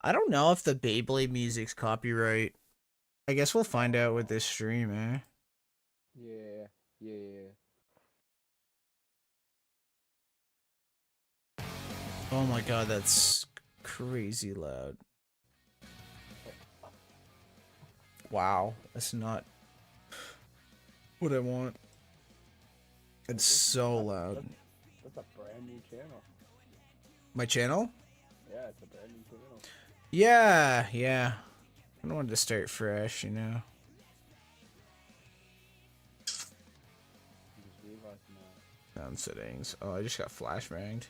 I don't know if the Beyblade music's copyright. I guess we'll find out with Oh, this stream, eh? yeah, yeah. Oh my god, that's crazy loud. Wow, that's not what I want. It's Is this so that's loud. that's that's a brand new channel. My channel? Yeah, it's a brand new channel. Yeah. I don't want to start fresh, you know. I just realized now. Sound settings. Oh, I just got flashbanged.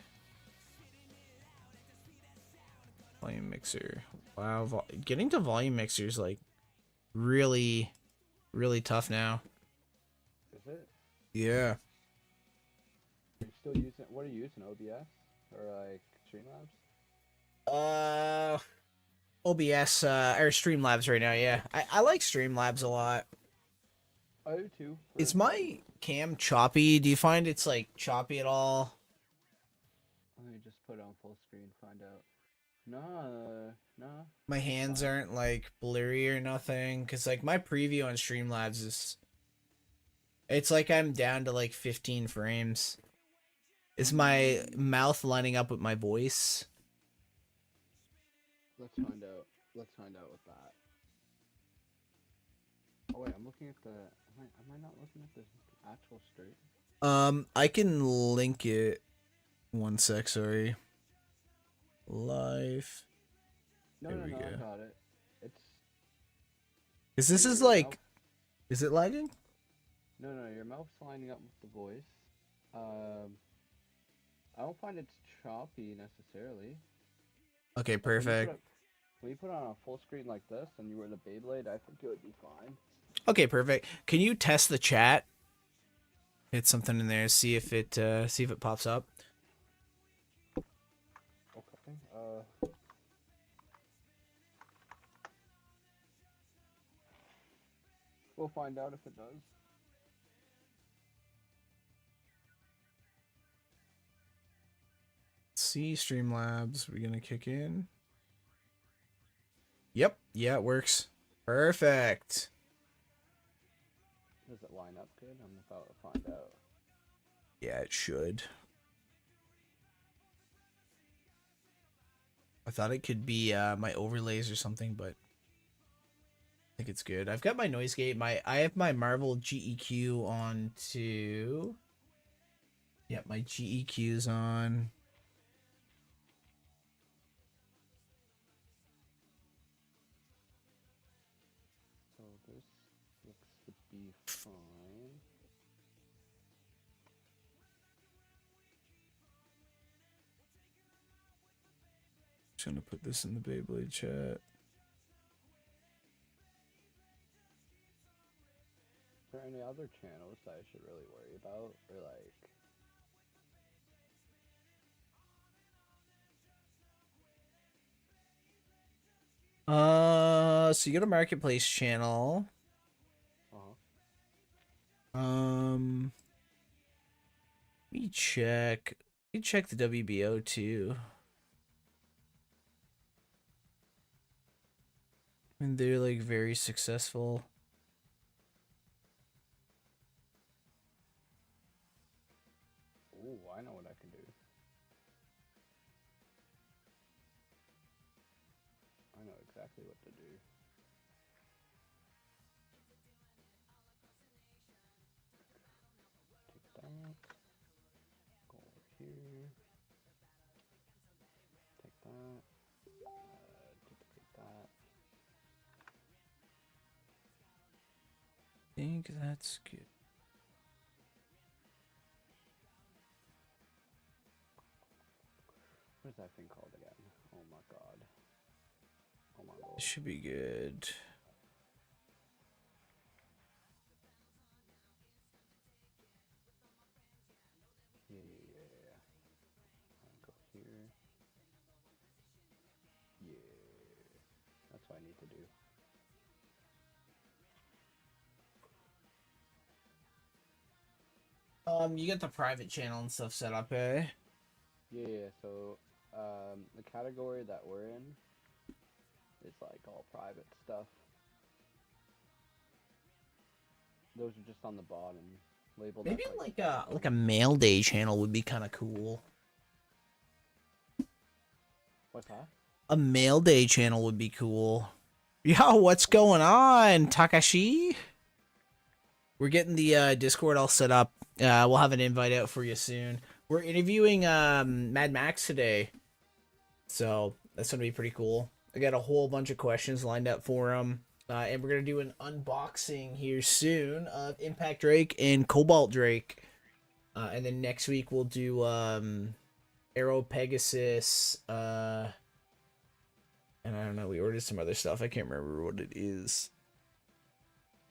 Volume mixer. Wow, getting to volume mixers like really, really tough now. Is it? Yeah. Are you still using? What are you using? OBS or like Streamlabs? Uh, OBS or Streamlabs right now. Yeah, I like Streamlabs a lot. I do too. Is For my cam choppy? Do you find it's like choppy at all? let me just put it on full screen. Find out. No, My it's hands fine. aren't like blurry or nothing, cause like my preview on Streamlabs is, it's like I'm down to like 15 frames. Is my mouth lining up with my voice? Let's find out. Let's find out with that. Oh wait, I'm looking at the. Am I not looking at the actual stream? I can link it. One sec, sorry. Live. No, There no, we no. I go. got it. It's Is this is your mouth. like, is it lagging? No, no, your mouth's lining up with the voice. Um, I don't find it's choppy necessarily. Okay, Like when you put perfect. it when you put it on a full screen like this and you were the Beyblade, I think it would be fine. Okay, perfect. Can you test the chat? Hit something in there, see if it pops up. Okay. We'll find out if it does. See Streamlabs, we're gonna kick in. Yep, yeah, it works. Perfect. Does it line up good? I'm about to find out. Yeah, it should. I thought it could be my overlays or something, but I think it's good. I've got my noise gate. I have my Marvel GEQ on too. Yep, my GEQ's on. So this looks to be fine. Just gonna put this in the Beyblade chat. Is there any other channels that I should really worry about? Or like So you got a marketplace channel. uh-huh. Um, let me check. You check the WBO too. And they're like very successful. Ooh, I know what I can do. I know exactly what to do. Take that. Go over here. Take that. Duplicate that. I think that's good. What is that thing called again? Oh my god. Oh my This lord. should be good. Yeah. Go here. Yeah. That's what I need to do. You get the private channel and stuff set up, eh? Yeah. So, the category that we're in, like all private stuff. Those are just on the bottom, labeled Maybe as like a mail day channel would be kind of cool. What's that? A mail day channel would be cool. Yo, what's going on, Takashi? We're getting the Discord all set up. We'll have an invite out for you soon. We're interviewing Mad Max today, so that's gonna be pretty cool. I got a whole bunch of questions lined up for him, and we're gonna do an unboxing here soon of Impact Drake and Cobalt Drake, and then next week we'll do Arrow Pegasus, and I don't know. We ordered some other stuff. I can't remember what it is.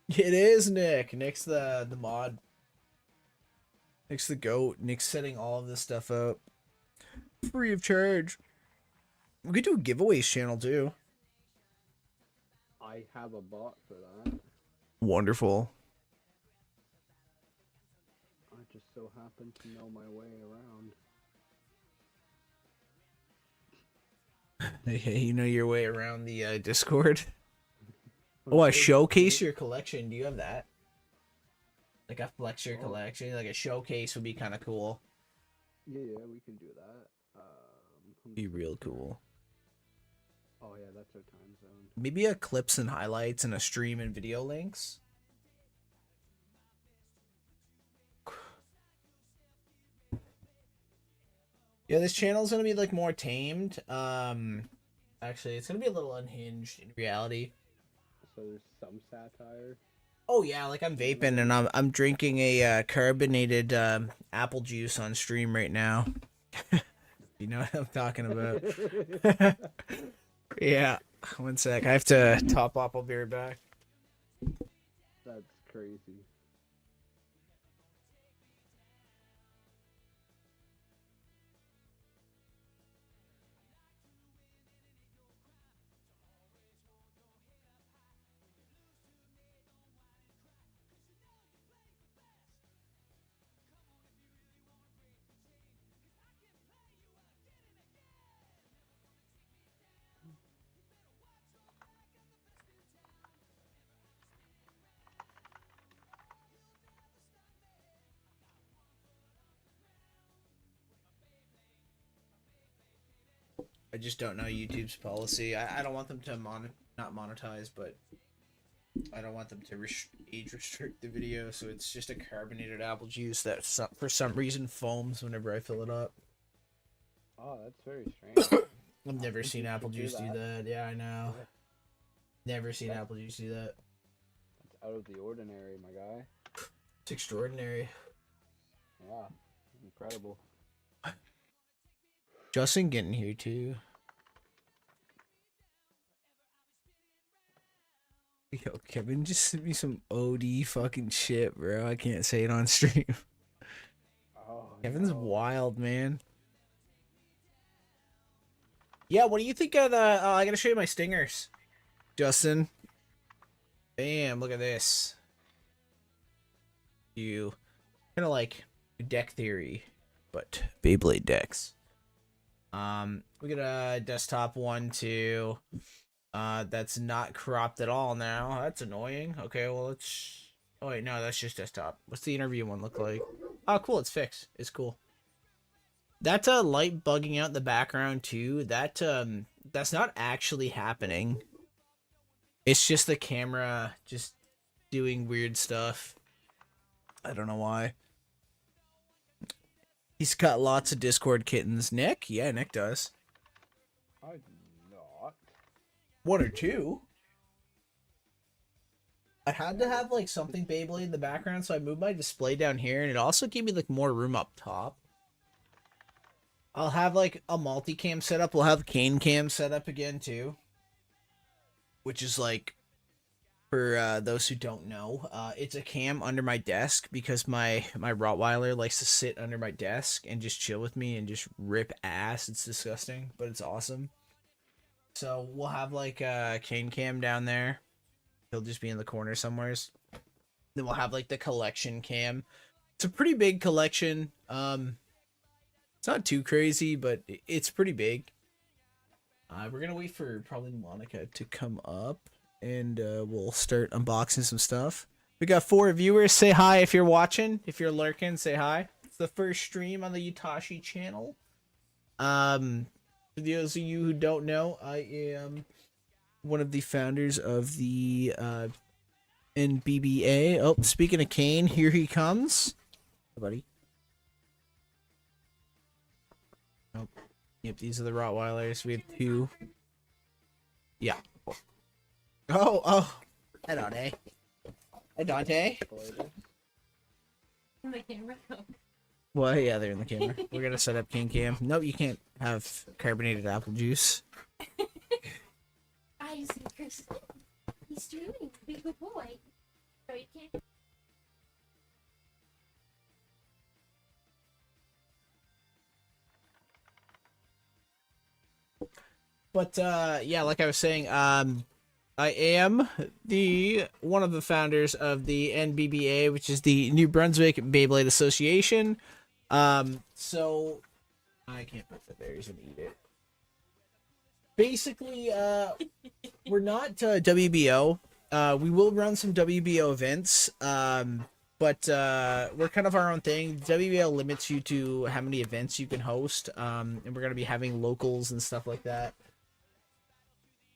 It is Nick. Nick's the mod. Nick's the goat. Nick's setting all of this stuff up free of charge. We could do a giveaways channel too. I have a bot for that. Wonderful. I just so happen to know my way around. Hey, you know your way around the Discord. Oh, a showcase your collection. Do you have that? Like a flex your collection, like a showcase would be kind of cool. Yeah, we can do that. Be real cool. Oh yeah, that's our time zone. Maybe a clips and highlights and a stream and video links. Yeah, this channel's gonna be like more tamed. Actually, it's gonna be a little unhinged in reality. So there's some satire. Oh yeah, like I'm vaping and I'm drinking a carbonated apple juice on stream right now. You know what I'm talking about? Yeah, one sec. I have to top up. I'll be right back. That's crazy. I just don't know YouTube's policy. I don't want them to not monetize, but I don't want them to age restrict the video. So it's just a carbonated apple juice that for some reason foams whenever I fill it up. Oh, that's very strange. I've never seen apple juice do that. Yeah, I know. Never seen apple juice do that. That's out of the ordinary, my guy. It's extraordinary. Yeah, incredible. Justin getting here too. Yo, Kevin just sent me some OD fucking shit, bro. I can't say it on stream. Oh, Kevin's no. wild, man. Yeah, what do you think of the... I gotta show you my stingers. Justin. Bam, look at this. You... Kind of like deck theory, but Beyblade decks. We got a desktop one, too. That's not cropped at all now. That's annoying. Okay, well, let's... Oh, wait, no, that's just desktop. What's the interview one look like? Oh, cool, it's fixed. It's cool. That's a light bugging out in the background, too. That's not actually happening. It's just the camera just doing weird stuff. I don't know why. He's got lots of Discord kittens. Nick? Yeah, Nick does. I do not. One or two. I had to have like something Beyblade in the background, so I moved my display down here, and it also gave me like more room up top. I'll have like a multicam setup. We'll have cane cam set up again too, which is like, for those who don't know, it's a cam under my desk because my Rottweiler likes to sit under my desk and just chill with me and just rip ass. It's disgusting, but it's awesome. So we'll have like a cane cam down there. He'll just be in the corner somewheres. Then we'll have like the collection cam. It's a pretty big collection. It's not too crazy, but it's pretty big. We're gonna wait for probably Monica to come up, and we'll start unboxing some stuff. We got 4 viewers. Say hi if you're watching. If you're lurking, say hi. It's the first stream on the Utashi channel. For those of you who don't know, I am one of the founders of the NBBA. Oh, speaking of Kane, here he comes. Hey, buddy. Oh, yep, these are the Rottweilers. We have 2. Yeah. Oh. Hi, Dante. Hi, Dante. In the camera. Well, yeah, they're in the camera. We're gonna set up King Cam. No, you can't have carbonated apple juice. I see Chris. He's streaming. Be a good boy. So you can't. But yeah, like I was saying, I am the one of the founders of the NBBA, which is the New Brunswick Beyblade Association. So I can't put the berries and eat it. Basically, we're not WBO. We will run some WBO events. But we're kind of our own thing. WBO limits you to how many events you can host. And we're gonna be having locals and stuff like that.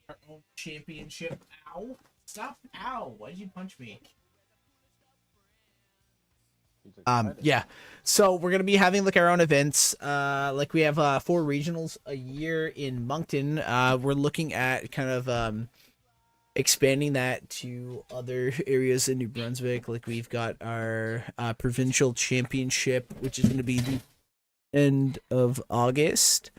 Our own championship. Ow! Stop! Ow! Why did you punch me? Yeah. So we're gonna be having like our own events. Like we have 4 regionals a year in Moncton. We're looking at kind of expanding that to other areas in New Brunswick. Like we've got our provincial championship, which is gonna be the end of August.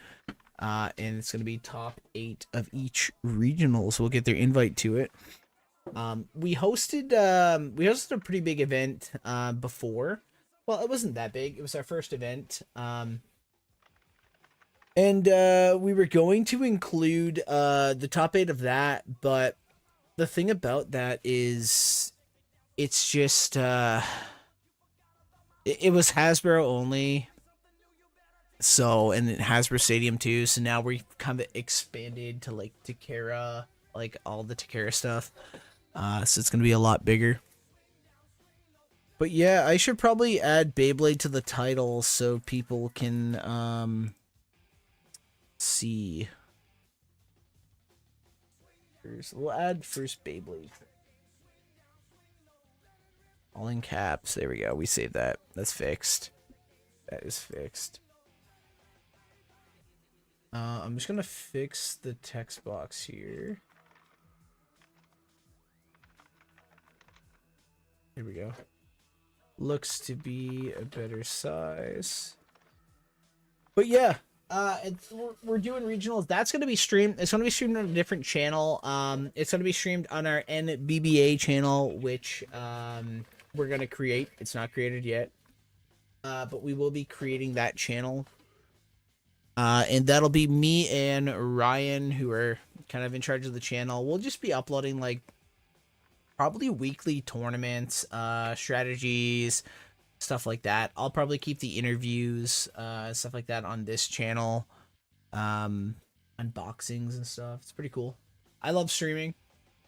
And it's gonna be top 8 of each regional, so we'll get their invite to it. We hosted a pretty big event before. Well, it wasn't that big. It was our first event. And we were going to include the top 8 of that, but the thing about that is it's just it was Hasbro only. So, and it Hasbro Stadium too. So now we've kind of expanded to like Takara, like all the Takara stuff. So it's gonna be a lot bigger. But yeah, I should probably add Beyblade to the title so people can see. We'll add first Beyblade. All in caps. There we go. We saved that. That's fixed. That is fixed. I'm just gonna fix the text box here. Here we go. Looks to be a better size. But yeah, we're doing regionals. That's gonna be streamed. It's gonna be streamed on a different channel. It's gonna be streamed on our NBBA channel, which we're gonna create. It's not created yet, but we will be creating that channel. And that'll be me and Ryan, who are kind of in charge of the channel. We'll just be uploading like probably weekly tournaments, strategies, stuff like that. I'll probably keep the interviews, stuff like that on this channel. Unboxings and stuff. It's pretty cool. I love streaming.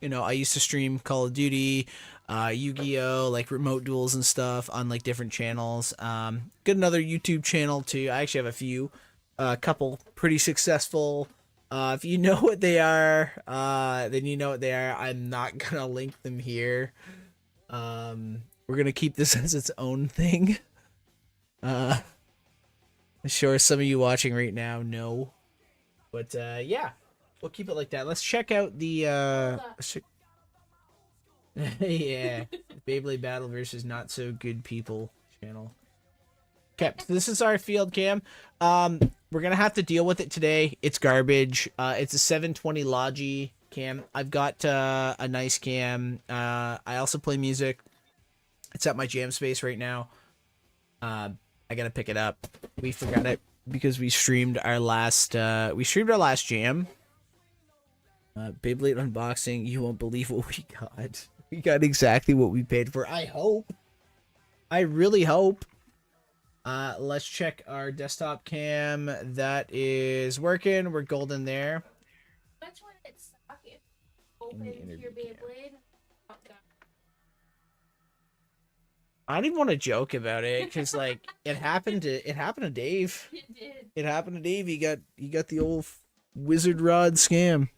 You know, I used to stream Call of Duty, Yu-Gi-Oh, like remote duels and stuff on like different channels. Got another YouTube channel too. I actually have a few. A couple pretty successful. If you know what they are, then you know what they are. I'm not gonna link them here. We're gonna keep this as its own thing. I'm sure some of you watching right now know. But yeah, we'll keep it like that. Let's check out the yeah, Beyblade Battle versus Not So Good People channel. Okay, so this is our field cam. We're gonna have to deal with it today. It's garbage. It's a 720 Logi cam. I've got a nice cam. I also play music. It's at my jam space right now. I gotta pick it up. We forgot it because we streamed our last jam. Beyblade unboxing. You won't believe what we got. We got exactly what we paid for. I hope. I really hope. Let's check our desktop cam. That is working. We're golden there. Open the your interview cam. Beyblade. Oh, God. I don't even want to joke about it because like it happened to Dave. It did. It happened to Dave. He got the old wizard rod scam.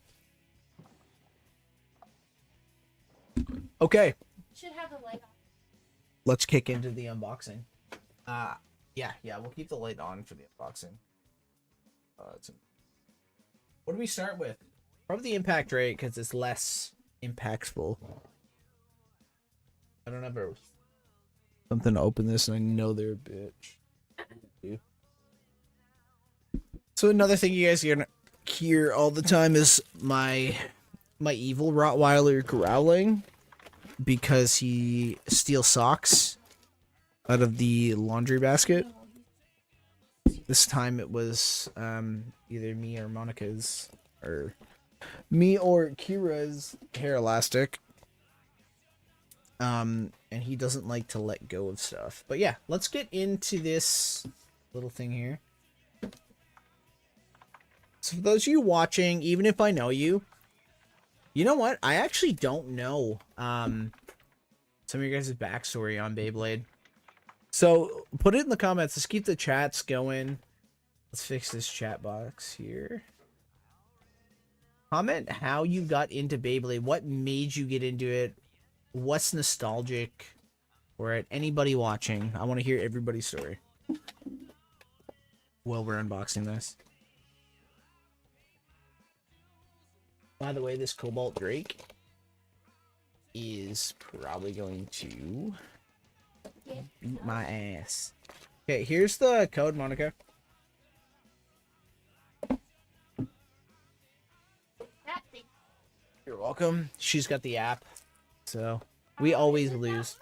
Okay, Should have the light on. let's kick into the unboxing. Yeah, we'll keep the light on for the unboxing. What do we start with? Probably the impact rate because it's less impactful. I don't have something to open this, and I know they're a bitch. So another thing you guys are gonna hear all the time is my evil Rottweiler growling because he steals socks out of the laundry basket. This time it was either me or Monica's, or me or Kira's hair elastic. And he doesn't like to let go of stuff. But yeah, let's get into this little thing here. So for those of you watching, even if I know you, you know what? I actually don't know some of your guys' backstory on Beyblade. So put it in the comments. Let's keep the chats going. Let's fix this chat box here. Comment how you got into Beyblade. What made you get into it? What's nostalgic for it? Anybody watching? I want to hear everybody's story while we're unboxing this. By the way, this Cobalt Drake is probably going to beat my ass. Okay, here's the code, Monica. You're welcome. She's got the app, so we always lose.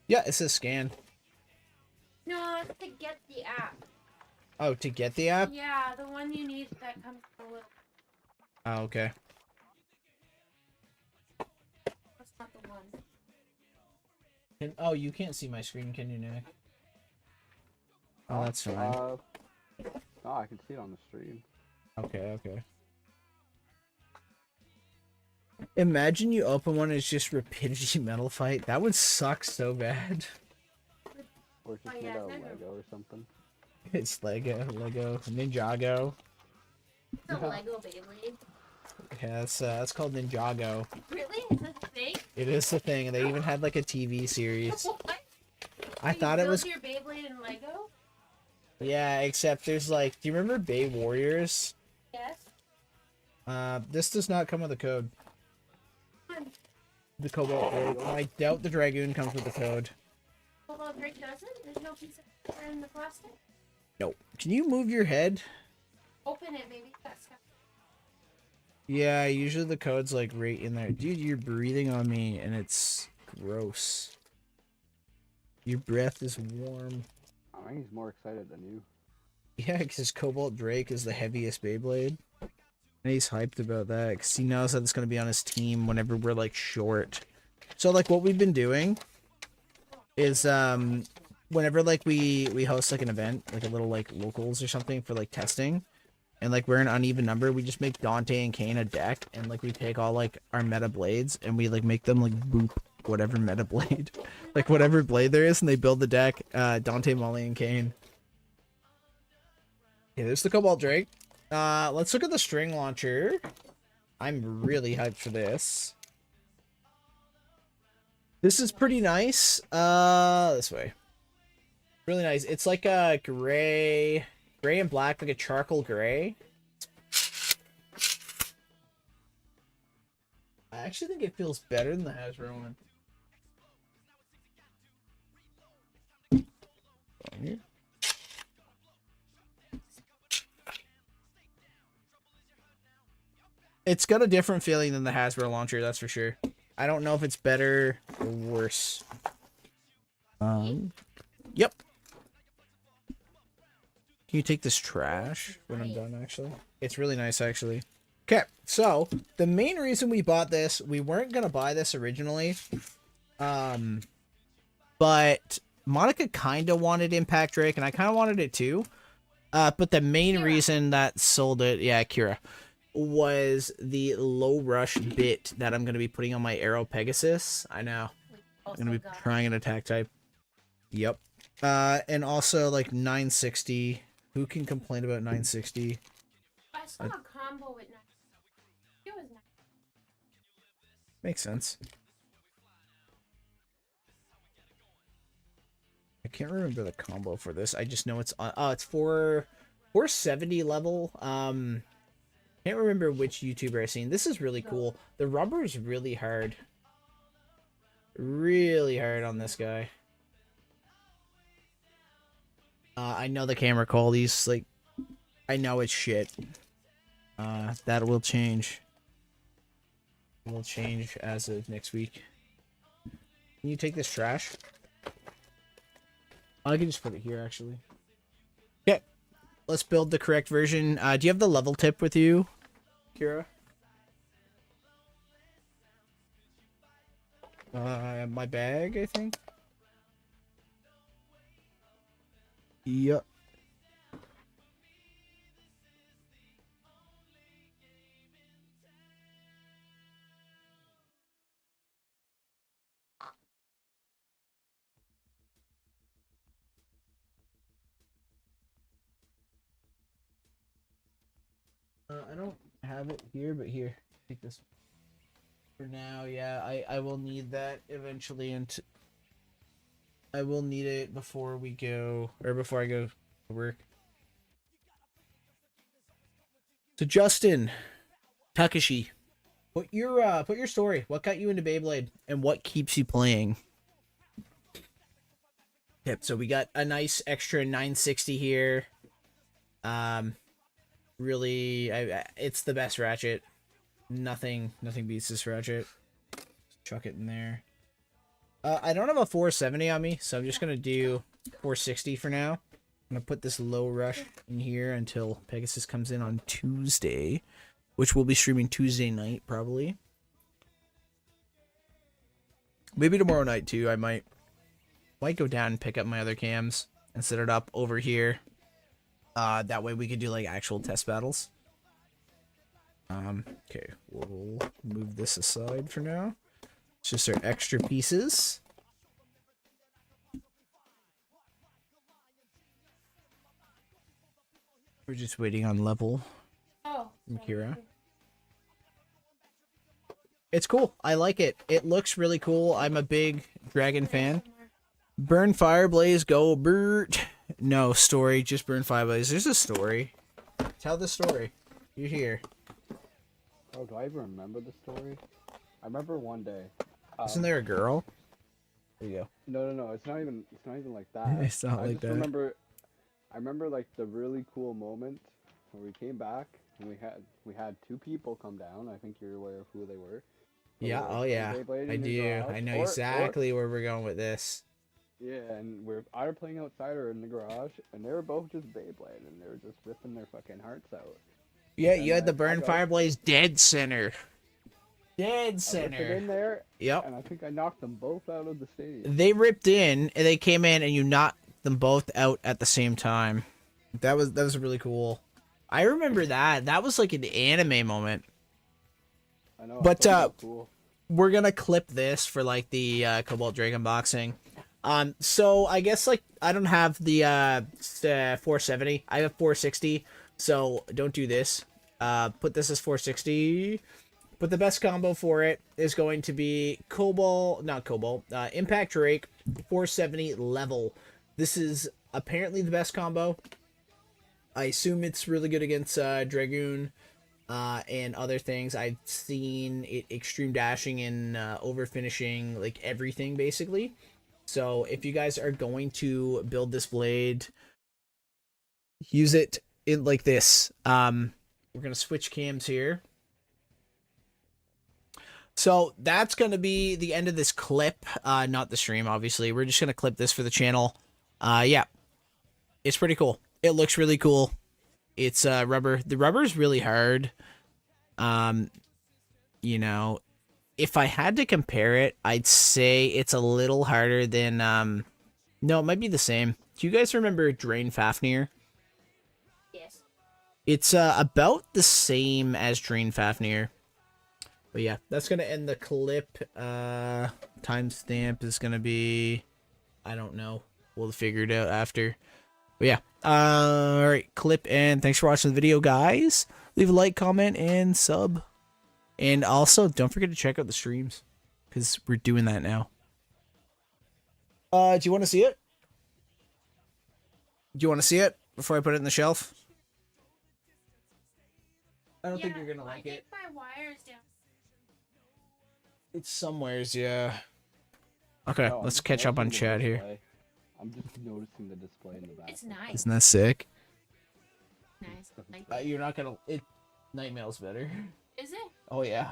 Yeah, it says scan. No, it's to get the app. Oh, to get the app? Yeah, the one you need that comes with a little. Oh, okay. That's not the one. Oh, you can't see my screen, can you, Nick? Oh, that's fine. Oh, I can see it on the stream. Okay. Imagine you open one and it's just Rapidity Metal Fight. That would suck so bad. Or it's just made out of Lego or something. It's Lego, Ninjago. It's a Lego Beyblade. Yeah, that's called Ninjago. Really? Is that a thing? It is the thing, and they even had like a TV series. What? I So thought you it was. built your Beyblade in Lego? Yeah, except there's like, do you remember Bay Warriors? Yes. This does not come with a code. Fun. The Cobalt Drake. I doubt the Dragoon comes with a code. Cobalt Drake doesn't? There's no piece of paper in the plastic? Nope. Can you move your head? Open it, baby. That's stuff. Yeah, usually the code's like right in there. Dude, you're breathing on me and it's gross. Your breath is warm. I think he's more excited than you. Yeah, because Cobalt Drake is the heaviest Beyblade. And he's hyped about that because he knows that it's going to be on his team whenever we're like short. So like what we've been doing is whenever like we host like an event, like a little like locals or something for like testing, and like we're an uneven number, we just make Dante and Kane a deck, and like we take all like our meta blades and we like make them like boop whatever meta blade, like whatever blade there is, and they build the deck. Dante, Molly, and Kane. Okay, there's the Cobalt Drake. Let's look at the string launcher. I'm really hyped for this. This is pretty nice. This way. Really nice. It's like a gray and black, like a charcoal gray. I actually think it feels better than the Hasbro one. Here. It's got a different feeling than the Hasbro launcher, that's for sure. I don't know if it's better or worse. Yep. Can you take this trash when I'm done, actually? It's really nice, actually. Okay, so the main reason we bought this, we weren't going to buy this originally. But Monica kind of wanted Impact Drake, and I kind of wanted it too. But the main reason that sold it, yeah, Kira. was the low rush bit that I'm going to be putting on my Arrow Pegasus. I know. I'm going to be trying an attack type. Yep. And also like 960. Who can complain about 960? I saw a combo with 9. It was nice. Makes sense. I can't remember the combo for this. I just know it's on. Oh, it's for 470 level. Can't remember which YouTuber I've seen. This is really cool. The rubber is really hard. Really hard on this guy. I know the camera quality's like, I know it's shit. That will change. It will change as of next week. Can you take this trash? I can just put it here, actually. Okay. Let's build the correct version. Do you have the level tip with you, Kira? My bag, I think. Yep. I don't have it here, but here, take this. For now, yeah, I will need that eventually, and I will need it before we go, or before I go to work. So Justin, Takashi, put your story. What got you into Beyblade, and what keeps you playing? Yep. So we got a nice extra 960 here. Really, it's the best ratchet. Nothing beats this ratchet. Chuck it in there. I don't have a 470 on me, so I'm just gonna do 460 for now. I'm gonna put this low rush in here until Pegasus comes in on Tuesday, which we'll be streaming Tuesday night probably. Maybe tomorrow night too. I might go down and pick up my other cams and set it up over here. That way we could do like actual test battles. Okay, we'll move this aside for now. It's just our extra pieces. We're just waiting on level from Kira. It's cool. I like it. It looks really cool. I'm a big Dragon fan. Burn Fireblaze, go Bert. No story, just Burn Fireblaze. There's a story. Tell the story. You're here. Oh, do I even remember the story? I remember one day. Isn't there a girl? There you go. No. It's not even like that. It's not like that. I remember like the really cool moment when we came back and we had two people come down. I think you're aware of who they were. Yeah. Oh yeah. I do. I know exactly where we're going with this. Yeah, and we're either playing outside or in the garage, and they were both just Beyblade, and they were just ripping their fucking hearts out. Yeah, you had the Burn Fireblaze dead center. Dead I center. ripped it in there, yep. And I think I knocked them both out of the stage. They ripped in, and they came in, and you knocked them both out at the same time. That was really cool. I remember that. That was like an anime moment. I know. But cool. We're gonna clip this for like the Cobalt Dragon boxing. So I guess like I don't have the 470. I have 460. So don't do this. Put this as 460. But the best combo for it is going to be Impact Drake 470 level. This is apparently the best combo. I assume it's really good against Dragoon and other things. I've seen it extreme dashing and over finishing like everything basically. So if you guys are going to build this blade, use it in like this. We're gonna switch cams here. So that's gonna be the end of this clip, not the stream, obviously. We're just gonna clip this for the channel. Yeah, it's pretty cool. It looks really cool. It's rubber. The rubber is really hard. You know, if I had to compare it, I'd say it's a little harder than no, it might be the same. Do you guys remember Drain Fafnir? Yes. It's about the same as Drain Fafnir. But yeah, that's gonna end the clip. Timestamp is gonna be, I don't know. We'll figure it out after. But yeah. Alright, clip, and thanks for watching the video, guys. Leave a like, comment, and sub. And also, don't forget to check out the streams. Because we're doing that now. Do you want to see it? Do you want to see it before I put it in the shelf? I don't think you're gonna like it. My wires down. It's somewheres, yeah. Okay, No, I'm let's just catch up on noticing the chat here. display. I'm just noticing the display in the back. It's nice. Isn't that sick? Nice. Like, You're not gonna. Night Mail's better. is it? Oh yeah.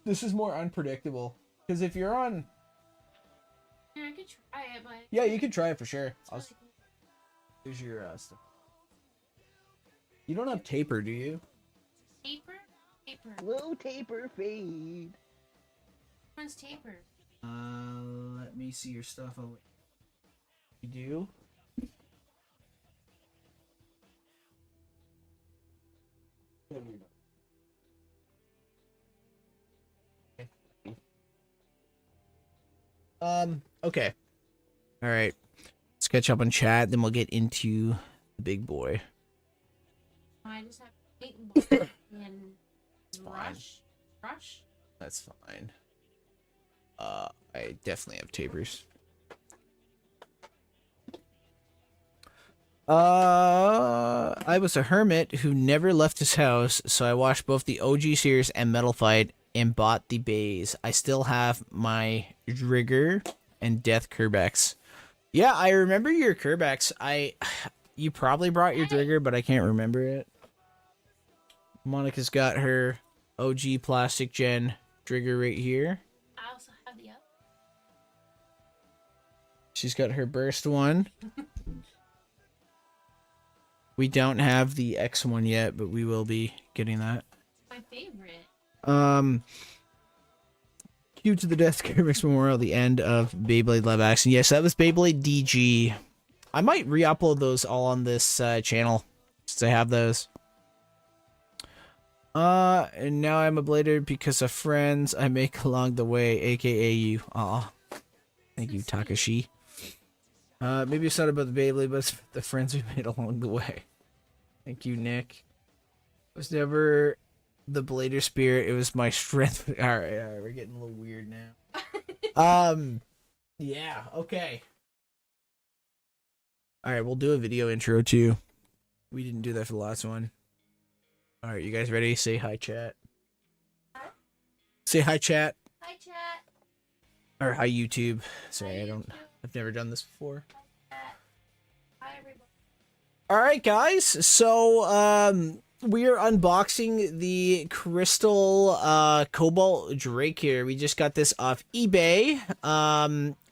This is more unpredictable. Because if you're on. Yeah, I could try it, but. Yeah, you can try it for sure. It's really cool. Here's your stuff. You don't have taper, do you? Taper? Taper. Low taper fade. When's taper? Let me see your stuff. You do? Okay. All right. Let's catch up on chat, then we'll get into the big boy. I just have paint and brush. Brush? That's fine. I definitely have tapers. I was a hermit who never left his house, so I watched both the OG series and Metal Fight and bought the bays. I still have my Drigger and Death Kerbex. Yeah, I remember your Kerbex. You probably brought your Drigger, but I can't remember it. Monica's got her OG plastic gen Drigger right here. I also have the other. She's got her burst one. We don't have the X one yet, but we will be getting that. My favorite. Cue to the Death Kerbex Memorial, the end of Beyblade live action. Yes, that was Beyblade DG. I might re-upload those all on this channel, since I have those. And now I'm a blader because of friends I make along the way, aka you. Aw. Thank you, Takashi. Maybe it's not about the Beyblade, but it's the friends we made along the way. Thank you, Nick. It was never the blader spirit, it was my strength. Alright, we're getting a little weird now. Yeah, okay. Alright, we'll do a video intro too. We didn't do that for the last one. Alright, you guys ready? Say hi, chat. Hi. Say hi, chat. Hi, chat. Or hi, YouTube. Sorry, Hi, I've never done this before. Hi, everybody. Alright, guys. So, we are unboxing the Crystal Cobalt Drake here. We just got this off eBay.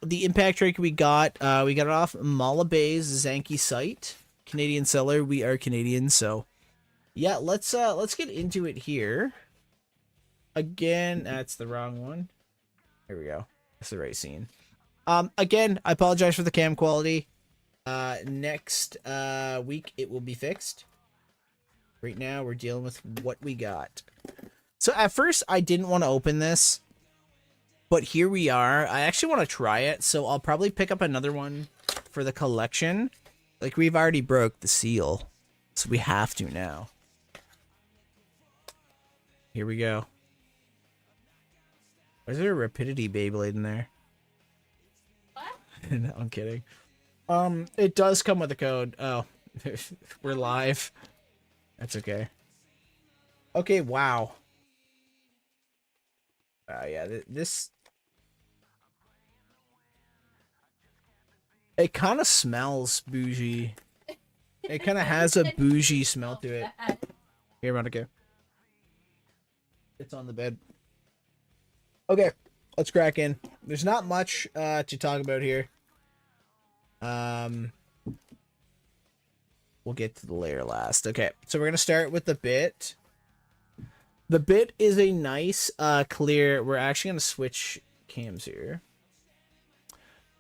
The Impact Drake we got it off Mala Bay's Zanky site. Canadian seller. We are Canadian, so yeah, let's get into it here. Again, that's the wrong one. Here we go. That's the right scene. Again, I apologize for the cam quality. Next week it will be fixed. Right now we're dealing with what we got. So at first I didn't want to open this, but here we are. I actually want to try it, so I'll probably pick up another one for the collection. Like, we've already broke the seal, so we have to now. Here we go. Is there a Rapidity Beyblade in there? What? No, I'm kidding. It does come with a code. Oh, we're live. That's okay. Okay, wow. Yeah, this... It kind of smells bougie. It kind of has a bougie smell to it. Here, Monica. It's on the bed. Okay, let's crack in. There's not much to talk about here. We'll get to the layer last. Okay, so we're gonna start with the bit. The bit is a nice clear. We're actually gonna switch cams here.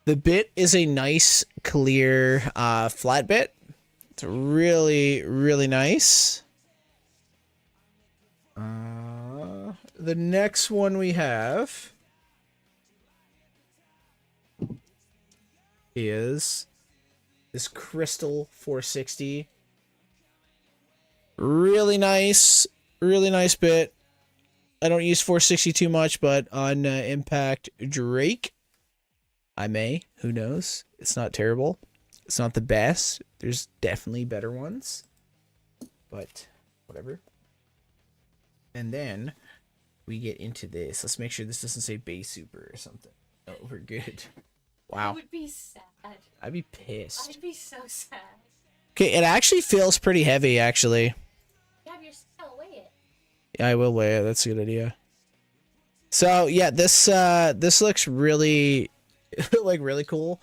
The bit is a nice clear flat bit. It's really, really nice. The next one we have is this Crystal 460. Really nice bit. I don't use 460 too much, but on Impact Drake, I may. Who knows? It's not terrible. It's not the best. There's definitely better ones, but whatever. And then we get into this. Let's make sure this doesn't say base super or something. Oh, we're good. Wow. I would be sad. I'd be pissed. I'd be so sad. Okay, it actually feels pretty heavy, actually. You have your scale, weigh it. Yeah, I will weigh it. That's a good idea. So yeah, this looks really like really cool.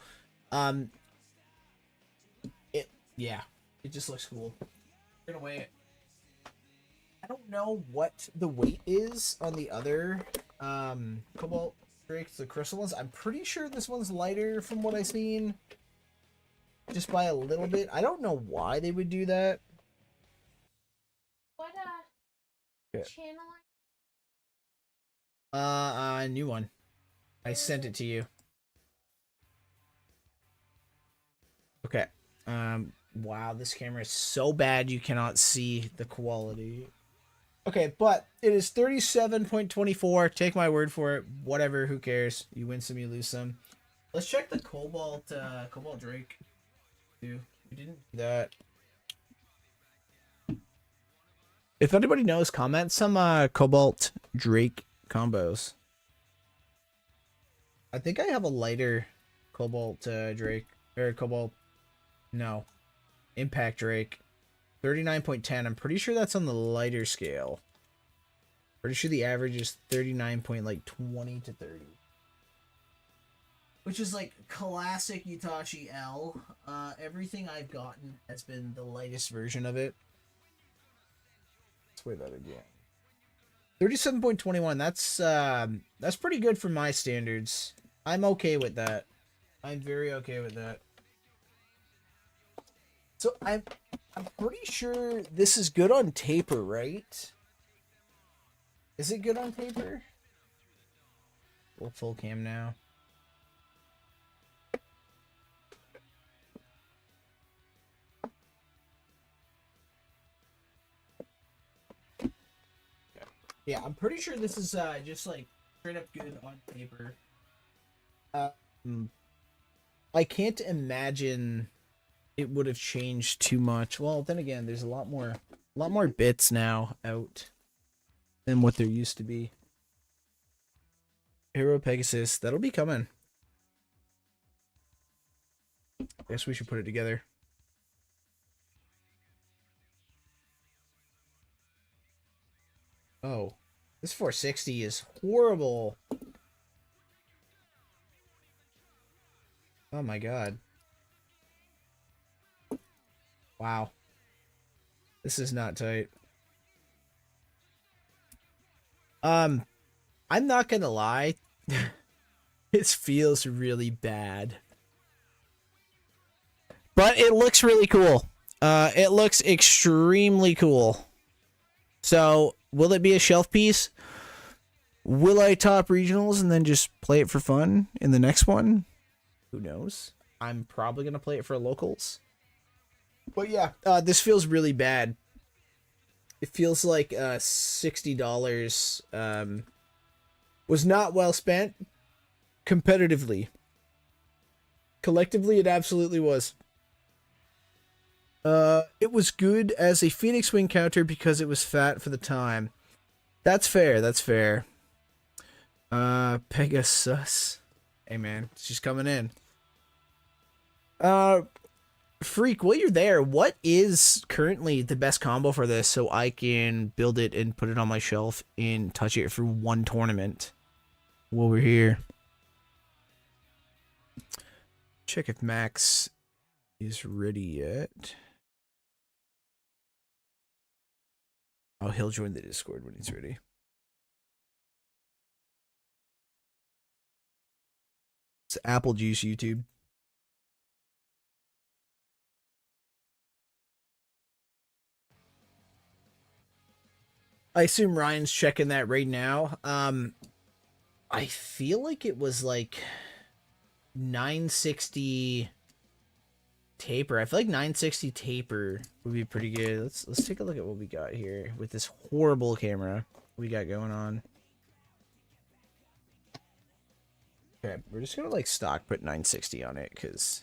It just looks cool. We're gonna weigh it. I don't know what the weight is on the other Cobalt Drakes, the crystal ones. I'm pretty sure this one's lighter from what I've seen. Just by a little bit. I don't know why they would do that. What Yeah. channel? New one. I sent it to you. Okay. Wow, this camera is so bad you cannot see the quality. Okay, but it is 37.24. Take my word for it. Whatever, who cares? You win some, you lose some. Let's check the Cobalt Drake. We didn't do that. If anybody knows, comment some Cobalt Drake combos. I think I have a lighter Cobalt Drake or Cobalt. No, Impact Drake. 39.10. I'm pretty sure that's on the lighter scale. Pretty sure the average is 39.20 to 30. Which is like classic Itachi L. Everything I've gotten has been the lightest version of it. Let's weigh that again. 37.21. That's pretty good for my standards. I'm okay with that. I'm very okay with that. So I'm pretty sure this is good on taper, right? Is it good on taper? Full cam now. Yeah, I'm pretty sure this is just like straight up good on paper. I can't imagine it would have changed too much. Well, then again, there's a lot more bits now out than what there used to be. Hero Pegasus, that'll be coming. Guess we should put it together. Oh, this 460 is horrible. Oh my god. Wow. This is not tight. I'm not gonna lie. This feels really bad. But it looks really cool. It looks extremely cool. So, will it be a shelf piece? Will I top regionals and then just play it for fun in the next one? Who knows? I'm probably going to play it for locals. But yeah, this feels really bad. It feels like $60 was not well spent competitively. Collectively, it absolutely was. It was good as a Phoenix Wing counter because it was fat for the time. That's fair, that's fair. Pegasus. Hey man, she's coming in. Freak, while you're there, what is currently the best combo for this so I can build it and put it on my shelf and touch it for one tournament while we're here? Check if Max is ready yet. Oh, he'll join the Discord when he's ready. It's Apple Juice YouTube. I assume Ryan's checking that right now. I feel like it was like 960 taper. I feel like 960 taper would be pretty good. Let's take a look at what we got here with this horrible camera we got going on. Okay, we're just gonna like stock put 960 on it because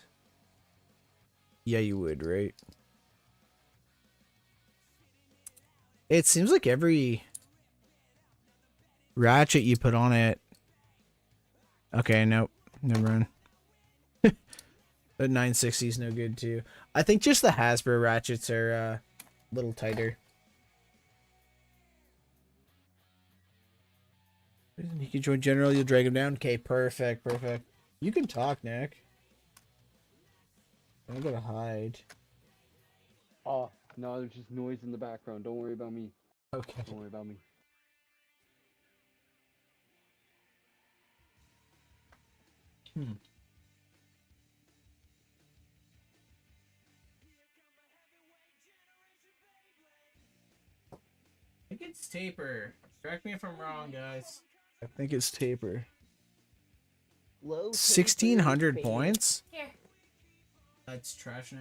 yeah, you would, right? It seems like every ratchet you put on it. Okay, nope, never mind. But 960 is no good too. I think just the Hasbro ratchets are a little tighter. You can join General, you'll drag him down. Okay, perfect, perfect. You can talk, Nick. I gotta hide. Oh, no, there's just noise in the background. Don't worry about me. Okay. Don't worry about me. Hmm. I think it's taper. Correct me if I'm wrong, guys. I think it's taper. Low 1,600 taper, points? Here. That's trash now.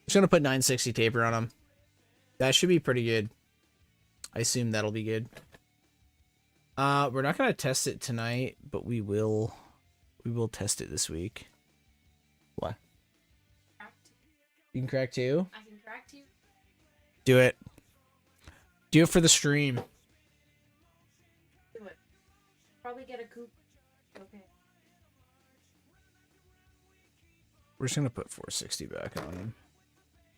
Just gonna put 960 taper on them. That should be pretty good. I assume that'll be good. We're not gonna test it tonight, but we will test it this week. What? Cracked. You can crack too? I can crack too. Do it. Do it for the stream. Do it. Probably get a coop. Okay. We're just gonna put 460 back on him.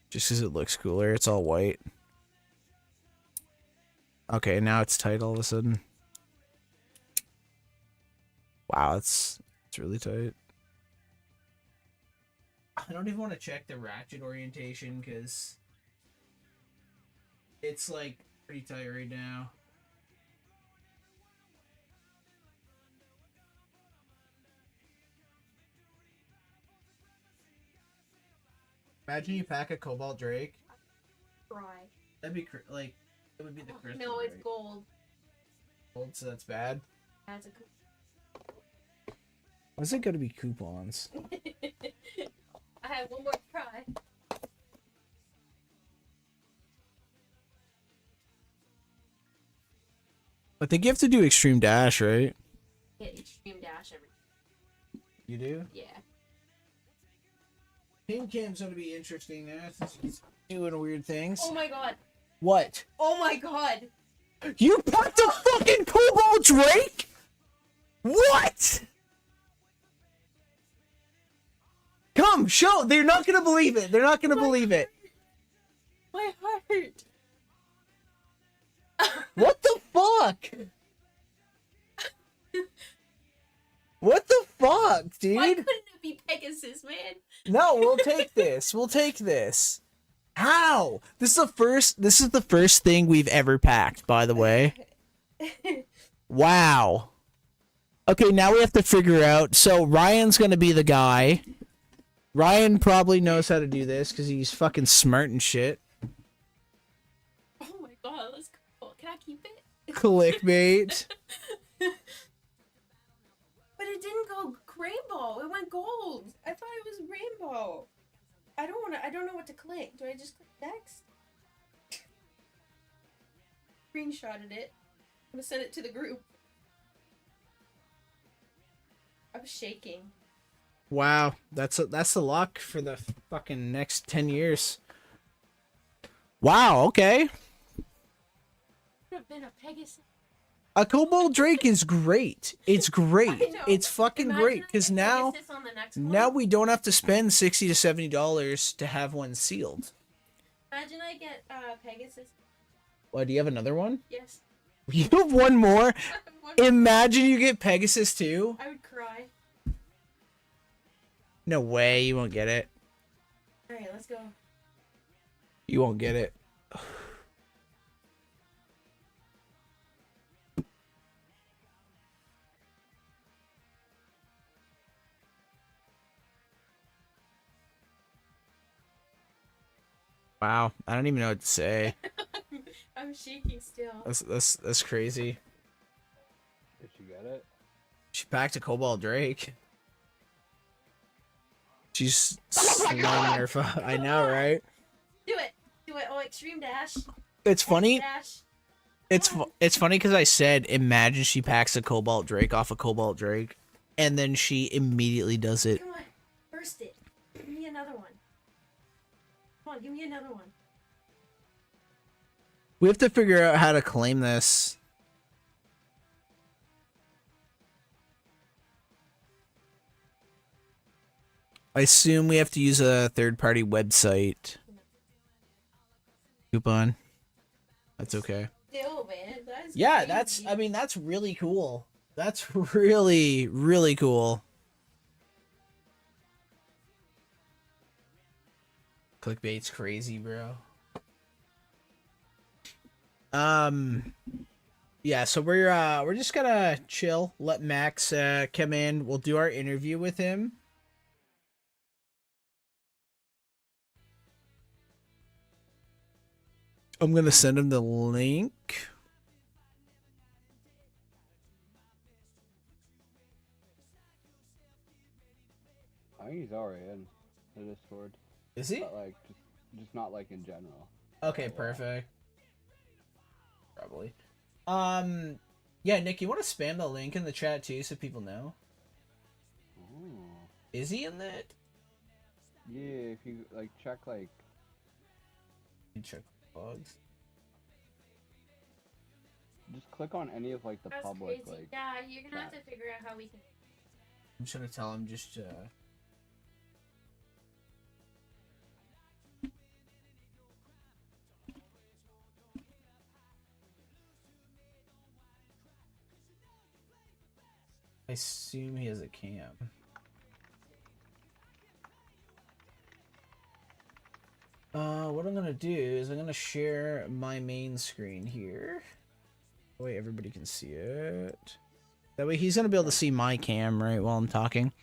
Just because it looks cooler. It's all white. Okay, now it's tight all of a sudden. Wow, it's really tight. I don't even want to check the ratchet orientation because it's like pretty tight right now. Imagine you pack a Cobalt Drake. Try. That'd be like it would be the crystal. No, it's Drake. gold. Gold, so that's bad. That's a coop. Why's it gotta be coupons? I have one more try. I think you have to do Extreme Dash, right? Get extreme dash every. You do? Yeah. Team Cam's gonna be interesting now since he's doing weird things. Oh my god. What? Oh my god. You packed a fucking Cobalt Drake? What? Come, show. They're not gonna believe it. They're not gonna believe it. My heart. What the fuck? What the fuck, dude? Why couldn't it be Pegasus, man? No, we'll take this. We'll take this. How? This is the first thing we've ever packed, by the way. Wow. Okay, now we have to figure out. So Ryan's gonna be the guy. Ryan probably knows how to do this because he's fucking smart and shit. Oh my god, let's go. Can I keep it? Clickbait. But it didn't go rainbow. It went gold. I thought it was rainbow. I don't know what to click. Do I just click next? Screenshotted it. I'm gonna send it to the group. I'm shaking. Wow, that's the luck for the fucking next 10 years. Wow, okay. Could have been a Pegasus. A Cobalt Drake is great. It's great. I know. It's fucking Imagine great I because get now Pegasus on the next one. now we don't have to spend $60 to $70 to have one sealed. Imagine I get Pegasus. What, do you have another one? Yes. You have one more? One- Imagine you get Pegasus too? I would cry. No way, you won't get it. Alright, let's go. You won't get it. Wow, I don't even know what to say. I'm shaking still. That's crazy. Did you get it? She packed a Cobalt Drake. She's slamming her phone. I know, right? Do it. Do it. Oh, extreme dash. It's funny. Dash. It's funny because I said, imagine she packs a Cobalt Drake off a Cobalt Drake, and then she immediately does it. Come on. Burst it. Give me another one. Come on, give me another one. We have to figure out how to claim this. I assume we have to use a third-party website. Coupon. That's okay. Still, man. That's Yeah, crazy. that's, I mean, that's really cool. That's really, really cool. Clickbait's crazy, bro. Yeah, so we're just gonna chill, let Max come in. We'll do our interview with him. I'm gonna send him the link. I think he's already in the Discord. Is he? But like, just not like in general. Okay, perfect. Probably. Yeah, Nick, you want to spam the link in the chat too, so people know? Ooh. Is he in that? Yeah, if you like check like. You check logs. Just click on any of like the That's public crazy. like. Yeah, you're gonna have to figure out how we can. I'm just gonna tell him just I assume he has a cam. What I'm gonna do is I'm gonna share my main screen here. That way everybody can see it. That way he's gonna be able to see my cam, right, while I'm talking.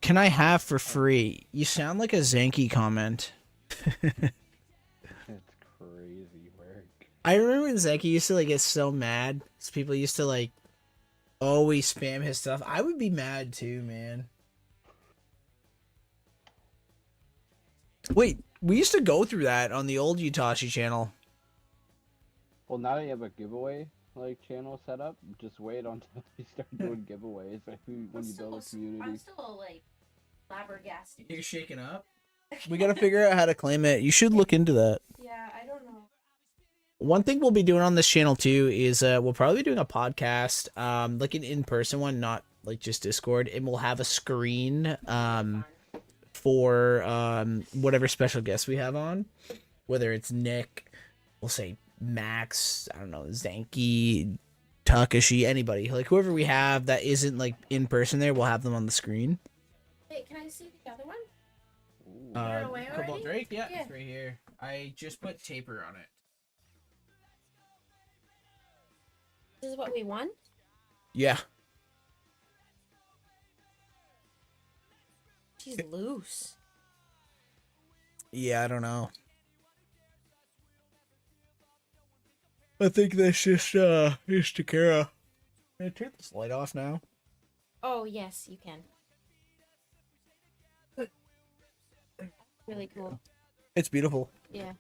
Can I have for free? You sound like a Zanky comment. It's crazy work. I remember when Zanky used to like get so mad. 'Cause people used to like always spam his stuff. I would be mad too, man. Wait, we used to go through that on the old Utashi channel. Well, now that you have a giveaway like channel set up, just wait until you start doing giveaways when you build a community. I'm still like flabbergasted. You're shaking up? We gotta figure out how to claim it. You should look into that. Yeah, I don't know. One thing we'll be doing on this channel too is we'll probably be doing a podcast, like an in-person one, not like just Discord, and we'll have a screen for whatever special guests we have on, whether it's Nick, we'll say Max, I don't know, Zanky, Takashi, anybody, like whoever we have that isn't like in person there, we'll have them on the screen. Wait, can I see the other one? Ooh. They're away Cobalt already? Drake, yeah, Yeah. it's right here. I just put taper on it. This is what we won? Yeah. She's loose. Yeah, I don't know. I think that's just Takara. Can I turn this light off now? Oh, yes, you can. Really cool. It's beautiful. Yeah.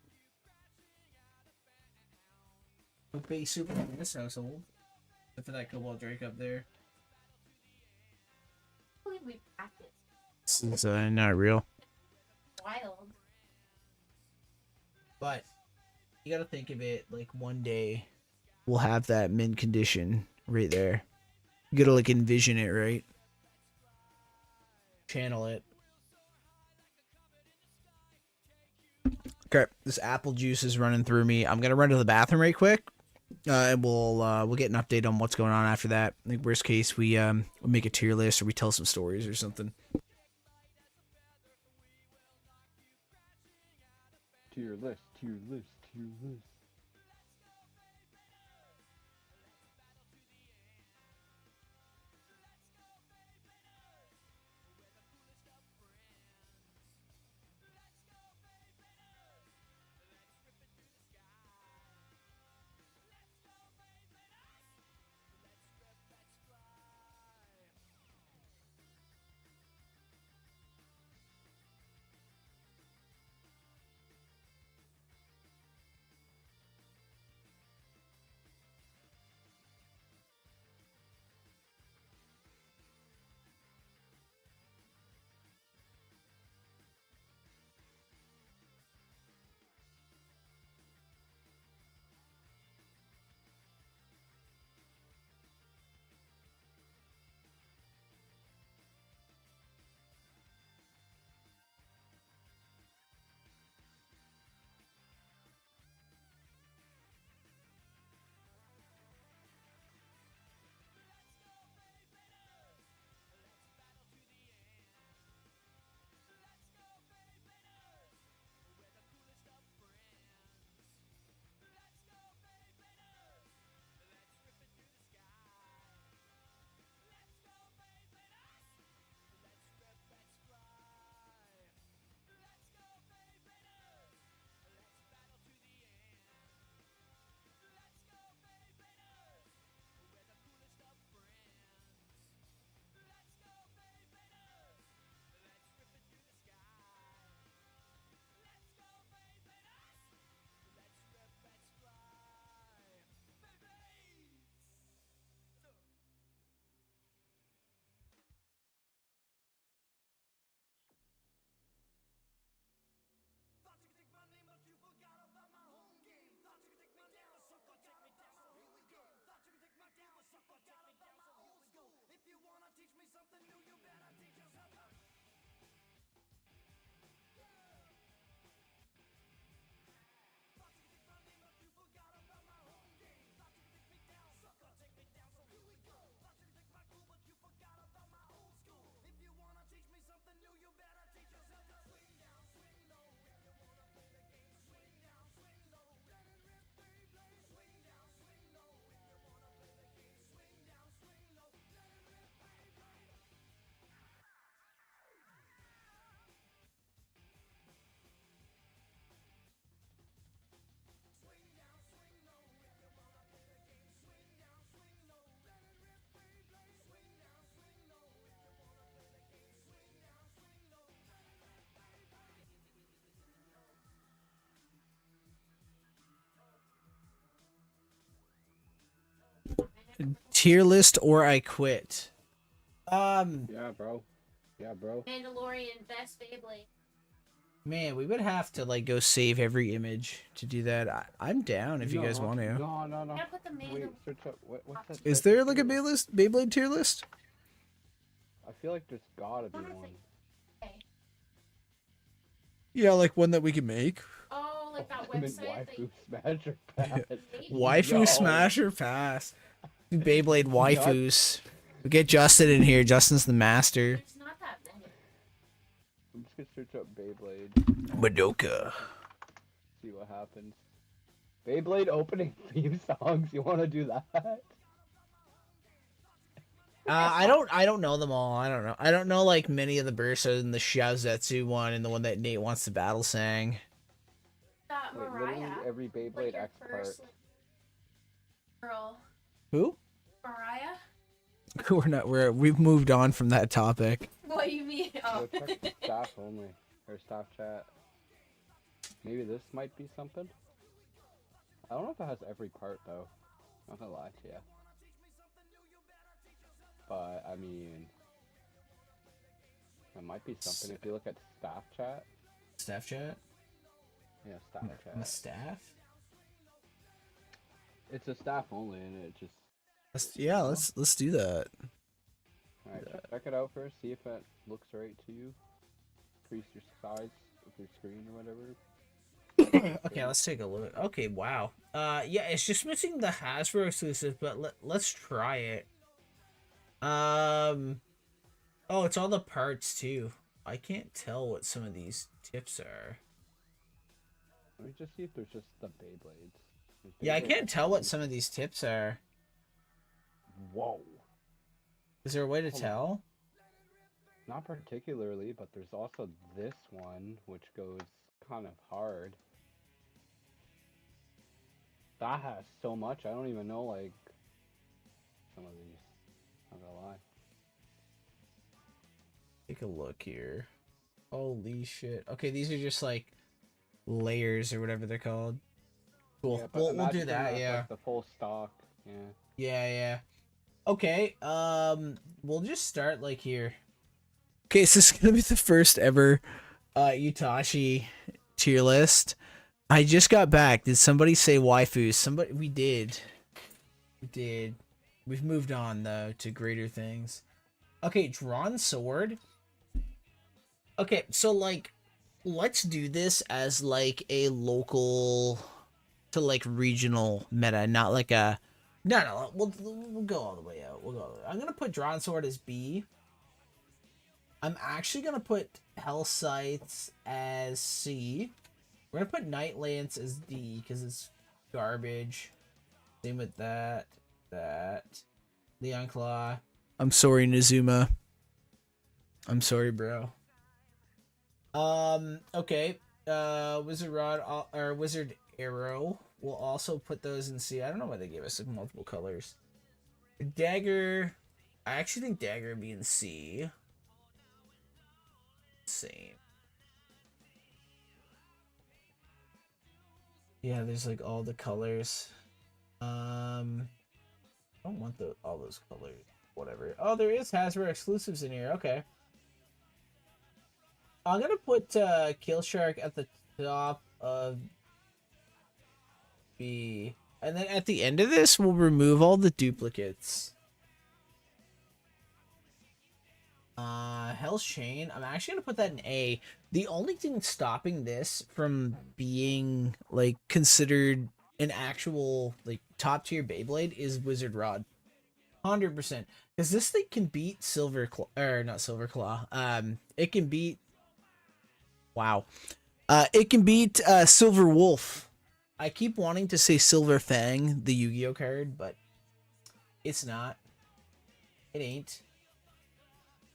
Be super in this household. Except for that Cobalt Drake up there. I believe we practiced. This is not real. Wild. But you gotta think of it like one day we'll have that mint condition right there. You gotta like envision it, right? Channel it. Okay, this apple juice is running through me. I'm gonna run to the bathroom right quick. And we'll get an update on what's going on after that. I think worst case we make a tier list or we tell some stories or something. Tier list, tier list, tier list. Tier list or I quit. Yeah, bro. Yeah, bro. Mandalorian best Beyblade. Man, we would have to like go save every image to do that. I'm down if you guys want to. No, no, no. Gotta put the Wait, Mandalorian. search up. What's that? Is type of there like a tier list? Beyblade tier list? I feel like there's gotta be Wonder if one. Okay. Yeah, like one that we can make. Oh, like that I'm in website that waifu you smasher pass. Waifu Yo. Smasher Pass. Beyblade waifus. We get Justin in here. Justin's the master. It's not that many. I'm just gonna search up Beyblade. Madoka. See what happens. Beyblade opening theme songs. You want to do that? I don't know them all. I don't know like many of the Bursa and the Shiaozetsu one and the one that Nate wants to battle sang. That Wait, Mariah. literally every Beyblade Like your X part. first like, girl. Who? Mariah? We've moved on from that topic. What do you mean? Oh. Go check staff only or staff chat. Maybe this might be something. I don't know if it has every part though. Not gonna lie to you. But I mean, it might be something if you look at staff chat. Staff chat? Yeah, staff The chat. staff? It's a staff only, and it just. Let's do that. Alright, check it out first. See if it looks right to you. Increase your size of your screen or whatever. Okay, let's take a look. Okay, wow. Yeah, it's just missing the Hasbro exclusive, but let's try it. Oh, it's all the parts too. I can't tell what some of these tips are. Let me just see if there's just the Beyblades. There's Yeah, I Beyblade can't tell what X1. some of these tips are. Whoa. Is there a way to Hold on. tell? Not particularly, but there's also this one, which goes kind of hard. That has so much, I don't even know, like, some of these. Not gonna lie. Take a look here. Holy shit. Okay, these are just like layers or whatever they're called. Cool. Yeah, but We'll do imagine that, that's, yeah. like, the full stock, yeah. Yeah. Okay, we'll just start like here. Okay, so this is gonna be the first ever Utashi tier list. I just got back. Did somebody say waifu? We did. We've moved on though to greater things. Okay, drawn sword. Okay, so like let's do this as like a local to like regional meta, not like a no, we'll go all the way out. I'm gonna put drawn sword as B. I'm actually gonna put Hell Sights as C. We're gonna put Night Lance as D because it's garbage. Same with that. Leon Claw. I'm sorry, Nazuma. I'm sorry, bro. Okay. Wizard Rod or Wizard Arrow. We'll also put those in C. I don't know why they gave us like, multiple colors. Dagger. I actually think Dagger would be in C. Same. Yeah, there's like all the colors. I don't want all those colors. Whatever. Oh, there is Hasbro exclusives in here. Okay. I'm gonna put Kill Shark at the top of B. And then at the end of this, we'll remove all the duplicates. Hell's Chain. I'm actually gonna put that in A. The only thing stopping this from being like considered an actual like top tier Beyblade is Wizard Rod. 100%. Because this thing can beat Silver Claw, or not Silver Claw. It can beat. Wow. It can beat Silver Wolf. I keep wanting to say Silver Fang, the Yu-Gi-Oh card, but it's not. It ain't.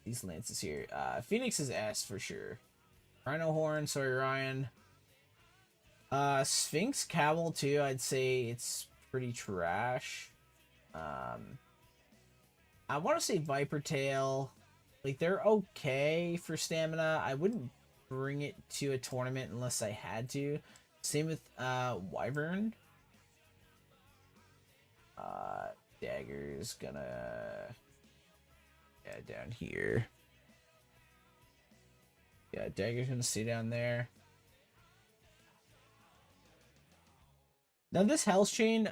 These lances here. Phoenix is S for sure. Rhino Horn, sorry Ryan. Sphinx Caval too, I'd say it's pretty trash. I want to say Viper Tail. Like, they're okay for stamina. I wouldn't bring it to a tournament unless I had to. Same with Wyvern. Dagger's gonna... Yeah, down here. Yeah, Dagger's gonna stay down there. Now this Hell's Chain,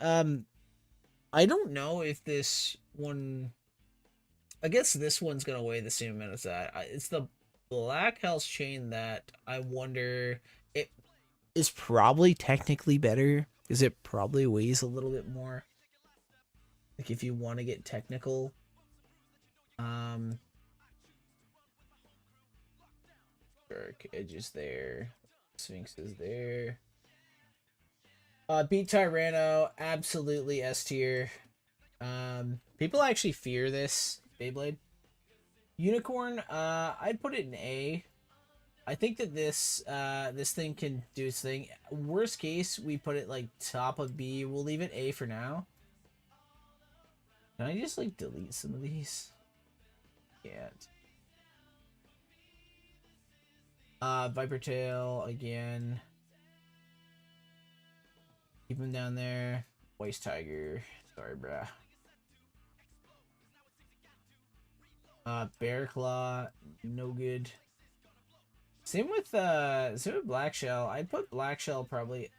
I don't know if this one... I guess this one's gonna weigh the same amount as that. It's the Black Hell's Chain that I wonder... It is probably technically better, because it probably weighs a little bit more. Like, if you want to get technical. Dark Edges there. Sphinx is there. Beat Tyranno, absolutely S tier. People actually fear this Beyblade. Unicorn, I'd put it in A. I think that this this thing can do its thing. Worst case, we put it like top of B. We'll leave it A for now. Can I just like delete some of these? Can't. Viper Tail again. Keep him down there. Waste Tiger. Sorry, bruh. Bear Claw, no good. Same with Black Shell. I'd put Black Shell probably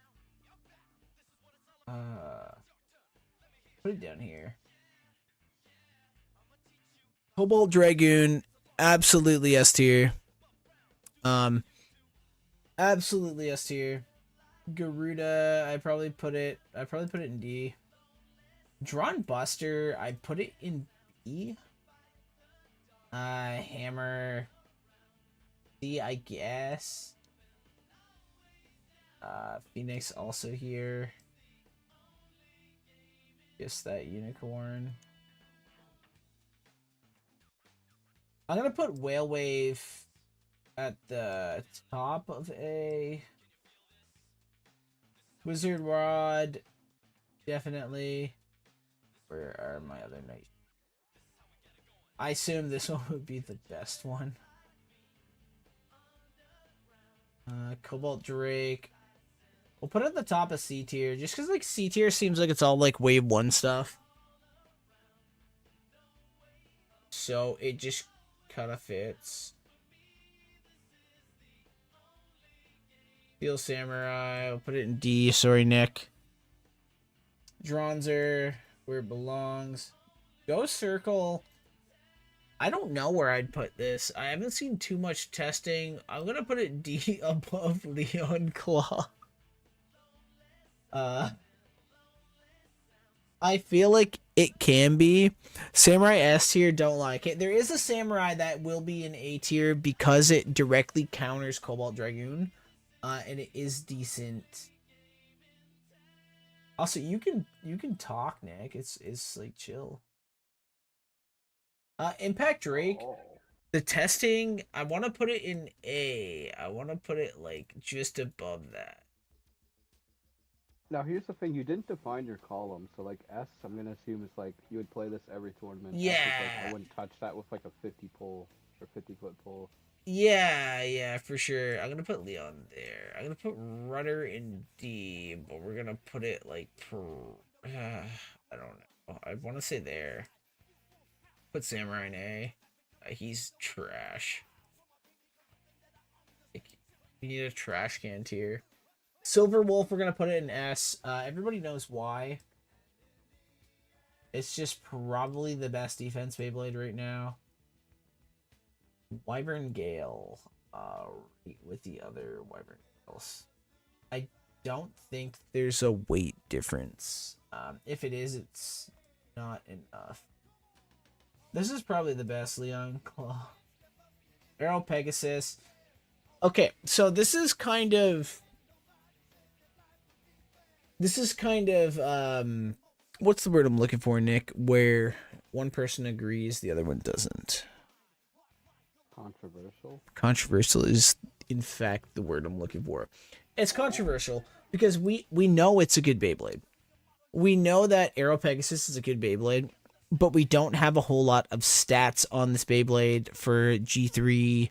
put it down here. Cobalt Dragoon, absolutely S tier. Absolutely S tier. Garuda, I'd probably put it in D. Drawn Buster, I'd put it in B. Hammer, C, I guess. Phoenix also here. Just that unicorn. I'm gonna put Whale Wave at the top of A. Wizard Rod, definitely. Where are my other knights? I assume this one would be the best one. Cobalt Drake. We'll put it at the top of C tier, just because like C tier seems like it's all like wave 1 stuff. So it just kind of fits. Steel Samurai, I'll put it in D. Sorry, Nick. Dronzer, where it belongs. Ghost Circle. I don't know where I'd put this. I haven't seen too much testing. I'm gonna put it D above Leon Claw. I feel like it can be. Samurai S tier, don't like it. There is a Samurai that will be in A tier because it directly counters Cobalt Dragoon. And it is decent. Also, you can talk, Nick. It's like chill. Impact Drake. Oh. The testing, I want to put it in A. I want to put it like just above that. Now here's the thing: you didn't define your column, so like S, I'm gonna assume it's like you would play this every tournament. S is, like, I wouldn't touch that with like a 50 pull or 50-foot pull. Yeah, for sure. I'm gonna put Leon there. I'm gonna put Rudder in D, but we're gonna put it like I don't know. I want to say there. Put Samurai in A. He's trash. We need a trash can tier. Silver Wolf, we're gonna put it in S. Everybody knows why. It's just probably the best defense Beyblade right now. Wyvern Gale, with the other Wyvern Gales. I don't think there's a weight difference. If it is, it's not enough. This is probably the best Leon Claw. Arrow Pegasus. Okay, so this is kind of what's the word I'm looking for, Nick? Where one person agrees, the other one doesn't. Controversial? Controversial is, in fact, the word I'm looking for. It's controversial because we know it's a good Beyblade. We know that Arrow Pegasus is a good Beyblade, but we don't have a whole lot of stats on this Beyblade for G3.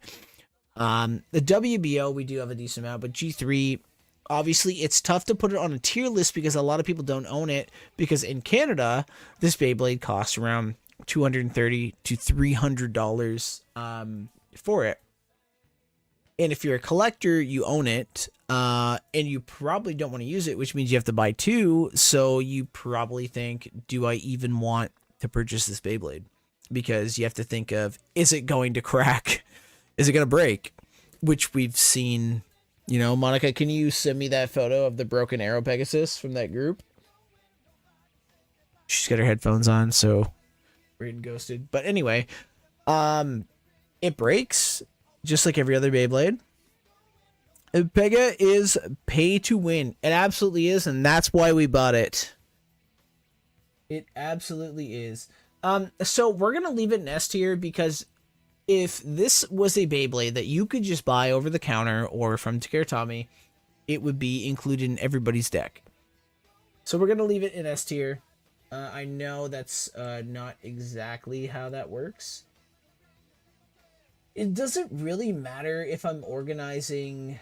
The WBO, we do have a decent amount, but G3, obviously it's tough to put it on a tier list because a lot of people don't own it, because in Canada this Beyblade costs around $230 to $300 for it. And if you're a collector, you own it, and you probably don't want to use it, which means you have to buy two. So you probably think, do I even want to purchase this Beyblade? Because you have to think of, is it going to crack? Is it going to break? Which we've seen, you know. Monica, can you send me that photo of the broken Arrow Pegasus from that group? She's got her headphones on, so we're getting ghosted. But anyway, it breaks just like every other Beyblade. Pega is pay to win. It absolutely is, and that's why we bought it. It absolutely is. So we're gonna leave it in S tier, because if this was a Beyblade that you could just buy over the counter or from Takara Tommy, it would be included in everybody's deck. So we're gonna leave it in S tier. I know that's not exactly how that works. It doesn't really matter if I'm organizing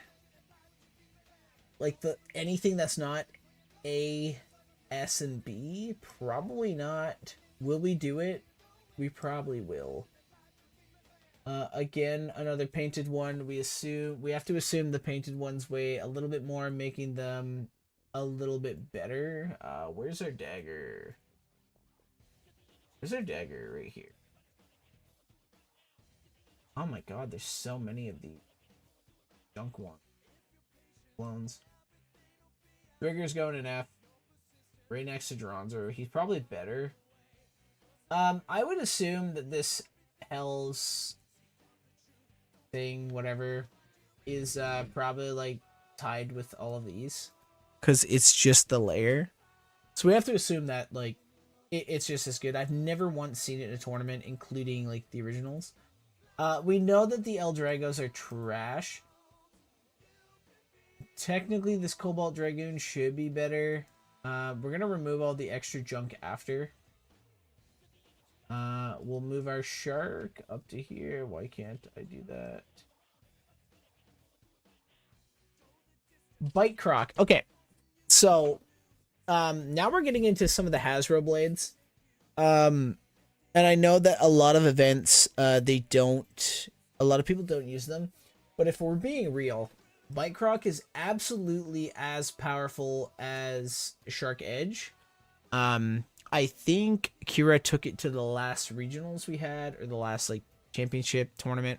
like anything that's not A, S, and B. Probably not. Will we do it? We probably will. Again, another painted one. We have to assume the painted ones weigh a little bit more, making them a little bit better. Where's our dagger? Where's our dagger? Right here. Oh my god, there's so many of these junk clones. Trigger's going in F. Right next to Dronzer. He's probably better. I would assume that this Hell's thing, whatever, is probably like tied with all of these, because it's just the layer. So we have to assume that like it's just as good. I've never once seen it in a tournament, including like the originals. We know that the El Dragos are trash. Technically, this Cobalt Dragoon should be better. We're gonna remove all the extra junk after. We'll move our shark up to here. Why can't I do that? Bite Croc. Okay. So, now we're getting into some of the Hasbro blades. And I know that a lot of events, a lot of people don't use them. But if we're being real, Bite Croc is absolutely as powerful as Shark Edge. I think Kira took it to the last regionals we had, or the last like championship tournament,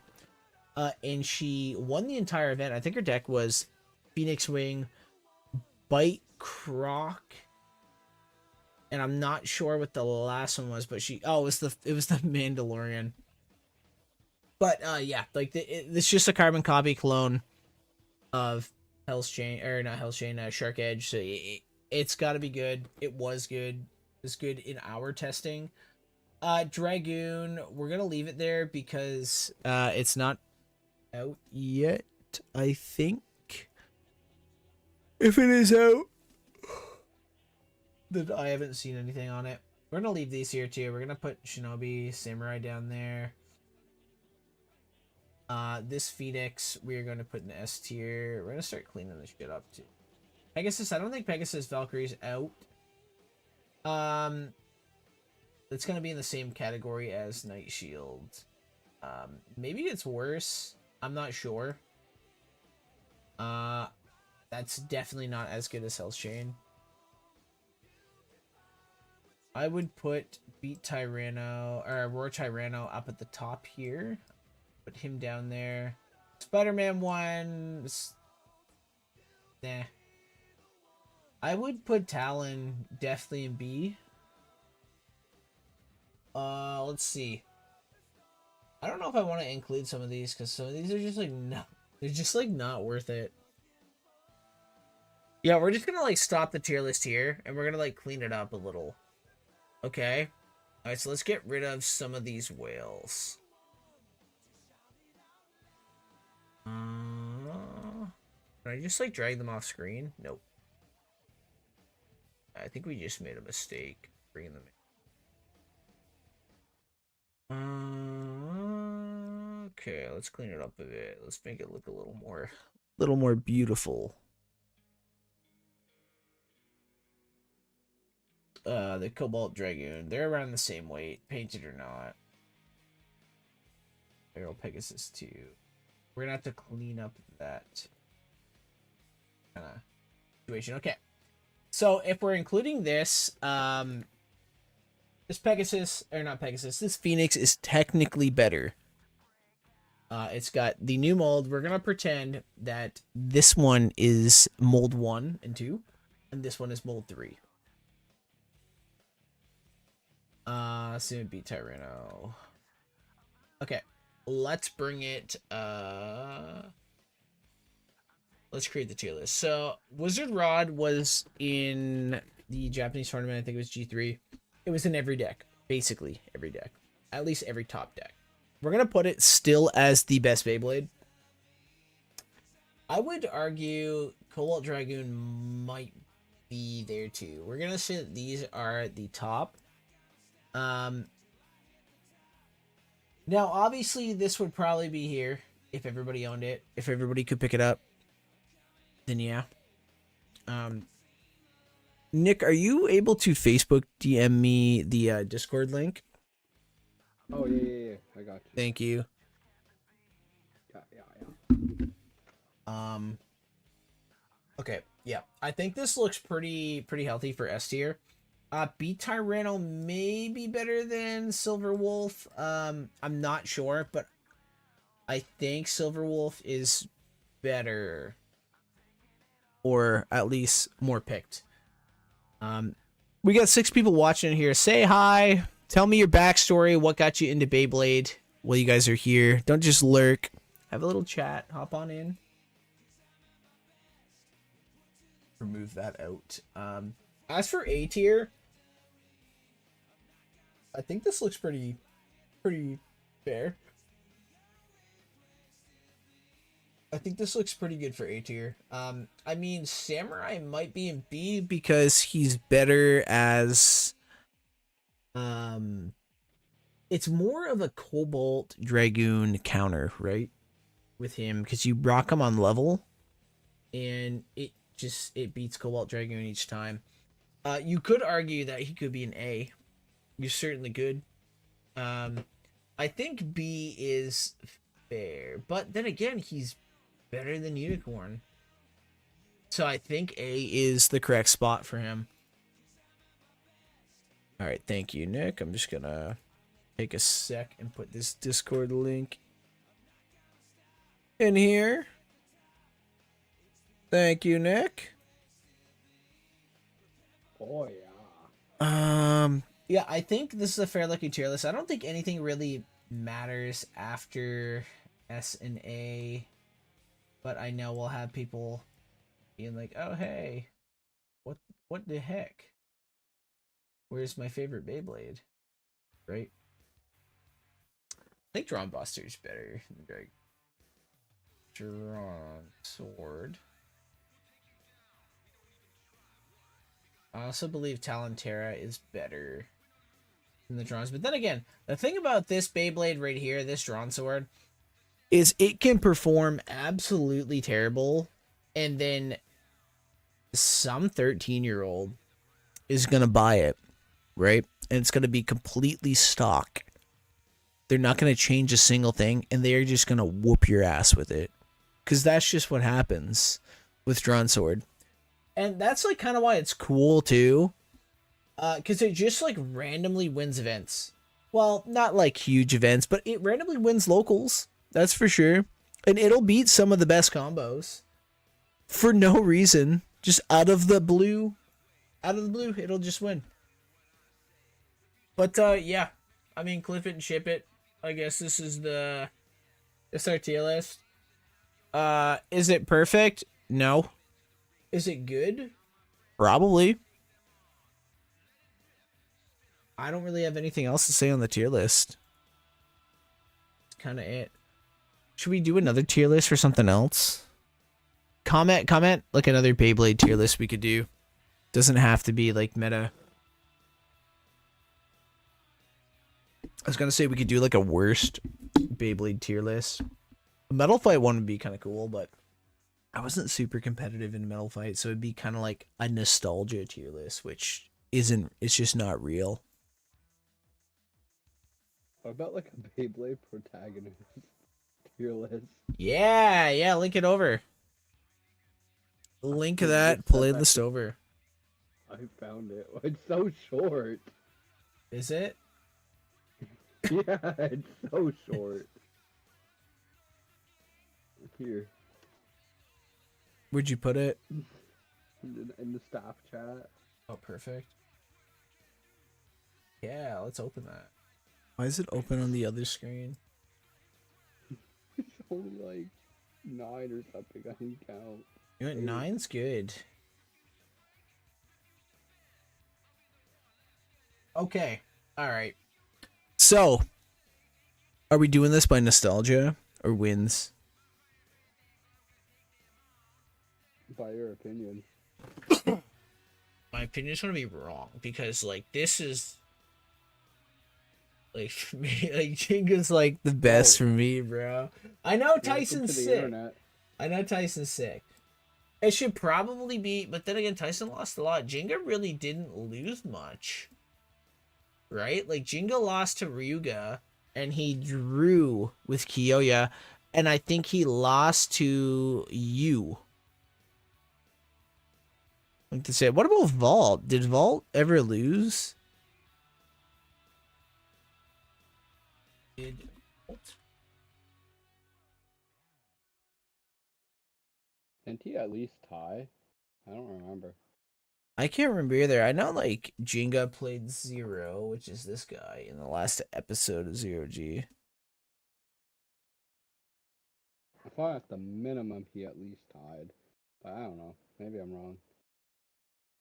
and she won the entire event. I think her deck was Phoenix Wing, Bite Croc, and I'm not sure what the last one was, but it was the Mandalorian. But yeah, like it's just a carbon copy clone of Hell's Chain, or not Hell's Chain, Shark Edge. So it's got to be good. It was good. It's good in our testing. Dragoon, we're gonna leave it there because it's not out yet. I think if it is out, then I haven't seen anything on it. We're gonna leave these here too. We're gonna put Shinobi Samurai down there. This Phoenix we're gonna put in S tier. We're gonna start cleaning this shit up too. Pegasus, I don't think Pegasus Valkyrie's out. It's gonna be in the same category as Night Shield. Maybe it's worse. I'm not sure. That's definitely not as good as Hell's Chain. I would put Beat Tyranno, or Roar Tyranno up at the top here. Put him down there. Spider-Man 1. Nah. I would put Talon definitely in B. Let's see. I don't know if I want to include some of these, because some of these are just like they're just like not worth it. Yeah, we're just gonna like stop the tier list here, and we're gonna like clean it up a little. Okay. Alright, so let's get rid of some of these whales. Can I just like drag them off screen? Nope. I think we just made a mistake bringing them in. Okay, let's clean it up a bit. Let's make it look a little more beautiful. the Cobalt Dragoon. They're around the same weight, painted or not. Barrel Pegasus 2. We're gonna have to clean up that kind of situation. Okay. So if we're including this, this Pegasus, or not Pegasus, this Phoenix is technically better. It's got the new mold. We're gonna pretend that this one is mold 1 and 2, and this one is mold 3. Soon it'd be Tyranno. Okay, let's bring it. Let's create the tier list. So Wizard Rod was in the Japanese tournament. I think it was G3. It was in every deck, basically every deck, at least every top deck. We're gonna put it still as the best Beyblade. I would argue Cobalt Dragoon might be there too. We're gonna say that these are at the top. Now obviously this would probably be here if everybody owned it. If everybody could pick it up, then yeah. Nick, are you able to Facebook DM me the Discord link? Oh yeah, I got you. Thank you. Yeah. Okay, yeah. I think this looks pretty healthy for S tier. Beat Tyranno may be better than Silver Wolf. I'm not sure, but I think Silver Wolf is better. Or at least more picked. We got 6 people watching here. Say hi. Tell me your backstory. What got you into Beyblade while you guys are here? Don't just lurk. Have a little chat. Hop on in. Remove that out. As for A tier, I think this looks pretty fair. I think this looks pretty good for A tier. I mean, Samurai might be in B because he's better as... it's more of a Cobalt Dragoon counter, right? With him, because you rock him on level, and it beats Cobalt Dragoon each time. You could argue that he could be an A. You certainly could. I think B is fair, but then again, he's better than Unicorn. So I think A is the correct spot for him. All right, thank you, Nick. I'm just gonna take a sec and put this Discord link in here. Thank you, Nick. Oh yeah. Yeah, I think this is a fair lucky tier list. I don't think anything really matters after S and A, but I know we'll have people being like, "Oh, hey, what the heck? Where's my favorite Beyblade?" Right? I think Drawn Buster's better than Drawn Sword. I also believe Talonterra is better than the Drawns. But then again, the thing about this Beyblade right here, this Drawn Sword, is it can perform absolutely terrible, and then some 13-year-old is going to buy it, right? And it's going to be completely stock. They're not going to change a single thing, and they're just going to whoop your ass with it. Because that's just what happens with Drawn Sword. And that's like kind of why it's cool too. Because it just like randomly wins events. Well, not like huge events, but it randomly wins locals. That's for sure. And it'll beat some of the best combos. For no reason. Just out of the blue. It'll just win. But yeah. I mean, clip it and ship it. I guess this is the SRT list. Is it perfect? No. Is it good? Probably. I don't really have anything else to say on the tier list. That's kind of it. Should we do another tier list for something else? Comment, like another Beyblade tier list we could do. Doesn't have to be like meta. I was gonna say we could do like a worst Beyblade tier list. A Metal Fight one would be kind of cool, but I wasn't super competitive in Metal Fight, so it'd be kind of like a nostalgia tier list, which isn't. It's just not real. What about like a Beyblade protagonist tier list? Yeah. Link it over. Link Dude, that just said playlist over. I found it. It's so short. Is it? Yeah, it's so short. Here, Where'd you put it? in the staff chat. Oh, perfect. Yeah, let's open that. Why is it open on the other screen? It's only like 9 or something. I didn't count. You know, 9's good. Okay. All right. So, are we doing this by nostalgia or wins? By your opinion. My opinion's gonna be wrong because, like, this is like for me, like Jenga's like the best for me, bro. I know Tyson's sick. Internet. I know Tyson's sick. It should probably be, but then again, Tyson lost a lot. Jenga really didn't lose much. Right? Like, Jenga lost to Ryuga, and he drew with Kiyoya, and I think he lost to you. Like to say, what about Vault? Did Vault ever lose? Did Vault? Didn't he at least tie? I don't remember. I can't remember either. I know, like, Jenga played Zero, which is this guy, in the last episode of Zero G. I thought at the minimum he at least tied. But I don't know. Maybe I'm wrong.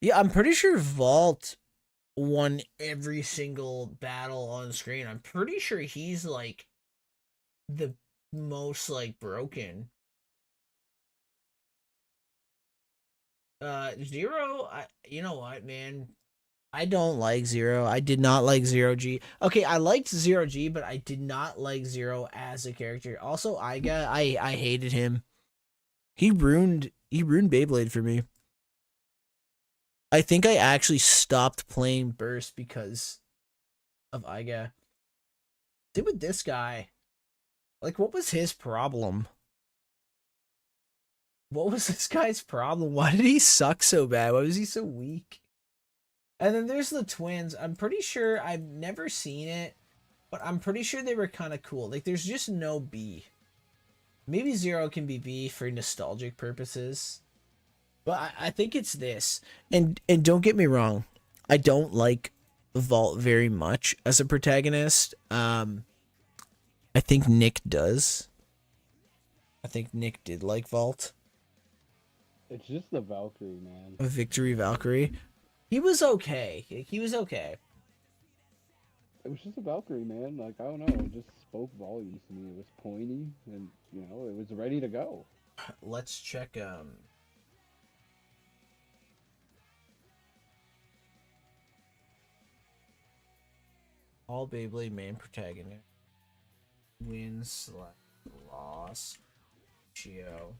Yeah, I'm pretty sure Vault won every single battle on screen. I'm pretty sure he's, like, the most, like, broken. Zero, you know what, man? I don't like Zero. I did not like Zero G. Okay, I liked Zero G, but I did not like Zero as a character. Also, Iga, I hated him. He ruined Beyblade for me. I think I actually stopped playing Burst because of Iga. Same with this guy. Like, what was his problem? What was this guy's problem? Why did he suck so bad? Why was he so weak? And then there's the twins. I'm pretty sure I've never seen it, but I'm pretty sure they were kind of cool. Like, there's just no B. Maybe Zero can be B for nostalgic purposes. But I think it's this. And don't get me wrong. I don't like Vault very much as a protagonist. I think Nick does. I think Nick did like Vault. It's just the Valkyrie, man. A Victory Valkyrie. He was okay. He was okay. It was just a Valkyrie, man. Like, I don't know. It just spoke volumes to me. It was pointy, and, you know, it was ready to go. Let's check, all Beyblade main protagonist. Wins, loss, Chio.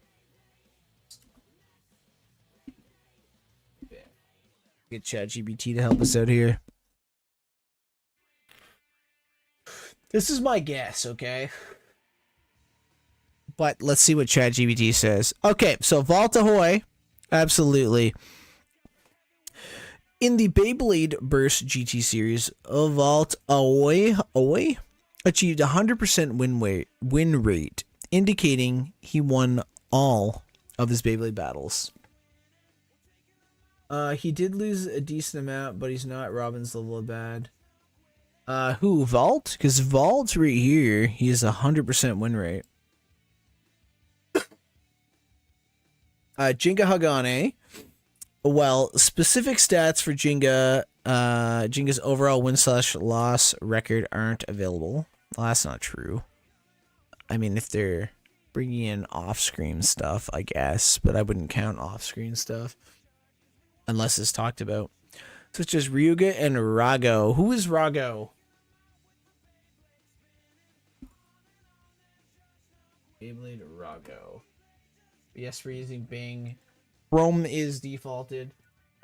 Get ChatGPT to help us out here. This is my guess, okay? But let's see what ChatGPT says. Okay, so Vault Ahoy. Absolutely. In the Beyblade Burst GT series, Vault Ahoy achieved 100% win rate, indicating he won all of his Beyblade battles. He did lose a decent amount, but he's not Robin's level of bad. Who, Vault? Because Vault's right here. He has 100% win rate. Jenga Hagane. Well, specific stats for Jenga, Jenga's overall win/loss record aren't available. Well, that's not true. I mean, if they're bringing in off-screen stuff, I guess, but I wouldn't count off-screen stuff unless it's talked about. Such as Ryuga and Rago. Who is Rago? Beyblade Rago. Yes, we're using Bing. Chrome is defaulted.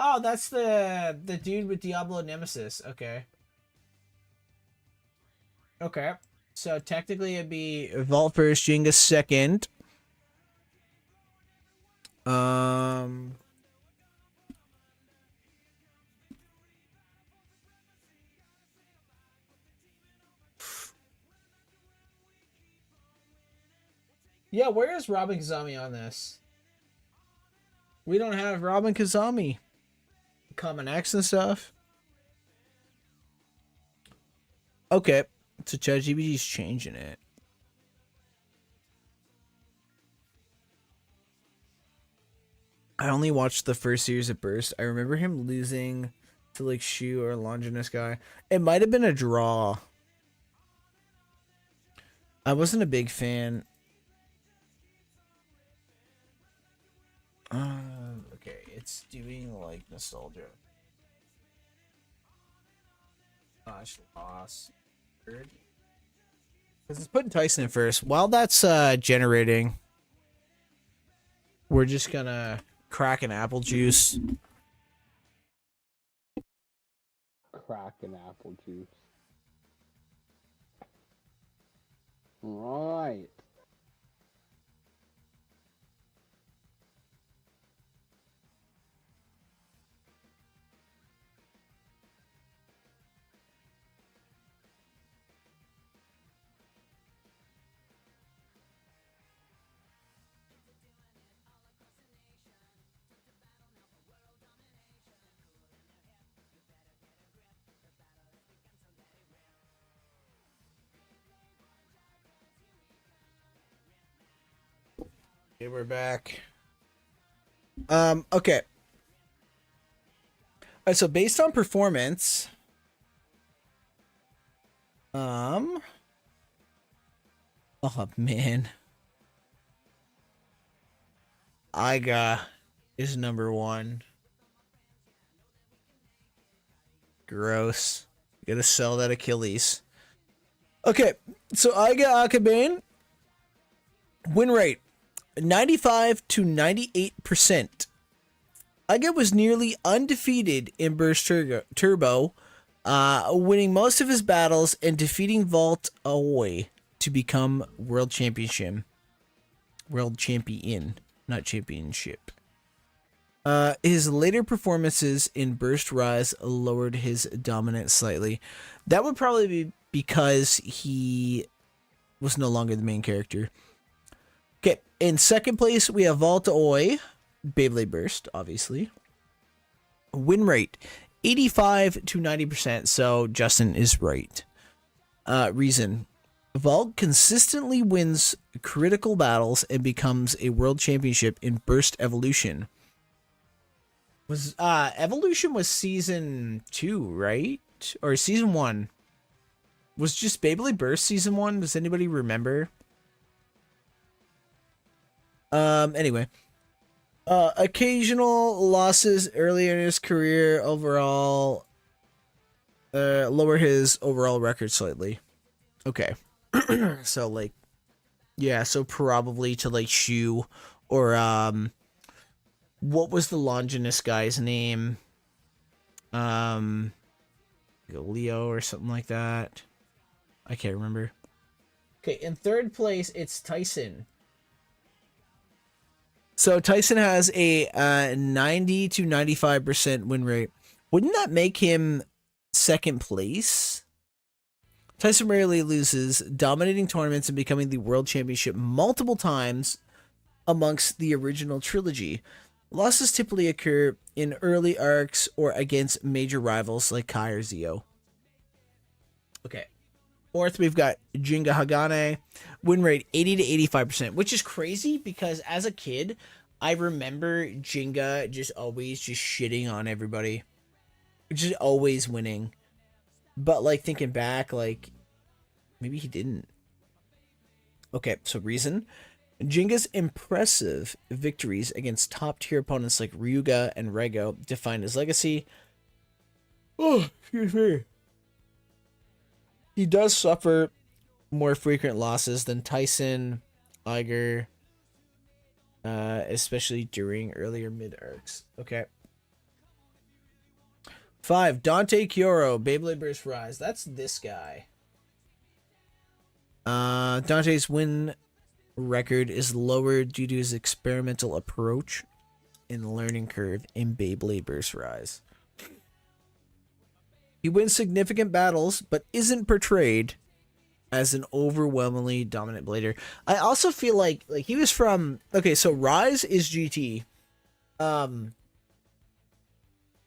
Oh, that's the dude with Diablo Nemesis. Okay. Okay. So technically it'd be Vault first, Jenga second. Um Yeah, where is Robin Kazami on this? We don't have Robin Kazami. Common X and stuff. Okay. So ChatGPT's changing it. I only watched the first series of Burst. I remember him losing to like Shu or Longinus guy. It might have been a draw. I wasn't a big fan. Okay, it's doing like nostalgia. Gosh, loss. Because it's putting Tyson in first. While that's generating, we're just gonna crack an apple juice. Crack an apple juice. Right. Okay, we're back. Okay. Alright, so based on performance, oh man, Iga is number one. Gross. Gotta sell that Achilles. Okay, so Iga Akabane, win rate 95 to 98%. Iga was nearly undefeated in Burst Turbo, winning most of his battles and defeating Vault away to become world champion, not championship. His later performances in Burst Rise lowered his dominance slightly. That would probably be because he was no longer the main character. Okay, in second place, we have Vault Oi, Beyblade Burst, obviously. Win rate, 85 to 90%, so Justin is right. Reason, Vault consistently wins critical battles and becomes a world championship in Burst Evolution. Was Evolution was season 2, right? Or season 1? Was just Beyblade Burst season 1? Does anybody remember? Anyway. Occasional losses earlier in his career overall lower his overall record slightly. Okay. So like yeah, so probably to like Shu or what was the Longinus guy's name? Leo or something like that. I can't remember. Okay, in third place, it's Tyson. So Tyson has a 90 to 95% win rate. Wouldn't that make him second place? Tyson rarely loses, dominating tournaments and becoming the world championship multiple times amongst the original trilogy. Losses typically occur in early arcs or against major rivals like Kai or Zio. Okay. Fourth, we've got Jinga Hagane. Win rate 80 to 85%, which is crazy because as a kid, I remember Jinga just always just shitting on everybody. Just always winning. But like thinking back, like maybe he didn't. Okay, so reason. Jinga's impressive victories against top-tier opponents like Ryuga and Rego define his legacy. Oh, excuse me. He does suffer more frequent losses than Tyson, Iger, especially during earlier mid-arcs. Okay. 5. Dante Kyoro, Beyblade Burst Rise. That's this guy. Dante's win record is lower due to his experimental approach in the learning curve in Beyblade Burst Rise. He wins significant battles, but isn't portrayed as an overwhelmingly dominant blader. I also feel like he was from... Okay, so Rise is GT.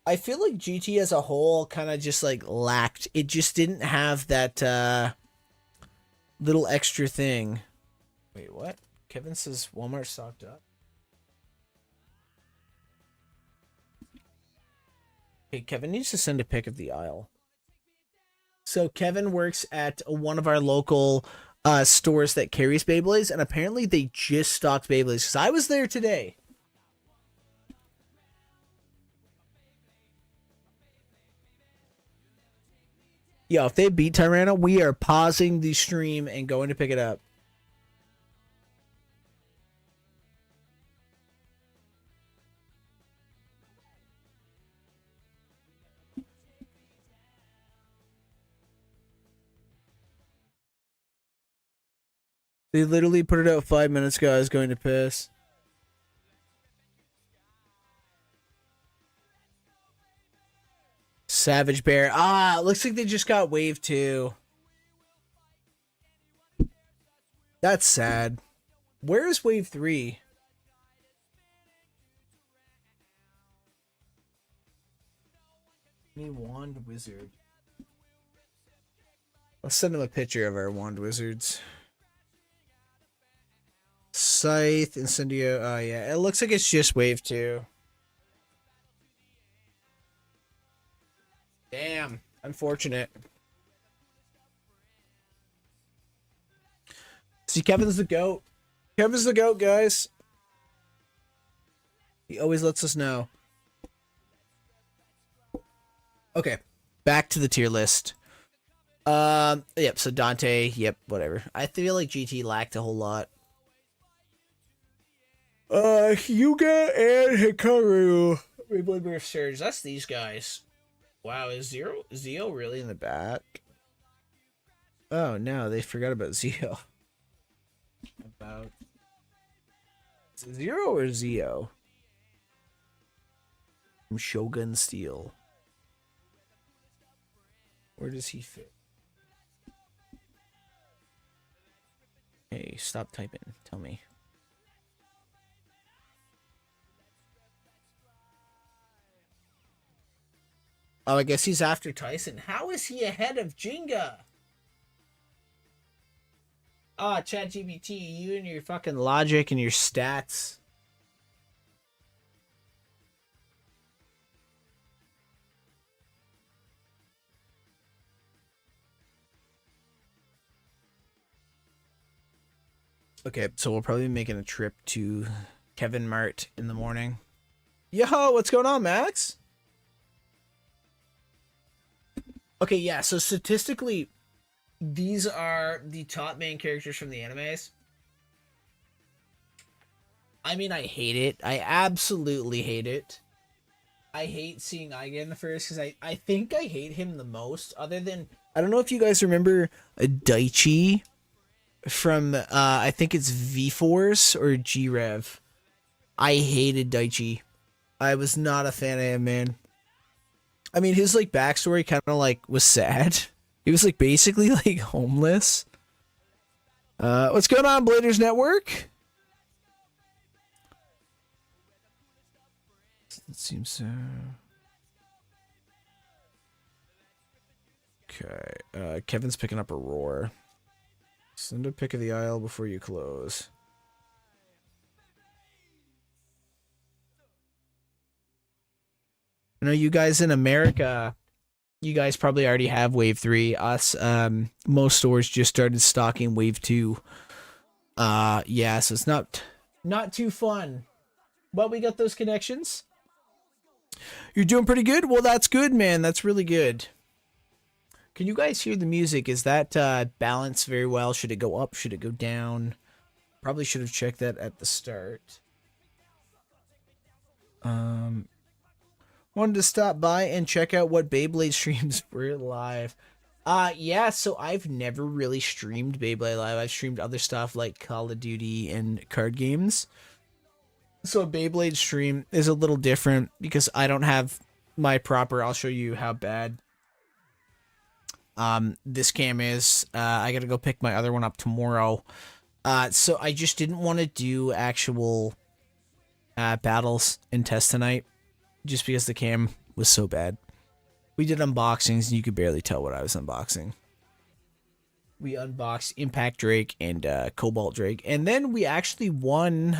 I feel like GT as a whole kind of just like lacked. It just didn't have that little extra thing. Wait, what? Kevin says Walmart stocked up. Okay, Kevin needs to send a pic of the aisle. So Kevin works at one of our local stores that carries Beyblades, and apparently they just stocked Beyblades because I was there today. Yo, if they beat Tyranno, we are pausing the stream and going to pick it up. They literally put it out 5 minutes ago. I was going to piss. Savage Bear. Ah, looks like they just got Wave 2. That's sad. Where is Wave 3? Any Wand Wizard. Let's send him a picture of our Wand Wizards. Scythe, Incendio. Oh, yeah. It looks like it's just Wave 2. Damn. Unfortunate. See, Kevin's the GOAT. Kevin's the GOAT, guys. He always lets us know. Okay. Back to the tier list. Yep, so Dante, yep, whatever. I feel like GT lacked a whole lot. Hyuga and Hikaru. Beyblade Burst Surge. That's these guys. Wow, is Zio really in the back? Oh no, they forgot about Zio. About is it Zero or Zio? From Shogun Steel. Where does he fit? Hey, stop typing. Tell me. Oh, I guess he's after Tyson. How is he ahead of Jenga? Ah, ChatGPT, you and your fucking logic and your stats. Okay, so we'll probably be making a trip to Kevin Mart in the morning. Yo, what's going on, Max? Okay, yeah, so statistically, these are the top main characters from the animes. I mean, I hate it. I absolutely hate it. I hate seeing Eigen first because I think I hate him the most, other than... I don't know if you guys remember Daichi from, I think it's V-Force or G-Rev. I hated Daichi. I was not a fan of him, man. I mean, his, like, backstory kind of, like, was sad. He was, like, basically, like, homeless. What's going on, Bladers Network? It seems so. Okay. Kevin's picking up a roar. Send a pick of the aisle before you close. I know you guys in America, you guys probably already have Wave 3. Us, most stores just started stocking Wave 2. Yeah, so it's not too fun. But we got those connections. You're doing pretty good? Well, that's good, man. That's really good. Can you guys hear the music? Is that balanced very well? Should it go up? Should it go down? Probably should have checked that at the start. Wanted to stop by and check out what Beyblade streams were live. Yeah, so I've never really streamed Beyblade live. I've streamed other stuff like Call of Duty and card games. So a Beyblade stream is a little different because I don't have my proper, I'll show you how bad this cam is. I gotta go pick my other one up tomorrow. So I just didn't want to do actual battles and tests tonight just because the cam was so bad. We did unboxings and you could barely tell what I was unboxing. We unboxed Impact Drake and Cobalt Drake, and then we actually won.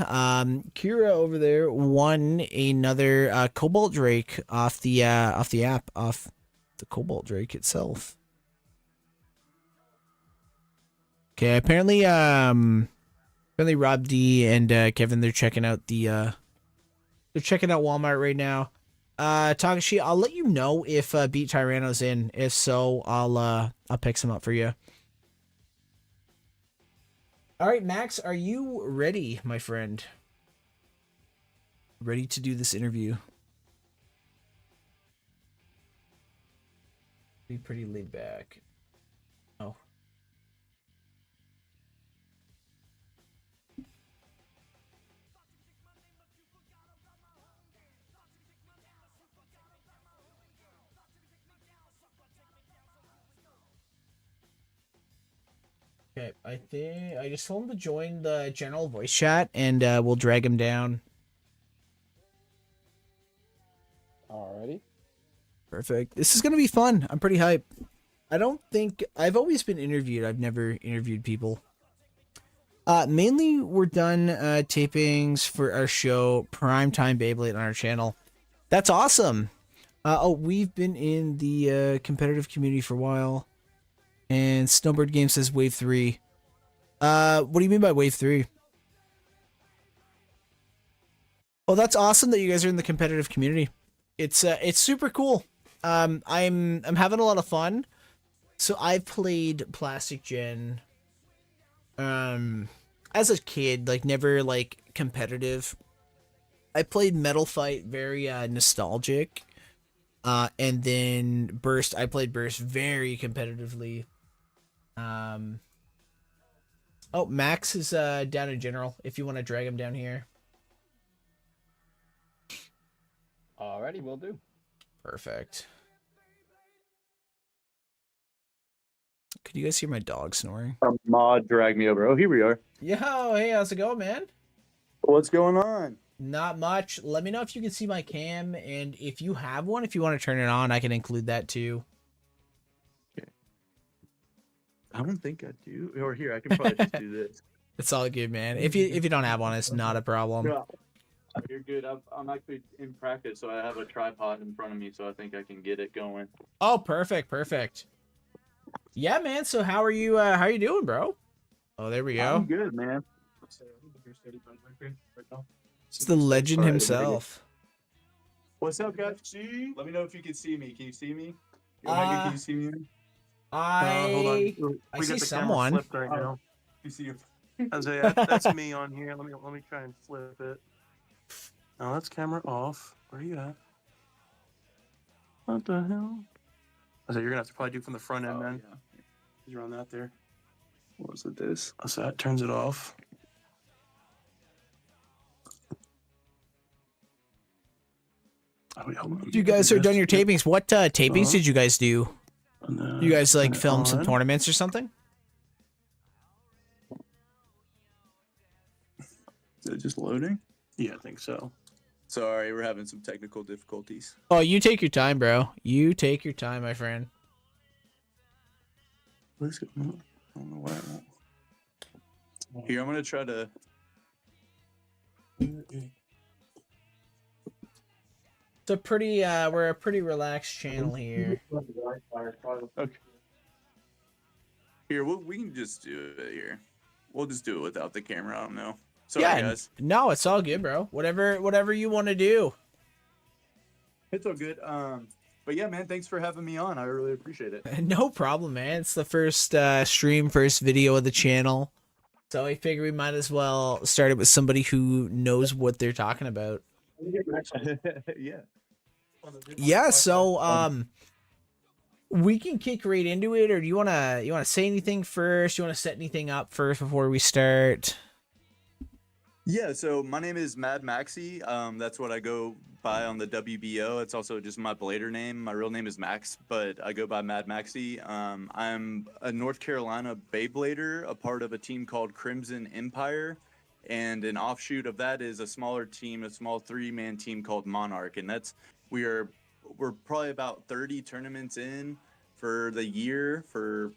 Kira over there won another Cobalt Drake off the app, off the Cobalt Drake itself. Okay, apparently Rob D and Kevin, they're checking out Walmart right now. Takashi, I'll let you know if Beat Tyranno's in. If so, I'll pick some up for you. All right, Max, are you ready, my friend? Ready to do this interview? Be pretty laid back. Oh. Okay, I think I just told him to join the general voice chat, and we'll drag him down. Alrighty. Perfect. This is gonna be fun. I'm pretty hyped. I don't think I've always been interviewed. I've never interviewed people. Mainly we're done tapings for our show Primetime Beyblade on our channel. That's awesome. We've been in the competitive community for a while. And Snowbird Game says Wave 3. What do you mean by Wave 3? Oh, that's awesome that you guys are in the competitive community. It's super cool. I'm having a lot of fun. So I've played Plastic Gen as a kid, like never like competitive. I played Metal Fight, very nostalgic. And then Burst, I played Burst very competitively. Oh, Max is down in general if you want to drag him down here. Alrighty, will do. Perfect. Could you guys hear my dog snoring? A mod dragged me over. Oh, here we are. Yo, hey, how's it going, man? What's going on? Not much. Let me know if you can see my cam, and if you have one, if you want to turn it on, I can include that too. Okay. I don't think I do. Or here, I can probably just do this. It's all good, man. If you don't have one, it's not a problem. No, you're good. I'm actually in practice, so I have a tripod in front of me, so I think I can get it going. Oh, perfect, perfect. Yeah, man. So how are you? How are you doing, bro? Oh, there we go. I'm good, man. It's the legend All right, himself. What's up, guys? Let me know if you can see me. Can you see me? Uh, Can you see me? Hold on. I We see got the camera someone. flipped right now. You see you. I was like, that's me on here. Let me try and flip it. No, that's camera off. Where are you at? What the hell? I said you're gonna have to probably do from the front end then. Yeah. You're on that there. What was it? This? So that turns it off. Oh, wait, hold on. You guys are done your Yep. tapings. What tapings did you guys do? And then You guys like turn it film some on. tournaments or something? Is it just loading? Yeah, I think so. Sorry, we're having some technical difficulties. Oh, you take your time, bro. You take your time, my friend. What is going on? I don't know why it won't. Here, I'm gonna try to. It's a pretty we're a pretty relaxed channel here. Okay. Here, we can just do it here. We'll just do it without the camera. I don't know. Sorry, Yeah, guys. no, it's all good, bro. Whatever you want to do. It's all good. But yeah, man, thanks for having me on. I really appreciate it. No problem, man. It's the first stream, first video of the channel. So I figure we might as well start it with somebody who knows what they're talking about. Yeah. Yeah, so we can kick right into it, or do you wanna say anything first? You wanna set anything up first before we start? Yeah, so my name is Mad Maxi. That's what I go by on the WBO. It's also just my blader name. My real name is Max, but I go by Mad Maxi. I'm a North Carolina Beyblader, a part of a team called Crimson Empire, and an offshoot of that is a smaller team, a small 3-man team called Monarch, and we are we're probably about 30 tournaments in for the year for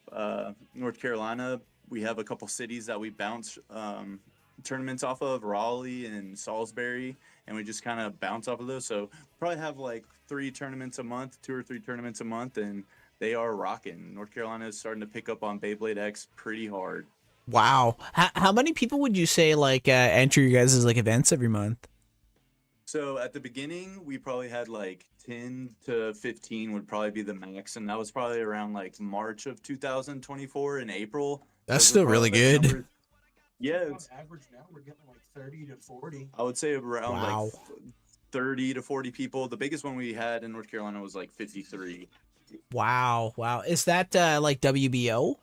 North Carolina. We have a couple cities that we bounce tournaments off of, Raleigh and Salisbury, and we just kind of bounce off of those. So probably have like 3 tournaments a month, 2 or 3 tournaments a month, and they are rocking. North Carolina is starting to pick up on Beyblade X pretty hard. Wow. How many people would you say like enter your guys' like events every month? So at the beginning, we probably had like 10 to 15 would probably be the max, and that was probably around like March of 2024 in April. That's Those are still probably really the good. numbers. Yeah, On average now we're getting like 30 to 40. I would say around Wow. like 30 to 40 people. The biggest one we had in North Carolina was like 53. Wow. Wow. Is that like WBO?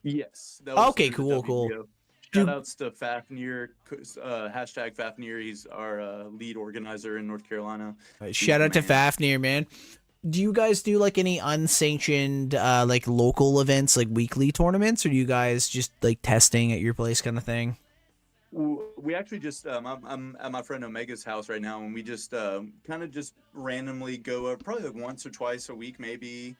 Yes. That was Okay, through the cool. WBO. Do- Shout outs to Fafnir, hashtag Fafnir. He's our lead organizer in North Carolina. Shout the out to man. Fafnir, man. Do you guys do like any unsanctioned like local events, like weekly tournaments, or do you guys just like testing at your place kind of thing? We actually just I'm at my friend Omega's house right now, and we just kind of just randomly go probably like once or twice a week, maybe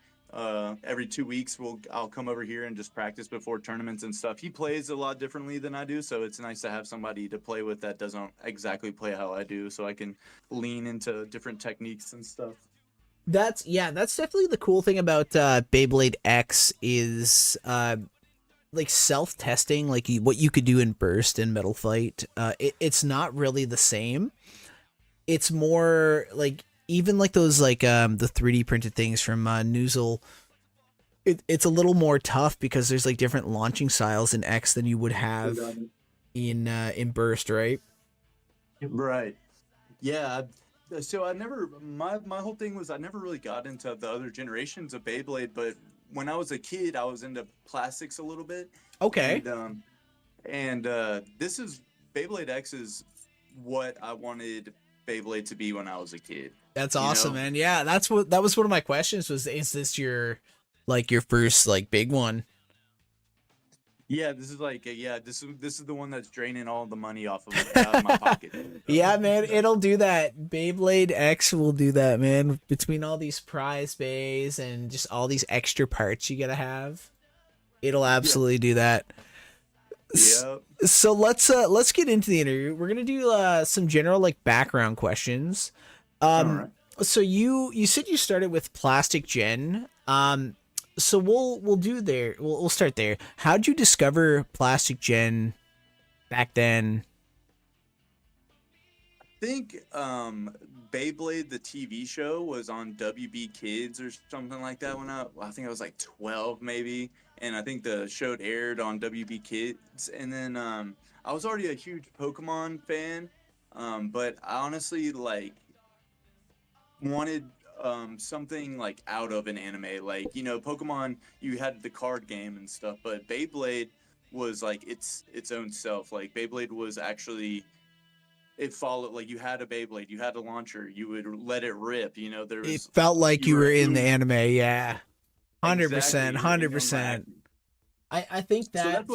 every 2 weeks. I'll come over here and just practice before tournaments and stuff. He plays a lot differently than I do, so it's nice to have somebody to play with that doesn't exactly play how I do, so I can lean into different techniques and stuff. That's definitely the cool thing about Beyblade X is like self-testing, like what you could do in Burst and Metal Fight. It's not really the same. It's more like even like those like the 3D printed things from Noozle. It's a little more tough because there's like different launching styles in X than you would have in Burst, right? Right. Yeah. So I never my whole thing was I never really got into the other generations of Beyblade, but when I was a kid, I was into plastics a little bit. Okay. And this is Beyblade X is what I wanted Beyblade to be when I was a kid. That's You awesome, know? man. Yeah, that was one of my questions was, is this your first like big one? Yeah, this is like this is the one that's draining all the money off of out of my pocket. Yeah, man, it'll do that. Beyblade X will do that, man. Between all these prize bays and just all these extra parts you gotta have, it'll absolutely do that. Yep. So let's get into the interview. We're gonna do some general like background questions. Alright. So you said you started with Plastic Gen. So we'll do there. We'll start there. How'd you discover Plastic Gen back then? I think Beyblade the TV show was on WB Kids or something like that when I think I was like 12 maybe, and I think the show aired on WB Kids, and then I was already a huge Pokemon fan, but I honestly like wanted something like out of an anime, like Pokemon, you had the card game and stuff, but Beyblade was like its own self. Like Beyblade was actually, it followed, like you had a Beyblade, you had a launcher, you would let it rip, there It was felt like you were in the doing- anime. Yeah, 100%, Exactly, you were in your own 100%. I think So that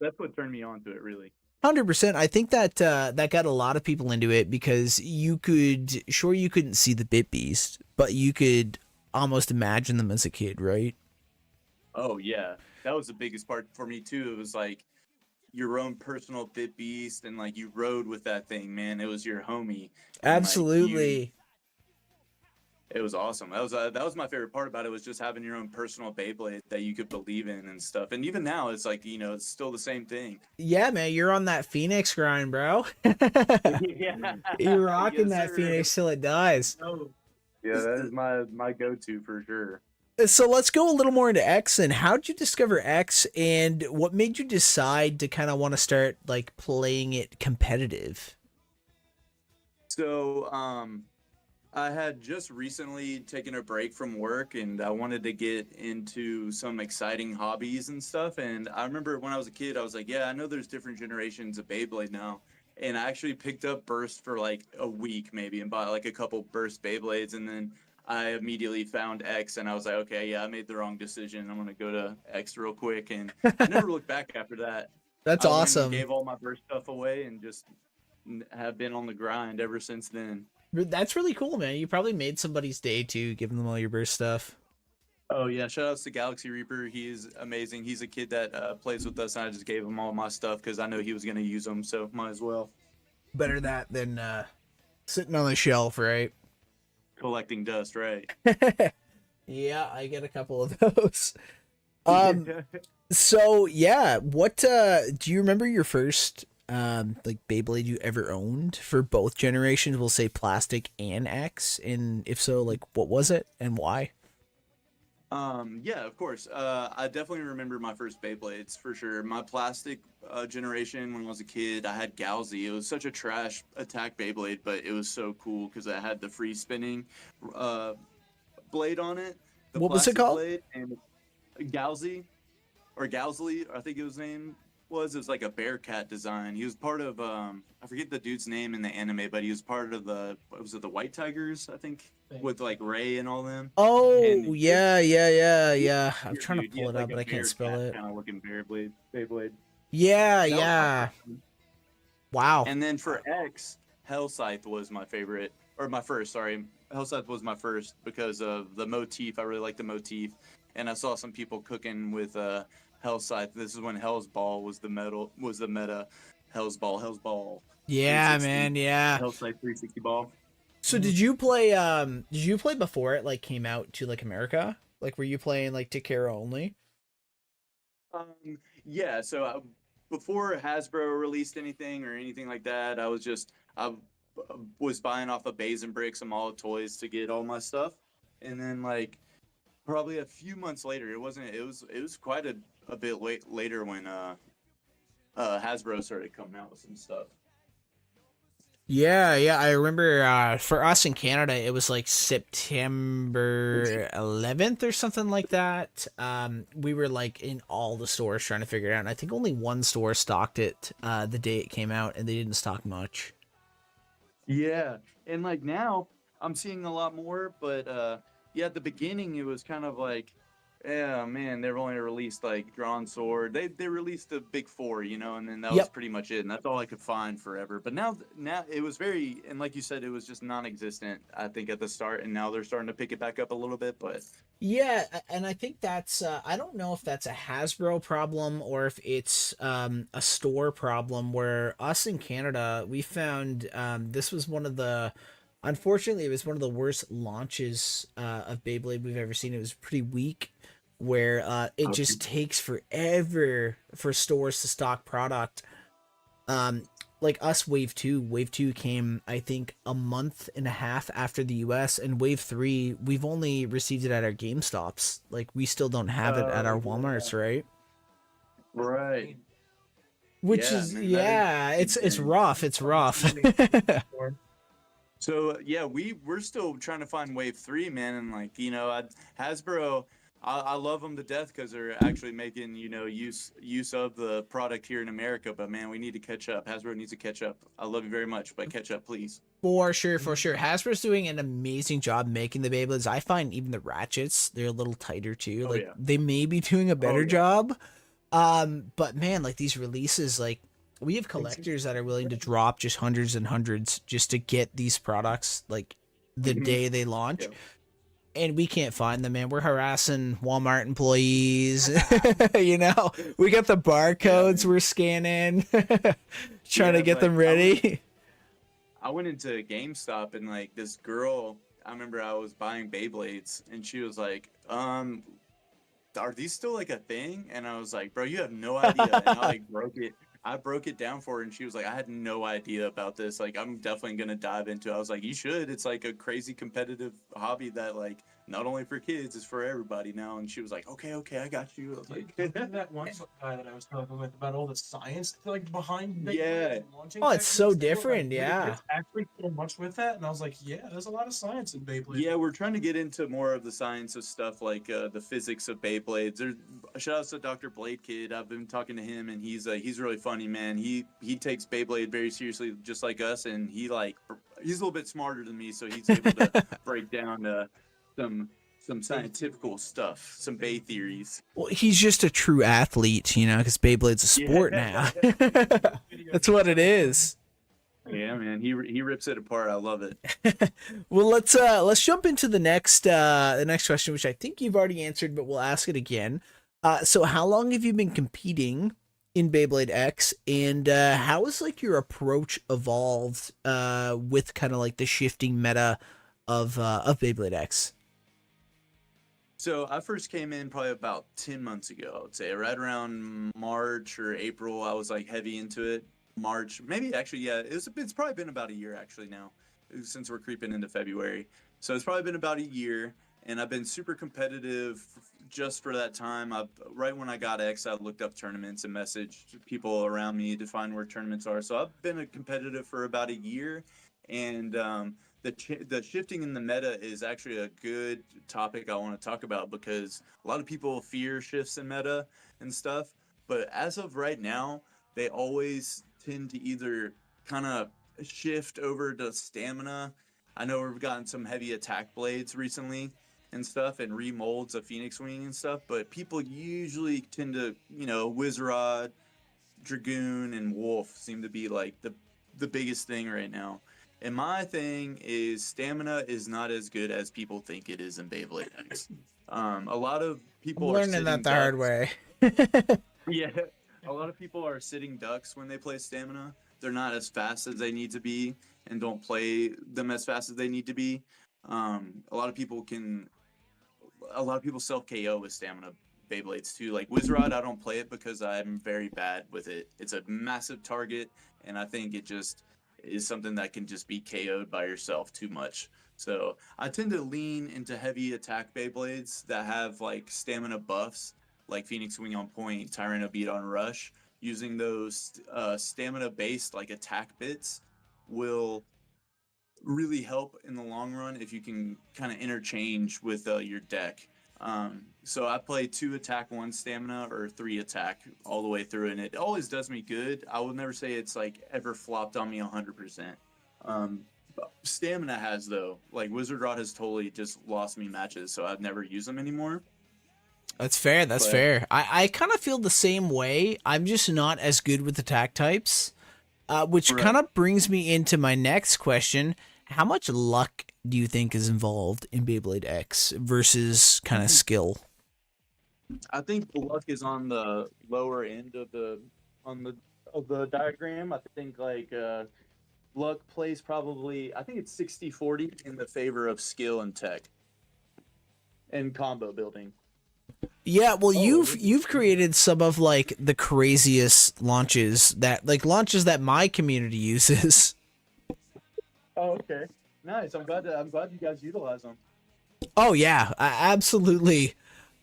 that's what turned me on to it, really. 100%. I think that that got a lot of people into it because you couldn't see the Bit Beast, but you could almost imagine them as a kid, right? Oh yeah, that was the biggest part for me too. It was like your own personal Bit Beast, and like you rode with that thing, man. It was your homie. And, like, Absolutely. it was awesome. That was my favorite part about it, was just having your own personal Beyblade that you could believe in and stuff. And even now, it's like it's still the same thing. Yeah, man, you're on that Phoenix grind, bro. Yeah, You're rocking Yes, that sir. Phoenix till it dies. Yeah, that is my go-to for sure. So let's go a little more into X. And how'd you discover X, and what made you decide to kind of want to start like playing it competitive? So I had just recently taken a break from work and I wanted to get into some exciting hobbies and stuff. And I remember when I was a kid, I was like, yeah, I know there's different generations of Beyblade now. And I actually picked up Burst for like a week maybe and bought like a couple Burst Beyblades. And then I immediately found X and I was like, okay, yeah, I made the wrong decision. I'm going to go to X real quick. And I never looked back after that. That's I went and awesome. gave all my Burst stuff away and just have been on the grind ever since then. That's really cool, man. You probably made somebody's day too, giving them all your burst stuff. Oh yeah, shout outs to Galaxy Reaper. He is amazing. He's a kid that plays with us, and I just gave him all my stuff because I know he was gonna use them, so might as well. Better that than sitting on the shelf, right? Collecting dust, right? Yeah, I get a couple of those. So yeah, what do you remember your first like Beyblade you ever owned for both generations? We'll say plastic and X, and if so, like what was it and why? Yeah, of course. I definitely remember my first Beyblades for sure. My plastic generation when I was a kid, I had Galsy. It was such a trash attack Beyblade, but it was so cool because I had the free spinning uh, blade on it. The What was it plastic called? blade and Galsy or Galsley, I think his name was. It was like a Bearcat design. He was part of I forget the dude's name in the anime, but he was part of the was it the White Tigers, I think, with like Ray and all them. Oh And yeah. I'm trying to dude, he pull had it up, like but a I can't spell Bearcat it. kind of looking Beyblade. Yeah, That was my yeah. first one. Wow. And then for X, Hellscythe was my favorite, or my first. Sorry, Hellscythe was my first because of the motif. I really like the motif, and I saw some people cooking with Hellscythe. This is when Hell's Ball was the meta. Hell's Ball, Yeah, 360. man, yeah. Hellscythe 360 ball. So did you play before it like came out to like America? Like were you playing like Takara only? Yeah. So before Hasbro released anything or anything like that, I was buying off of Bays and Bricks and Mall of Toys to get all my stuff, and then like probably a few months later, it was quite a bit later when Hasbro started coming out with some stuff. Yeah, I remember for us in Canada it was like September 11th or something like that. We were like in all the stores trying to figure it out. And I think only one store stocked it the day it came out and they didn't stock much. Yeah, and like now I'm seeing a lot more, but yeah, at the beginning it was kind of like, yeah, man, they've only released like Drawn Sword. They released the big four, and then that was Yep. pretty much it, and that's all I could find forever. But now it was and like you said, it was just non-existent. I think at the start, and now they're starting to pick it back up a little bit, but. Yeah, and I think that's I don't know if that's a Hasbro problem or if it's a store problem where us in Canada we found this was one of the unfortunately it was one of the worst launches of Beyblade we've ever seen. It was pretty weak where it just takes forever for stores to stock product. Like us, Wave 2 came, I think, a month and a half after the US, and Wave 3, we've only received it at our GameStops. Like, we still don't have it at our Walmarts, right? Right. Which Yeah, is, man, that yeah, is it's insane. rough, it's rough. So yeah, we're still trying to find Wave 3, man, and like Hasbro, I love them to death because they're actually making use of the product here in America. But man, we need to catch up. Hasbro needs to catch up. I love you very much, but catch up, please. For sure. Hasbro's doing an amazing job making the Beyblades. I find even the ratchets, they're a little tighter too. Oh, Like, yeah. they may be doing a better yeah. job. But man, like these releases, like we have collectors that are willing to drop just hundreds and hundreds just to get these products like the Mhm. day they launch. Yeah. And we can't find them, man. We're harassing Walmart employees. We got the barcodes we're scanning, trying to Yeah, get them like, ready. I went into GameStop and like this girl, I remember I was buying Beyblades and she was like, are these still like a thing? And I was like, bro, you have no idea. And I like broke it down for her and she was like, I had no idea about this. Like, I'm definitely gonna dive into it. I was like, you should. It's like a crazy competitive hobby that like not only for kids, it's for everybody now. And she was like, okay, I got you. I was like, That one guy that I was talking with about all the science like behind Beyblade Yeah. and launching Oh, it's so techniques, they were different, like, yeah. There's actually so much with that, and I was like, yeah, there's a lot of science in Beyblade. Yeah, we're trying to get into more of the science of stuff, like the physics of Beyblades. There's shout out to Dr. Blade Kid. I've been talking to him, and he's really funny, man. He takes Beyblade very seriously, just like us, and he's a little bit smarter than me, so he's able to break down some scientific stuff, some Bay theories. Well, he's just a true athlete, you know, because Beyblade's a sport now. That's what it is. Yeah, man, he rips it apart. I love it. Well, let's jump into the next question, which I think you've already answered, but we'll ask it again. So how long have you been competing in Beyblade X, and how has like your approach evolved with kind of like the shifting meta of Beyblade X? So I first came in probably about 10 months ago, I would say, right around March or April. I was like heavy into it. March, maybe actually, yeah, it's probably been about a year actually now, since we're creeping into February. So it's probably been about a year, and I've been super competitive just for that time. Right when I got X, I looked up tournaments and messaged people around me to find where tournaments are. So I've been a competitive for about a year, and the shifting in the meta is actually a good topic I want to talk about, because a lot of people fear shifts in meta and stuff. But as of right now, they always tend to either kind of shift over to stamina. I know we've gotten some heavy attack blades recently and stuff, and remolds of Phoenix Wing and stuff, but people usually tend to, Wizrod, Dragoon, and Wolf seem to be like the biggest thing right now. And my thing is stamina is not as good as people think it is in Beyblade X. A lot of people I'm are learning that the ducks. hard way. Yeah, a lot of people are sitting ducks when they play stamina. They're not as fast as they need to be, and don't play them as fast as they need to be. A lot of people self KO with stamina Beyblades too. Like Wizrod, I don't play it because I'm very bad with it. It's a massive target, and I think it just is something that can just be KO'd by yourself too much. So I tend to lean into heavy attack Beyblades that have like stamina buffs, like Phoenix Wing on point, Tyrant Beat on rush. Using those stamina based like attack bits will really help in the long run if you can kind of interchange with your deck. So I play 2 attack, 1 stamina, or 3 attack all the way through, and it always does me good. I will never say it's like ever flopped on me 100%. Stamina has, though. Like Wizard Rod has totally just lost me matches, so I've never used them anymore. That's fair. That's fair. I kind of feel the same way. I'm just not as good with attack types, which kind of brings me into my next question. How much luck do you think is involved in Beyblade X versus kind of skill? I think the luck is on the lower end of the diagram. I think like luck plays probably, I think it's 60-40 in the favor of skill and tech and combo building. Yeah, well, you've created some of like the craziest launches that my community uses. Oh, okay, nice. I'm glad you guys utilize them. Oh yeah, absolutely.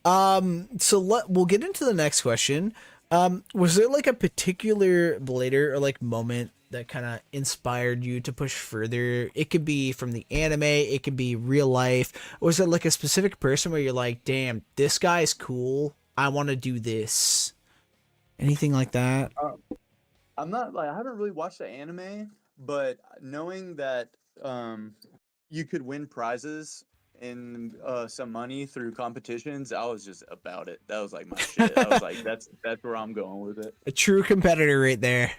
So we'll get into the next question. Was there like a particular blader or like moment that kind of inspired you to push further? It could be from the anime, it could be real life. Or was it like a specific person where you're like, damn, this guy is cool, I want to do this? Anything like that? I haven't really watched the anime, but knowing that you could win prizes and some money through competitions, I was just about it. That was like my shit. I was like, that's where I'm going with it. A true competitor right there.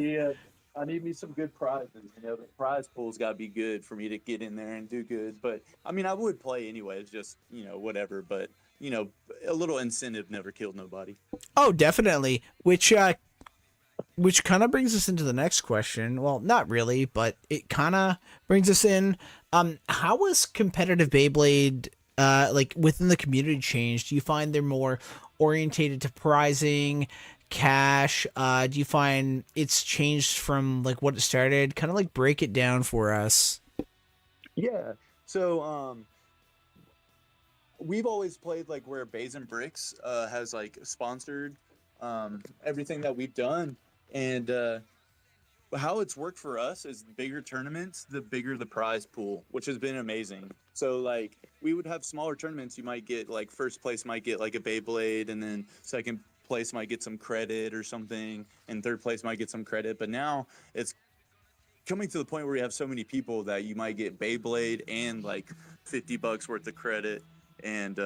Yeah, I need me some good prizes. The prize pool's got to be good for me to get in there and do good. But I mean, I would play anyway. It's just whatever. But a little incentive never killed nobody. Oh, definitely. Which kind of brings us into the next question. Well, not really, but it kind of brings us in. How was competitive Beyblade like within the community changed? Do you find they're more orientated to prizing, cash? Do you find it's changed from like what it started? Kind of like break it down for us. Yeah. So we've always played like where Bays and Bricks has like sponsored everything that we've done, and how it's worked for us is bigger tournaments, the bigger the prize pool, which has been amazing. So like we would have smaller tournaments, you might get like first place might get like a Beyblade, and then second place might get some credit or something, and third place might get some credit. But now it's coming to the point where you have so many people that you might get Beyblade and like $50 worth of credit, and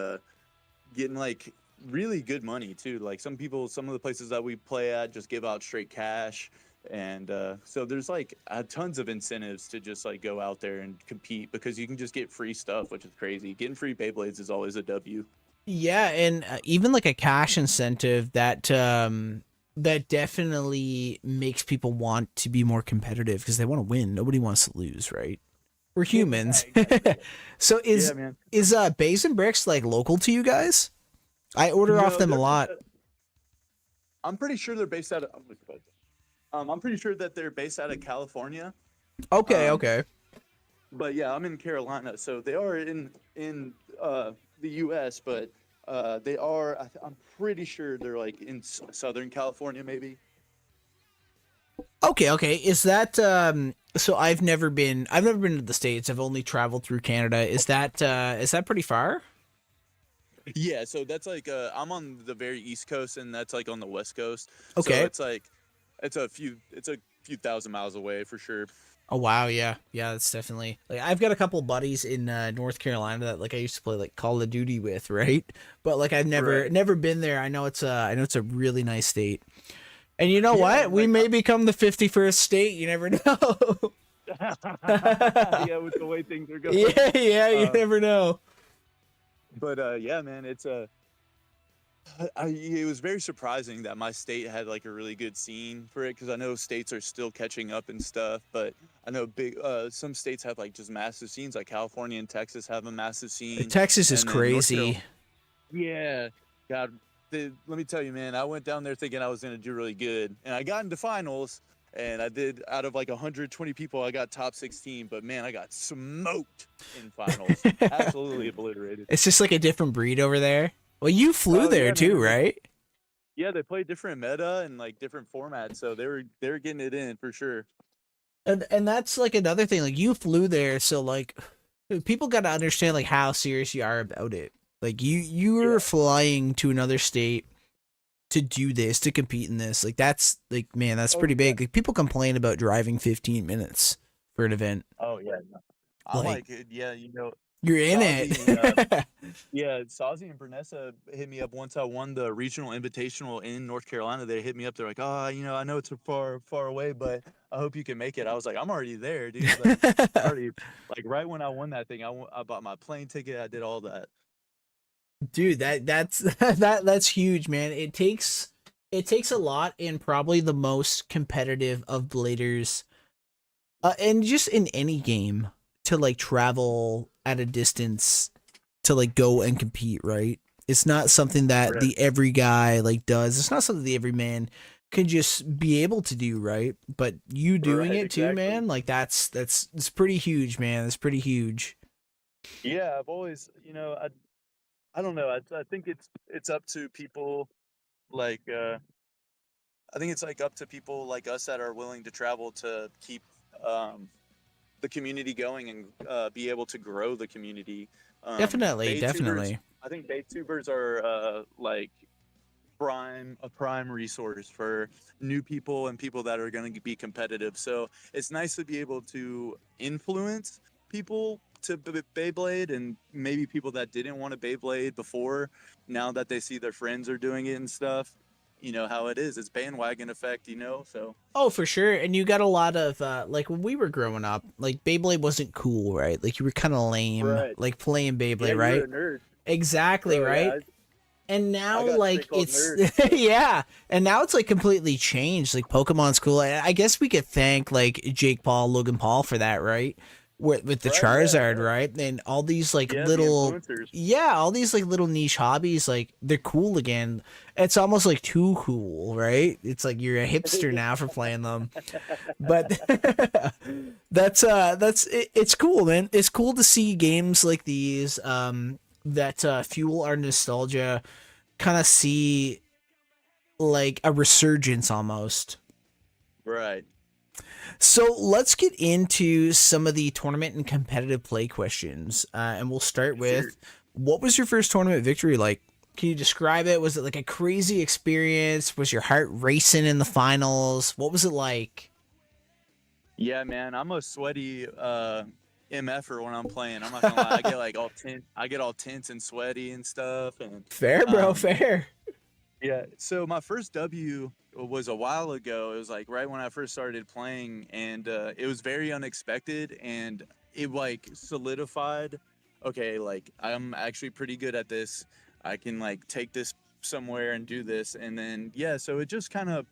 getting like really good money too. Like some of the places that we play at just give out straight cash. And so there's like tons of incentives to just like go out there and compete, because you can just get free stuff, which is crazy. Getting free Beyblades is always a W. Yeah, and even like a cash incentive that that definitely makes people want to be more competitive because they want to win. Nobody wants to lose, right? We're humans. Yeah, exactly. So is Yeah, man. Bays and Bricks like local to you guys? I order off No, them a lot. I'm pretty sure they're based out of. I'm pretty sure that they're based out of California. Okay, um, okay. But yeah, I'm in Carolina, so they are in the U.S., but they are. I'm pretty sure they're like in Southern California, maybe. Okay. Is that so I've never been to the States. I've only traveled through Canada. Is that pretty far? Yeah, so that's like I'm on the very East Coast, and that's like on the West Coast. Okay. So it's like it's a few thousand miles away for sure. Oh wow, yeah, that's definitely like I've got a couple buddies in North Carolina that like I used to play like Call of Duty with, right? But like I've never been there. I know it's a really nice state, and you know what? We may become the 51st state. You never know. Yeah, with the way things are going. Yeah, you never know. But yeah, man, it was very surprising that my state had like a really good scene for it, because I know states are still catching up and stuff, but I know some states have like just massive scenes, like California and Texas have a massive scene. Texas is And then North crazy. Yeah, God, let me tell you, man, I went down there thinking I was gonna do really good, and I got into finals, and I did, out of like 120 people, I got top 16, but man, I got smoked in finals. Absolutely obliterated. It's just like a different breed over there. Well, you flew there Yeah, too, man. right? Yeah, they play different meta and like different formats, so they were getting it in for sure. And that's like another thing. Like you flew there, so like people got to understand like how serious you are about it. Like you were flying to another state to do this, to compete in this. Like that's like, man, that's pretty big. Like people complain about driving 15 minutes for an event. Oh yeah, I like it. Yeah, You're in it. yeah, Sazi and Bernessa hit me up once I won the regional invitational in North Carolina. They hit me up. They're like, "Oh, I know it's far away, but I hope you can make it." I was like, "I'm already there, dude." Like, like right when I won that thing, I bought my plane ticket. I did all that. Dude, that's that's huge, man. It takes a lot, and probably the most competitive of bladers, and just in any game, to like travel at a distance to like go and compete, right? It's not something that the every guy like does. It's not something the every man can just be able to do, right? But you doing it too, man, like that's it's pretty huge, man. It's pretty huge. Yeah, I've always, I don't know. I think it's up to people like I think it's like up to people like us that are willing to travel to keep the community going, and be able to grow the community. Definitely. I think Baytubers are like a prime resource for new people and people that are going to be competitive. So it's nice to be able to influence people to Beyblade, and maybe people that didn't want to Beyblade before, now that they see their friends are doing it and stuff. You know how it is. It's bandwagon effect, so. Oh, for sure. And you got a lot of like when we were growing up, like Beyblade wasn't cool, right? Like you were kind of lame, Right. like playing Beyblade, Yeah, right? you're a nerd. Exactly, Bro, right? yeah, and now got a like shit called it's yeah, and now it's like completely changed. Like Pokemon's cool. I guess we could thank like Jake Paul, Logan Paul for that, right? With the Right, Charizard, yeah. right? And all these like Yeah, the little influencers. all these like little niche hobbies, like they're cool again. It's almost like too cool, right? It's like you're a hipster now for playing them. But it's cool, man. It's cool to see games like these that fuel our nostalgia, kind of see like a resurgence almost. Right. So let's get into some of the tournament and competitive play questions, and we'll start with, Sure. what was your first tournament victory like? Can you describe it? Was it like a crazy experience? Was your heart racing in the finals? What was it like? Yeah, man, I'm a sweaty MFer when I'm playing. I'm not gonna lie. I get all tense and sweaty and stuff. And Fair, bro, um, fair. yeah, so my first W was a while ago. It was like right when I first started playing, and it was very unexpected, and it like solidified. Okay, like I'm actually pretty good at this. I can like take this somewhere and do this, and then yeah, so it just kind of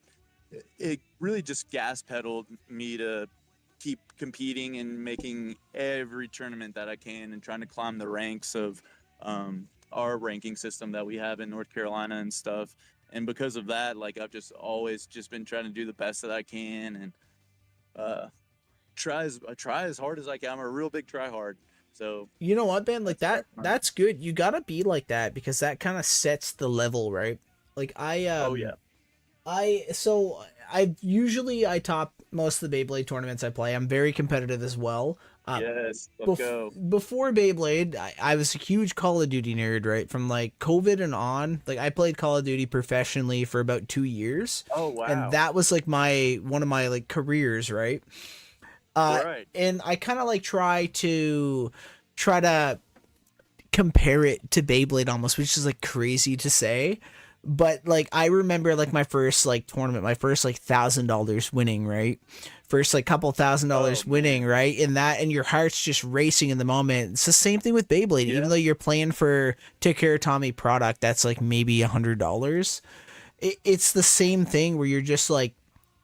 it really just gas pedaled me to keep competing and making every tournament that I can and trying to climb the ranks of our ranking system that we have in North Carolina and stuff. And because of that, like I've just always just been trying to do the best that I can and try as hard as I can. I'm a real big try hard. So You know what, man? Like that's fun. that's good. You gotta be like that because that kind of sets the level, right? Like Oh yeah. I top most of the Beyblade tournaments I play. I'm very competitive as well. Yes. Let's go. Before Beyblade, I was a huge Call of Duty nerd, right? From like COVID and on, like I played Call of Duty professionally for about 2 years, Oh wow. and that was like one of my like careers, right? Right. And I kind of like try to compare it to Beyblade almost, which is like crazy to say. But like I remember like my first like tournament, my first like $1,000 winning, right? First like couple $1,000 Oh, winning, man. right? And your heart's just racing in the moment. It's the same thing with Beyblade. Yeah. Even though you're playing for Take Tommy product, that's like maybe $100. It's the same thing where you're just like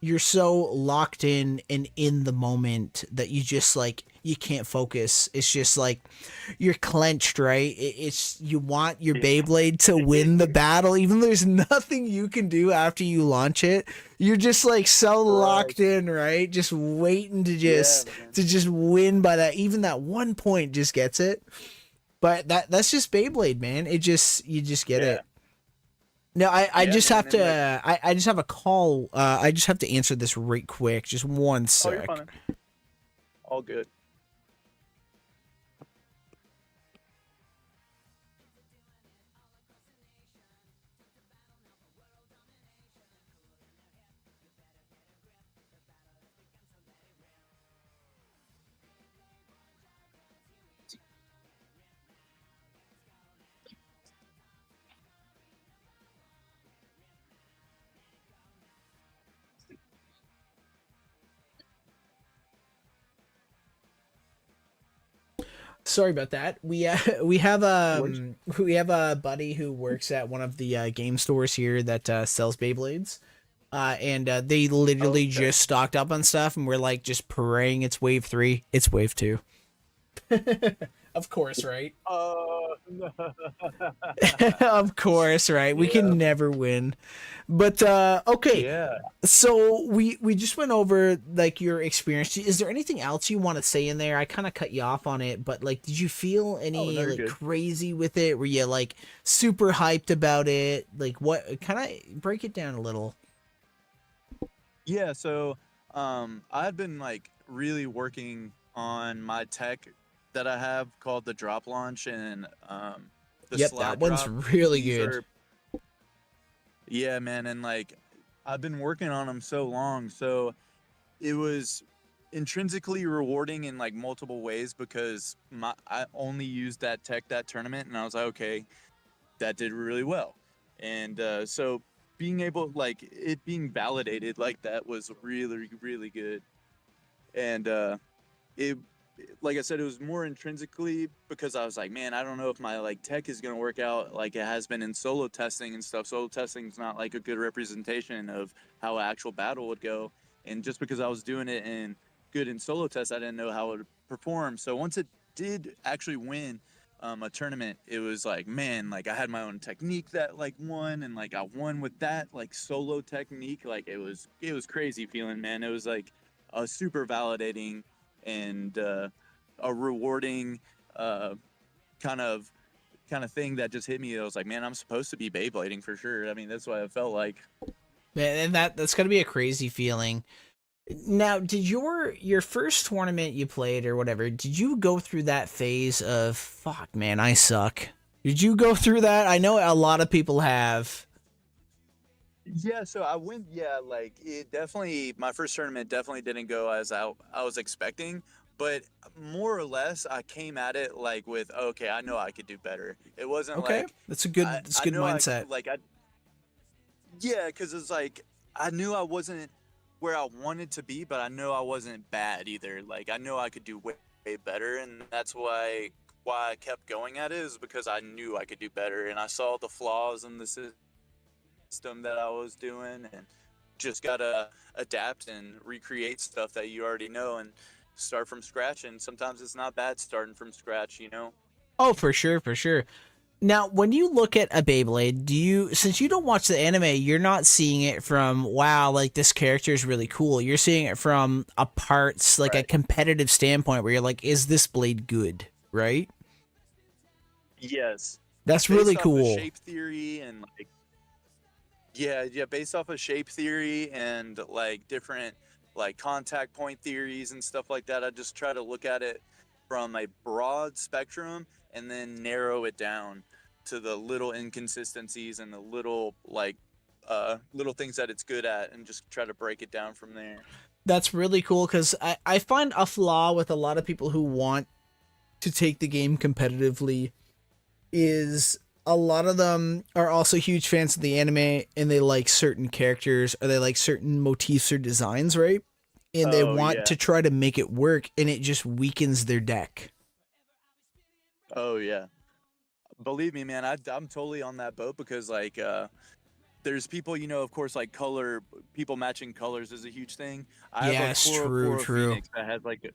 you're so locked in and in the moment that you just like you can't focus. It's just like you're clenched, right? It's you want your Yeah. Beyblade to win the battle, even though there's nothing you can do after you launch it. You're just like so locked in, right? Just waiting to Yeah, man. just win by that. Even that 1 point just gets it. But that's just Beyblade, man. You just get Yeah. it. No, I Yeah, just man, have and, to I just have a call. I just have to answer this right quick. Just one Oh, you're sec. fine. All good. Sorry about that. We have a buddy who works at one of the game stores here that sells Beyblades. And they literally Okay. just stocked up on stuff, and we're like just praying it's wave 3. It's wave 2. Of course, right? No. Of course, right? We Yeah. can never win. But okay. Yeah. So we just went over like your experience. Is there anything else you want to say in there? I kind of cut you off on it, but like, did you feel Oh, any no, you're like good. crazy with it? Were you like super hyped about it? Like, what? Kind of break it down a little. Yeah, so I've been like really working on my tech that I have called the drop launch and the Yep, slide that one's drop. really These good. are Yeah, man, and like I've been working on them so long, so it was intrinsically rewarding in like multiple ways because I only used that tech that tournament and I was like, okay, that did really well. And so being able like it being validated like that was really really good. And it like I said, it was more intrinsically because I was like, man, I don't know if my like tech is gonna work out like it has been in solo testing and stuff. Solo testing is not like a good representation of how an actual battle would go. And just because I was doing it in good in solo tests, I didn't know how it would perform. So once it did actually win a tournament, it was like, man, like I had my own technique that like won, and like I won with that like solo technique. Like it was crazy feeling, man. It was like a super validating and a rewarding kind of kind of thing that just hit me. I was like, man, I'm supposed to be Beyblading for sure. I mean, that's what it felt like. And that's gonna be a crazy feeling. Now, did your first tournament you played or whatever, did you go through that phase of fuck man, I suck? Did you go through that? I know a lot of people have. Yeah, so I went, yeah, like it definitely, my first tournament definitely didn't go as I was expecting, but more or less I came at it like with, okay, I know I could do better. It wasn't Okay, like, that's a good I know mindset. yeah, because it's like, I knew I wasn't where I wanted to be, but I know I wasn't bad either. Like I know I could do way better, and that's why I kept going at it, is because I knew I could do better, and I saw the flaws in the system that I was doing, and just gotta adapt and recreate stuff that you already know and start from scratch. And sometimes it's not bad starting from scratch, you know. Oh, for sure, for sure. Now, when you look at a Beyblade, since you don't watch the anime, you're not seeing it from, wow, like this character is really cool. You're seeing it from a parts, like a Right. competitive standpoint where you're like, is this blade good? Right? Yes. That's Based really off of cool. shape theory and like, yeah, based off of shape theory and like different like contact point theories and stuff like that. I just try to look at it from a broad spectrum and then narrow it down to the little inconsistencies and the little like little things that it's good at, and just try to break it down from there. That's really cool because I find a flaw with a lot of people who want to take the game competitively is a lot of them are also huge fans of the anime and they like certain characters or they like certain motifs or designs, right? And they Oh want yeah. to try to make it work and it just weakens their deck. Oh yeah. Believe me, man, I'm totally on that boat, because like there's people, you know, of course, like people matching colors is a huge thing. I have a Yes, true. Phoenix that has like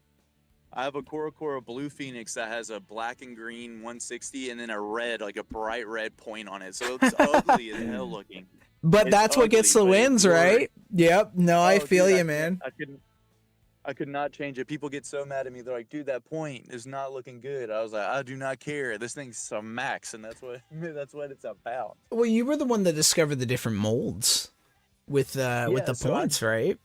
I have a Cora Blue Phoenix that has a black and green 160 and then a red, like a bright red point on it. So it's ugly as hell looking. But It's that's what gets ugly, the but it wins, works. right? Yep. No, I Oh, feel dude, you, man. I could not change it. People get so mad at me. They're like, dude, that point is not looking good. I was like, I do not care. This thing's a max, and that's what that's what it's about. Well, you were the one that discovered the different molds with Yeah, the so points, right?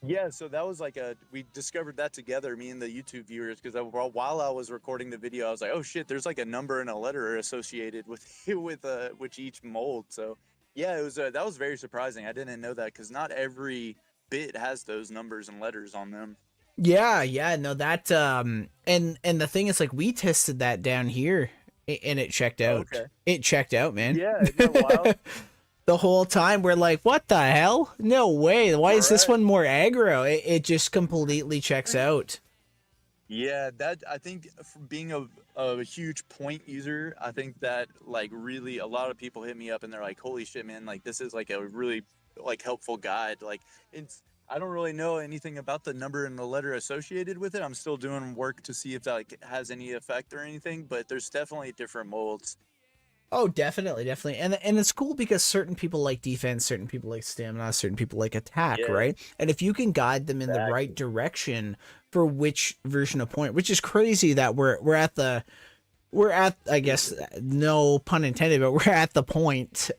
Yeah, so that was like we discovered that together, me and the YouTube viewers, because while I was recording the video, I was like, oh shit, there's like a number and a letter associated with with each mold. So yeah, it was that was very surprising. I didn't know that, because not every bit has those numbers and letters on them. Yeah, no, that and the thing is like we tested that down here and it checked Oh, out. okay. It checked out, man. Yeah, isn't that wild? The whole time we're like, what the hell? No way. Why is this Right. one more aggro? It just completely checks out. Yeah, that I think being a huge point user, I think that like really a lot of people hit me up and they're like, holy shit, man, like this is like a really like helpful guide. Like it's I don't really know anything about the number and the letter associated with it. I'm still doing work to see if that like has any effect or anything, but there's definitely different molds. Oh, definitely. And it's cool because certain people like defense, certain people like stamina, certain people like attack, Yeah, right? And if you can guide them in the right exactly. direction for which version of point, which is crazy that we're at I guess no pun intended, but we're at the point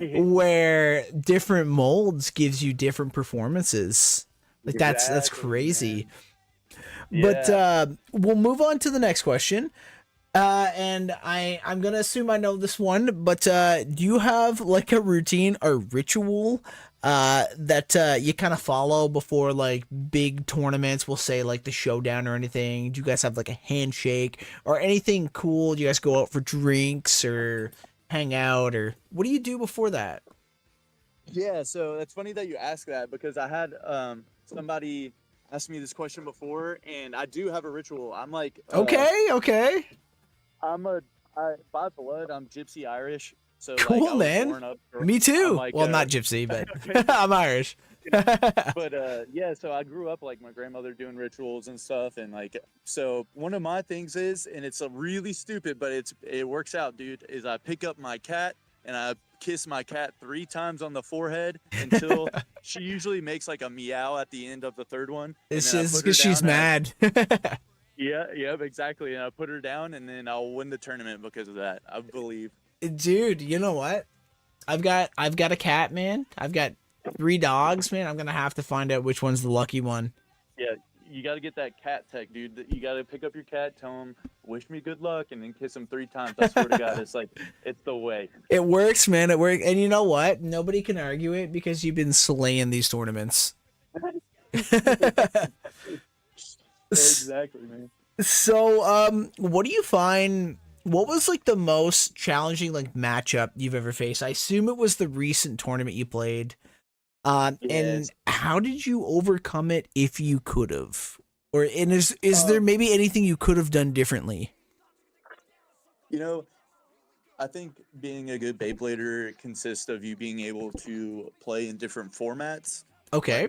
where different molds gives you different performances. Like that's Exactly, crazy. man. But Yeah. we'll move on to the next question. And I'm gonna assume I know this one, but do you have like a routine or ritual that you kind of follow before like big tournaments? We'll say like the showdown or anything. Do you guys have like a handshake or anything cool? Do you guys go out for drinks or hang out, or what do you do before that? Yeah, so it's funny that you ask that, because I had somebody ask me this question before, and I do have a ritual. I'm like Okay, by blood, I'm Gypsy Irish. So like cool, I was man. born up. Me I'm too. like Well, not gypsy, but okay, I'm Irish. but yeah, so I grew up like my grandmother doing rituals and stuff, and like so one of my things is, and it's a really stupid, but it works out, dude. Is I pick up my cat and I kiss my cat 3 times on the forehead until she usually makes like a meow at the end of the third one, and It's then I just put her because she's down. mad. Yeah, yep, exactly. And I put her down, and then I'll win the tournament because of that. I believe. Dude, you know what? I've got a cat, man. I've got 3 dogs, man. I'm gonna have to find out which one's the lucky one. Yeah, you got to get that cat tech, dude. You got to pick up your cat, tell him, "Wish me good luck," and then kiss him 3 times. I swear to God, it's like it's the way. It works, man. It works. And you know what? Nobody can argue it because you've been slaying these tournaments. Exactly, man. So, what do you find? What was like the most challenging like matchup you've ever faced? I assume it was the recent tournament you played. And Yes. how did you overcome it if you could have? Or and is there maybe anything you could have done differently? You know, I think being a good Beyblader consists of you being able to play in different formats. Okay.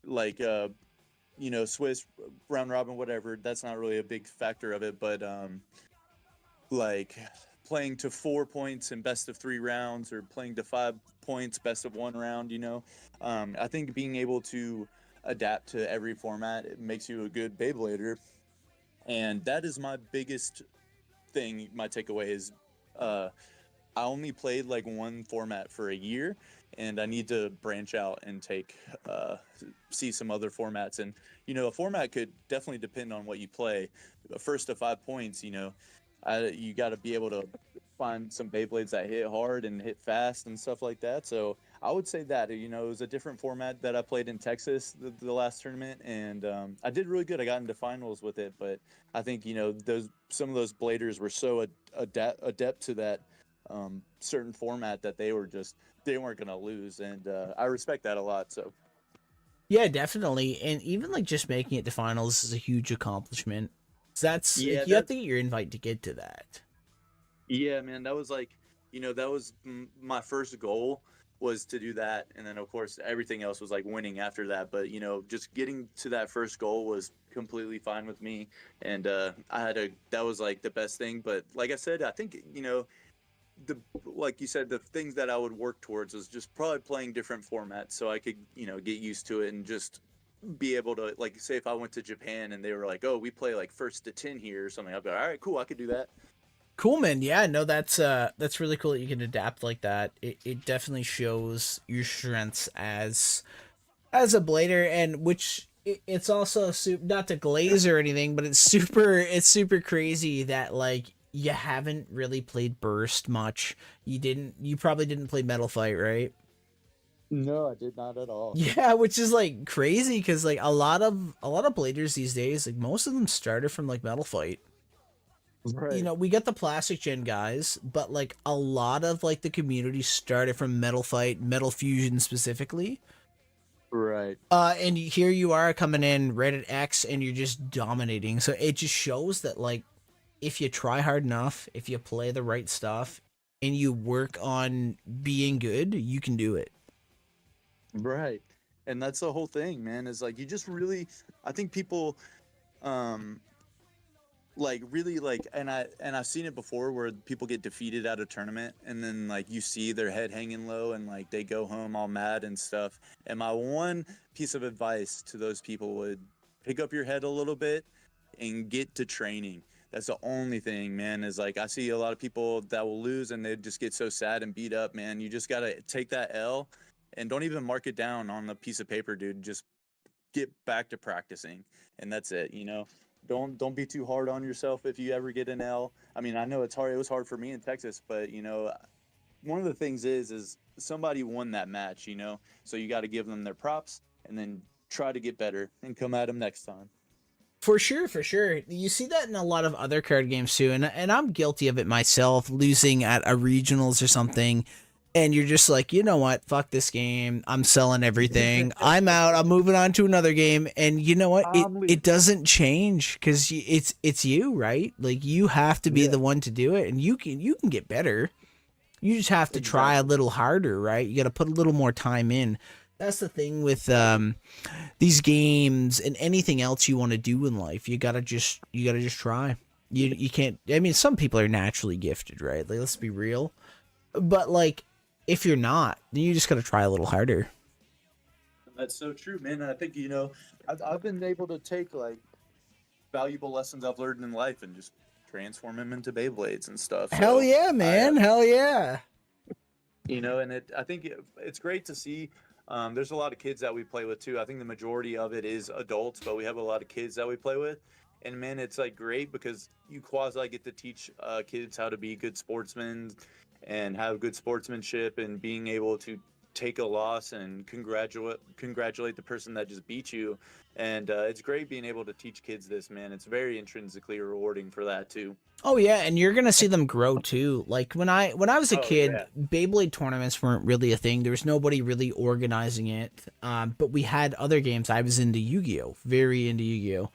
Like, like Swiss round robin, whatever. That's not really a big factor of it, but like playing to 4 points in best of 3 rounds, or playing to 5 points best of 1 round. I think being able to adapt to every format, it makes you a good Beyblader, and that is my biggest thing. My takeaway is I only played like one format for a year, and I need to branch out and see some other formats. And a format could definitely depend on what you play. First to 5 points, you got to be able to find some Beyblades that hit hard and hit fast and stuff like that. So I would say that it was a different format that I played in Texas the last tournament, and I did really good. I got into finals with it, but I think some of those bladers were so adept to that certain format that they weren't gonna lose, and I respect that a lot. So Yeah, definitely. And even like just making it to finals is a huge accomplishment. So that's yeah, like, you have to get your invite to get to that. yeah, man, that was like, that was my first goal, was to do that, and then of course everything else was like winning after that. But just getting to that first goal was completely fine with me, and that was like the best thing. But like I said, I think like you said, the things that I would work towards was just probably playing different formats so I could get used to it, and just be able to, like, say if I went to Japan and they were like, "Oh, we play like first to 10 here," or something, I'd be like, "All right, cool, I could do that." Cool, man. Yeah, no, that's really cool that you can adapt like that. It definitely shows your strengths as a blader, and which it's also not to glaze or anything, but it's super crazy that like you haven't really played burst much. You probably didn't play metal fight, right? No, I did not at all. Yeah, which is like crazy because like a lot of bladers these days, like most of them started from like metal fight. Right. We got the plastic gen guys, but like a lot of like the community started from metal fight, metal fusion specifically. Right. And here you are coming in right at X, and you're just dominating. So it just shows that like if you try hard enough, if you play the right stuff, and you work on being good, you can do it. Right. And that's the whole thing, man, is like you just really, I think people um like really like, and I've seen it before where people get defeated at a tournament, and then like you see their head hanging low, and like they go home all mad and stuff. And my one piece of advice to those people would pick up your head a little bit and get to training. That's the only thing, man, is like I see a lot of people that will lose and they just get so sad and beat up, man. You just got to take that L, and don't even mark it down on a piece of paper, dude. Just get back to practicing, and that's it. Don't be too hard on yourself if you ever get an L. I mean, I know it's hard. It was hard for me in Texas, but one of the things is somebody won that match, so you got to give them their props, and then try to get better and come at them next time. For sure, for sure. You see that in a lot of other card games too, and I'm guilty of it myself, losing at a regionals or something, and you're just like, you know what, fuck this game, I'm selling everything, I'm out, I'm moving on to another game, and you know what, it doesn't change because it's you, right? Like you have to be the one to do it, and you can get better. You just have to try a little harder, right? You got to put a little more time in. That's the thing with these games and anything else you want to do in life. You gotta just try. You can't. I mean, some people are naturally gifted, right? Like, let's be real. But like, if you're not, then you just gotta try a little harder. That's so true, man. I think I've been able to take like valuable lessons I've learned in life and just transform them into Beyblades and stuff. Hell So yeah, man. Hell yeah. you know, and I think it's great to see. There's a lot of kids that we play with too. I think the majority of it is adults, but we have a lot of kids that we play with. And man, it's like great because you quasi get to teach kids how to be good sportsmen and have good sportsmanship and being able to take a loss and congratulate the person that just beat you. And it's great being able to teach kids this, man. It's very intrinsically rewarding for that too. Oh yeah, and you're gonna see them grow too. Like when I was a Oh, kid, yeah. Beyblade tournaments weren't really a thing. There was nobody really organizing it. But we had other games. I was into Yu-Gi-Oh, very into Yu-Gi-Oh,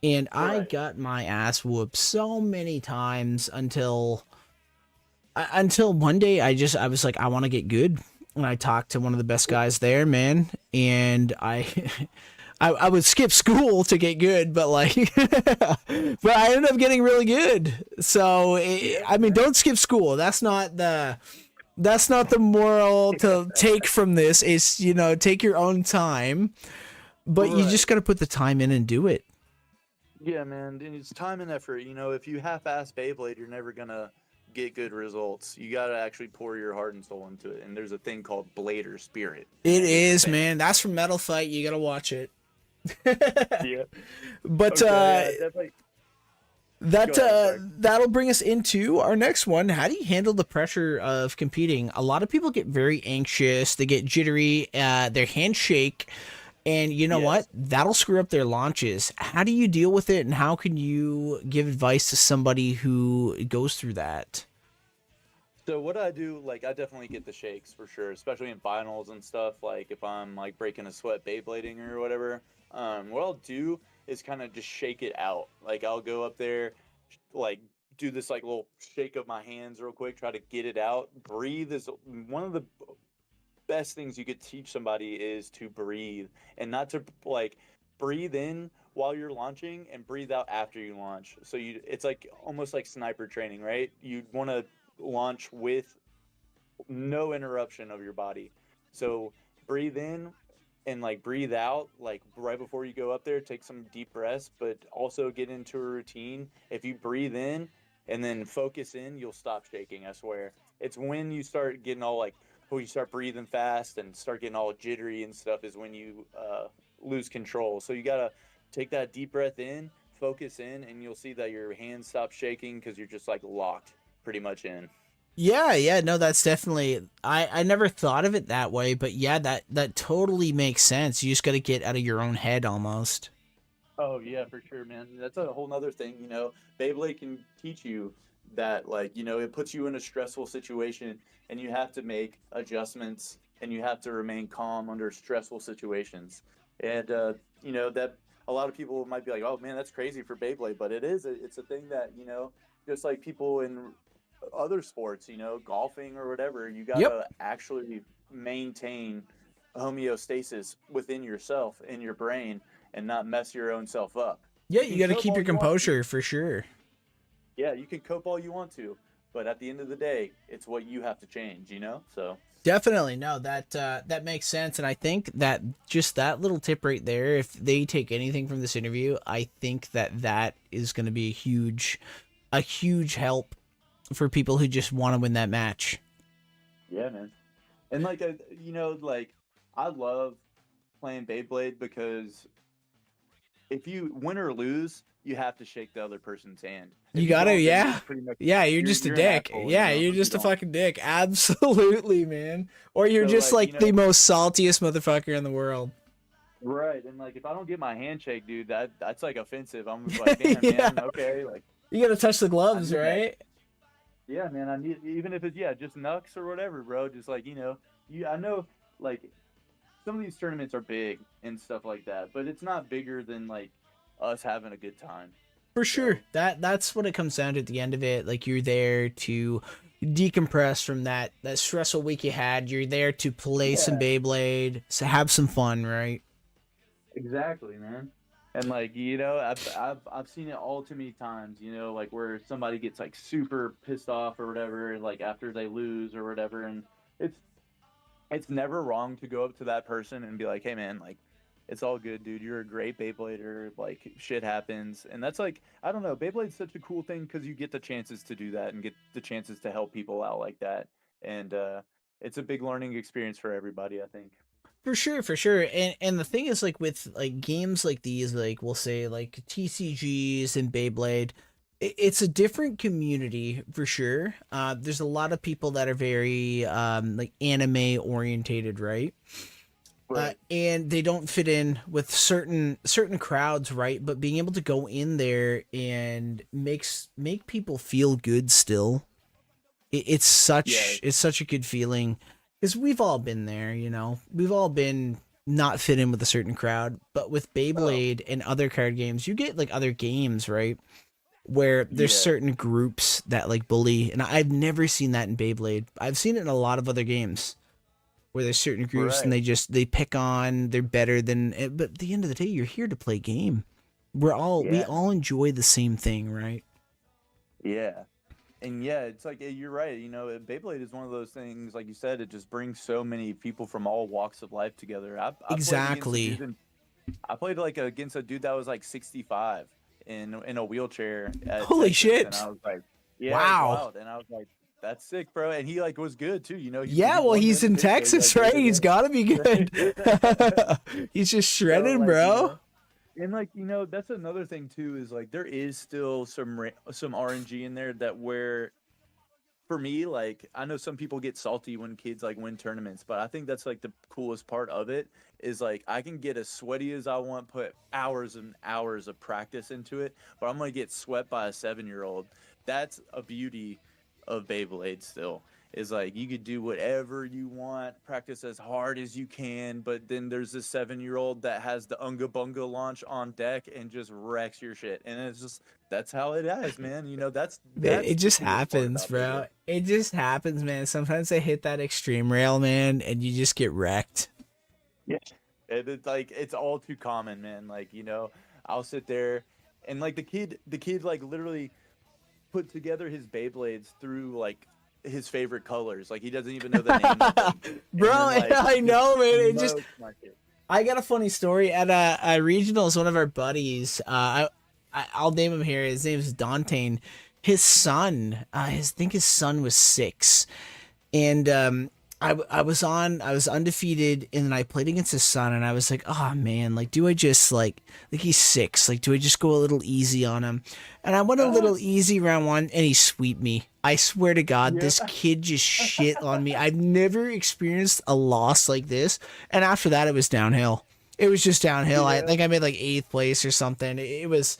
and I Right. got my ass whooped so many times until one day I was like, I want to get good, and I talked to one of the best guys there, man, and I. I would skip school to get good, but like, but I ended up getting really good. So I mean, don't skip school. That's not the moral to take from this. Is take your own time, but you just got to put the time in and do it. Yeah, man, and it's time and effort. You know, if you half-ass Beyblade, you're never gonna get good results. You gotta actually pour your heart and soul into it. And there's a thing called Blader Spirit. It And it's is, the man. That's from Metal Fight. You got to watch it. Yeah. But Okay, yeah, definitely. that Go ahead, sorry. that'll bring us into our next one. How do you handle the pressure of competing? A lot of people get very anxious. They get jittery. Their hands shake. And you know Yes. what? That'll screw up their launches. How do you deal with it, and how can you give advice to somebody who goes through that? So what I do, like, I definitely get the shakes for sure, especially in finals and stuff. Like if I'm like breaking a sweat Beyblading or whatever, what I'll do is kind of just shake it out. Like I'll go up there, like do this like little shake of my hands real quick, try to get it out. Breathe is one of the best things you could teach somebody is to breathe and not to like breathe in while you're launching and breathe out after you launch. So it's like almost like sniper training, right? You want to launch with no interruption of your body. So breathe in and like breathe out like right before you go up there, take some deep breaths, but also get into a routine. If you breathe in and then focus in, you'll stop shaking, I swear. It's when you start getting all like when you start breathing fast and start getting all jittery and stuff is when you lose control. So you got to take that deep breath in, focus in, and you'll see that your hands stop shaking because you're just like locked pretty much in. Yeah, no, that's definitely. I never thought of it that way, but yeah, that totally makes sense. You just got to get out of your own head almost. Oh yeah, for sure, man. That's a whole nother thing, you know. Beyblade can teach you that, like, you know, it puts you in a stressful situation, and you have to make adjustments, and you have to remain calm under stressful situations. And you know that a lot of people might be like, "Oh man, that's crazy for Beyblade," but it is. It's a thing that you know, just like people in other sports, you know, golfing or whatever, you gotta Yep. actually maintain homeostasis within yourself in your brain and not mess your own self up. Yeah, You you can got to cope keep all your you want to. composure for sure. Yeah, you can cope all you want to, but at the end of the day, it's what you have to change, you know? So, Definitely, no, that makes sense, and I think that just that little tip right there, if they take anything from this interview, I think that is going to be a huge help for people who just want to win that match. yeah, man. And like, you know, like, I love playing Beyblade because if you win or lose, you have to shake the other person's hand. You If you gotta, don't, then you're yeah. pretty much Yeah, you're just a you're an dick. asshole, you Yeah, know, you're if you just a don't. fucking dick. Absolutely, man. Or you're So just like, you like the know, most saltiest motherfucker in the world. right? And like, if I don't get my handshake, dude, that's like offensive. I'm like, damn, Yeah. man, okay, like, You gotta touch the I gloves, need that. right? Yeah, man, I need even if it's just Nux or whatever, bro. Just like you know, I know like some of these tournaments are big and stuff like that, but it's not bigger than like us having a good time. For So sure. That's what it comes down to at the end of it. Like you're there to decompress from that stressful week you had. You're there to play some yeah, Beyblade, so have some fun, right? exactly, man. And like you know, I've seen it all too many times. You know, like where somebody gets like super pissed off or whatever, like after they lose or whatever, and it's it's never wrong to go up to that person and be like, hey man, like It's all good, dude. You're a great Beyblader. Like shit happens, and that's like I don't know. Beyblade's such a cool thing because you get the chances to do that and get the chances to help people out like that, and it's a big learning experience for everybody. I think. For sure, for sure. And the thing is, like, with like games like these, like we'll say like TCGs and Beyblade, it's a different community for sure. There's a lot of people that are very like anime orientated, right? Right. And they don't fit in with certain crowds, right? But being able to go in there and make people feel good still, Yeah. it's such a good feeling because we've all been there, you know. We've all been not fit in with a certain crowd, but with Oh. Beyblade and other card games, you get like other games, right? Where there's Yeah. certain groups that like bully, and I've never seen that in Beyblade. I've seen it in a lot of other games where there's certain groups and Right. they pick on, they're better than, but at the end of the day, you're here to play game. We Yeah. all enjoy the same thing, right? Yeah. And yeah, it's like you're right. You know, Beyblade is one of those things, like you said, it just brings so many people from all walks of life together. I played against a Exactly. dude I played like against a dude that was like 65 in a wheelchair at Holy Texas, and shit. I was like, yeah, it was Wow. wild, and I was like, that's sick, bro. And he like was good too. You know, Yeah, he well, won the he's in Invitational. He Texas, like made right? it He's in. got to be good. He's just So shredded, like bro. and like that's another thing too is like there is still some RNG in there that where for me, like I know some people get salty when kids like win tournaments, but I think that's like the coolest part of it is like I can get as sweaty as I want, put hours and hours of practice into it, but I'm gonna get swept by a 7-year-old. That's a beauty of Beyblade still. Is like you could do whatever you want, practice as hard as you can, but then there's this 7-year-old that has the Unga Bunga launch on deck and just wrecks your shit. And it's just that's how it is, man. You know, Man, that's it the just coolest part happens, about bro. Beyblade. It just happens, man. Sometimes they hit that extreme rail, man, and you just get wrecked. Yeah. It's like it's all too common, man. Like, I'll sit there and like the kid like literally put together his Beyblades through like his favorite colors. Like he doesn't even know the name of them. Bro, And then like I just know, man. It just smokes my shit. I got a funny story at a regionals. One of our buddies, I'll name him here. His name's Dante. His son, I think his son was 6, and I was undefeated, and then I played against his son, and I was like, oh man, like do I just like he's 6, like do I just go a little easy on him? And I went a little easy round 1, and he sweeped me. I swear to God, Yeah. this kid just shit on me. I've never experienced a loss like this, and after that, it was downhill. It was just downhill. I Yeah. think I made like 8th place or something. It was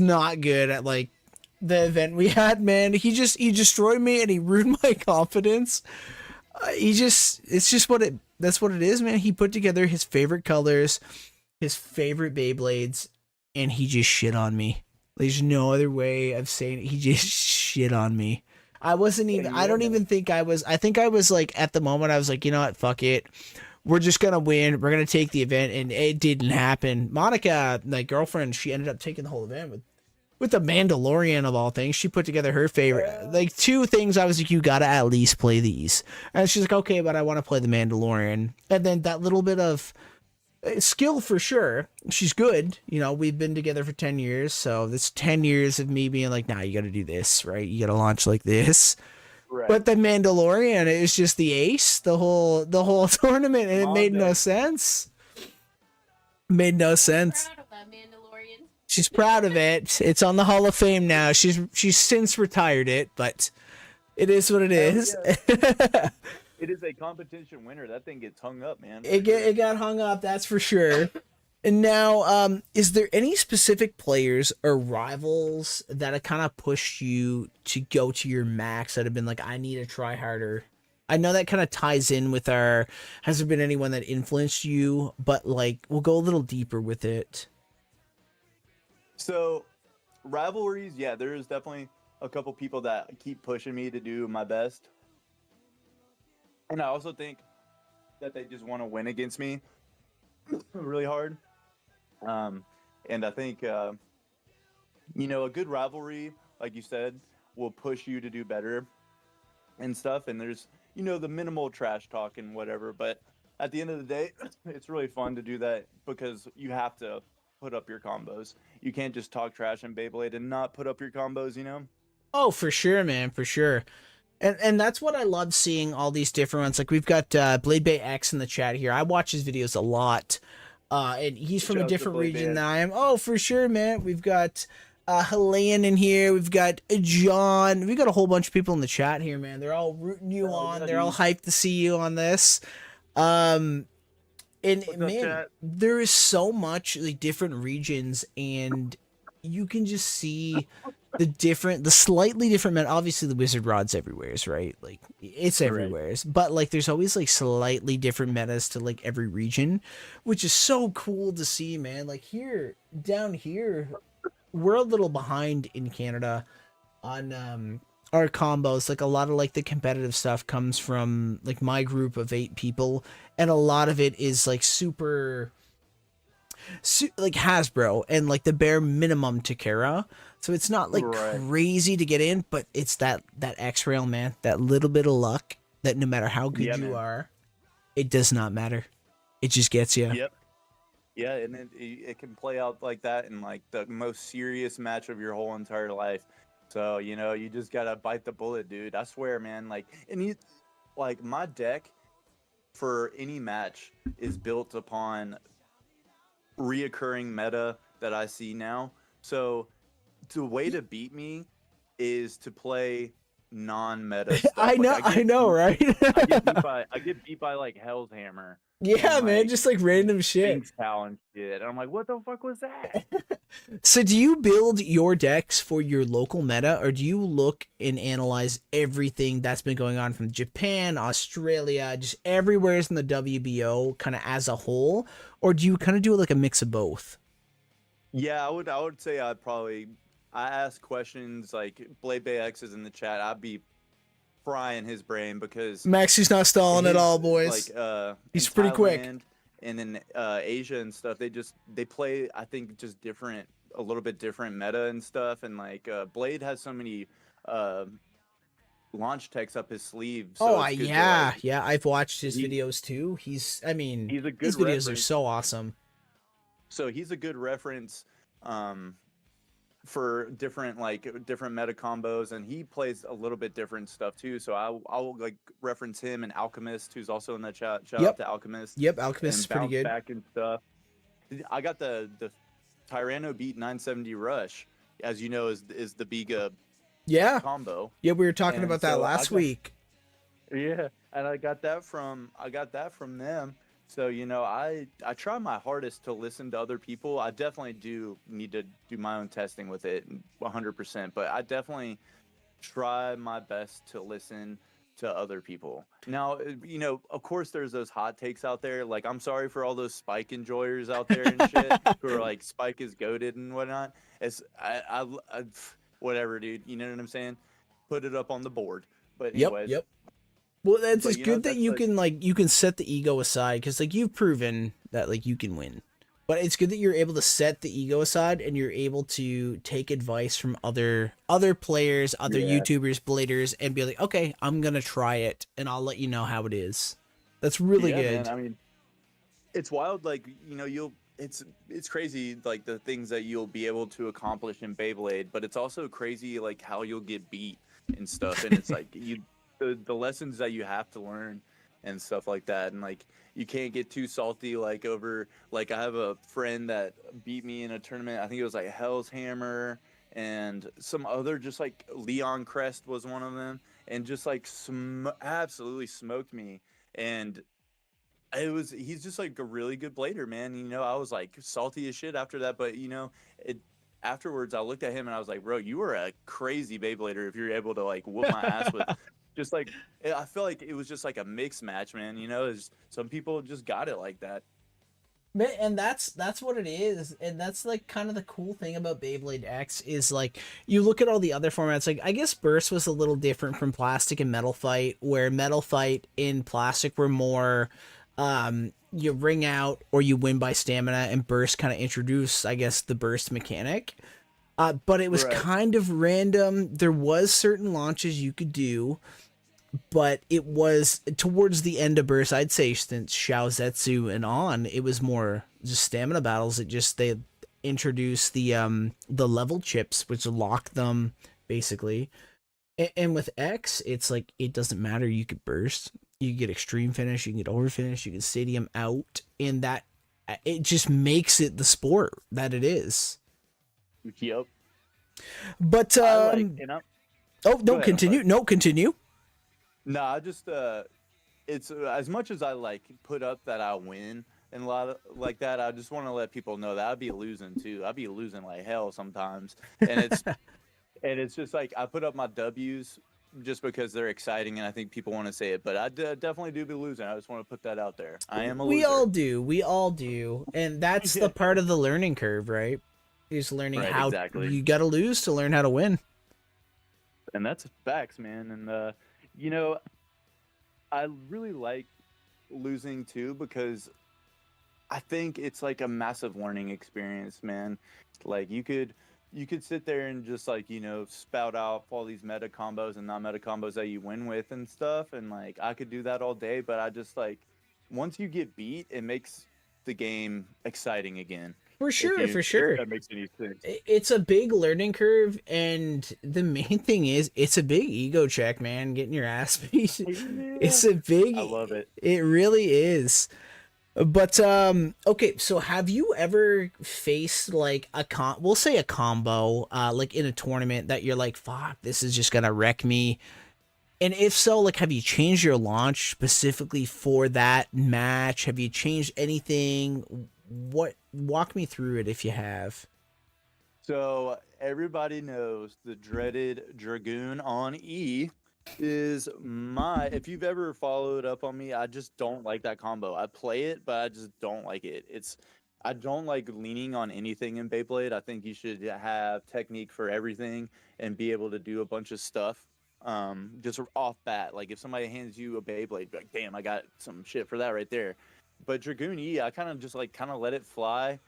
not good at like the event we had, man. He destroyed me and he ruined my confidence. It's just that's what it is, man. He put together his favorite colors, his favorite Beyblades, and he just shit on me. There's no other way of saying it. He just shit on me. I wasn't even I Yeah, don't man. even think I think I was like at the moment I was like, you know what, fuck it. We're just gonna win. We're gonna take the event, and it didn't happen. Monica, my girlfriend, she ended up taking the whole event with the Mandalorian of all things. She put together her favorite, like 2 things. I was like, you gotta at least play these, and she's like, okay, but I want to play the Mandalorian. And then that little bit of skill for sure. She's good. You know, we've been together for 10 years, so that's 10 years of me being like, nah, you gotta do this, right? You gotta launch like this. Right. But the Mandalorian is just the ace the whole tournament, and it Come on, made no Dad. sense. Made no sense. Proud of that Mandalorian. She's proud of it. It's on the Hall of Fame now. She's since retired it, but it is what it Hell is. It is a competition winner. That thing gets hung up, man. It got hung up, that's for sure. And now, is there any specific players or rivals that have kind of pushed you to go to your max that have been like, I need to try harder? I know that kind of ties in with our. Has there been anyone that influenced you? But like, we'll go a little deeper with it. So, rivalries, yeah, there is definitely a couple people that keep pushing me to do my best. And I also think that they just want to win against me really hard. And I think, a good rivalry, like you said, will push you to do better and stuff. And there's, the minimal trash talk and whatever. But at the end of the day, it's really fun to do that because you have to put up your combos. You can't just talk trash in Beyblade and not put up your combos, you know? Oh, for sure, man, for sure. And that's what I love seeing all these different ones. Like we've got Blade Bay X in the chat here. I watch his videos a lot. And he's from Shout a out to different Blade region Bay than I am. Oh, for sure, man. We've got Helene in here. We've got John. We've got a whole bunch of people in the chat here, man. They're all rooting you Oh, on. yeah, They're all dude. hyped to see you on this. And What's up, man, chat? there is so much like different regions, and you can just see the slightly different men. Obviously, the wizard rod's everywhere's right, like it's Right. everywhere's, but like there's always like slightly different metas to like every region, which is so cool to see, man. Like here, down here, we're a little behind in Canada on our combos. Like a lot of like the competitive stuff comes from like my group of 8 people, and a lot of it is like super like Hasbro and like the bare minimum Takara. So it's not like Right. crazy to get in, but it's that X-Rail, man, that little bit of luck that no matter how good Yeah, you man. are, it does not matter. It just gets you. Yep. Yeah, and it can play out like that in like the most serious match of your whole entire life. So, you know, you just gotta bite the bullet, dude. I swear, man. Like, and you, like, my deck for any match is built upon reoccurring meta that I see now. So, the way to beat me is to play non-meta stuff. I know, Like, I know, right? I get beat by like Hell's Hammer. Yeah, and, man, like, just like random shit. Sphinx Cow and shit. And I'm like, what the fuck was that? So do you build your decks for your local meta, or do you look and analyze everything that's been going on from Japan, Australia, just everywhere's in the WBO kind of as a whole, or do you kind of do like a mix of both? Yeah, I would say I ask questions like Blade Bay X is in the chat. I'd be frying his brain because Maxie's not stalling at his, all, boys. like He's in pretty quick. Thailand and in Asia and stuff, they play, I think, just different, a little bit different meta and stuff. And like Blade has so many launch techs up his sleeve. So Oh, it's good to, yeah, like, yeah. I've watched his he- videos too. I mean, he's a good his videos are reference. so awesome. So he's a good reference for different meta combos, and he plays a little bit different stuff too. So I'll like reference him and Alchemist, who's also in the chat. Shout Yep. out to Alchemist. Yep, Alchemist is And pretty Bounce good. Back and stuff. I got the Tyranno Beat 970 Rush, as you know, is the Biga Yeah, combo. yeah. We were talking And about that so last week. Yeah, and I got that from them. So, you know, I try my hardest to listen to other people. I definitely do need to do my own testing with it 100%, but I definitely try my best to listen to other people. Now, you know, of course there's those hot takes out there. Like, I'm sorry for all those Spike enjoyers out there and shit who are like, Spike is goated and whatnot. It's whatever, dude. You know what I'm saying? Put it up on the board. But Yep, anyways, yep. Well, that's But, it's you know, good that that's you like- can set the ego aside, because like you've proven that like you can win. But it's good that you're able to set the ego aside and you're able to take advice from other players, other Yeah. YouTubers, bladers, and be like, okay, I'm gonna try it and I'll let you know how it is. That's really yeah, good. man. I mean, it's wild. Like, you know, it's crazy, like the things that you'll be able to accomplish in Beyblade, but it's also crazy like how you'll get beat and stuff. And it's like the lessons that you have to learn and stuff like that. And like you can't get too salty like over, like I have a friend that beat me in a tournament. I think it was like Hell's Hammer and some other, just like Leon Crest was one of them, and just like absolutely smoked me. And he's just like a really good blader, man. You know, I was like salty as shit after that, but you know, afterwards I looked at him and I was like, bro, you were a crazy Beyblader if you're able to like whoop my ass with just like, I feel like it was just like a mixed match, man. You know, some people just got it like that. Man, and that's what it is, and that's like kind of the cool thing about Beyblade X is like you look at all the other formats. Like I guess Burst was a little different from Plastic and Metal Fight, where Metal Fight in Plastic were more you ring out or you win by stamina, and Burst kind of introduced, I guess, the burst mechanic. But it was Right. kind of random. There was certain launches you could do, but it was towards the end of burst. I'd say since Zetsu and on, it was more just stamina battles. It just they introduced the level chips, which lock them basically. And with X, it's like it doesn't matter. You could burst, you can get extreme finish, you can get over finish, you can stadium out, and that it just makes it the sport that it is. Yep. But I like, you know, oh go no, ahead, I'm continue. sorry. No, continue. No, I just it's as much as I like put up that I win and a lot of like that. I just want to let people know that I'd be losing too. I'd be losing like hell sometimes, and it's just like I put up my W's just because they're exciting and I think people want to say it. But I definitely do be losing. I just want to put that out there. I am a loser. We all do, and that's the part of the learning curve, right? Is learning Right, how exactly. you got to lose to learn how to win. And that's facts, man. And you know, I really like losing too because I think it's like a massive learning experience, man. Like you could sit there and just like, you know, spout off all these meta combos and non-meta combos that you win with and stuff, and like I could do that all day, but I just like once you get beat, it makes the game exciting again. For sure, If that makes any sense. It's a big learning curve, and the main thing is it's a big ego check, man. Getting your ass beat. It's a big. I love it. It really is. But okay, so have you ever faced like we'll say a combo like in a tournament that you're like, fuck, this is just gonna wreck me? And if so, like, have you changed your launch specifically for that match? Have you changed anything? Walk me through it if you have. So everybody knows the dreaded Dragoon on E is if you've ever followed up on me, I just don't like that combo. I play it, but I just don't like it. I don't like leaning on anything in Beyblade. I think you should have technique for everything and be able to do a bunch of stuff. Just off bat. Like if somebody hands you a Beyblade, be like, damn, I got some shit for that right there. But Dragoon E, I kind of just like let it fly,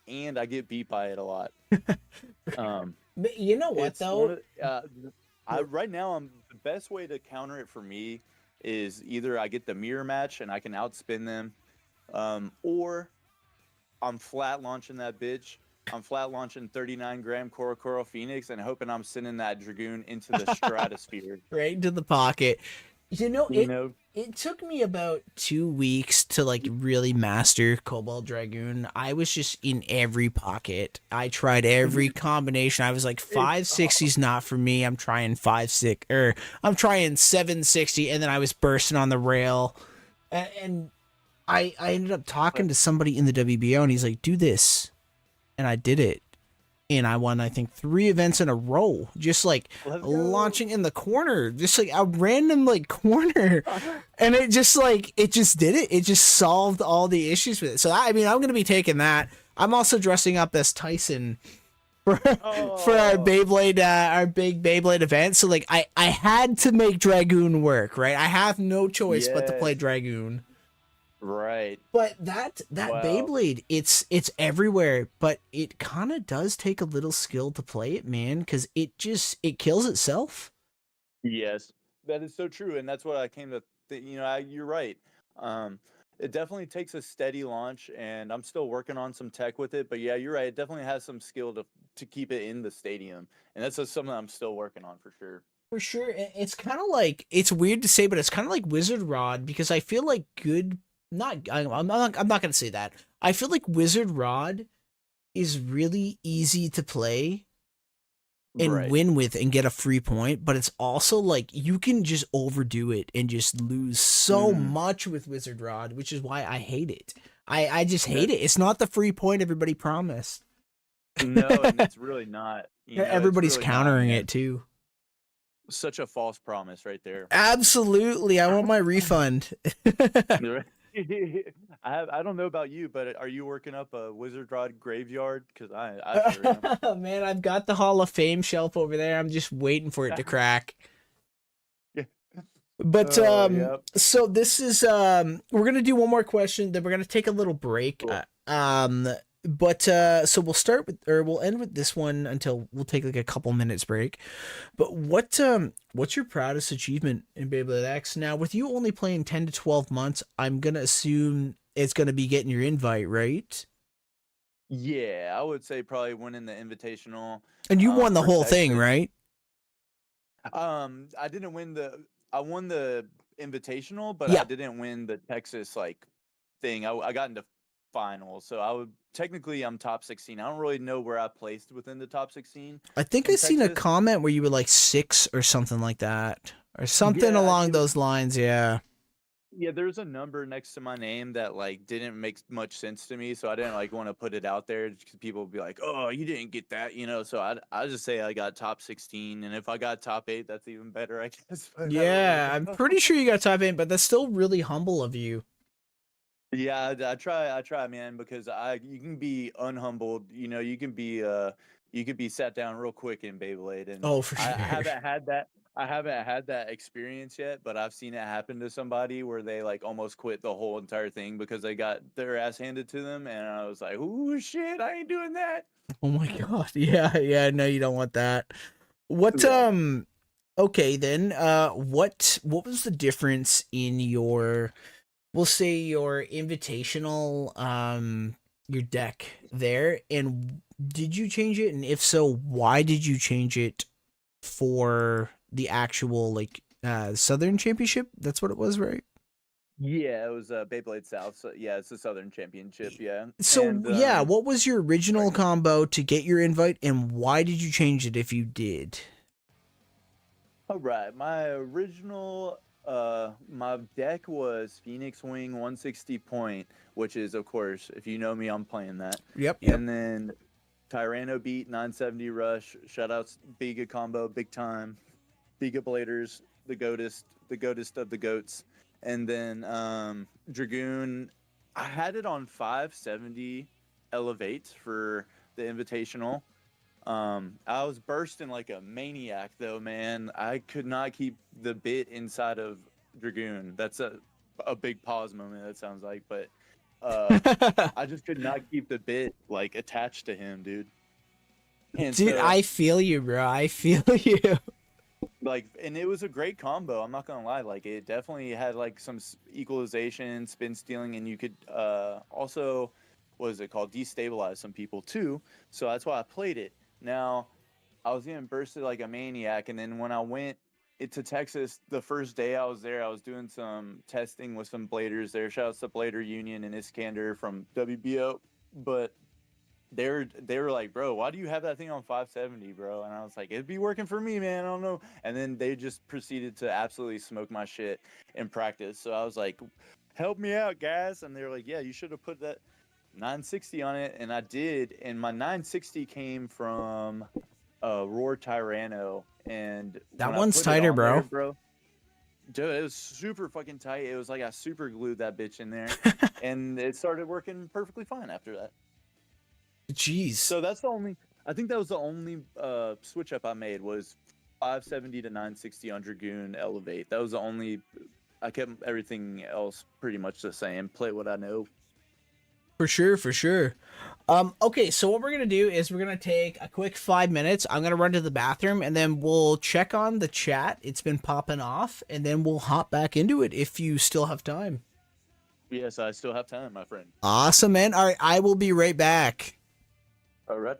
and I get beat by it a lot. But you know what though? Right now, the best way to counter it for me is either I get the mirror match and I can outspin them, or I'm flat launching that bitch. I'm flat launching 39-gram Korokoro Phoenix and hoping I'm sending that Dragoon into the stratosphere. Right into the pocket. It took me about 2 weeks to like really master Cobalt Dragoon. I was just in every pocket. I tried every combination. I was like 560's not for me. I'm trying 5-6 or I'm trying 760, and then I was bursting on the rail. And I ended up talking to somebody in the WBO, and he's like, "Do this," and I did it. And I won, I think, 3 events in a row, just like launching in the corner, just like a random like corner. And it just did it. It just solved all the issues with it. So, I mean, I'm going to be taking that. I'm also dressing up as Tyson for our Beyblade, our big Beyblade event. So like, I had to make Dragoon work, right? I have no choice but to play Dragoon. Right. But that wow. Beyblade, it's everywhere, but it kind of does take a little skill to play it, man, because it kills itself. Yes, that is so true, and that's what I came to you're right. It definitely takes a steady launch, and I'm still working on some tech with it, but yeah, you're right. It definitely has some skill to keep it in the stadium, and that's just something I'm still working on for sure. For sure. It's kind of like, it's weird to say, but it's kind of like Wizard Rod, because I feel like I'm not going to say that. I feel like Wizard Rod is really easy to play and win with and get a free point, but it's also like you can just overdo it and just lose so much with Wizard Rod, which is why I hate it. I just hate it. It's not the free point everybody promised. No, and it's really not. Everybody's really countering it too. Such a false promise right there. Absolutely. I want my refund. I don't know about you, but are you working up a Wizard Rod graveyard? Because I sure am. Man, I've got the Hall of Fame shelf over there. I'm just waiting for it to crack. Yeah. But so this is we're gonna do one more question, then we're gonna take a little break. Cool. But so we'll start with, or we'll end with this one until we'll take like a couple minutes break. But what's your proudest achievement in Beyblade X? Now, with you only playing 10 to 12 months, I'm gonna assume it's gonna be getting your invite, right? Yeah, I would say probably winning the invitational And you won the for whole thing, Texas. right? I didn't win I won the invitational, but I Yeah. didn't win the Texas like thing. I got into finals, so I'm top 16. I don't really know where I placed within the top 16 I think I in seen a Texas. comment where you were like 6 or something like that. Or something Yeah, along those lines, yeah. yeah, there's a number next to my name that like didn't make much sense to me, so I didn't like want to put it out there because people would be like, "Oh, you didn't get that," you know. So I just say I got top 16, and if I got top 8, that's even better, I guess. But I don't really Yeah, I'm know. pretty sure you got top 8, but that's still really humble of you. Yeah, I try, man, because you can be unhumbled, you know, you could be sat down real quick in Beyblade, and Oh, for I sure. haven't had that experience yet, but I've seen it happen to somebody where they like almost quit the whole entire thing because they got their ass handed to them, and I was like, "Ooh, shit, I ain't doing that." Oh my god. Yeah, yeah, no, you don't want that. What Yeah. okay then, what was the difference in your, we'll say, your invitational your deck there, and did you change it, and if so, why did you change it for the actual like Southern Championship? That's what it was, right? Yeah, it was Beyblade South. So yeah, it's the Southern Championship, yeah. So And yeah, what was your original sorry. combo to get your invite, and why did you change it if you did? All right, my original my deck was Phoenix Wing 160 point, which is of course, if you know me, I'm playing that. Yep, yep. And then Tyranno Beat 970 Rush, shoutouts Biga combo, big time. Biga Bladers, the goatest of the goats. And then Dragoon, I had it on 570 Elevate for the Invitational. I was bursting like a maniac though, man. I could not keep the bit inside of Dragoon. That's a big pause moment, that sounds like, but I just could not keep the bit like attached to him, dude. And Dude, so I feel you, bro. I feel you. like, and it was a great combo, I'm not gonna lie. Like, it definitely had like some equalization, spin stealing, and you could also, what is it called, destabilize some people too. So that's why I played it. Now I was getting bursted like a maniac, and then when I went to Texas the first day I was there, I was doing some testing with some bladers there. Shout out to Blader Union and Iskander from WBO. But they were like, "Bro, why do you have that thing on 570, bro?" And I was like, "It'd be working for me, man. I don't know." And then they just proceeded to absolutely smoke my shit in practice. So I was like, "Help me out, guys!" And they were like, "Yeah, you should have put that 960 on it," and I did. And my 960 came from Roar Tyranno, and That when I one's put it tighter, on there, bro. bro, dude, it was super fucking tight. It was like I super glued that bitch in there, and it started working perfectly fine after that. Jeez. So that's the only. I think that was the only switch up I made was 570 to 960 on Dragoon Elevate. That was the only. I kept everything else pretty much the same. Play what I know. For sure, for sure. Okay, so what we're gonna do is we're gonna take a quick 5 minutes. I'm gonna run to the bathroom and then we'll check on the chat. It's been popping off, and then we'll hop back into it if you still have time. Yes, I still have time, my friend. Awesome, man. All right, I will be right back. All right.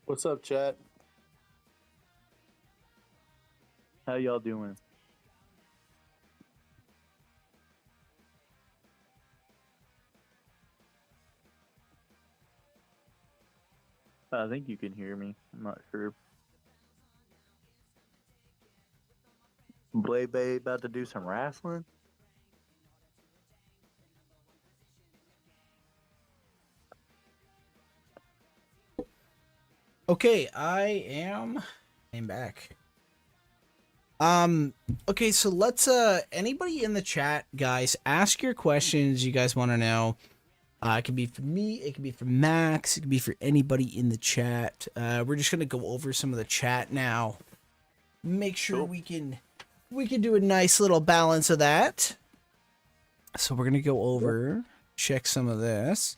What's up, chat? How y'all doing? I think you can hear me. I'm not sure. Beyblade about to do some wrestling? Okay, I'm back. Okay, so let's anybody in the chat, guys, ask your questions you guys want to know. It can be for me, it can be for Max, it can be for anybody in the chat. We're just gonna go over some of the chat now. Make sure we can do a nice little balance of that. So we're gonna go over, check some of this.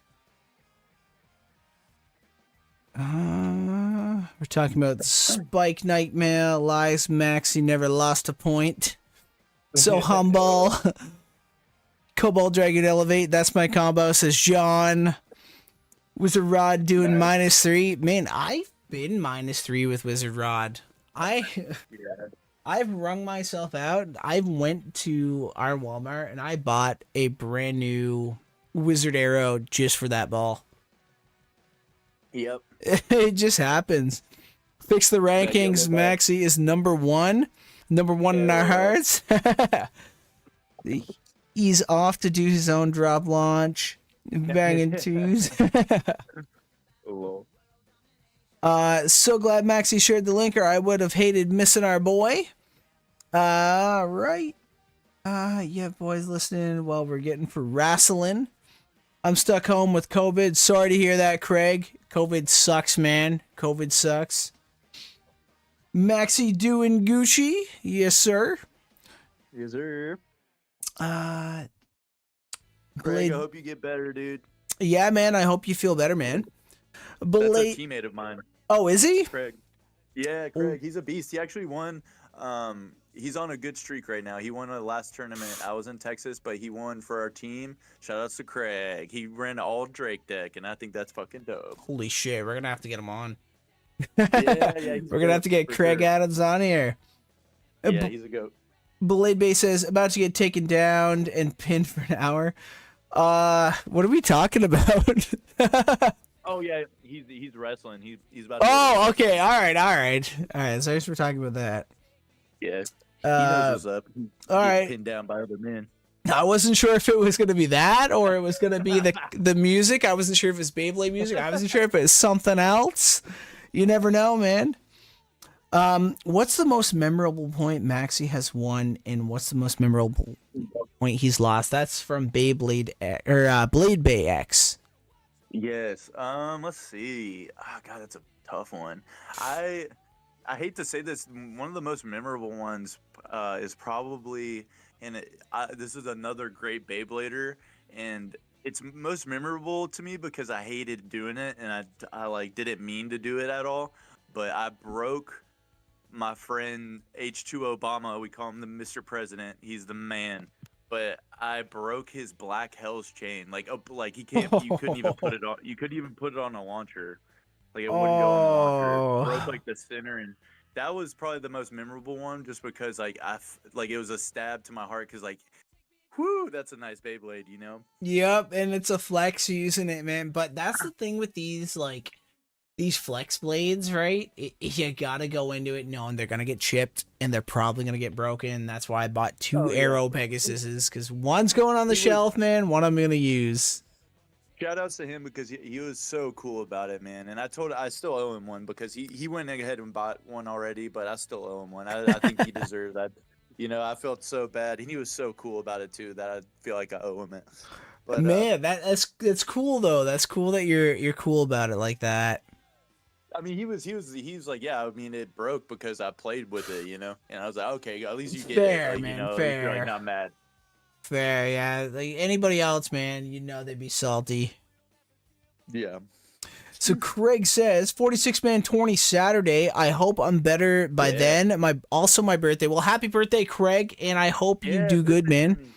We're talking about Spike Nightmare, lies Maxi never lost a point. So humble. Cobalt Dragon Elevate, that's my combo, says John. Wizard Rod doing -3. Man, I've been -3 with Wizard Rod. I've wrung myself out. I went to our Walmart and I bought a brand new Wizard Arrow just for that ball. Yep. It just happens. Fix the rankings. Maxi is number one. Number one in our hearts. He's off to do his own drop launch. Banging twos. So glad Maxi shared the link, or I would have hated missing our boy. Right. Yeah, boys listening while we're getting for wrestling. I'm stuck home with COVID. Sorry to hear that, Craig. COVID sucks, man. COVID sucks. Maxi doing Gucci? Yes, sir. Yes, sir. Blade. Craig, I hope you get better, dude. Yeah, man. I hope you feel better, man. That's a teammate of mine. Oh, is he? Craig. Yeah, Craig. He's a beast. He actually won. He's on a good streak right now. He won a last tournament. I was in Texas, but he won for our team. Shout outs to Craig. He ran all Drake deck, and I think that's fucking dope. Holy shit, we're gonna have to get him on. Yeah, we're gonna have to get Craig Adams on here. Yeah, he's a goat. Blade Bay says about to get taken down and pinned for an hour. What are we talking about? Oh yeah, he's wrestling. He's about. Oh, okay, all right. So we're talking about that. Yeah. He knows what's up. All right. Pinned down by other men. I wasn't sure if it was going to be that or it was going to be the music. I wasn't sure if it was Beyblade music. I wasn't sure if it was something else. You never know, man. What's the most memorable point Maxi has won, and what's the most memorable point he's lost? That's from Beyblade or Blade Bay X. Yes. Let's see. Oh, God, that's a tough one. I hate to say this. One of the most memorable ones is probably, and this is another great Beyblader, and it's most memorable to me because I hated doing it, and I like didn't mean to do it at all, but I broke my friend H2 Obama. We call him the Mr. President. He's the man. But I broke his Black Hell's chain. Like he can't. You couldn't even put it on. You couldn't even put it on a launcher. Like it wouldn't go on the launcher. It broke like the center, and that was probably the most memorable one, just because like it was a stab to my heart, because like, whoo, that's a nice Beyblade, you know. Yep, and it's a flex using it, man. But that's the thing with these flex blades, right? You gotta go into it knowing they're gonna get chipped and they're probably gonna get broken. That's why I bought two Arrow Pegasuses, because one's going on the shelf, man. One I'm gonna use. Shout outs to him because he was so cool about it, man. And I still owe him one because he went ahead and bought one already, but I still owe him one. I think he deserved that. You know, I felt so bad, and he was so cool about it too that I feel like I owe him it. But, man, that's cool though. That's cool that you're cool about it like that. I mean, he was like, yeah. I mean, it broke because I played with it, you know. And I was like, okay, at least you get fair, it, like, man, you know, fair. You're like not mad. Fair, yeah. Like anybody else, man, you know they'd be salty. Yeah. So Craig says 46-man tourney Saturday. I hope I'm better by then. My birthday. Well, happy birthday, Craig, and I hope you do good, man.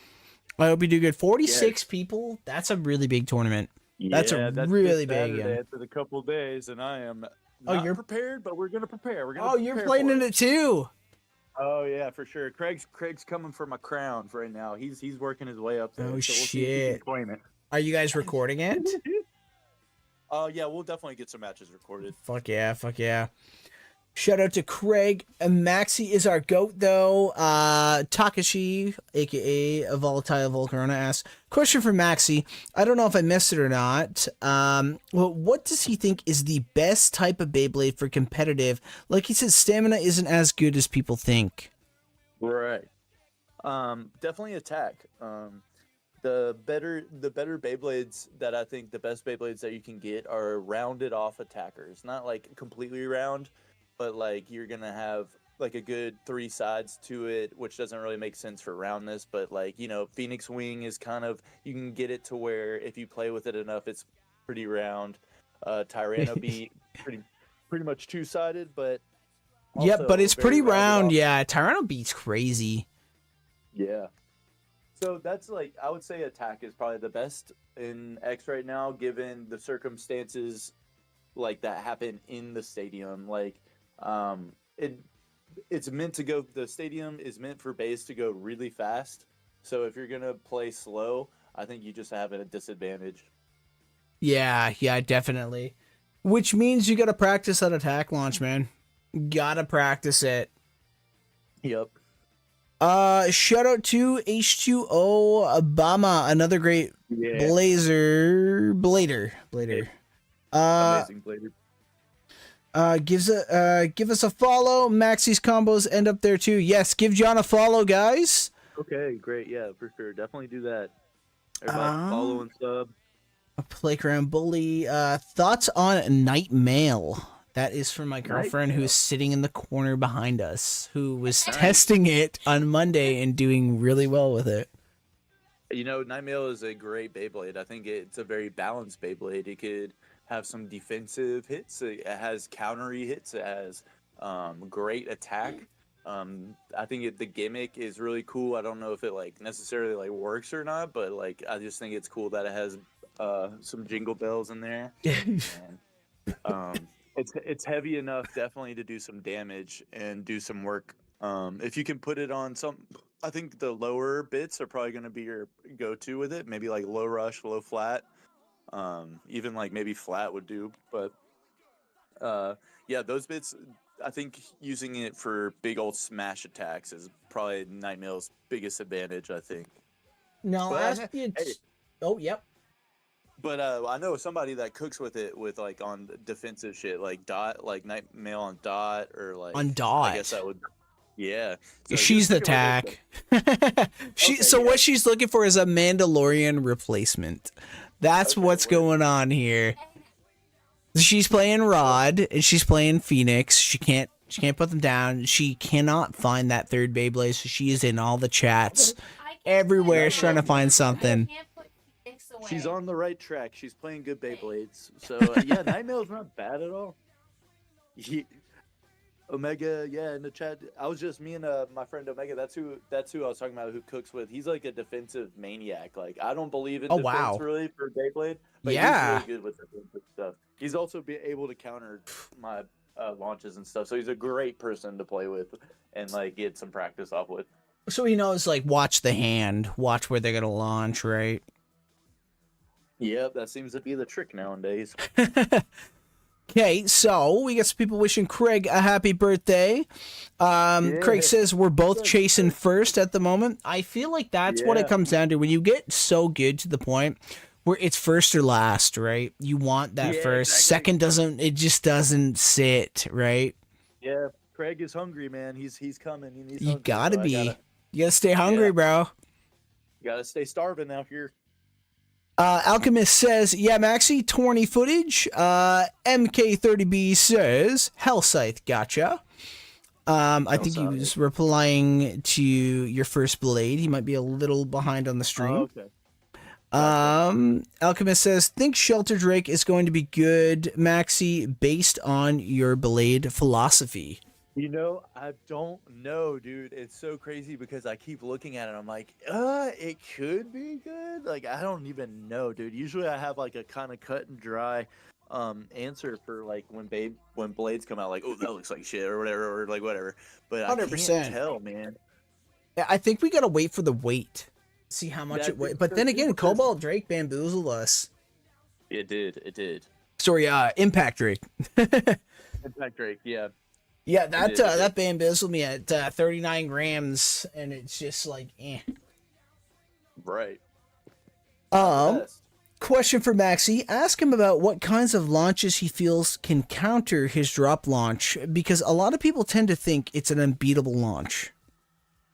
I hope you do good. 46 people. That's a really big tournament. That's a really big. After a couple of days, and I am Oh, Not you're prepared, but we're gonna prepare. We're gonna. Oh, you're prepare playing for in it too. Oh yeah, for sure. Craig's coming for my crown right now. He's working his way up there. Oh So we'll see if he can shit. claim it. Are you guys recording it? Oh yeah, we'll definitely get some matches recorded. Fuck yeah, fuck yeah. Shout out to Craig. Maxi is our goat though. Takashi, aka a volatile Volcarona, asks, question for Maxi. I don't know if I missed it or not. Well, what does he think is the best type of Beyblade for competitive? Like he said, stamina isn't as good as people think. Right. Definitely attack. The better Beyblades that I think the best Beyblades that you can get are rounded off attackers. Not like completely round, but like you're gonna have like a good 3 sides to it, which doesn't really make sense for roundness. But like, you know, Phoenix Wing is kind of, you can get it to where if you play with it enough, it's pretty round. Tyranno be pretty much 2-sided, but Yep, but also it's very pretty rounded round. off. Yeah, Tyranno beats crazy. Yeah. So that's like, I would say attack is probably the best in X right now, given the circumstances like that happen in the stadium. Like, it's meant to go. The stadium is meant for bays to go really fast. So if you're gonna play slow, I think you just have a disadvantage. Yeah, definitely. Which means you gotta practice that attack launch, man. Gotta practice it. Yep. Shout out to H2O Obama, another great Yeah. blader. Amazing Blader. Give us a follow. Maxi's combos end up there too. Yes, give John a follow, guys. Okay, great. Yeah, for sure. Definitely do that. Everybody follow and sub. A playground bully. Thoughts on Night Mail? That is from my girlfriend who's sitting in the corner behind us, who was testing it on Monday and doing really well with it. You know, Nightmail is a great Beyblade. I think it's a very balanced Beyblade. It could have some defensive hits. It has countery hits. It has great attack. I think the gimmick is really cool. I don't know if it like necessarily like works or not, but like I just think it's cool that it has some jingle bells in there. And, it's heavy enough definitely to do some damage and do some work. If you can put it on some, I think the lower bits are probably going to be your go-to with it. Maybe like low rush, low flat. Even like maybe flat would do. But yeah, those bits, I think using it for big old smash attacks is probably Nightmail's biggest advantage, I think. No, But Oh, yep. But I know somebody that cooks with it with like on defensive shit, like Dot, like Nightmail on Dot, or like On Dot. I guess that would. Yeah. So She's the you're sticking tack. Okay, What she's looking for is a Mandalorian replacement. That's what's going on here. She's playing Rod and she's playing Phoenix. She can't put them down. She cannot find that third Beyblade, so she is in all the chats everywhere trying to find something. She's on the right track. She's playing good Beyblades. So yeah, Nightmail's not bad at all. Omega, yeah, in the chat. I was just me and my friend Omega. That's who I was talking about. Who cooks with? He's like a defensive maniac. Like I don't believe in defense really for Beyblade, but he's really good with defensive stuff. He's also able to counter my launches and stuff. So he's a great person to play with and like get some practice off with. So he knows like watch the hand, watch where they're gonna launch, right? Yep, that seems to be the trick nowadays. Okay, so we got some people wishing Craig a happy birthday. Craig says we're both chasing first at the moment. I feel like that's what it comes down to. When you get so good to the point where it's first or last, right? You want that first. Exactly. Second just doesn't sit, right? Yeah, Craig is hungry, man. He's coming. You gotta be. You gotta stay hungry, bro. You gotta stay starving out here. Alchemist says, yeah, Maxi, 20 footage. MK30B says, Hell Scythe, gotcha. I think he was replying to your first blade. He might be a little behind on the stream. Alchemist says, think Shelter Drake is going to be good, Maxi, based on your blade philosophy. You know, I don't know, dude. It's so crazy because I keep looking at it. I'm like, it could be good. Like, I don't even know, dude. Usually I have like a kind of cut and dry answer for like when blades come out, like, oh, that looks like shit or whatever, or like whatever. But I 100%. can't tell, man. Yeah, I think we gotta wait for the weight. See how much Yeah, I it weighs. think But so then too, again, because- Cobalt Drake bamboozled us. It did. Sorry, Impact Drake. Impact Drake, yeah. Yeah, that did, it did. that bamboozled me at 39 grams, and it's just like, eh. Right. Not the best. Question for Maxi. Ask him about what kinds of launches he feels can counter his drop launch, because a lot of people tend to think it's an unbeatable launch.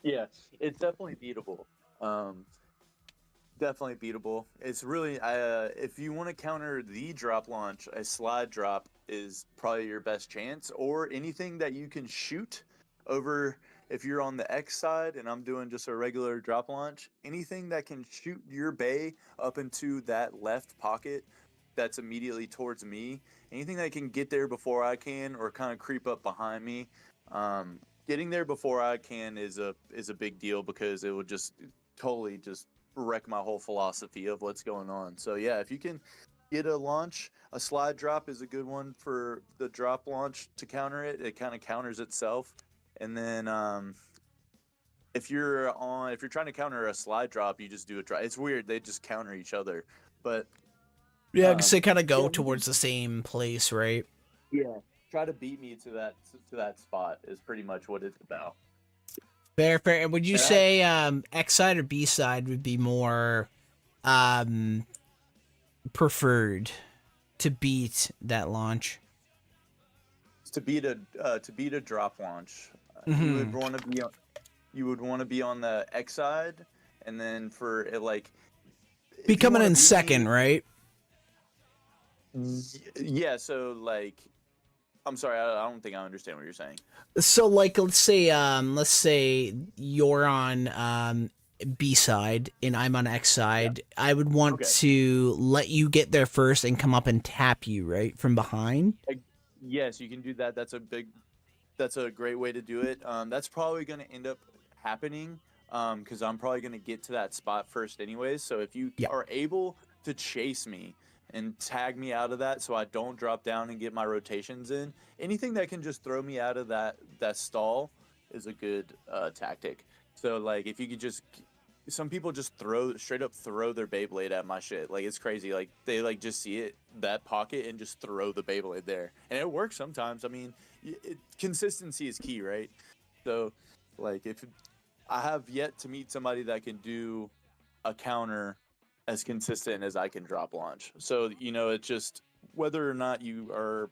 Yeah, it's definitely beatable. Definitely beatable. It's really, if you want to counter the drop launch, a slide drop is probably your best chance, or anything that you can shoot over. If you're on the X side and I'm doing just a regular drop launch, anything that can shoot your bay up into that left pocket that's immediately towards me, anything that can get there before I can or kind of creep up behind me, getting there before I can is a big deal, because it would just totally just wreck my whole philosophy of what's going on. So yeah, if you can get a launch, a slide drop is a good one for the drop launch to counter it. It kind of counters itself. And then if you're trying to counter a slide drop, you just do a drop. It's weird, they just counter each other. But Yeah, because they kind of go yeah, towards the same place, right? yeah, try to beat me to that spot is pretty much what it's about. Fair. And would you And I- say X side or B side would be more preferred to beat that launch? To beat a drop launch, Mhm. you would want to be on the X side, and then for it, like, if Be you coming wanna in beat me- second, right? Yeah, so like, I'm sorry, I don't think I understand what you're saying. So like, let's say you're on B side and I'm on X side. I would want Okay. to let you get there first and come up and tap you, right, from behind. Yes, you can do that. That's a great way to do it. That's probably going to end up happening because I'm probably going to get to that spot first anyways. So if you Yeah. are able to chase me and tag me out of that so I don't drop down and get my rotations in, anything that can just throw me out of that stall is a good tactic. So like, if you could just, some people just straight up throw their Beyblade at my shit. Like, it's crazy. Like, they like just see it, that pocket, and just throw the Beyblade there. And it works sometimes. I mean, consistency is key, right? So like, if I have yet to meet somebody that can do a counter as consistent as I can drop launch. So, it's just whether or not you are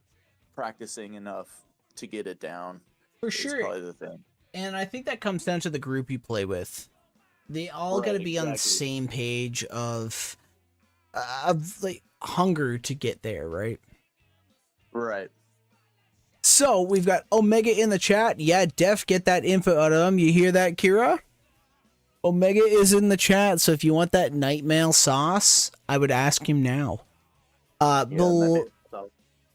practicing enough to get it down. For is sure. probably the thing. And I think that comes down to the group you play with. They all got to Right, be on the exactly. same page of like hunger to get there, right? Right. So we've got Omega in the chat. Yeah, Def, get that info out of him. You hear that, Kira? Omega is in the chat, so if you want that nightmail sauce, I would ask him now.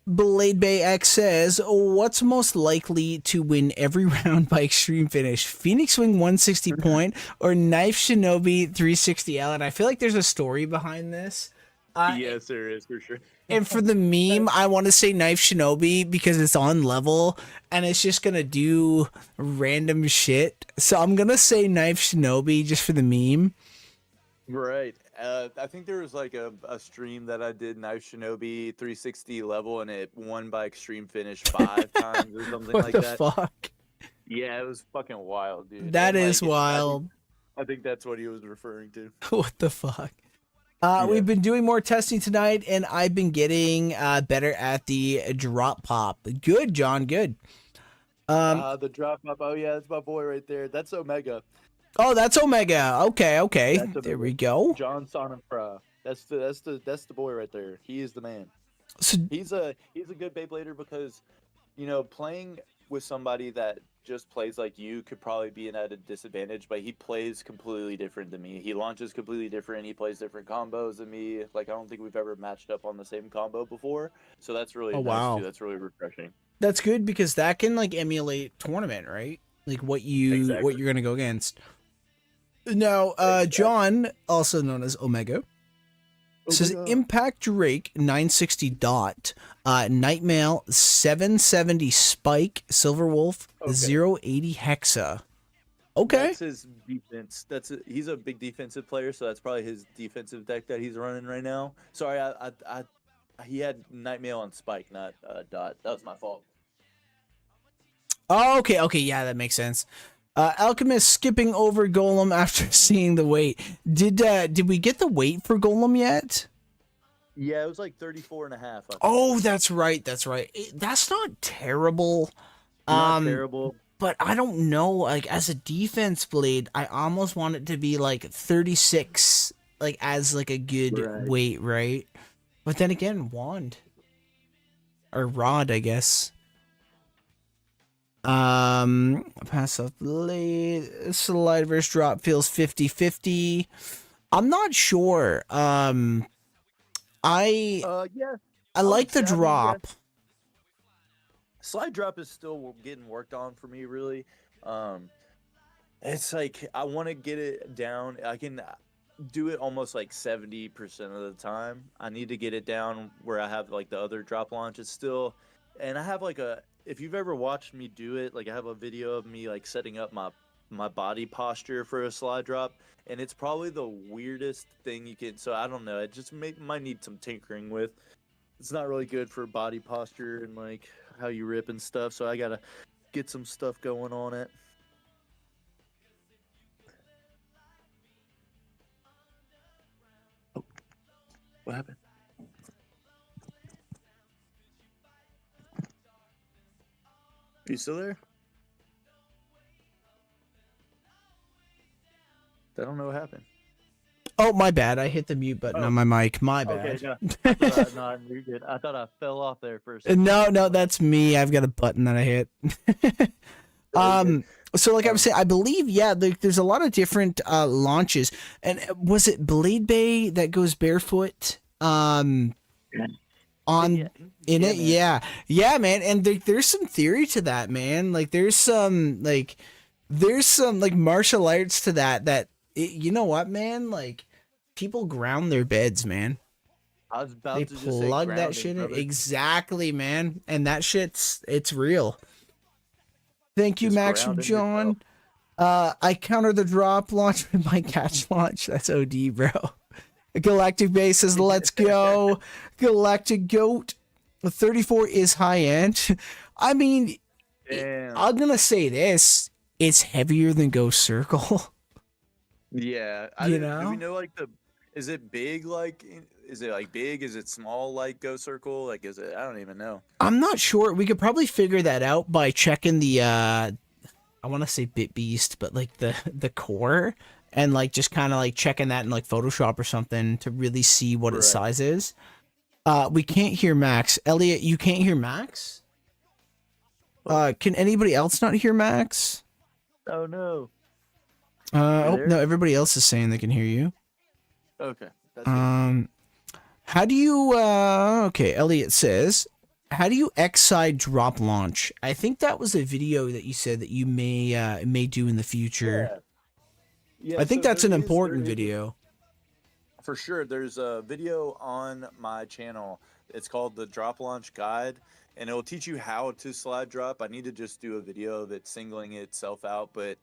Blade Bay X says, what's most likely to win every round by extreme finish? Phoenix Wing 160 point or Knife Shinobi 360 L? And I feel like there's a story behind this. Yes, there is, for sure. And for the meme, I want to say Knife Shinobi because it's on level and it's just going to do random shit. So I'm going to say Knife Shinobi just for the meme. Right. I think there was like a stream that I did Knife Shinobi 360 level, and it won by extreme finish 5 times or something What like the that. fuck? Yeah, it was fucking wild, dude. That And, is like, wild. I think that's what he was referring to. What the fuck? Yeah. We've been doing more testing tonight, and I've been getting better at the drop pop. Good, John. Good. The drop up. Oh yeah, that's my boy right there. That's Omega. Oh, that's Omega. Okay. That's There Omega. we go. John Sonifra. That's the boy right there. He is the man. So, He's a good Beyblader because, playing with somebody that just plays like you could probably be at a disadvantage, but he plays completely different than me. He launches completely different. He plays different combos than me. Like, I don't think we've ever matched up on the same combo before. So that's really nice wow. too. That's really refreshing. that's good because that can like emulate tournament, right? Like what you're gonna go against. Now, Exactly. John, also known as Omega, It says Impact Drake 960 dot, Nightmail 770 Spike, Silver Wolf 080 Hexa. Okay. That's his defense. He's a big defensive player, so that's probably his defensive deck that he's running right now. Sorry, he had Nightmail on Spike, not Dot. That was my fault. Oh, okay, yeah, that makes sense. Alchemist skipping over Golem after seeing the weight. Did we get the weight for Golem yet? Yeah, it was like 34.5. Oh, that's right. That's not terrible. Not terrible. But I don't know, like, as a defense blade, I almost want it to be like 36, like, as like a good weight, right? But then again, wand. Or rod, I guess. Pass up blade. Slide versus drop feels 50-50. I'm not sure. I like the drop. Slide drop is still getting worked on for me, really. It's like I want to get it down. I can do it almost like 70% of the time. I need to get it down where I have like the other drop launches still. And I have like if you've ever watched me do it, like I have a video of me like setting up my body posture for a slide drop, and it's probably the weirdest thing you can. So I don't know. It just might need some tinkering with. It's not really good for body posture and like how you rip and stuff. So I gotta get some stuff going on it. Oh, what happened? Are you still there? I don't know what happened. Oh, my bad. I hit the mute button on my mic. My bad. Okay, no, you're good. I thought I fell off there for a second. No, that's me. I've got a button that I hit. So like I was saying, I believe, there's a lot of different launches. And was it Blade Bay that goes barefoot? In it? Yeah, man. And there's some theory to that, man. Like there's some martial arts to that you know what, man? Like people ground their beds, man. I was about to just say plug that shit in. Exactly, man. And that it's real. Thank you, just Max John. I counter the drop launch with my catch launch. That's OD, bro. Galactic Base says, let's go. Galactic Goat. 34 is high end. I mean, I'm going to say this. It's heavier than Ghost Circle. Yeah. Do we know, like, is it big, like, is it, like, big? Is it small, like, Ghost Circle? Like, is it, I don't even know. I'm not sure. We could probably figure that out by checking the, I want to say Bit Beast, but, like, the core. And, like, just kind of, like, checking that in, like, Photoshop or something to really see what its size is. We can't hear Max. Elliot, you can't hear Max? Can anybody else not hear Max? Oh, no. No, everybody else is saying they can hear you. Okay. That's how do you, okay, Elliot says, how do you X-side drop launch? I think that was a video that you said that you may do in the future. Yeah, I think that's an important video. For sure. There's a video on my channel. It's called the Drop Launch Guide, and it will teach you how to slide drop. I need to just do a video of it singling itself out, but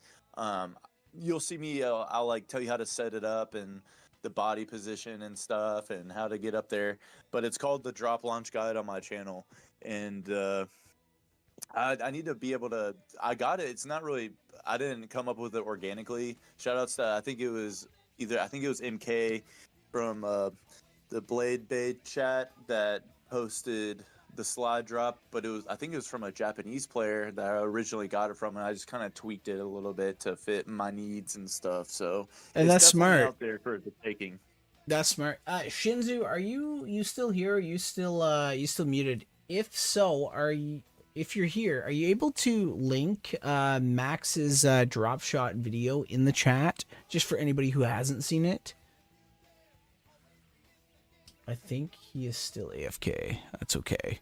you'll see me. I'll like tell you how to set it up and the body position and stuff and how to get up there. But it's called the Drop Launch Guide on my channel, and I need to be able to. I got it. It's not really. I didn't come up with it organically. Shout outs to I think it was MK from the Blade Bay chat that posted the slide drop, but I think it was from a Japanese player that I originally got it from, and I just kind of tweaked it a little bit to fit my needs and stuff. So and that's smart out there for the taking. That's smart. Shinzu, are you still here? Are you still muted? If so, if you're here, are you able to link Max's drop shot video in the chat just for anybody who hasn't seen it? I think he is still AFK. That's okay.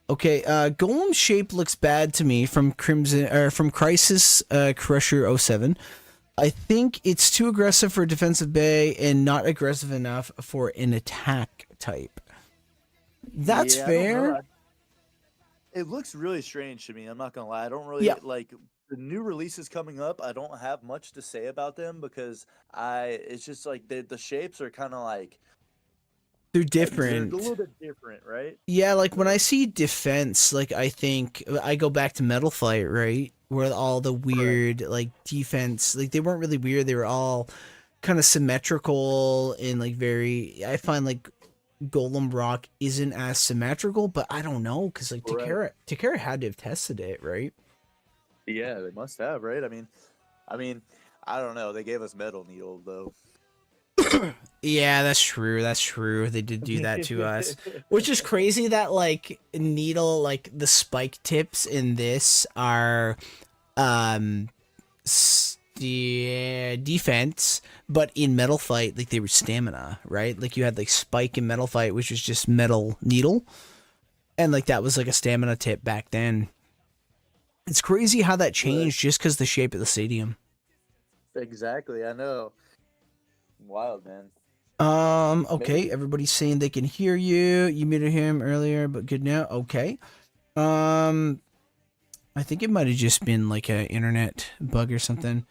Okay. Golem shape looks bad to me from Crisis Crusher 07. I think it's too aggressive for a defensive bay and not aggressive enough for an attack type. That's Yeah, I don't know. fair. It looks really strange to me. I'm not gonna lie. I don't Yeah, really like the new releases coming up. I don't have much to say about them because it's just like the shapes are kind of like they're they're a different. little bit different, right? Yeah, like when I So see defense, like I think I go back to Metal Fight, right? Where all the right. weird like defense, like they weren't really weird. They were all kind of symmetrical and like very. I find like Golem Rock isn't as symmetrical, but I don't know because like Right. Takara had to have tested it, right? Yeah, they must have, right? I mean, I don't know. They gave us Metal Needle though. Yeah, that's true. That's true. They did do that to us, which is crazy that like needle, like the spike tips in this are um defense, but in Metal Fight, like they were stamina, right? Like you had like spike in Metal Fight, which was just metal needle, and like that was like a stamina tip back then. It's crazy how that Right. changed just because the shape of the stadium. Exactly. I know. Wild, man. Okay, Maybe. everybody's saying they can hear you. You muted him earlier, but good now. Okay. Um, I think it might have just been like an internet bug or something.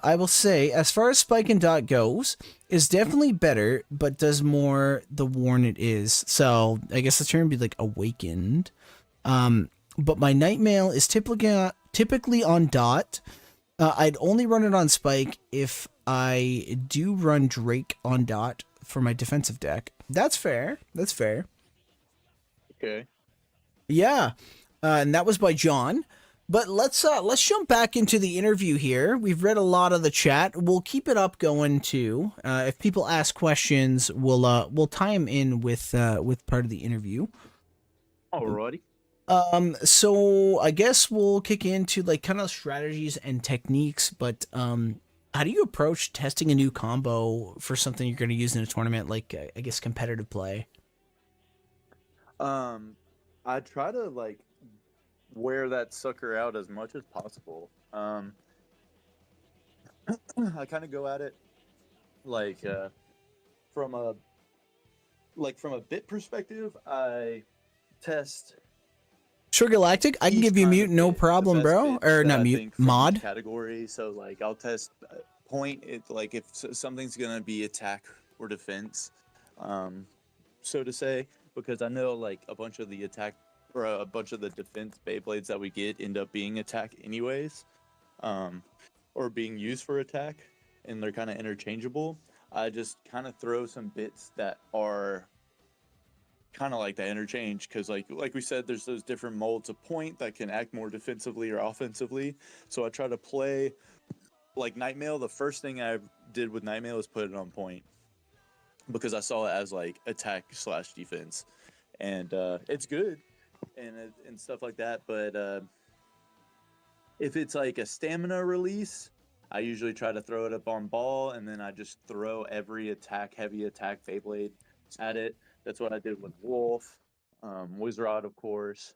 I will say, as far as Spike and Dot goes, is definitely better, but does more the worn it is. So I guess the term would be like awakened. But my Nightmail is typically on Dot. I'd only run it on Spike if I do run Drake on Dot for my defensive deck. That's fair. That's fair. Okay. Yeah, and that was by John. But let's jump back into the interview here. We've read a lot of the chat. We'll keep it up going too. If people ask questions, we'll tie them in with part of the interview. Alrighty. So I guess we'll kick into like kind of strategies and techniques, but how do you approach testing a new combo for something you're going to use in a tournament, like I guess competitive play? I try to like wear that sucker out as much as possible. I kind of go at it like from a from a bit perspective. I test Sure, Galactic. I can each give you kind mute, of no bit, the problem, best bro. bits Or that not I mute, think from each mod. category. So like I'll test point it like if something's gonna be attack or defense, um, so to say, because I know like a bunch of the attack or a bunch of the defense Beyblades that we get end up being attack anyways, um, or being used for attack, and they're kind of interchangeable. I just kind of throw some bits that are kind of like the interchange because like we said, there's those different molds of point that can act more defensively or offensively. So I try to play like Nightmail. The first thing I did with Nightmail is put it on point because I saw it as like attack slash defense, and it's good and stuff like that. But if it's like a stamina release, I usually try to throw it up on ball, and then I just throw every heavy attack Beyblade at it. That's what I did with Wolf, Wizrod, of course.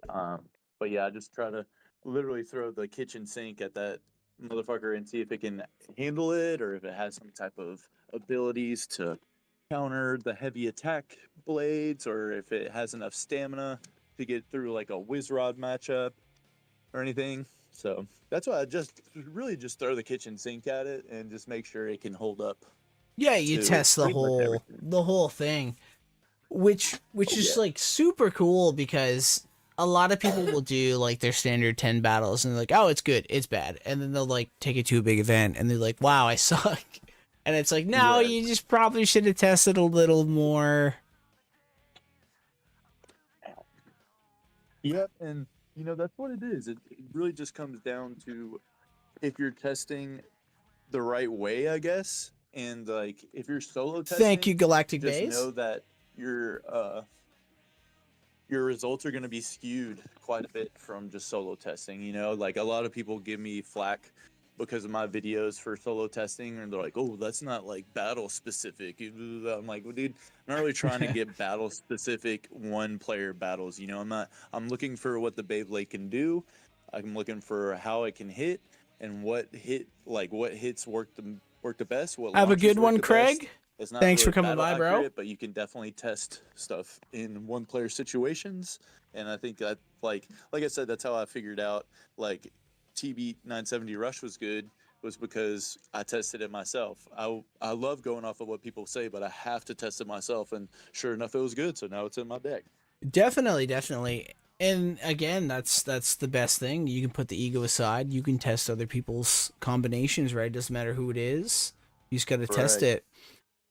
Um, but yeah, I just try to literally throw the kitchen sink at that motherfucker and see if it can handle it or if it has some type of abilities to counter the heavy attack blades or if it has enough stamina to get through like a Wizrod matchup or anything. So that's why I just really just throw the kitchen sink at it and just make sure it can hold up Yeah, you to test pretty much everything. the whole thing, which Oh is yeah. like super cool because a lot of people will do like their standard 10 battles and they're like, oh, it's good, it's bad, and then they'll like take it to a big event and they're like, wow, I suck. And it's like, no, Right. you just probably should have tested a little more. Yep. And that's what it is. It really just comes down to if you're testing the right way, I guess. And like if you're solo Thank you, testing, Galactic just Base. know that your results are going to be skewed quite a bit from just solo testing. Like a lot of people give me flack because of my videos for solo testing, and they're like, "Oh, that's not like battle specific." I'm like, well, dude, I'm not really trying to get battle specific one player battles. I'm looking for what the Beyblade can do. I'm looking for how it can hit, and what hits work the best, what Have a launches good work one, the best. Craig. It's not Thanks for really coming battle by, bro. accurate, but you can definitely test stuff in one player situations. And I think that like I said, that's how I figured out like TB 970 Rush was good, was because I tested it myself. I love going off of what people say, but I have to test it myself, and sure enough, it was good. So now it's in my deck. Definitely, definitely. And again, that's the best thing. You can put the ego aside. You can test other people's combinations, right? Doesn't matter who it is. You just got to test Right. it.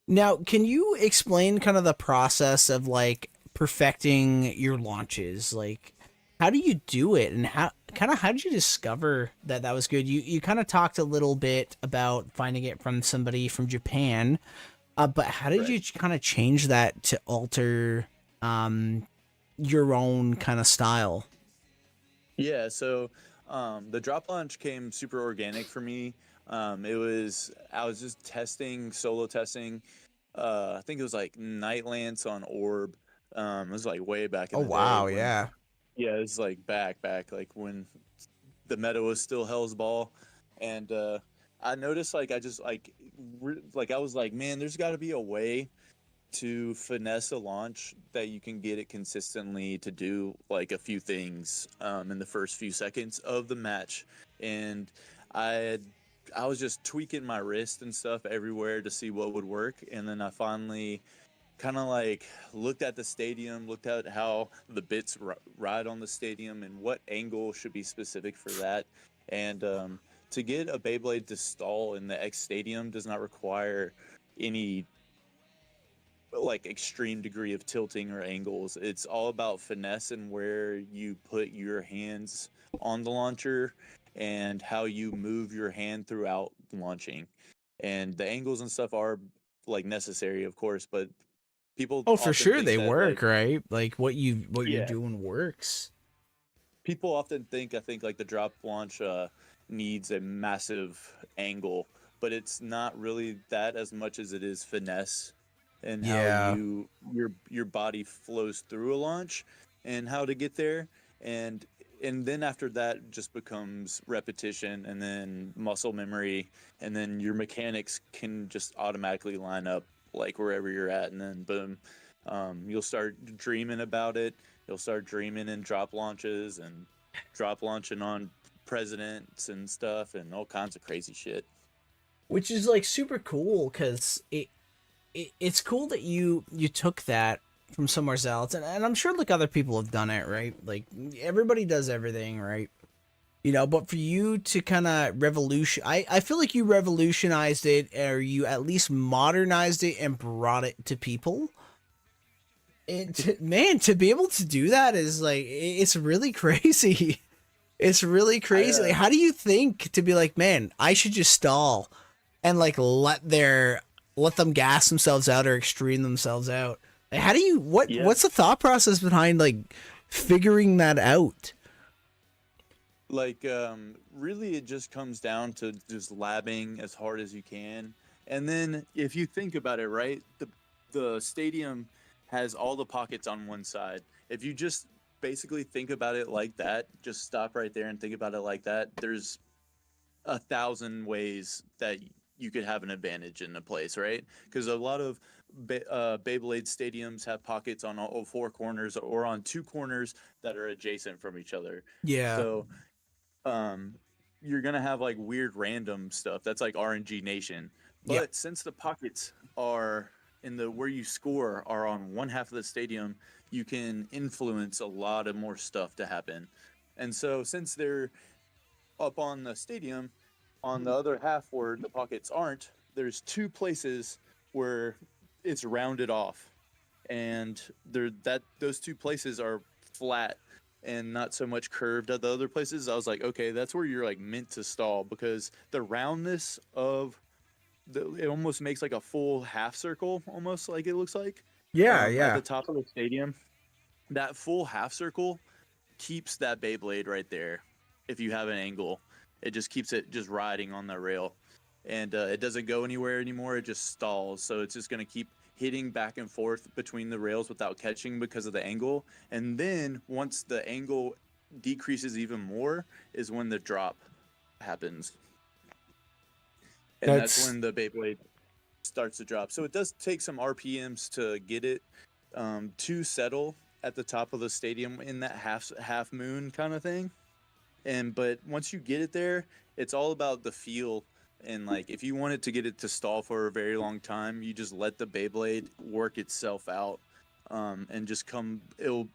Now, can you explain kind of the process of like perfecting your launches? Like, how do you do it, and how did you discover that that was good? You kind of talked a little bit about finding it from somebody from Japan, but how did Right. you kind of change that to alter your own kind of style? Yeah, so the drop launch came super organic for me. I was just solo testing. I think it was like Night Lance on Orb. It was like way back in Oh the day wow, when, yeah. yeah, it's like back like when the meta was still Hell's Ball, and I noticed like I just like I was like, man, there's got to be a way to finesse a launch that you can get it consistently to do like a few things in the first few seconds of the match. And I had, I was just tweaking my wrist and stuff everywhere to see what would work. And then I finally kind of like looked at the stadium, looked at how the bits ride on the stadium and what angle should be specific for that. And to get a Beyblade to stall in the X Stadium does not require any like extreme degree of tilting or angles. It's all about finesse and where you put your hands on the launcher and how you move your hand throughout launching. And the angles and stuff are like necessary, of course, but people Oh, for often sure think they that work, like, right? Like what you're yeah, doing works. people often think, I think like the drop launch needs a massive angle, but it's not really that as much as it is finesse and how Yeah. your body flows through a launch and how to get there. And then after that just becomes repetition and then muscle memory, and then your mechanics can just automatically line up like wherever you're at, and then boom, you'll start dreaming about it. You'll start dreaming in drop launches and drop launching on presidents and stuff and all kinds of crazy shit. Which is like super cool because it's cool that you took that from somewhere else, and I'm sure like other people have done it, right? Like everybody does everything, right? You know, but for you to kind of I feel like you revolutionized it, or you at least modernized it and brought it to people. Man, to be able to do that is like it's really crazy. It's really I crazy. Like, how do you think to be like, man, I should just stall and like let them gas themselves out or extreme themselves out? Like, how do you Yeah, what's the thought process behind like figuring that out? like really it just comes down to just labbing as hard as you can. And then if you think about it, right, the stadium has all the pockets on one side. If you just basically think about it like that, just stop right there and think about it like that, there's 1,000 ways that you could have an advantage in a place, right? Because a lot of Beyblade stadiums have pockets on all four corners or on two corners that are adjacent from each other. Yeah. So um, you're gonna have like weird random stuff that's like RNG Nation. Yeah. But since the pockets are in the where you score are on one half of the stadium, you can influence a lot of more stuff to happen. And so since they're up on the stadium, on the other half where the pockets aren't, there's two places where it's rounded off, and those two places are flat and not so much curved at the other places. I was like, okay, that's where you're like meant to stall, because the roundness of it almost makes like a full half circle, almost like it looks like Yeah, at yeah. the top of the stadium. That full half circle keeps that Beyblade right there. If you have an angle, it just keeps it just riding on the rail, and it doesn't go anywhere anymore. It just stalls, so it's just going to keep hitting back and forth between the rails without catching because of the angle. And then once the angle decreases even more is when the drop happens, and that's That's when the Beyblade starts to drop. So it does take some RPMs to get it to settle at the top of the stadium in that half moon kind of thing. And but once you get it there, it's all about the feel. And like if you want it to get it to stall for a very long time, you just let the Beyblade work itself out, and just come. It'll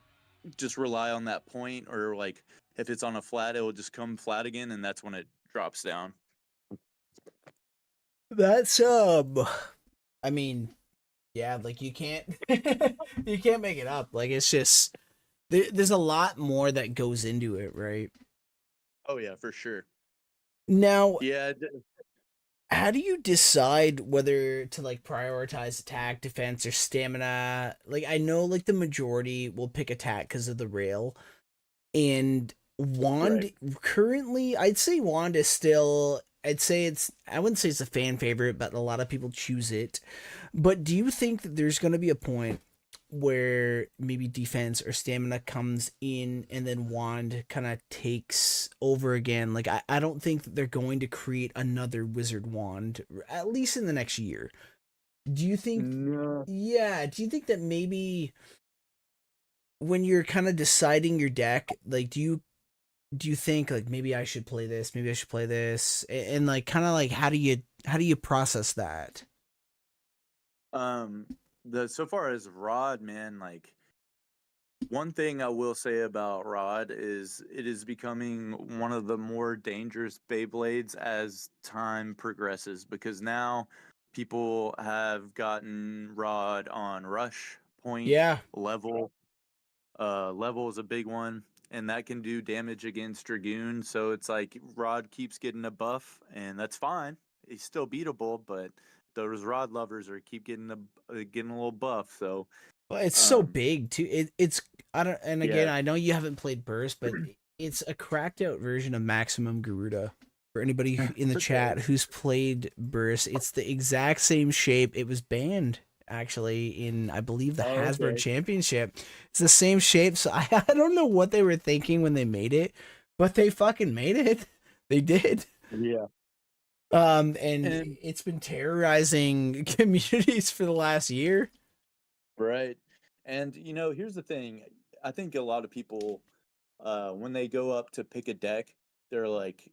just rely on that point, or like if it's on a flat, it will just come flat again, and that's when it drops down. that's I mean, yeah, like you can't you can't make it up. Like it's just there's a lot more that goes into it, right? Oh yeah, for sure. Now, Yeah, how do you decide whether to like prioritize attack, defense, or stamina? Like I know like the majority will pick attack because of the rail, and Wand right. currently, I'd say Wand is still. I'd say I wouldn't say it's a fan favorite, but a lot of people choose it. But do you think that there's going to be a point where maybe defense or stamina comes in and then Wand kind of takes over again? Like, I don't think that they're going to create another Wizard Wand, at least in the next year. Do you think, No. yeah, do you think that maybe when you're kind of deciding your deck, like, do you think like maybe I should play this, maybe I should play this, and like kind of like how do you process that? Um, the so far as Rod, man, like one thing I will say about Rod is it is becoming one of the more dangerous Beyblades as time progresses because now people have gotten Rod on rush, point, Yeah. level. Level is a big one, and that can do damage against Dragoon. So it's like Rod keeps getting a buff, and that's fine. He's still beatable, but those Rod lovers are keep getting a little buff. So Well, it's so um, big too. It's I don't. And again, yeah, I know you haven't played Burst, but it's a cracked out version of Maximum Garuda. For anybody in the okay, chat who's played Burst, it's the exact same shape. It was banned actually in I believe the oh, Hasbro okay, Championship. It's the same shape. So I don't know what they were thinking when they made it, but they fucking made it. They did. yeah, And and it's been terrorizing communities for the last year. right, and here's the thing. I think a lot of people, when they go up to pick a deck, they're like,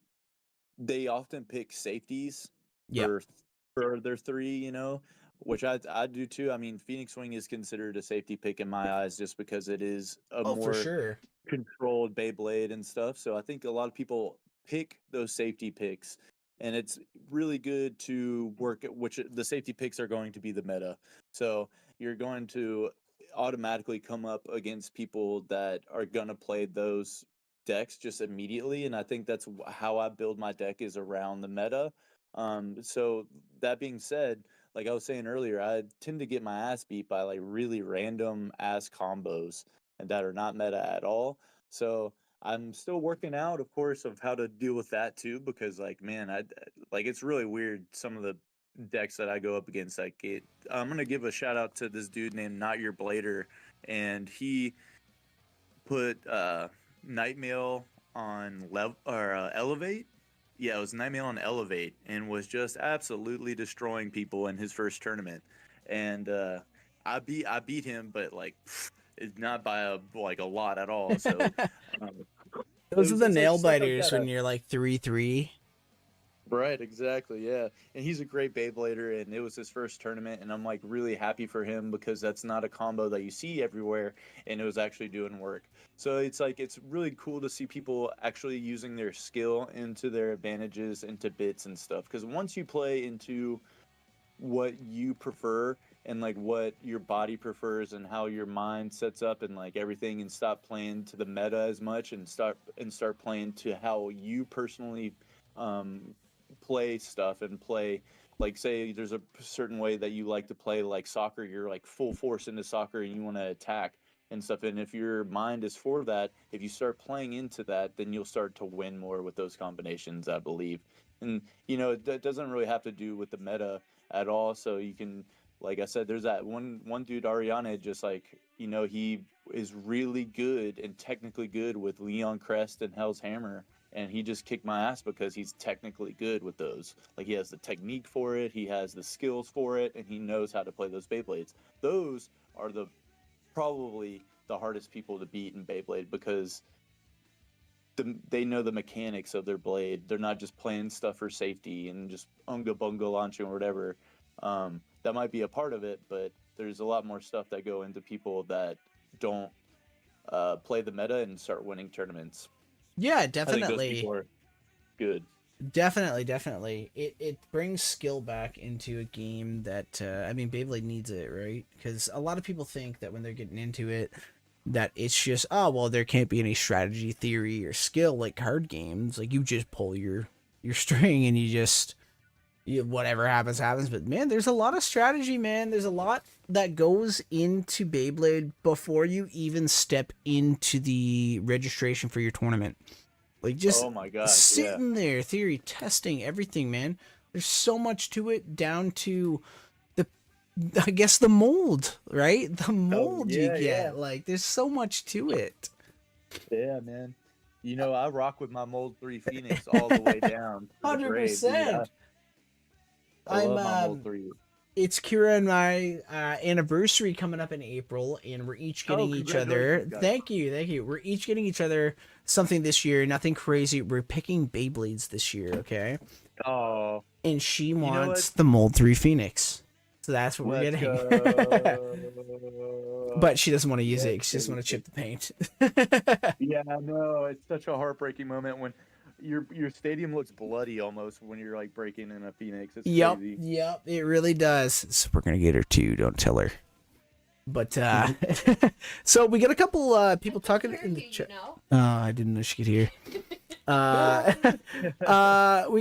they often pick safeties Yep. for for their three, which I do too. I mean, Phoenix Wing is considered a safety pick in my eyes just because it is a Oh, for more sure. controlled Beyblade and stuff. So I think a lot of people pick those safety picks, and it's really good to work at which the safety picks are going to be the meta. So you're going to automatically come up against people that are going to play those decks just immediately, and I think that's how I build my deck is around the meta. So that being said, like I was saying earlier, I tend to get my ass beat by like really random ass combos and that are not meta at all. So I'm still working out, of course, of how to deal with that too, because like, man, like it's really weird some of the decks that I go up against. I'm gonna give a shout out to this dude named Not Your Blader, and he put Nightmail on Elevate. Yeah, it was Nightmail on Elevate, and was just absolutely destroying people in his first tournament. And I beat him, but like not by a lot at all. So um, Those are the it's like nail stuff like biters that. when you're like 3-3. Right, exactly, yeah. And he's a great Beyblader, and it was his first tournament, and I'm like really happy for him because that's not a combo that you see everywhere, and it was actually doing work. So it's like it's really cool to see people actually using their skill into their advantages, into bits and stuff. Because once you play into what you prefer and like what your body prefers and how your mind sets up and like everything, and stop playing to the meta as much and start playing to how you personally um play stuff and play, like say there's a certain way that you like to play like soccer, you're like full force into soccer and you want to attack and stuff, and if your mind is for that, if you start playing into that, then you'll start to win more with those combinations, I believe. And it doesn't really have to do with the meta at all. So you can, like I said, there's that one dude, Ariana, just like he is really good and technically good with Leon Crest and Hell's Hammer, and he just kicked my ass because he's technically good with those. Like, he has the technique for it, he has the skills for it, and he knows how to play those Beyblades. Those are probably the hardest people to beat in Beyblade, because they know the mechanics of their blade. They're not just playing stuff for safety and just unga bunga launching or whatever. That might be a part of it, but there's a lot more stuff that go into people that don't play the meta and start winning tournaments. Yeah, I think those definitely. people are good. Definitely. It brings skill back into a game that I mean, Beyblade needs it, right? Because a lot of people think that when they're getting into it, that it's just, oh well, there can't be any strategy, theory, or skill like card games. Like, you just pull your string and whatever happens. But man, there's a lot of strategy, man. There's a lot that goes into Beyblade before you even step into the registration for your tournament. Like, just Oh my god, sitting there, theory testing everything, man. There's so much to it, down to I guess the mold, right? The mold you yeah, get. yeah. Like, there's so much to it. Yeah, man. You know, I rock with my Mold 3 Phoenix all the way down. to the grave, dude. 100%. I love I'm my Mold 3. it's Kira and my anniversary coming up in April, and we're each getting each other. congratulations, guys. Thank you. We're each getting each other something this year. Nothing crazy. We're picking Beyblades this year, okay? Oh, And she know wants the Mold 3 Phoenix. So that's what we're let's getting. go. But she doesn't want to use it. Yes, She just want to baby. chip the paint. Yeah, I know. It's such a heartbreaking moment when your stadium looks bloody almost when you're like breaking in a Phoenix. It's crazy. Yep, it really does. So we're gonna get her too. Don't tell her. But so we got a couple people talking in the chat. Oh, I didn't know she could hear. We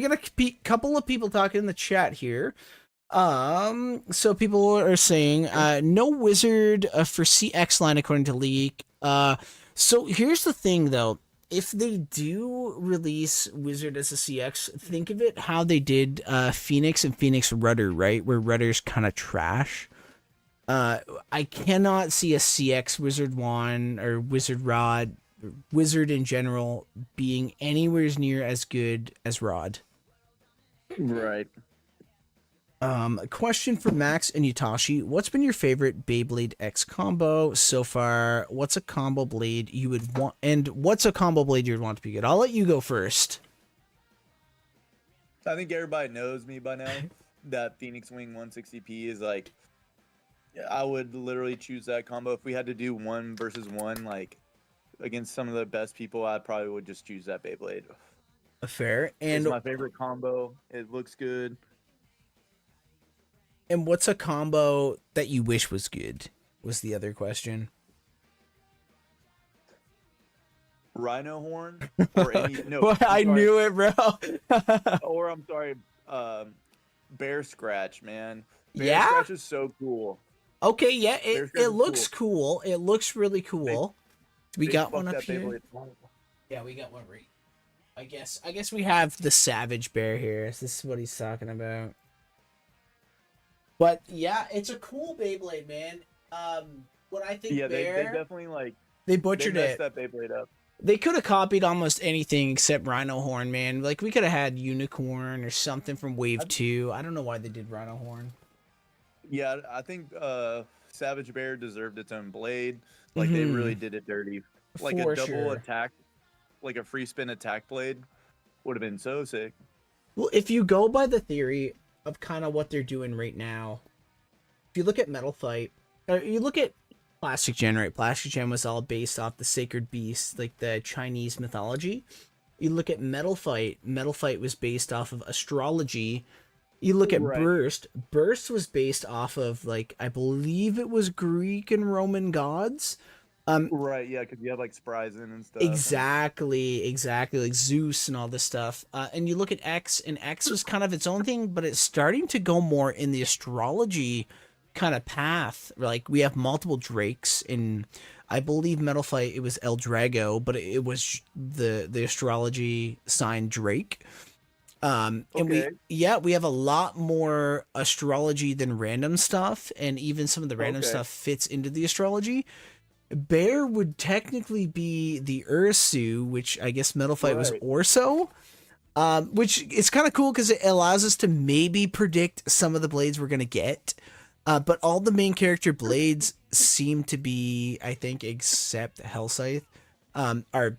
got a couple of people talking in the chat here. So people are saying no wizard for CX line according to leak. So here's the thing though. If they do release Wizard as a CX, think of it how they did Phoenix and Phoenix Rudder, right? Where Rudder's kind of trash. I cannot see a CX Wizard Wand or Wizard Rod, Wizard in general, being anywhere near as good as Rod. Right. A question for Max and Yutashi. What's been your favorite Beyblade X combo so far? What's a combo blade you would want, and what's a combo blade you would want to be good? I'll let you go first. I think everybody knows me by now. That Phoenix Wing 160p is like, I would literally choose that combo. If we had to do 1 versus 1, like against some of the best people, I probably would just choose that Beyblade. Fair. It's And my favorite combo. It looks good. what's a combo that you wish was good? Was the other question. Rhino horn or any no. Well, I I'm sorry. knew it, bro. Or I'm sorry, bear scratch, man. Bear Yeah? scratch is so cool. Okay, yeah, Bear scratch it is looks cool. It looks really cool. We They got fucked one up that here. Beyblade. Yeah, we got one right. I guess we have the Savage Bear here. This is what he's talking about. But yeah, it's a cool Beyblade, man. What I think Yeah, they Bear, definitely like they they butchered messed it. that Beyblade up. They could have copied almost anything except Rhino Horn, man. Like, we could have had Unicorn or something from Wave 2. I don't know why they did Rhino Horn. Yeah, I think Savage Bear deserved its own blade. Like they really did it dirty. Like For a double sure. attack, like a free spin attack blade, would have been so sick. Well, if you go by the theory of kind of what they're doing right now, if you look at Metal Fight, or you look at Plastic Gen, right? Plastic Gen was all based off the sacred beast, like the Chinese mythology. You look at Metal Fight was based off of astrology. You look at Right. Burst was based off of, like, I believe it was Greek and Roman gods. Right, yeah, because you have like Spryzen and stuff. Exactly, like Zeus and all this stuff. And you look at X, and X was kind of its own thing, but it's starting to go more in the astrology kind of path. Like, we have multiple Drakes in, I believe, Metal Fight, it was El Drago, but it was the astrology sign Drake. And Okay. we have a lot more astrology than random stuff, and even some of the random Okay. stuff fits into the astrology. Bear would technically be the Ursu, which I guess Metal Fight was Right. Orso. Which is kind of cool because it allows us to maybe predict some of the blades we're gonna get. But all the main character blades seem to be, I think, except Hellscythe, are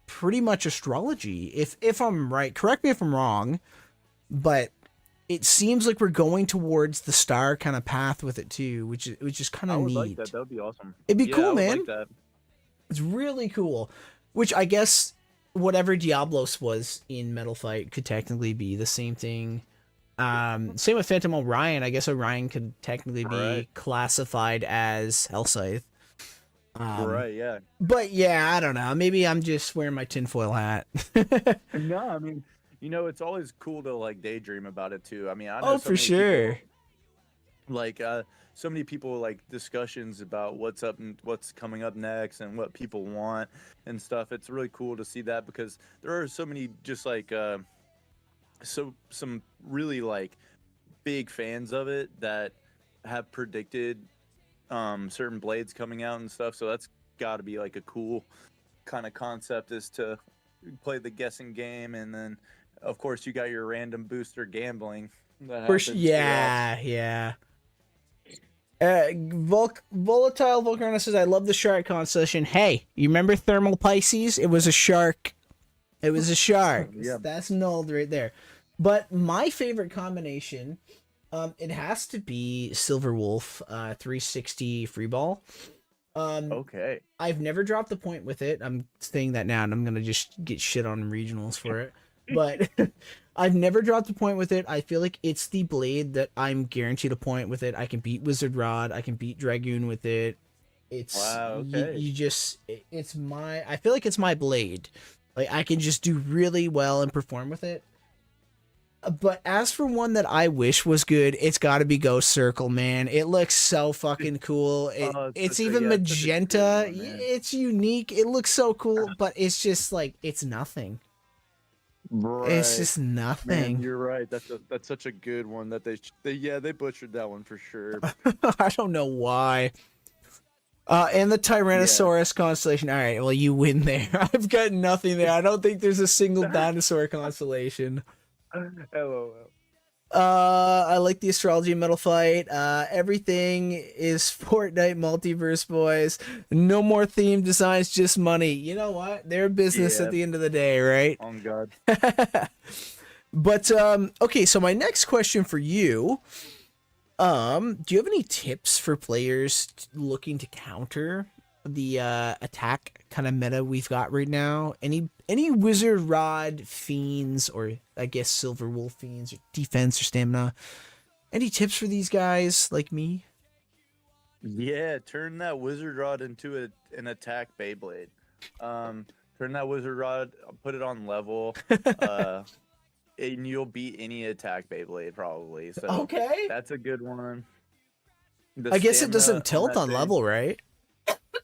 pretty much astrology. If I'm right, correct me if I'm wrong, but it seems like we're going towards the star kind of path with it too, which is kind I of would neat. like that. That would be awesome. It'd be Yeah, cool, I would man. like that. It's really cool. Which I guess whatever Diablos was in Metal Fight could technically be the same thing. Same with Phantom Orion. I guess Orion could technically be Right. classified as Hellscythe. Right. Yeah. But yeah, I don't know. Maybe I'm just wearing my tinfoil hat. No, I mean, it's always cool to like daydream about it too. I mean, I know Oh, so for many sure. people, like so many people like discussions about what's up and what's coming up next and what people want and stuff. It's really cool to see that because there are so many just like some really like big fans of it that have predicted certain blades coming out and stuff. So that's got to be like a cool kind of concept, is to play the guessing game, and then of course you got your random booster gambling that happens throughout. Yeah. Volatile Volcarno says, I love the shark constellation. Hey, you remember Thermal Pisces? It was a shark. It was a shark. Yeah. That's nulled right there. But my favorite combination, it has to be Silver Wolf 360 free ball. Okay. I've never dropped the point with it. I'm saying that now, and I'm gonna just get shit on regionals for it. But I've never dropped a point with it. I feel like it's the blade that I'm guaranteed a point with it. I can beat Wizard Rod. I can beat Dragoon with it. It's Wow, okay. it's my. I feel like it's my blade. Like I can just do really well and perform with it. But as for one that I wish was good, it's got to be Ghost Circle, man. It looks so fucking cool. It's such a- even yeah, it's such a good magenta. one, man. It's unique. It looks so cool, but it's just like it's nothing. Right. It's just nothing. Man, you're right. That's such a good one that they butchered that one for sure. I don't know why. And the Tyrannosaurus constellation. All right, well, you win there. I've got nothing there. I don't think there's a single dinosaur constellation. LOL. I like the astrology Metal Fight. Everything is Fortnite multiverse, boys. No more theme designs, just money. You know what? They're business Yeah. at the end of the day, right? On God. But okay, so my next question for you, do you have any tips for players looking to counter the attack kind of meta we've got right now? Any Wizard Rod fiends, or I guess Silver Wolf fiends, or defense or stamina? Any tips for these guys like me? Yeah, turn that Wizard Rod into an attack Beyblade. Turn that Wizard Rod, put it on level, and you'll beat any attack Beyblade probably. So Okay. that's a good one. I guess it The doesn't stamina tilt that on thing- level, right?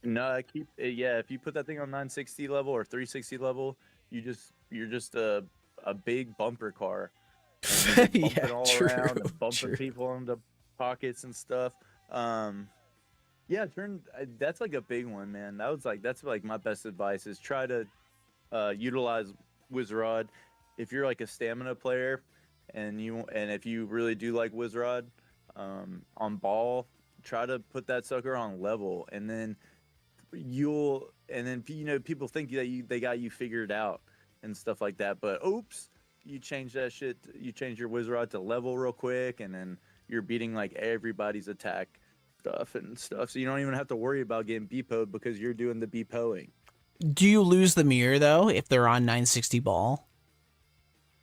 No, if you put that thing on 960 level or 360 level, you're just a big bumper car. And you're bumping all around and bumping people into pockets and stuff. Yeah, that's like a big one, man. That's like my best advice is try to utilize Wizrod. If you're like a stamina player and if you really do like Wizrod on ball, try to put that sucker on level, and then people think that they got you figured out and stuff like that, but oops, you change that shit. You change your Wizrod to level real quick, and then you're beating like everybody's attack stuff, so you don't even have to worry about getting BPO'd because you're doing the BPOing. Do you lose the mirror though if they're on 960 ball?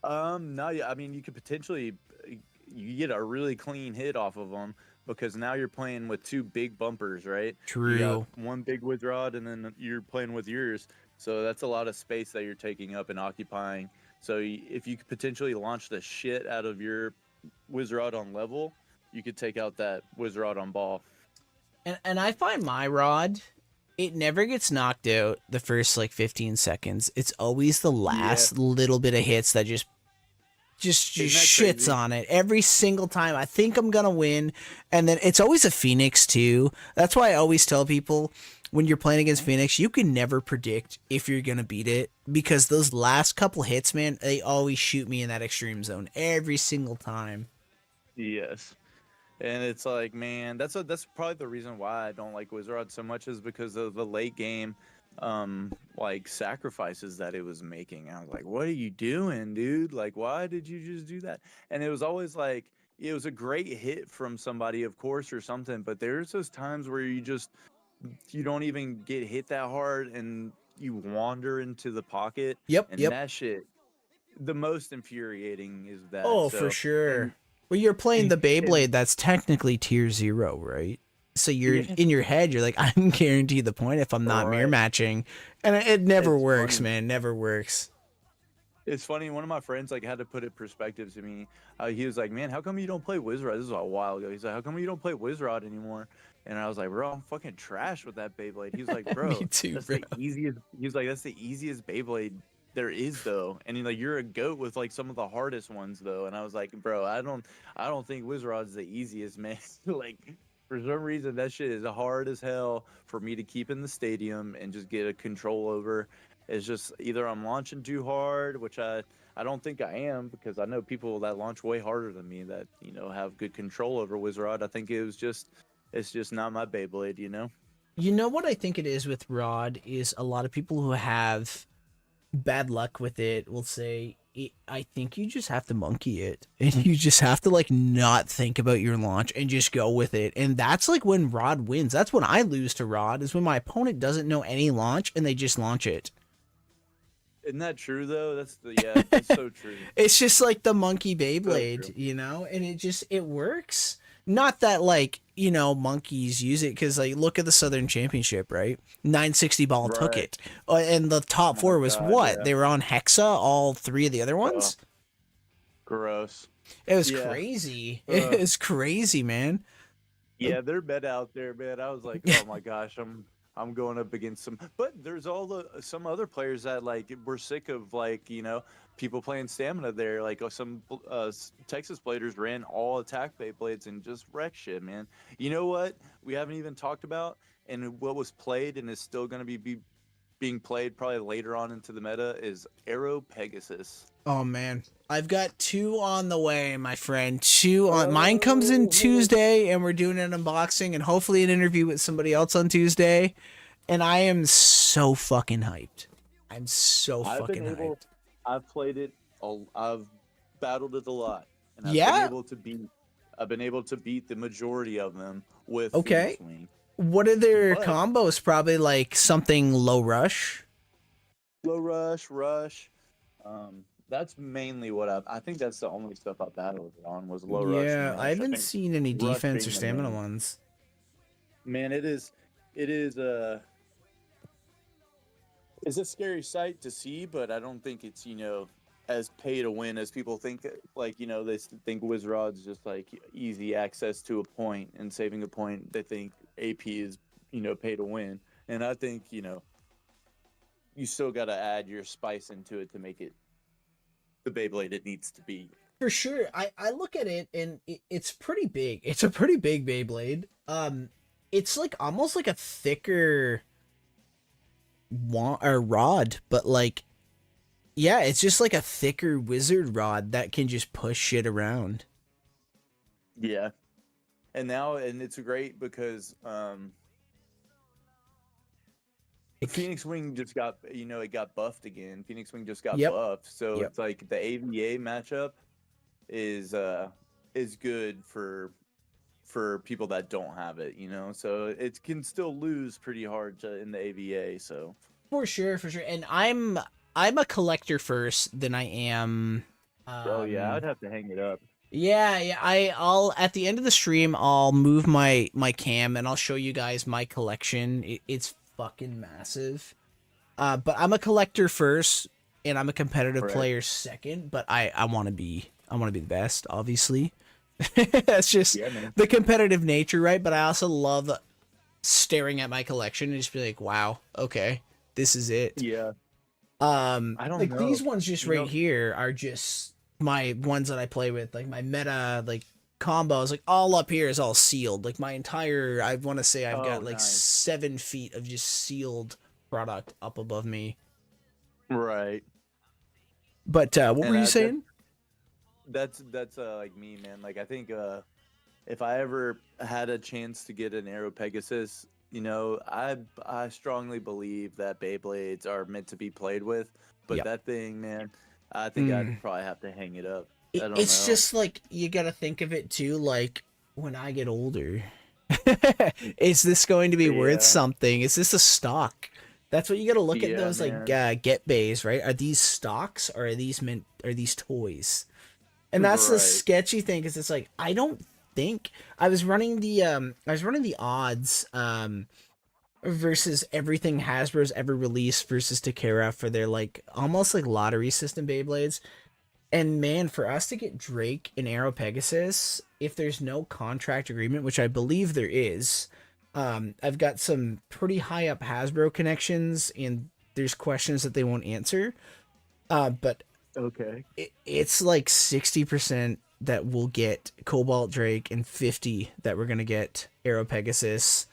No, I mean you could potentially you get a really clean hit off of them because now you're playing with two big bumpers, right? True. You got one big Wizrod and then you're playing with yours, so that's a lot of space that you're taking up and occupying. So if you could potentially launch the shit out of your Wizrod on level, you could take out that Wizrod on ball. And I find my rod, it never gets knocked out the first like 15 seconds. It's always the last little bit of hits that just shits crazy? on it every single time. I think I'm gonna win, and then it's always a Phoenix too. That's why I always tell people when you're playing against Phoenix, you can never predict if you're gonna beat it because those last couple hits, man, they always shoot me in that extreme zone every single time. Yes. And it's like, man, that's probably the reason why I don't like Wizard so much is because of the late game, like sacrifices that it was making. I was like, what are you doing, dude? Like, why did you just do that? And it was always like, it was a great hit from somebody, of course, or something. But there's those times where you don't even get hit that hard and you wander into the pocket. Yep, And yep. that shit, the most infuriating is that. Oh, So, for sure. and- Well, you're playing the and- Beyblade. That's technically tier 0, right? So you're Yeah. in your head. You're like, I'm guaranteed the point if I'm not mirror Right. matching, and it never It's works, funny. man. Never works. It's funny. One of my friends like had to put it in perspective to me. He was like, "Man, how come you don't play Wizrod?" This was a while ago. He's like, "How come you don't play Wizrod anymore?" And I was like, "Bro, I'm fucking trash with that Beyblade." He's like, "Bro, Me too, that's bro. the easiest." He's like, "That's the easiest Beyblade there is, though." And he's like, "You're a goat with like some of the hardest ones, though." And I was like, "Bro, I don't think Wizrod's the easiest, man." Like, for some reason, that shit is hard as hell for me to keep in the stadium and just get a control over. It's just either I'm launching too hard, which I don't think I am because I know people that launch way harder than me that, have good control over Wizrod. I think it's just not my Beyblade, you know? You know what I think it is with Rod is a lot of people who have bad luck with it will say, I think you just have to monkey it and you just have to like not think about your launch and just go with it. And that's like when Rod wins. That's when I lose to Rod is when my opponent doesn't know any launch and they just launch it. Isn't that true though? That's so true. It's just like the monkey Beyblade, true. and it works. Not that like, monkeys use it because like look at the Southern Championship, right? 960 ball took Right. it. And the top Oh my four was God, what? yeah. They were on Hexa, all three of the other ones? Gross. It was Yeah. crazy. Ugh. It was crazy, man. Yeah, they're meta out there, man. I was like, oh my gosh, I'm going up against some, but there's some other players that like we're sick of like people playing stamina there. Like some Texas players ran all attack Beyblades and just wreck shit, man. You know what we haven't even talked about, and what was played and is still going to be being played probably later on into the meta is Aero Pegasus. Oh man, I've got 2 on the way, my friend. 2 on. Mine comes in Tuesday, and we're doing an unboxing and hopefully an interview with somebody else on Tuesday. And I am so fucking hyped. I'm so fucking hyped. I've played it. I've battled it a lot, and I've been able to beat the majority of them with Okay. Phoenix Wing. What are their But- combos? Probably like something low rush. Low rush. That's mainly what I think that's the only stuff I battled it on was low rush. Yeah, and I rush. haven't think seen any rush defense or being the stamina main. ones. Man, it is it's a scary sight to see, but I don't think it's as pay to win as people think. Like they think Wizrod's just like easy access to a point and saving a point. They think AP is pay to win, and I think you still got to add your spice into it to make it the Beyblade it needs to be. For sure. I look at it and it's pretty big. It's a pretty big Beyblade. It's like almost like a thicker rod, but like yeah, it's just like a thicker wizard rod that can just push shit around. Yeah, and it's great because Phoenix Wing just got it got buffed again. Phoenix Wing just got Yep. buffed, so Yep. it's like the AVA matchup is good for people that don't have it, so it can still lose pretty hard in the AVA. So For sure. And I'm a collector first than I am I'd have to hang it up. Yeah, I'll at the end of the stream I'll move my cam and I'll show you guys my collection. It's fucking massive. But I'm a collector first and I'm a competitive Right. player second, but I want to be the best, obviously. That's just Yeah, man. the competitive nature, right? But I also love staring at my collection and just be like, "Wow, okay, this is it." Yeah. I don't Like know. these ones just You right know- here are just my ones that I play with, like my meta, like combos, like all up here is all sealed. Like my entire, I want to say I've got Oh, like nice. 7 feet of just sealed product up above me. Right. But what And were you saying? that's like me, man. Like I think if I ever had a chance to get an Aero Pegasus, you know, I strongly believe that Beyblades are meant to be played with. But Yep. that thing, man, I think I'd probably have to hang it up. I don't It's know. just like you got to think of it too. Like when I get older, is this going to be worth Yeah. something? Is this a stock? That's what you got to look at Yeah, those like man. get bays, right? Are these stocks or are these meant? Are these toys? And that's the Right. sketchy thing, because it's like I don't think I was running the odds versus everything Hasbro's ever released versus Takara for their like almost like lottery system Beyblades. And man, for us to get Drake and Arrow Pegasus, if there's no contract agreement, which I believe there is, I've got some pretty high up Hasbro connections, and there's questions that they won't answer. But Okay. it's like 60% that we'll get Cobalt Drake and 50 that we're gonna get Arrow Pegasus.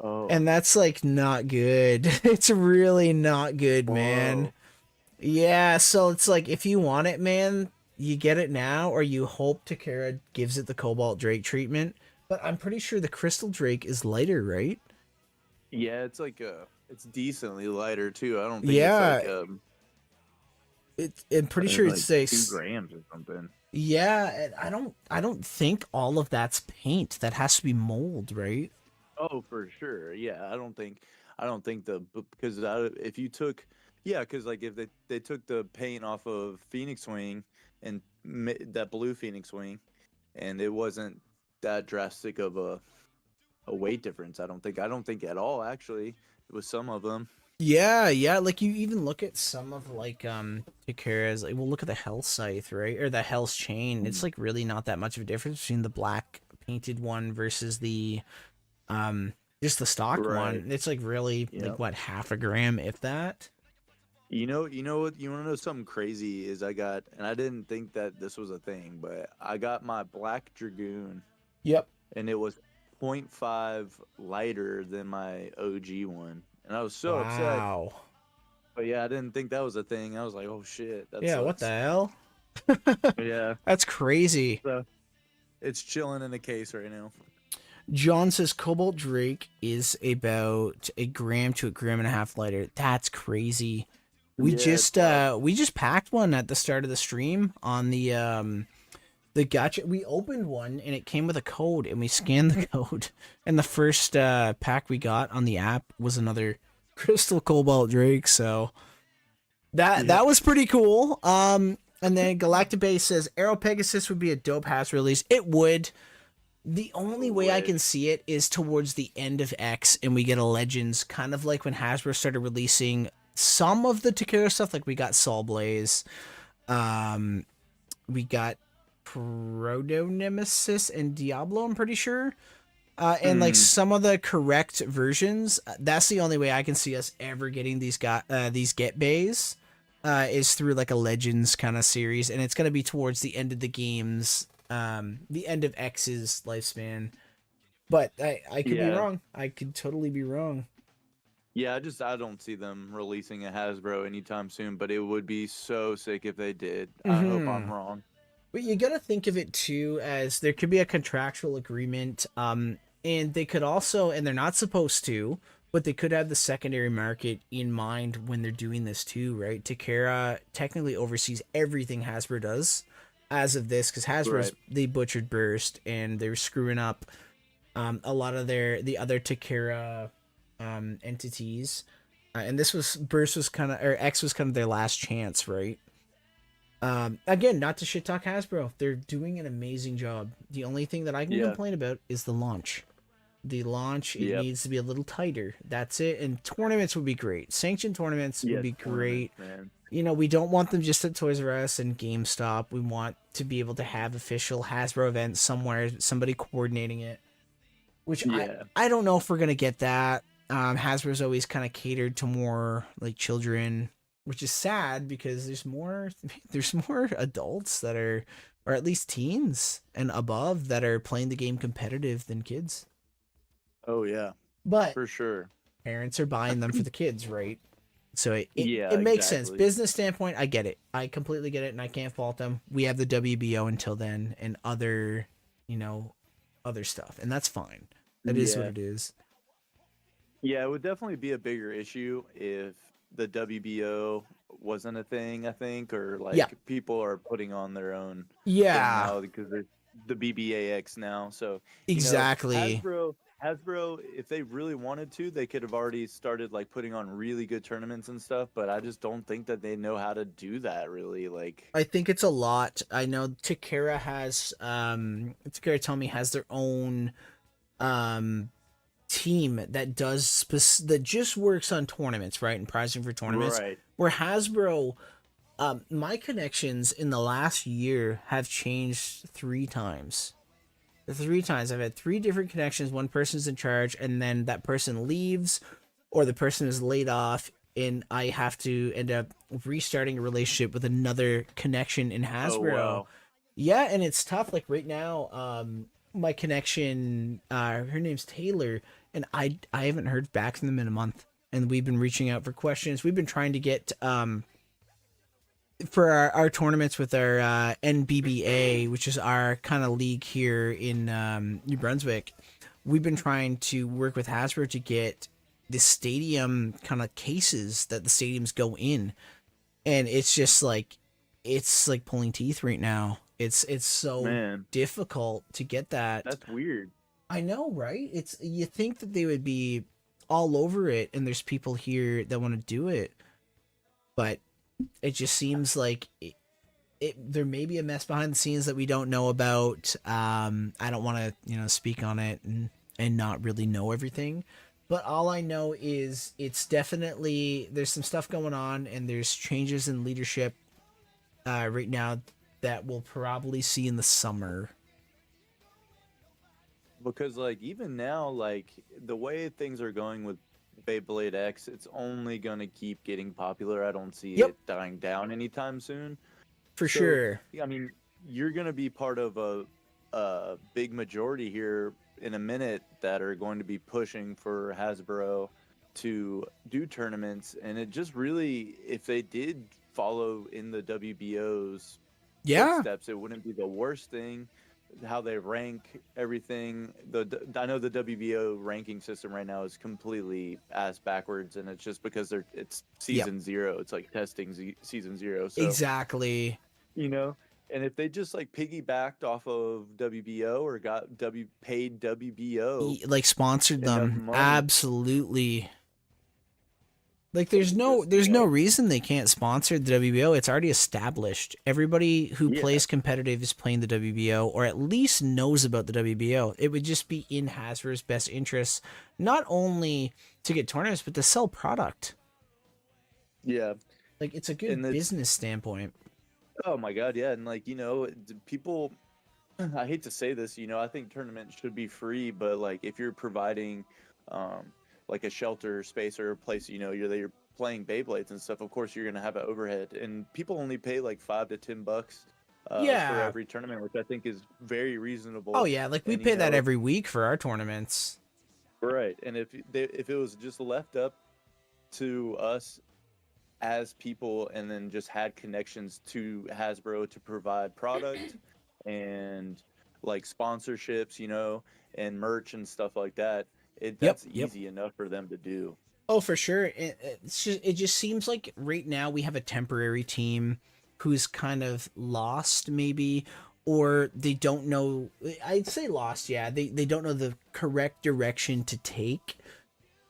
Oh. And that's like not good. It's really not good, man. Whoa. Yeah, so it's like if you want it, man, you get it now, or you hope Takara gives it the Cobalt Drake treatment. But I'm pretty sure the Crystal Drake is lighter, right? Yeah, it's like it's decently lighter too. I don't think it's Yeah, like I'm pretty sure like it's 2 grams or something. yeah, and I don't think all of that's paint. That has to be mold, right? Oh, for sure. Yeah, I don't think because if you took, yeah, because like if they took the paint off of Phoenix Wing and that blue Phoenix Wing, and it wasn't that drastic of a weight difference. I don't think at all actually with some of them. Yeah, like you even look at some of like Takara's, like we'll look at the Hell Scythe, right? Or the Hell's Chain. It's like really not that much of a difference between the black painted one versus the just the stock Right. one. It's like really like Yep. what, half a gram if that. You know what? You want to know something crazy? Is I got, and I didn't think that this was a thing, but I got my Black Dragoon, Yep. and it was zero point 0.5 lighter than my OG one, and I was so upset. Wow. But yeah, I didn't think that was a thing. I was like, oh shit, that Yeah, what the sucks. hell? Yeah, That's crazy. so it's chilling in a case right now. John says Cobalt Drake is about a gram to a gram and a half lighter. That's crazy. Yeah, it's wild. We just packed one at the start of the stream on the gacha. We opened one and it came with a code, and we scanned the code, and the first pack we got on the app was another Crystal Cobalt Drake. So that was pretty cool. And then Galactic Base says Aero Pegasus would be a dope house release. It would. The only way I can see it is towards the end of X, and we get a Legends, kind of like when Hasbro started releasing some of the Takara stuff. Like we got Sol Blaze, we got Proto Nemesis and Diablo, I'm pretty sure. And like some of the correct versions, that's the only way I can see us ever getting these get bays, is through like a Legends kind of series, and it's gonna be towards the end of the game's, the end of X's lifespan. But I could be wrong. I could totally be wrong. Yeah, I don't see them releasing a Hasbro anytime soon, but it would be so sick if they did. I hope I'm wrong. But you gotta think of it too as there could be a contractual agreement, and they could also, and they're not supposed to, but they could have the secondary market in mind when they're doing this too, right? Takara technically oversees everything Hasbro does as of this, because Hasbro's they butchered Burst, and they're screwing up a lot of the other Takara entities, and this was Burst was kind of, or X was kind of their last chance, right? Again, not to shit talk Hasbro, they're doing an amazing job. The only thing that I can complain about is the launch. The launch, it needs to be a little tighter. That's it. And tournaments would be great. Sanctioned tournaments would be great. Man. You know, we don't want them just at Toys R Us and GameStop. We want to be able to have official Hasbro events somewhere, somebody coordinating it. Which I don't know if we're gonna get that. Hasbro's always kind of catered to more like children, which is sad because there's more adults that are or at least teens and above that are playing the game competitive than kids. Oh yeah, But for sure. parents are buying them for the kids, right? So Yeah, it makes sense. exactly. Business standpoint, I get it. I completely get it, and I can't fault them. We have the WBO until then, and other, other stuff, and that's fine. That is what Yeah. it is. Yeah, it would definitely be a bigger issue if the WBO wasn't a thing, I think, or Yeah. like people are putting on their own thing Yeah. now because there's the BBAX now. So, Exactly. Hasbro, if they really wanted to, they could have already started like putting on really good tournaments and stuff, but I just don't think that they know how to do that really. Like, I think it's a lot. I know Takara told me has their own um team that that just works on tournaments, right? And pricing for tournaments. right. Where Hasbro, my connections in the last year have changed 3 times. 3 times I've had 3 different connections. One person's in charge, and then that person leaves, or the person is laid off, and I have to end up restarting a relationship with another connection in Oh, Hasbro. wow. Yeah, and it's tough. Like right now, my connection, her name's Taylor, and I haven't heard back from them in a month, and we've been reaching out for questions. We've been trying to get for our tournaments with our NBBA, which is our kind of league here in New Brunswick. We've been trying to work with Hasbro to get the stadium kind of cases that the stadiums go in, and it's just like pulling teeth right now. It's so Man, difficult to get that. that's weird. I know, right? It's, you think that they would be all over it, and there's people here that want to do it, but it just seems like there may be a mess behind the scenes that we don't know about. I don't want to speak on it and not really know everything, but all I know is it's definitely, there's some stuff going on, and there's changes in leadership right now that we'll probably see in the summer. Because like even now, like the way things are going with Beyblade X, it's only gonna keep getting popular. I don't see Yep. it dying down anytime soon. For So, sure. I mean, you're gonna be part of a big majority here in a minute that are going to be pushing for Hasbro to do tournaments, and it just really, if they did follow in the WBO's Yeah. footsteps, it wouldn't be the worst thing. How they rank everything. I know the WBO ranking system right now is completely ass backwards, and it's just because it's season 0. It's like testing season 0. So Exactly. and if they just like piggybacked off of WBO or got paid WBO Like sponsored enough them. money, Absolutely. Like there's and no just there's no reason they can't sponsor the WBO. It's already established. Everybody who Yeah. plays competitive is playing the WBO, or at least knows about the WBO. It would just be in Hasbro's best interests, not only to get tournaments, but to sell product. yeah. Like it's a good And it's, business standpoint. oh my god, yeah, and like people. I hate to say this, I think tournaments should be free, but like if you're providing, like a shelter space or a place, you're playing Beyblades and stuff. Of course, you're gonna have an overhead, and people only pay like $5 to $10 for Yeah. every tournament, which I think is very reasonable. Oh yeah, like we And pay that every week for our tournaments. right, and if it was just left up to us as people, and then just had connections to Hasbro to provide product and like sponsorships, and merch and stuff like that, that's Yep. easy enough for them to do. Oh, for sure. It just seems like right now we have a temporary team who's kind of lost, maybe, or they don't know. I'd say lost. Yeah, they don't know the correct direction to take.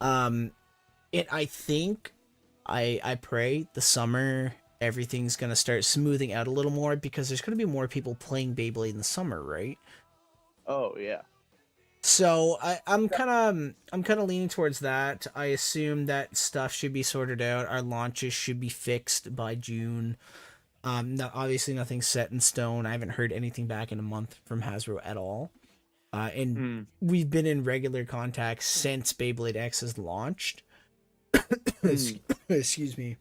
And I think, I pray the summer everything's gonna start smoothing out a little more, because there's gonna be more people playing Beyblade in the summer, right? Oh yeah. So I'm kind of leaning towards that. I assume that stuff should be sorted out. Our launches should be fixed by June. Obviously nothing's set in stone. I haven't heard anything back in a month from Hasbro at all. And we've been in regular contact since Beyblade X has launched. Excuse me.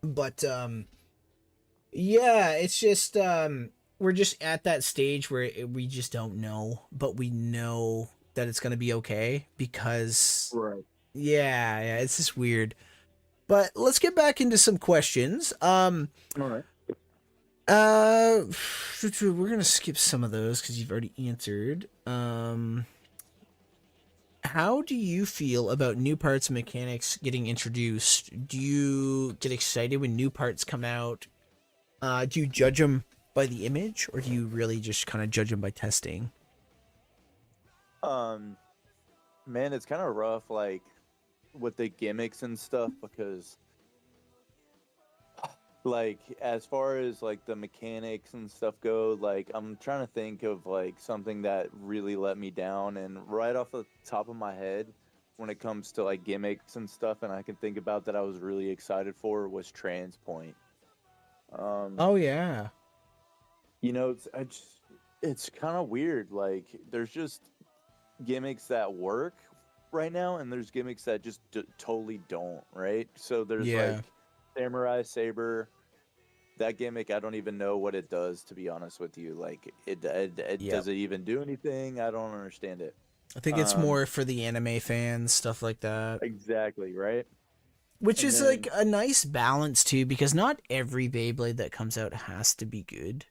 But yeah, it's just we're just at that stage where we just don't know, but we know that it's gonna be okay because Right. yeah, it's just weird. But let's get back into some questions. All right. We're gonna skip some of those because you've already answered. How do you feel about new parts and mechanics getting introduced? Do you get excited when new parts come out? Do you judge them by the image, or do you really just kind of judge them by testing? Um, Man, it's kind of rough, like with the gimmicks and stuff, because like as far as like the mechanics and stuff go, like I'm trying to think of like something that really let me down, and right off the top of my head, when it comes to like gimmicks and stuff, and I can think about that I was really excited for was Transpoint. Um, Oh yeah, it's kind of weird. Like there's just gimmicks that work right now, and there's gimmicks that just totally don't. Right? So there's yeah. like Samurai Saber. That gimmick, I don't even know what it does, to be honest with you. Like, it Yep. does it even do anything? I don't understand it. I think it's Um, more for the anime fans, stuff like that. exactly, right? Which And is like then a nice balance too, because not every Beyblade that comes out has to be good.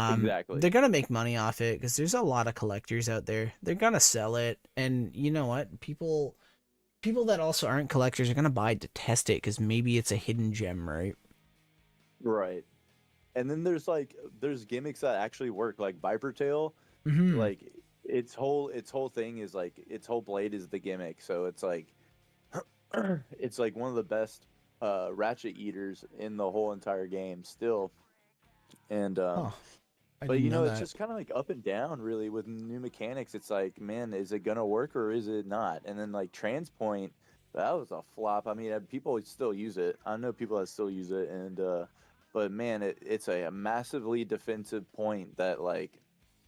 exactly, They're gonna make money off it because there's a lot of collectors out there. They're gonna sell it, and you know what? People that also aren't collectors are gonna buy it to test it because maybe it's a hidden gem, right? right. And then there's gimmicks that actually work, like Viper Tail. Hmm. Like its whole thing is like its whole blade is the gimmick. So it's like it's like one of the best ratchet eaters in the whole entire game still. And Oh, I But didn't know it's that. just kind of like up and down really with new mechanics. It's like, man, is it gonna work or is it not? And then like Transpoint, that was a flop. I mean, people still use it. I know people that still use it, and but man, it's a massively defensive point that like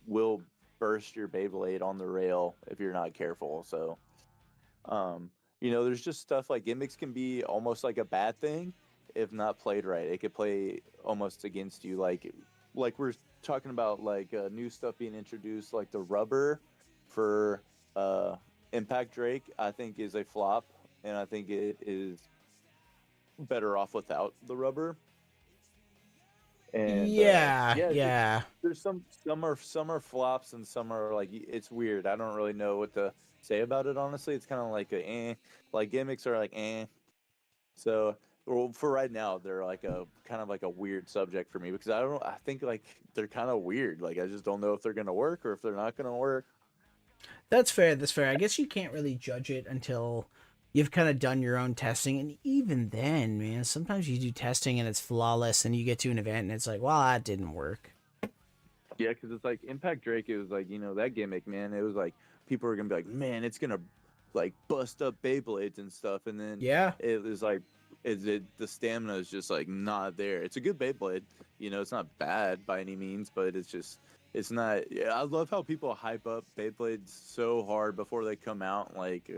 will burst your Beyblade on the rail if you're not careful. So, um, there's just stuff like gimmicks can be almost like a bad thing if not played right. It could play almost against you. Like we're talking about like new stuff being introduced, like the rubber for uh, Impact Drake. I think is a flop, and I think it is better off without the rubber. And Yeah, yeah, yeah. there's some are flops and some are like it's weird. I don't really know what to say about it honestly. It's kind of like a like gimmicks are like So, well, for right now, they're like a kind of like a weird subject for me because I think like they're kind of weird. Like I just don't know if they're gonna work or if they're not gonna work. That's fair. That's fair. I guess you can't really judge it until you've kind of done your own testing, and even then, man, sometimes you do testing and it's flawless, and you get to an event and it's like, well, that didn't work. Yeah, because it's like Impact Drake. It was like that gimmick, man. It was like people are gonna be like, man, it's gonna like bust up Beyblades and stuff, and then Yeah. it was like, the stamina is just like not there. It's a good Beyblade, it's not bad by any means, but it's not. Yeah, I love how people hype up Beyblades so hard before they come out, like,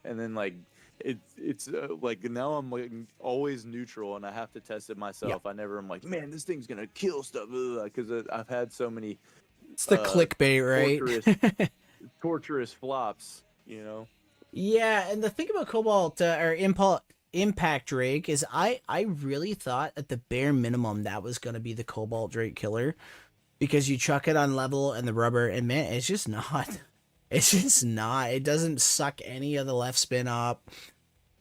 and then like it's like now I'm like always neutral and I have to test it Yep. myself. I never am like, man, this thing's gonna kill stuff because I've had so many It's the uh clickbait, torturous right? torturous flops. Yeah, and the thing about Cobalt or Impact Drake is I really thought at the bare minimum that was gonna be the Cobalt Drake killer because you chuck it on level and the rubber, and man, it's just not. It's just not. It doesn't suck any of the left spin up.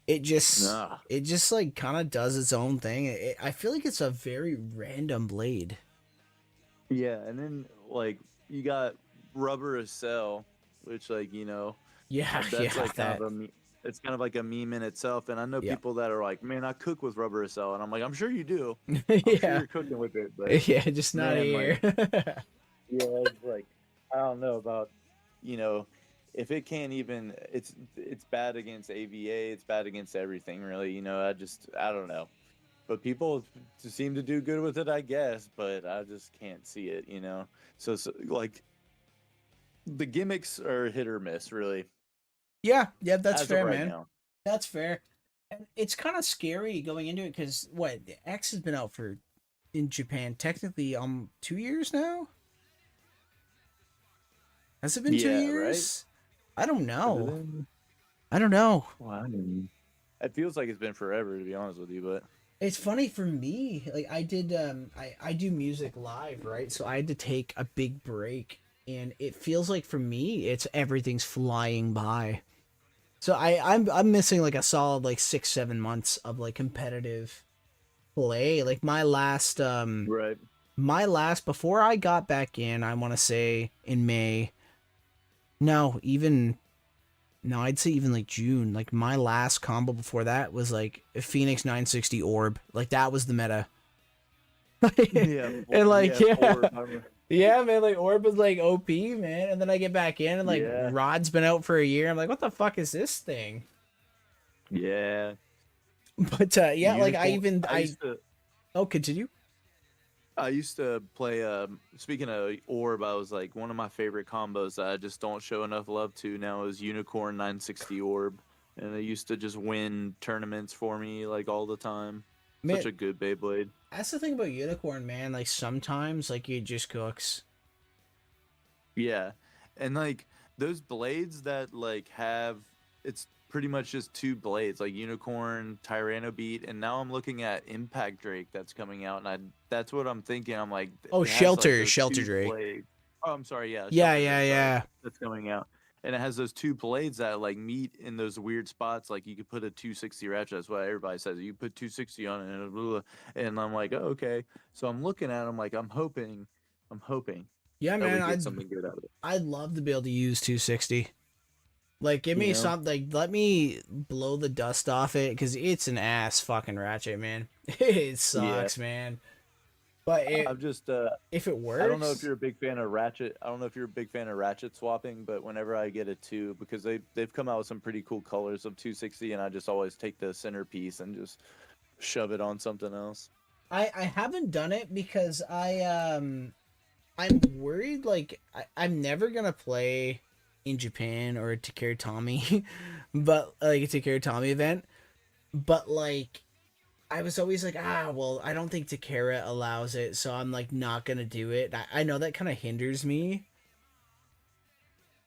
It just Nah. it just like kind of does its own thing. I feel like it's a very random blade. Yeah, and then like you got Rubber Cell, which like Yeah, that's yeah, like kind of that. it's kind of like a meme in itself. And I know Yep. people that are like, man, I cook with Rubber Cell, and I'm like, I'm sure you do. I'm sure Yeah. you're cooking with it, but Yeah, just not man, like here. yeah, it's like I don't know about you know if it can't even it's bad against AVA, it's bad against everything really. I don't know. But people seem to do good with it, I guess, but I just can't see it. So like the gimmicks are hit or miss really Yeah, yeah, that's as of fair, right man. now. That's fair. And it's kind of scary going into it because what the X has been out for in Japan technically 2 years now. Has it been 2 years? Right? I don't Has it know. been? I don't know. Well, I mean, it feels like it's been forever, to be honest with you, but It's funny for me. Like I did, I do music live, right? So I had to take a big break, and it feels like for me, it's everything's flying by. So I'm missing like a solid like 6-7 months of like competitive play. Like right. my last before I got back in, I want to say in May. No, even no, I'd say even like June. Like my last combo before that was like a Phoenix 960 Orb. Like that was the meta. Yeah, And like Orb, yeah, man, like Orb was like OP, man. And then I get back in and like Yeah. Rod's been out for a year. I'm like, what the fuck is this thing? yeah. But yeah, like I Unicorn- even I used to, oh continue. I used to play. Speaking of Orb, I was like one of my favorite combos that I just don't show enough love to now is Unicorn 960 Orb, and they used to just win tournaments for me like all the time. Man, Such a good Beyblade. that's the thing about Unicorn, man. Like sometimes like it just cooks. Yeah, and like those blades that like have it's pretty much just two blades like Unicorn, Tyranno Beat, and now I'm looking at Impact Drake that's coming out, and that's what I'm thinking. I'm like, Oh, it has, like, those Shelter two Drake. blades. Oh, I'm sorry, yeah, Yeah, Shelter yeah, Drake, sorry, yeah. that's coming out, and it has those two blades that like meet in those weird spots. Like you could put a 260 ratchet. That's what everybody says. You put 260 on it, and, blah, blah, and I'm like, oh, okay. So I'm looking at, it, I'm like, I'm hoping Yeah, that we man, get something good out of it. I'd love to be able to use 260. Like, give me You know? something. Like, let me blow the dust off it because it's an ass fucking ratchet, man. It sucks, man. But I'm just if it works, I don't know if you're a big fan of ratchet. I don't know if you're a big fan of ratchet swapping, but whenever I get a 2, because they've come out with some pretty cool colors of 260, and I just always take the centerpiece and just shove it on something else. I haven't done it because I'm worried. Like, I'm never gonna play in Japan or a Takara Tommy, but like a Takara Tommy event. But like, I was always like, well, I don't think Takara allows it, so I'm like not gonna do it. I know that kind of hinders me.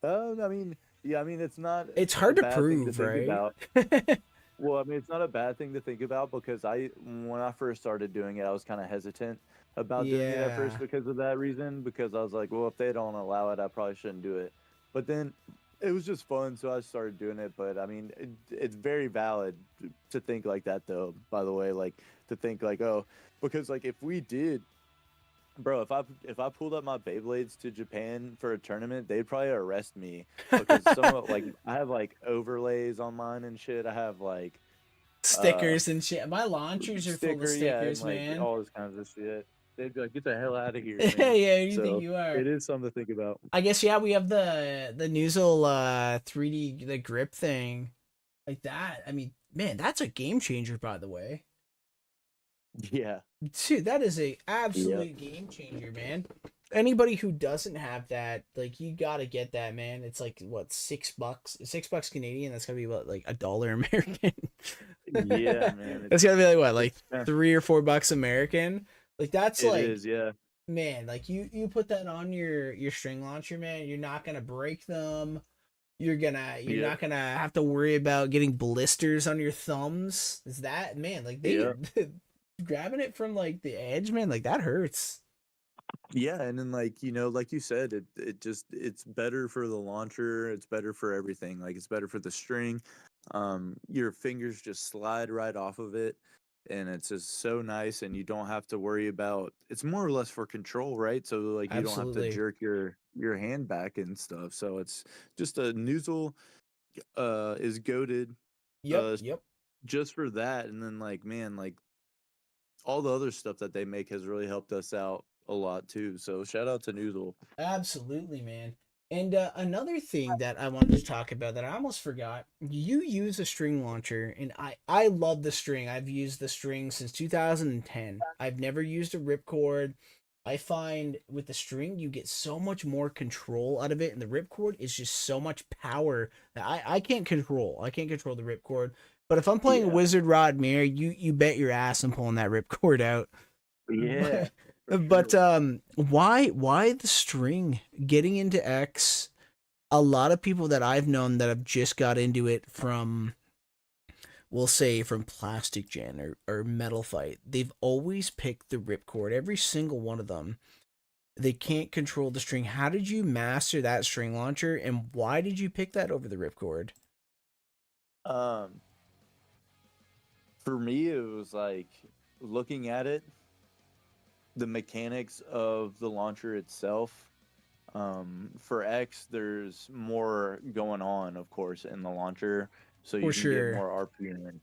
I mean, yeah, I mean it's not. It's a hard to bad thing prove, think right? about. Well, I mean, it's not a bad thing to think about because when I first started doing it, I was kind of hesitant about doing it at first Yeah. because of that reason. Because I was like, well, if they don't allow it, I probably shouldn't do it. But then it was just fun, so I started doing it. But I mean, it's very valid to think like that, though. By the way, like to think like, oh, because like if we did, bro, if I pulled up my Beyblades to Japan for a tournament, they'd probably arrest me because like I have like overlays on mine and shit. I have like Stickers and shit. My launchers are full of yeah, and stickers, like man. all this kinds of shit. They'd be like, "Get the hell out of here!" Yeah, Man. who do you So think you are? it is something to think about. I guess yeah, we have the Noozle 3D the grip thing. Like that. I mean, man, that's a game changer, by the way. Yeah, Dude, that is a absolute game changer, man. Anybody who doesn't have that, like, you gotta get that, man. It's like what, $6? $6 Canadian. That's gotta be what, like $1 American. yeah, man. That's gotta be like what, like Yeah. $3 or $4 American. Like that's It like, is, yeah. man, like you put that on your string launcher, man. You're not gonna break them. You're Yeah. not gonna have to worry about getting blisters on your thumbs. Is that, man? Like they Yeah. grabbing it from like the edge, man. Like that hurts. Yeah, and then like like you said, it's better for the launcher. It's better for everything. Like it's better for the string. Your fingers just slide right off of it, and it's just so nice. And you don't have to worry about. It's more or less for control, right? So like you don't have to Absolutely. jerk your hand back and stuff. So it's just a noozle. Is goaded. Yep. Yep. Just for that, and then like man, like all the other stuff that they make has really helped us out a lot too. So shout out to Noodle. Absolutely, man. And another thing that I wanted to talk about that I almost forgot, you use a string launcher, and I love the string. I've used the string since 2010. I've never used a ripcord. I find with the string, you get so much more control out of it, and the ripcord is just so much power that I can't control. I can't control the ripcord. But if I'm playing a Yeah. Wizard Rod Mirror, you bet your ass I'm pulling that ripcord out. Yeah. for But sure. why the string? Getting into X, a lot of people that I've known that have just got into it from, we'll say, from Plastic Gen or Metal Fight, they've always picked the ripcord. Every single one of them. They can't control the string. How did you master that string launcher, and why did you pick that over the ripcord? Um, for me, it was like looking at it, the mechanics of the launcher itself. For X, there's more going on, of course, in the launcher, so For you can get sure. more RPM.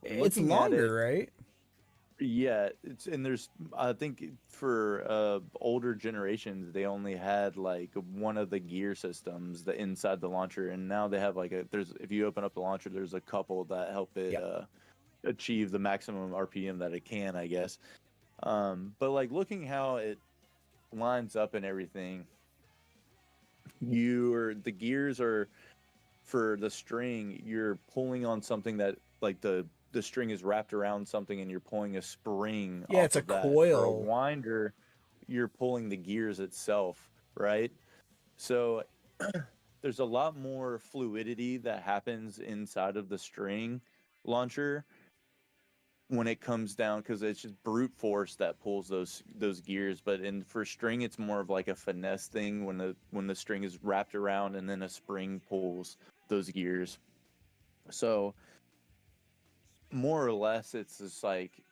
It's Looking at longer, it, right? yeah, it's and there's I think for older generations they only had like one of the gear systems the inside the launcher, and now they have like a there's if you open up the launcher there's a couple that help it Yep. achieve the maximum RPM that it can, I guess. But like looking how it lines up and everything, the gears are for the string, you're pulling on something that like the string is wrapped around something and you're pulling a spring Yeah, it's off a of that. For a coil. winder, you're pulling the gears itself, right? So there's a lot more fluidity that happens inside of the string launcher when it comes down because it's just brute force that pulls those gears. But in for string, it's more of like a finesse thing when the string is wrapped around and then a spring pulls those gears. So more or less, it's just like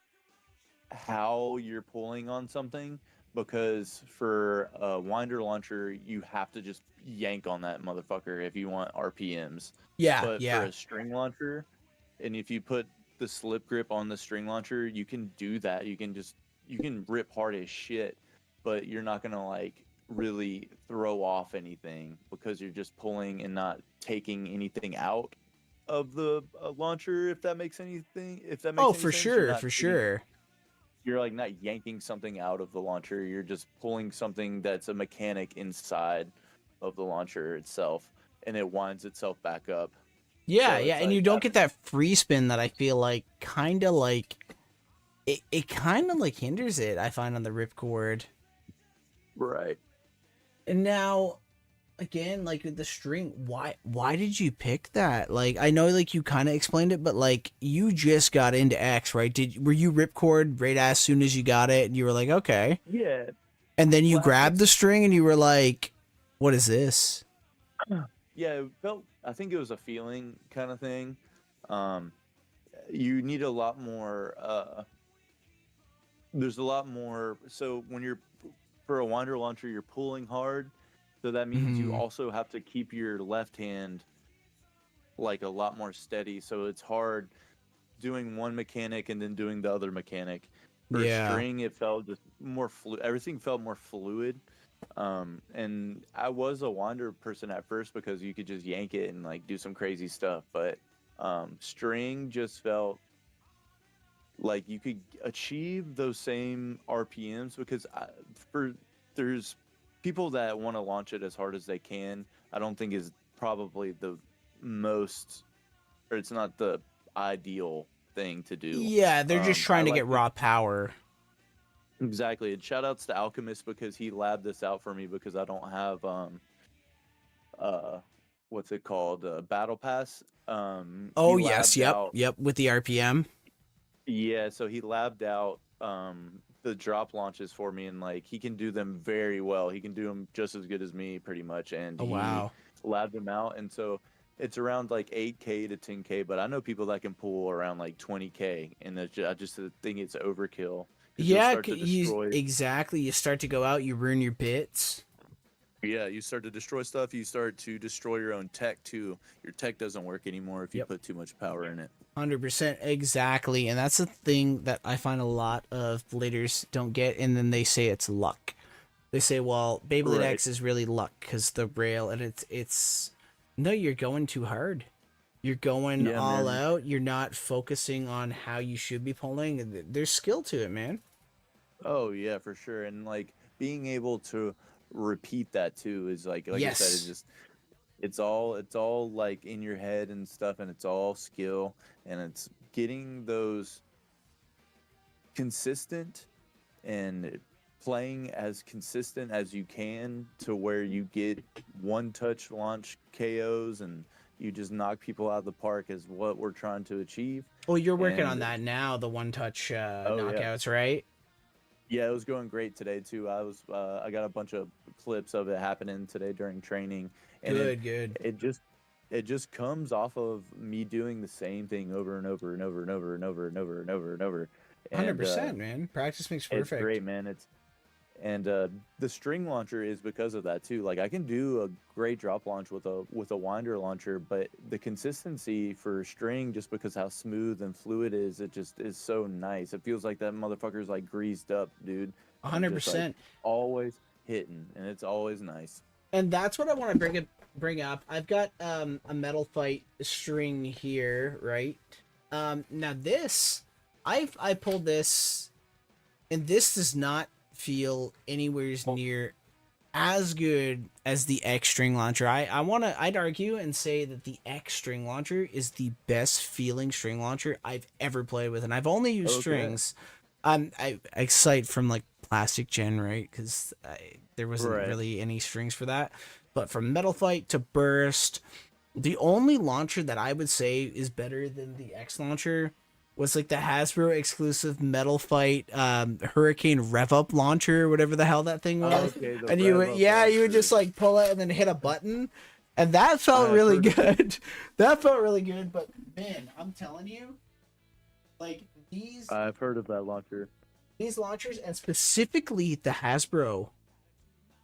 how you're pulling on something. Because for a winder launcher, you have to just yank on that motherfucker if you want RPMs. Yeah, But for yeah. a string launcher, and if you put the slip grip on the string launcher, you can do that. You can rip hard as shit, but you're not gonna like really throw off anything because you're just pulling and not taking anything out of the launcher. If that Oh, makes any for sense, you're sure, not for taking sure. you're like not yanking something out of the launcher. You're just pulling something that's a mechanic inside of the launcher itself, and it winds itself back up. Yeah, So yeah, it's and you like don't get that free spin that I feel like kind of like it kind of like hinders it. I find on the ripcord. right. And now again, like with the string, why did you pick that? Like I know like you kind of explained it, but like you just got into X, right? Were you ripcord right as soon as you got it and you were like, okay. Yeah. And then you grabbed Classics. the string and you were like, what is this? Yeah, it felt. I think it was a feeling kind of thing. Um, you need a lot more. There's a lot more. So when you're for a winder launcher, you're pulling hard. So that means you Hmm. also have to keep your left hand like a lot more steady. So it's hard doing one mechanic and then doing the other mechanic. For Yeah. string, it felt just more everything felt more fluid. And I was a wander person at first because you could just yank it and like do some crazy stuff. But string just felt like you could achieve those same RPMs because for there's people that want to launch it as hard as they can. I don't think is probably the most or it's not the ideal thing to do. Yeah, they're just I trying to get like to raw power. exactly. And shout outs to Alchemist because he labbed this out for me because I don't have uh what's it called battle pass. He Oh, yes, labbed yep, out yep, with the RPM. yeah, so he labbed out the drop launches for me and like he can do them very well. He can do them just as good as me pretty much and Oh, he wow. labbed them out and so it's around like 8K to 10K, but I know people that can pull around like 20K and I just think it's overkill because you'll Yeah, start to you destroy exactly. You start to go out, you ruin your bits. yeah, you start to destroy stuff, you start to destroy your own tech too. Your tech doesn't work anymore if you Yep. put too much power in it. 100% exactly. And that's the thing that I find a lot of bladers don't get. And then they say it's luck. They say, well, Beyblade Right. X is really luck because the rail and no, you're going too hard. You're going Yeah, all man. out. You're not focusing on how you should be pulling. There's skill to it, man. Oh yeah, for sure. And like being able to repeat that too is like I said, it's Yes. just it's all like in your head and stuff and it's all skill and it's getting those consistent and playing as consistent as you can to where you get one-touch launch KOs and you just knock people out of the park is what we're trying to achieve. Well, you're working on And- that now, the one-touch Oh, yeah. knockouts, right? Yeah, it was going great today too. I got a bunch of clips of it happening today during training, and Good. it just comes off of me doing the same thing over and over and over and over and over and over and over and over. 100%, man. Practice makes perfect. It's great, man. The string launcher is because of that too. Like I can do a great drop launch with a winder launcher, but the consistency for string, just because how smooth and fluid it just is so nice. It feels like that motherfucker's like greased up, dude. 100%. Always hitting, and it's always nice. And that's what I want to bring up. I've got a Metal Fight string here, right? Now this, I pulled this, and this does not feel anywhere near as good as the X string launcher. I'd argue and say that the X string launcher is the best feeling string launcher I've ever played with, and I've only used strings. I cite from like Plastic Gen, right? Because there wasn't really any strings for that. But from Metal Fight to Burst, the only launcher that I would say is better than the X launcher was like the Hasbro exclusive Metal Fight Hurricane Rev Up launcher, whatever the hell that thing was. Okay, And you would just like pull it and then hit a button, and that felt really good. That felt really good. But man, I'm telling you, like I've heard of that launcher. These launchers, and specifically the Hasbro.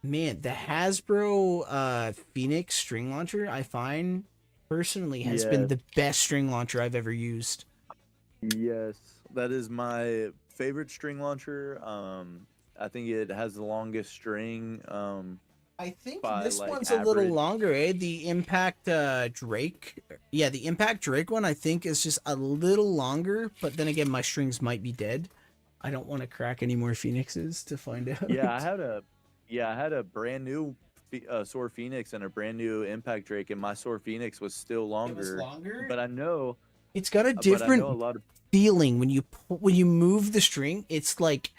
Man, the Hasbro Phoenix string launcher, I find personally has been the best string launcher I've ever used. Yes, that is my favorite string launcher. I think it has the longest string. I think by, this like, one's a little average. longer, eh? The Impact Drake. Yeah, the Impact Drake one I think is just a little longer, but then again, my strings might be dead. I don't want to crack any more Phoenixes to find out. Yeah, I had a brand new Sword Phoenix and a brand new Impact Drake, and my Sword Phoenix was still longer. But I know it's got a but I different know a lot of feeling when you move the string. It's like,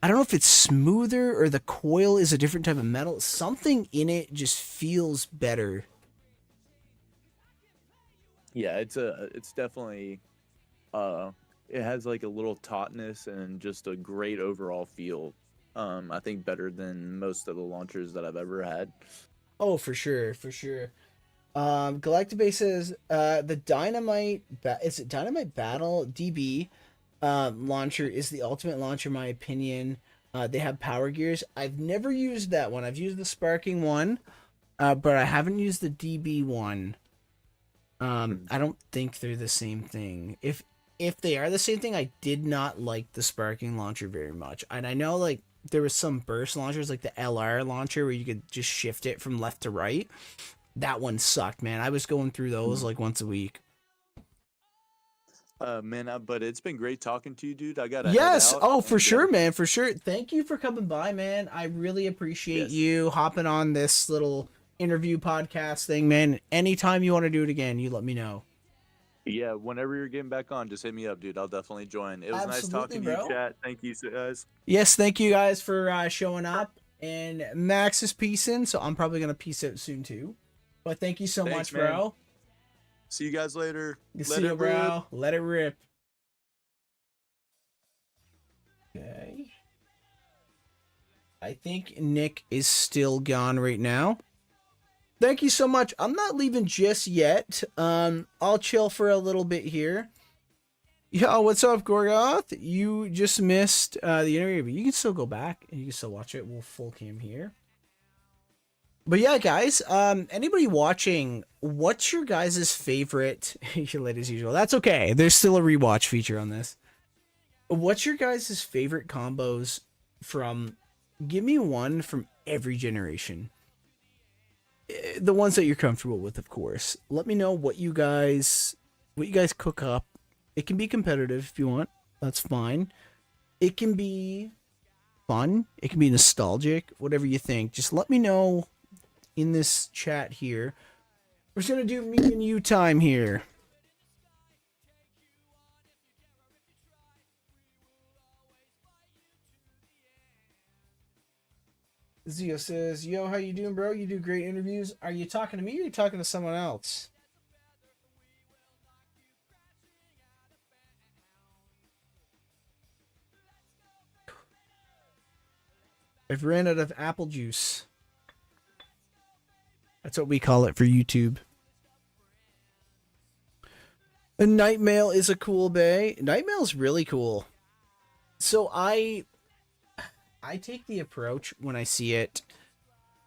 I don't know if it's smoother or the coil is a different type of metal. Something in it just feels better. Yeah, it's definitely it has like a little tautness and just a great overall feel. I think better than most of the launchers that I've ever had. Oh, for sure. Galactibase says the Dynamite is it Dynamite Battle DB launcher is the ultimate launcher in my opinion. They have power gears. I've never used that one. I've used the Sparking one, but I haven't used the DB one. I don't think they're the same thing. If they are the same thing, I did not like the Sparking launcher very much. And I know like there was some burst launchers like the LR launcher where you could just shift it from left to right. That one sucked, man. I was going through those like once a week. Man, but it's been great talking to you, dude. I got to Yes. head out, Oh, for and, sure, man. For sure. Thank you for coming by, man. I really appreciate you hopping on this little interview podcast thing, man. Anytime you want to do it again, you let me know. Yeah, whenever you're getting back on, just hit me up, dude. I'll definitely join. It was nice Absolutely, talking to bro. you, chat. Thank you, guys. Yes, thank you guys for showing up. And Max is peacing, so I'm probably gonna peace out soon too. But thank you so Thanks, much, bro. man. See you guys later. See you, bro. Let it rip. Okay. I think Nick is still gone right now. Thank you so much. I'm not leaving just yet. I'll chill for a little bit here. Yo, what's up, Gorgoth? You just missed the interview, but you can still go back and you can still watch it. We'll full cam here. But yeah, guys, anybody watching, what's your guys' favorite? You're late as usual. That's okay. There's still a rewatch feature on this. What's your guys' favorite combos from, give me one from every generation. The ones that you're comfortable with, of course. Let me know what you guys cook up. It can be competitive if you want. That's fine. It can be fun. It can be nostalgic. Whatever you think. Just let me know in this chat here. We're just going to do me and you time here. Zio says, "Yo, how you doing, bro? You do great interviews. Are you talking to me or are you talking to someone else?" I've ran out of apple juice. That's what we call it for YouTube. A night mail is a cool bay. Night mail is really cool. So I take the approach when I see it,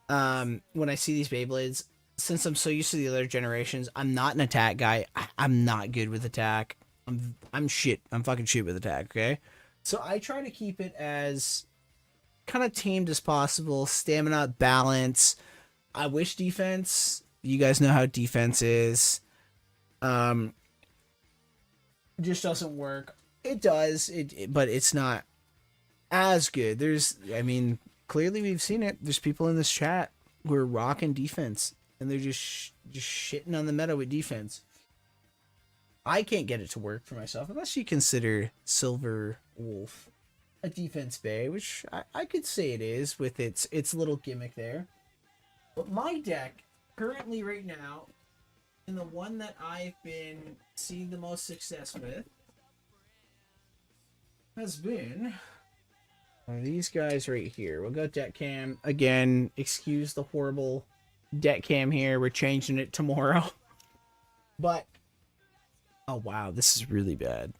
when I see these Beyblades, since I'm so used to the other generations, I'm not an attack guy. I'm not good with attack. I'm shit. I'm fucking shit with attack, okay? So I try to keep it as kind of tamed as possible. Stamina, balance. I wish defense. You guys know how defense is. Just doesn't work. It does, but it's not as good. Clearly we've seen it. There's people in this chat who are rocking defense, and they're just shitting on the meta with defense. I can't get it to work for myself, unless you consider Silver Wolf a defense bay, which I could say it is with its little gimmick there. But my deck, currently right now, and the one that I've been seeing the most success with, has been these guys right here. We'll go deck cam again. Excuse the horrible deck cam here. We're changing it tomorrow. But oh wow, this is really bad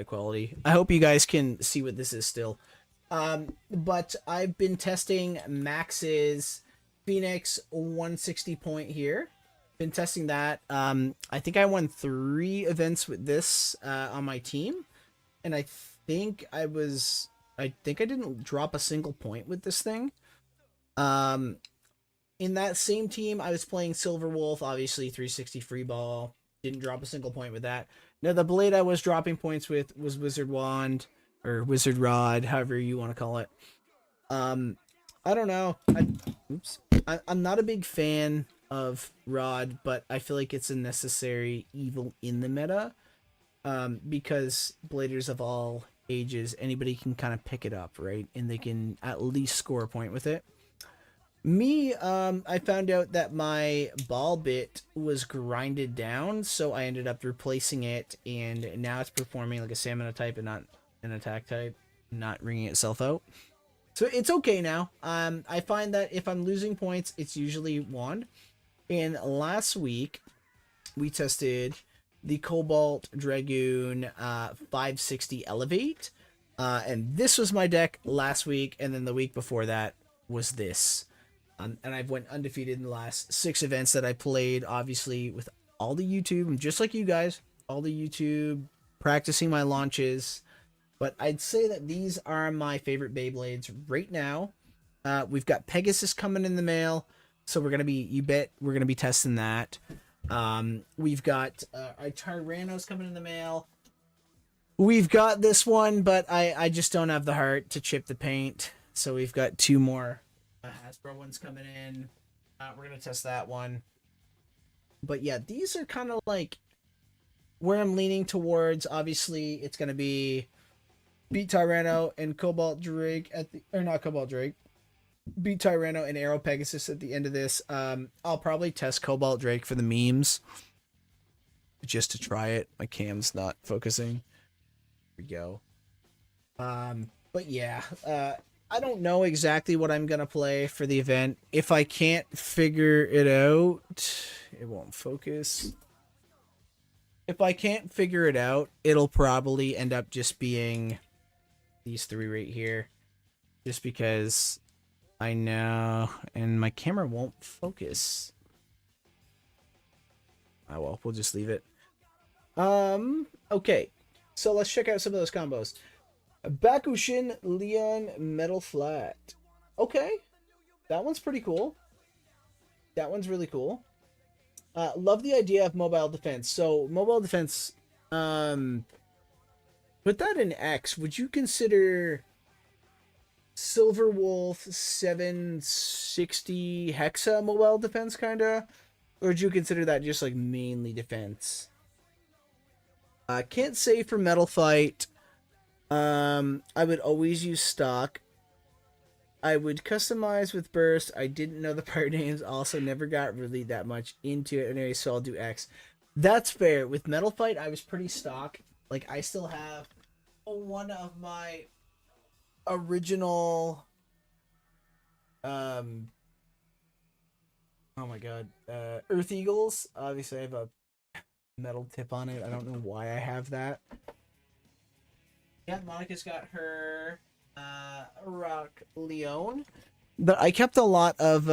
quality. I hope you guys can see what this is still. But I've been testing Max's Phoenix 160 point here. Been testing that. I think I won 3 events with this on my team, and I think I didn't drop a single point with this thing. In that same team, I was playing Silver Wolf, obviously 360 free ball. Didn't drop a single point with that. Now the blade I was dropping points with was Wizard Wand or Wizard Rod, however you want to call it. I don't know. I'm not a big fan of Rod, but I feel like it's a necessary evil in the meta, because bladers of all ages, anybody can kind of pick it up, right? And they can at least score a point with it. Me, I found out that my ball bit was grinded down, so I ended up replacing it, and now it's performing like a stamina type and not an attack type, not ringing itself out. So it's okay now. I find that if I'm losing points, it's usually wand. And last week, we tested the Cobalt Dragoon 560 Elevate. And this was my deck last week, and then the week before that was this. And I've went undefeated in the last 6 events that I played, obviously, with all the YouTube, just like you guys, all the YouTube, practicing my launches. But I'd say that these are my favorite Beyblades right now. We've got Pegasus coming in the mail, so we're gonna be testing that. We've got our Tyrannos coming in the mail. We've got this one, but I just don't have the heart to chip the paint. So we've got 2 more Hasbro ones coming in. We're gonna test that one. But yeah, these are kind of like where I'm leaning towards. Obviously, it's gonna be Beat Tyranno and Cobalt Drake not Cobalt Drake. Beat Tyranno and Arrow Pegasus at the end of this. I'll probably test Cobalt Drake for the memes, just to try it. My cam's not focusing. Here we go. But yeah, I don't know exactly what I'm gonna play for the event. If I can't figure it out, it won't focus. If I can't figure it out, it'll probably end up just being these 3 right here, just because I know, and my camera won't focus. Oh well, we'll just leave it. Okay, so let's check out some of those combos. Bakushin Leon Metal Flat. Okay, that one's pretty cool. That one's really cool. Love the idea of mobile defense. So mobile defense, put that in X. Would you consider Silver Wolf 760 Hexa mobile defense kinda? Or would you consider that just like mainly defense? Can't say for Metal Fight. I would always use stock. I would customize with burst. I didn't know the part names. Also, never got really that much into it. Anyway, so I'll do X. That's fair. With Metal Fight, I was pretty stock. Like, I still have one of my original. Oh my god. Earth Eagles. Obviously, I have a metal tip on it. I don't know why I have that. Yeah, Monica's got her Rock Leone. But I kept a lot of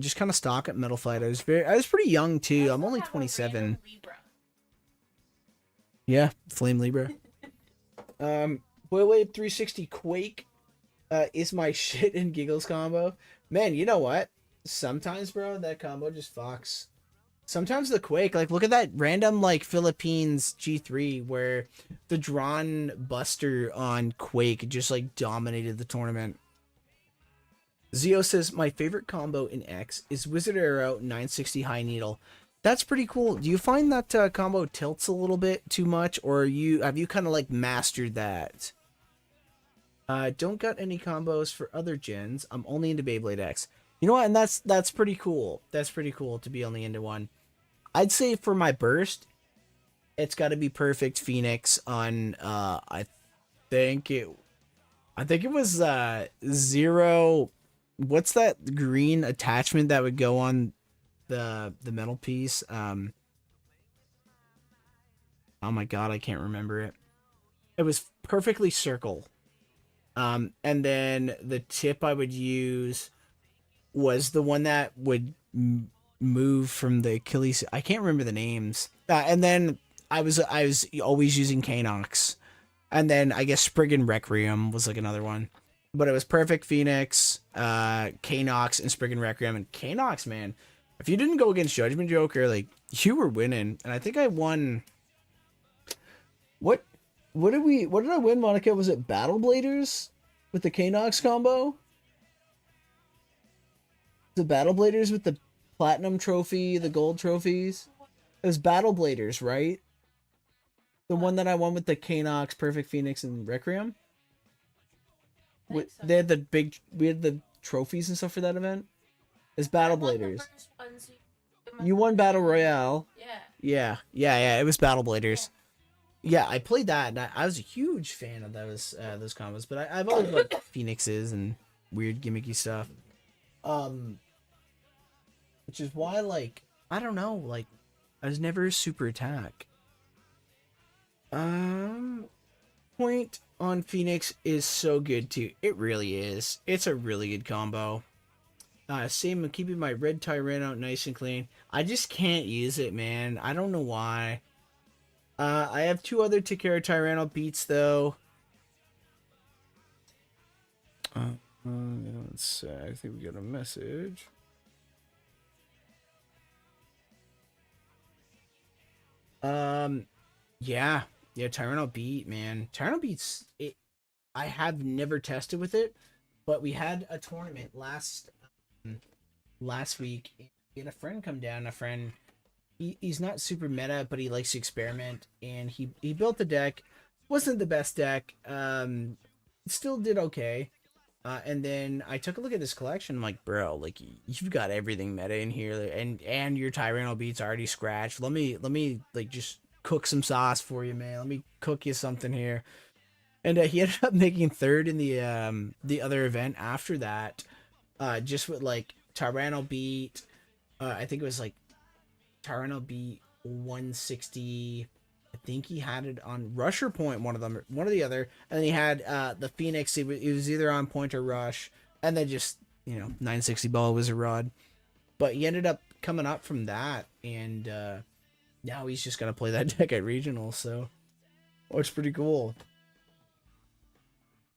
just kind of stock at Metal Fight. I was pretty young too. I'm only 27. Yeah, Flame Libra. Beyblade 360 Quake is my shit and giggles combo. Man, you know what? Sometimes, bro, that combo just fucks. Sometimes the Quake, like, look at that random, like, Philippines G3 where the drawn buster on Quake just, like, dominated the tournament. Zio says, my favorite combo in X is Wizard Arrow 960 High Needle. That's pretty cool. Do you find that combo tilts a little bit too much, or have you kind of, like, mastered that? Don't got any combos for other gens. I'm only into Beyblade X. You know what? And that's pretty cool. That's pretty cool to be only into one. I'd say for my burst, it's got to be Perfect Phoenix on I think it was zero. What's that green attachment that would go on the metal piece? Oh my god, I can't remember it. It was Perfectly Circle. And then the tip I would use was the one that would move from the Achilles. I can't remember the names. And then I was always using Kanox. And then I guess Spriggan Requiem was like another one. But it was Perfect Phoenix, Kanox, and Spriggan Requiem. And Kanox, man, if you didn't go against Judgment Joker, like, you were winning. And I think I won. What did I win, Monica? Was it Battle Bladers with the Kanox combo? The Battle Bladers with the Platinum Trophy, the Gold Trophies? It was Battle Bladers, right? The one that I won with the Kanox, Perfect Phoenix, and Requiem? So. They had we had the trophies and stuff for that event? It's Battle Bladers. You won Battle Royale. Yeah. Yeah, it was Battle Bladers. Yeah, I played that, and I was a huge fan of those combos, but I've always liked Phoenixes and weird gimmicky stuff. Which is why, like, I don't know, like, I was never a super attack. Point on Phoenix is so good too. It really is. It's a really good combo. Same with keeping my red Tyranno nice and clean. I just can't use it, man. I don't know why. I have two other Takara Tyranno beats though. Let's see. I think we got a message. Yeah, Tyranno beat, man. Tyranno beats it. I have never tested with it, but we had a tournament last week. We had a friend come down. A friend, he's not super meta, but he likes to experiment, and he built the deck. Wasn't the best deck. Still did okay. And then I took a look at this collection. I'm like, bro, like, you've got everything meta in here, and your Tyranno beats already scratched. Let me like just cook some sauce for you, man. Let me cook you something here. And he ended up making third in the other event after that, just with like Tyranno beat. I think it was like Tyranno beat 160. I think he had it on Rush or Point, one or the other, and then he had the Phoenix. It was either on Point or Rush, and then just 960 ball was a rod. But he ended up coming up from that, and now he's just gonna play that deck at regional. So, it's pretty cool.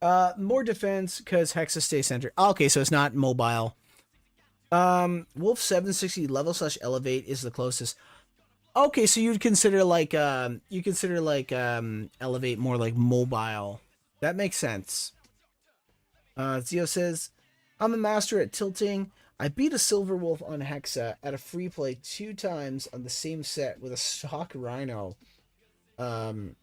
More defense because Hexa stays center. Okay, so it's not mobile. Wolf 760 level / elevate is the closest. Okay, so you'd consider like elevate more like mobile. That makes sense. Zio says, I'm a master at tilting. I beat a Silver Wolf on Hexa at a free play 2 times on the same set with a stock Rhino. Once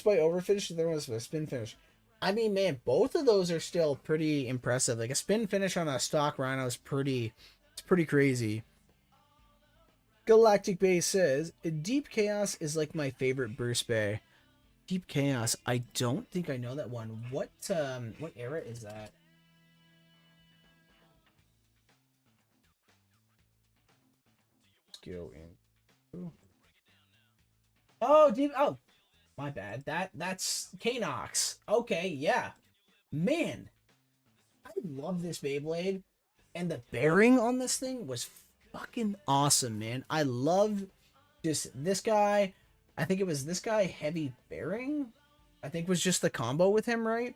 by overfinish, the other one was by spin finish. I mean, man, both of those are still pretty impressive. Like a spin finish on a stock Rhino is it's pretty crazy. Galactic Bay says, Deep Chaos is like my favorite burst bay. Deep Chaos, I don't think I know that one. What era is that? Let's go in. Oh, my bad. That's Kanox. Okay, yeah. Man, I love this Beyblade. And the bearing on this thing was fucking awesome, man. I love just this guy. I think it was this guy, Heavy Bearing. I think was just the combo with him, right?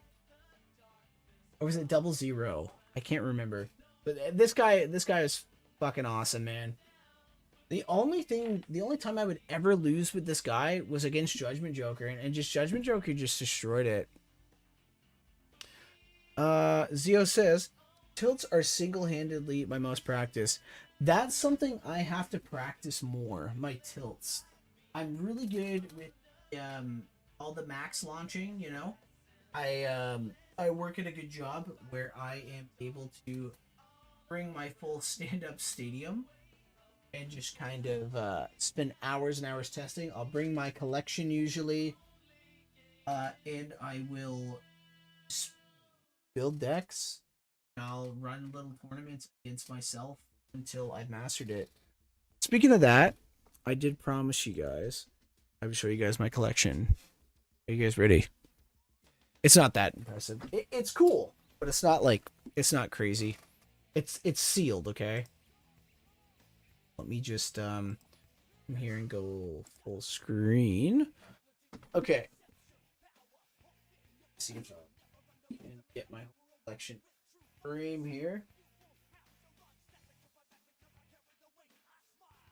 Or was it 00? I can't remember. But this guy is fucking awesome, man. The only time I would ever lose with this guy was against Judgment Joker, and just Judgment Joker just destroyed it. Zio says, tilts are single-handedly my most practice. That's something I have to practice more, my tilts. I'm really good with all the max launching, you know. I work at a good job where I am able to bring my full stand-up stadium and just kind of spend hours and hours testing. I'll bring my collection usually, and I will build decks. I'll run little tournaments against myself until I've mastered it. Speaking of that, I did promise you guys I would show you guys my collection. Are you guys ready? It's not that impressive. It's cool, but it's not crazy. It's sealed, okay? Let me just come here and go full screen. Okay. See if I can get my collection frame here.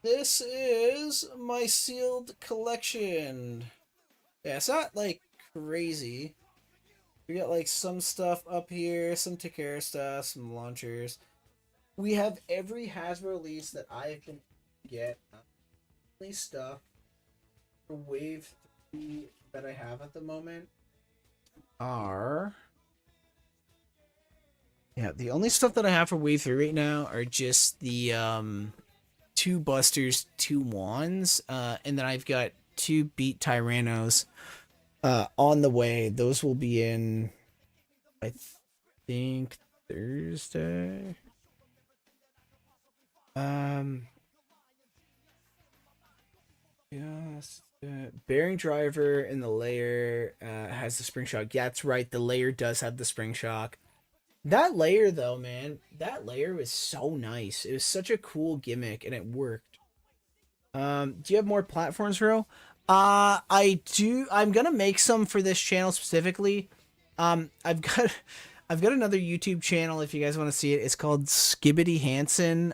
This is my sealed collection. Yeah, it's not like crazy. We got like some stuff up here, some Takara stuff, some launchers. We have every Hasbro release that I can get. Only stuff for Wave 3 that I have at the moment are... Yeah, the only stuff that I have for Wave 3 right now are just the 2 Busters, 2 Wands, and then I've got 2 Beat Tyrannos on the way. Those will be in, I think, Thursday. Yes. Bearing driver in the layer has the spring shock. Yeah, that's right. The layer does have the spring shock. That layer, though, man, that layer was so nice. It was such a cool gimmick, and it worked. Do you have more platforms, Ro? I do. I'm gonna make some for this channel specifically. I've got another YouTube channel if you guys want to see it. It's called Skibbity Hansen.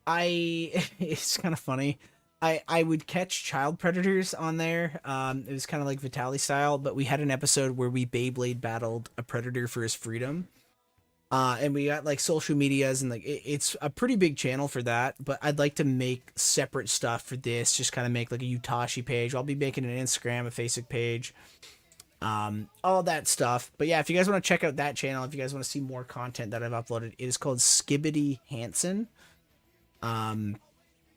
It's kind of funny. I would catch child predators on there. It was kind of like Vitaly style, but we had an episode where we Beyblade battled a predator for his freedom. And we got like social medias and like it's a pretty big channel for that, but I'd like to make separate stuff for this, just kind of make like a Utashi page. I'll be making an Instagram, a Facebook page, all that stuff. But yeah, if you guys want to check out that channel, if you guys want to see more content that I've uploaded, it is called Skibbity Hansen.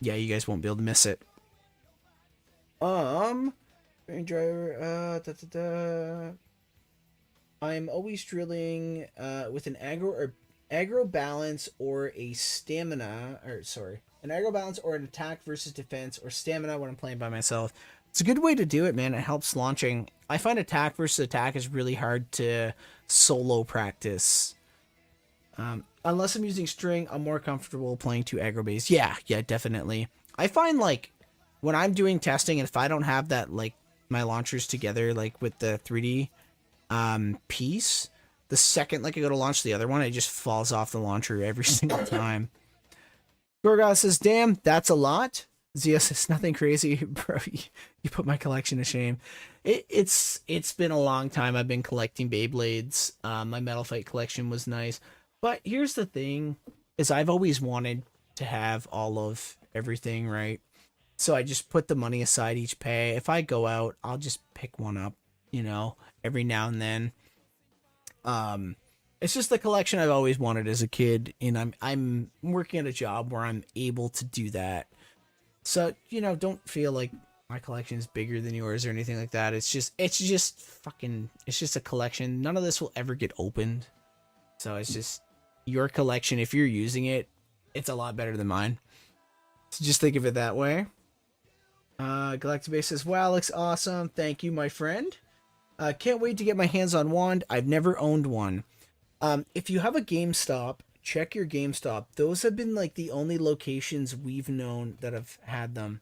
Yeah, you guys won't be able to miss it. Bearing driver, I'm always drilling with an aggro balance or a stamina, an aggro balance or an attack versus defense or stamina when I'm playing by myself. It's a good way to do it, man. It helps launching. I find attack versus attack is really hard to solo practice. Unless I'm using string, I'm more comfortable playing 2 aggro base. Yeah, definitely. I find like when I'm doing testing, and if I don't have that like my launchers together, like with the 3D piece, the second like I go to launch the other one, it just falls off the launcher every single time. Gorgas says, "Damn, that's a lot." Zia says, "Nothing crazy, bro. You put my collection to shame." It's been a long time I've been collecting Beyblades. My Metal Fight collection was nice. But here's the thing, is I've always wanted to have all of everything, right? So I just put the money aside each pay. If I go out, I'll just pick one up, you know, every now and then. It's just the collection I've always wanted as a kid, and I'm working at a job where I'm able to do that. So, you know, don't feel like my collection is bigger than yours or anything like that. It's just it's just a collection. None of this will ever get opened. So it's just your collection. If you're using it, it's a lot better than mine. So just think of it that way. Galactibase says, wow, looks awesome. Thank you, my friend. Can't wait to get my hands on wand. I've never owned one. If you have a GameStop, check your GameStop. Those have been like the only locations we've known that have had them.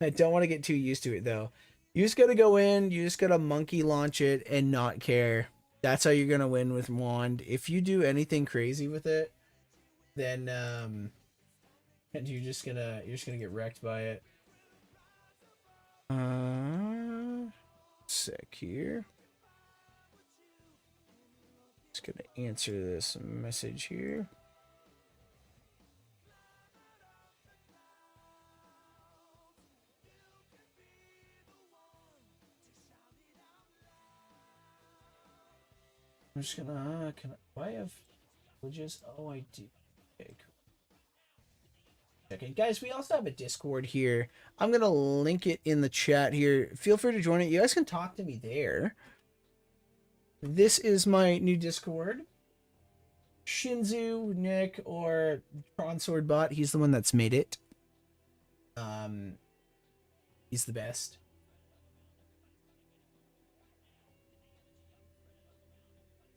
I don't want to get too used to it though. You just gotta go in, you just gotta monkey launch it and not care. That's how you're gonna win with wand. If you do anything crazy with it, then you're just gonna get wrecked by it. Sec here. Just gonna answer this message here. I'm just gonna do I have villages? Oh, I do. Okay, cool. Okay, guys, we also have a Discord here. I'm gonna link it in the chat here. Feel free to join it. You guys can talk to me there. This is my new Discord. Shinzu, Nick, or Tron Swordbot. He's the one that's made it. He's the best.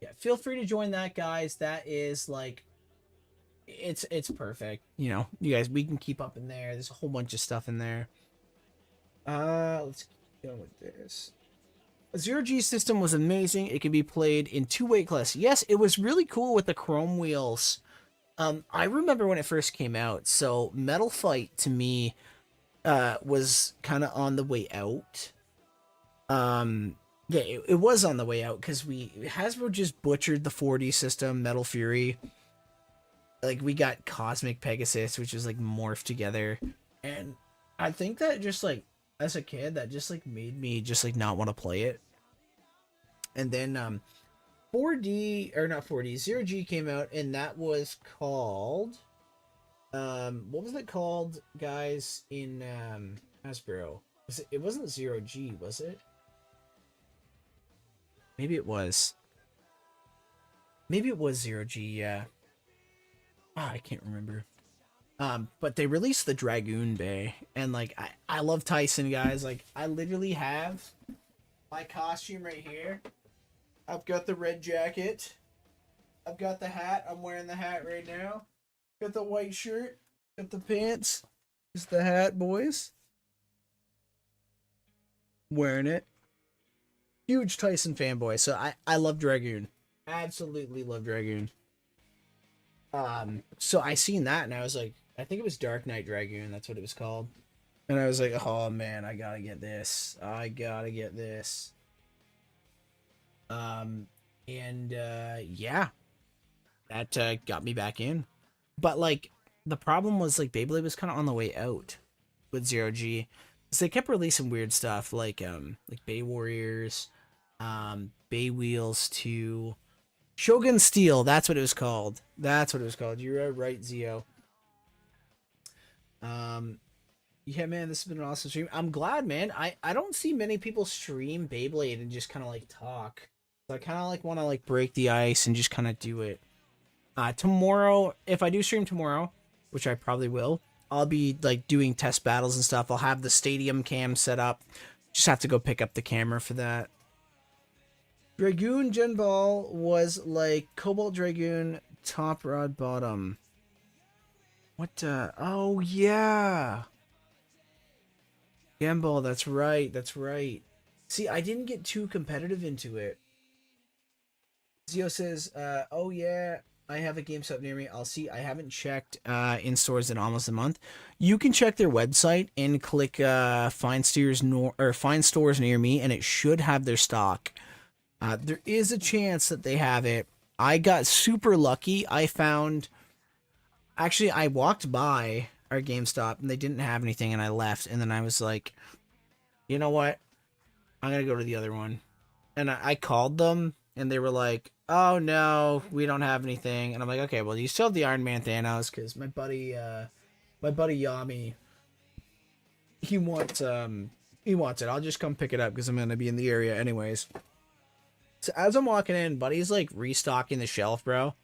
Yeah, feel free to join that, guys. That is like, it's perfect. You know, you guys, we can keep up in there. There's a whole bunch of stuff in there. Let's keep going with this. A zero-G system was amazing. It can be played in 2 weight classes. Yes, it was really cool with the chrome wheels. I remember when it first came out. So Metal Fight to me was kind of on the way out. Yeah, it was on the way out because Hasbro just butchered the 4D system, Metal Fury. Like, we got Cosmic Pegasus, which is like morphed together, and I think that just like as a kid, that just like made me just like not want to play it. And then 4D or not 4D, 0G came out, and that was called what was it called, guys, in Hasbro? It wasn't 0G, was it? Maybe it was. Maybe it was 0G, yeah. I can't remember. But they released the Dragoon Bay, and like I love Tyson, guys. Like, I literally have my costume right here. I've got the red jacket. I've got the hat. I'm wearing the hat right now. Got the white shirt. Got the pants. Here's the hat, boys. Wearing it. Huge Tyson fanboy. So I love Dragoon. Absolutely love Dragoon. So I seen that and I was like, I think it was Dark Knight Dragoon, that's what it was called. And I was like, oh man, I gotta get this. I gotta get this. Yeah. That got me back in. But like, the problem was like Beyblade was kinda on the way out with 0G. So they kept releasing weird stuff like Bay Warriors, Bay Wheels 2. Shogun Steel, that's what it was called. That's what it was called. You're right, Zio. Yeah, man, this has been an awesome stream. I'm glad, man. I don't see many people stream Beyblade and just kind of like talk. So I kind of like want to like break the ice and just kind of do it. Tomorrow, if I do stream tomorrow, which I probably will, I'll be like doing test battles and stuff. I'll have the stadium cam set up. Just have to go pick up the camera for that. Dragoon Gen Ball was like Cobalt Dragoon, top rod bottom. What oh yeah. Gen Ball, that's right, that's right. See, I didn't get too competitive into it. Zio says, oh yeah, I have a GameStop near me. I'll see. I haven't checked in stores in almost a month. You can check their website and click find stores near me, and it should have their stock. There is a chance that they have it. I got super lucky. I walked by our GameStop and they didn't have anything, and I left. And then I was like, you know what? I'm going to go to the other one. and I called them, and they were like, "Oh no, we don't have anything." And I'm like, "Okay, well, you still have the Iron Man Thanos, because my buddy Yami, he wants he wants it. I'll just come pick it up because I'm gonna be in the area anyways." So as I'm walking in, buddy's like restocking the shelf, bro,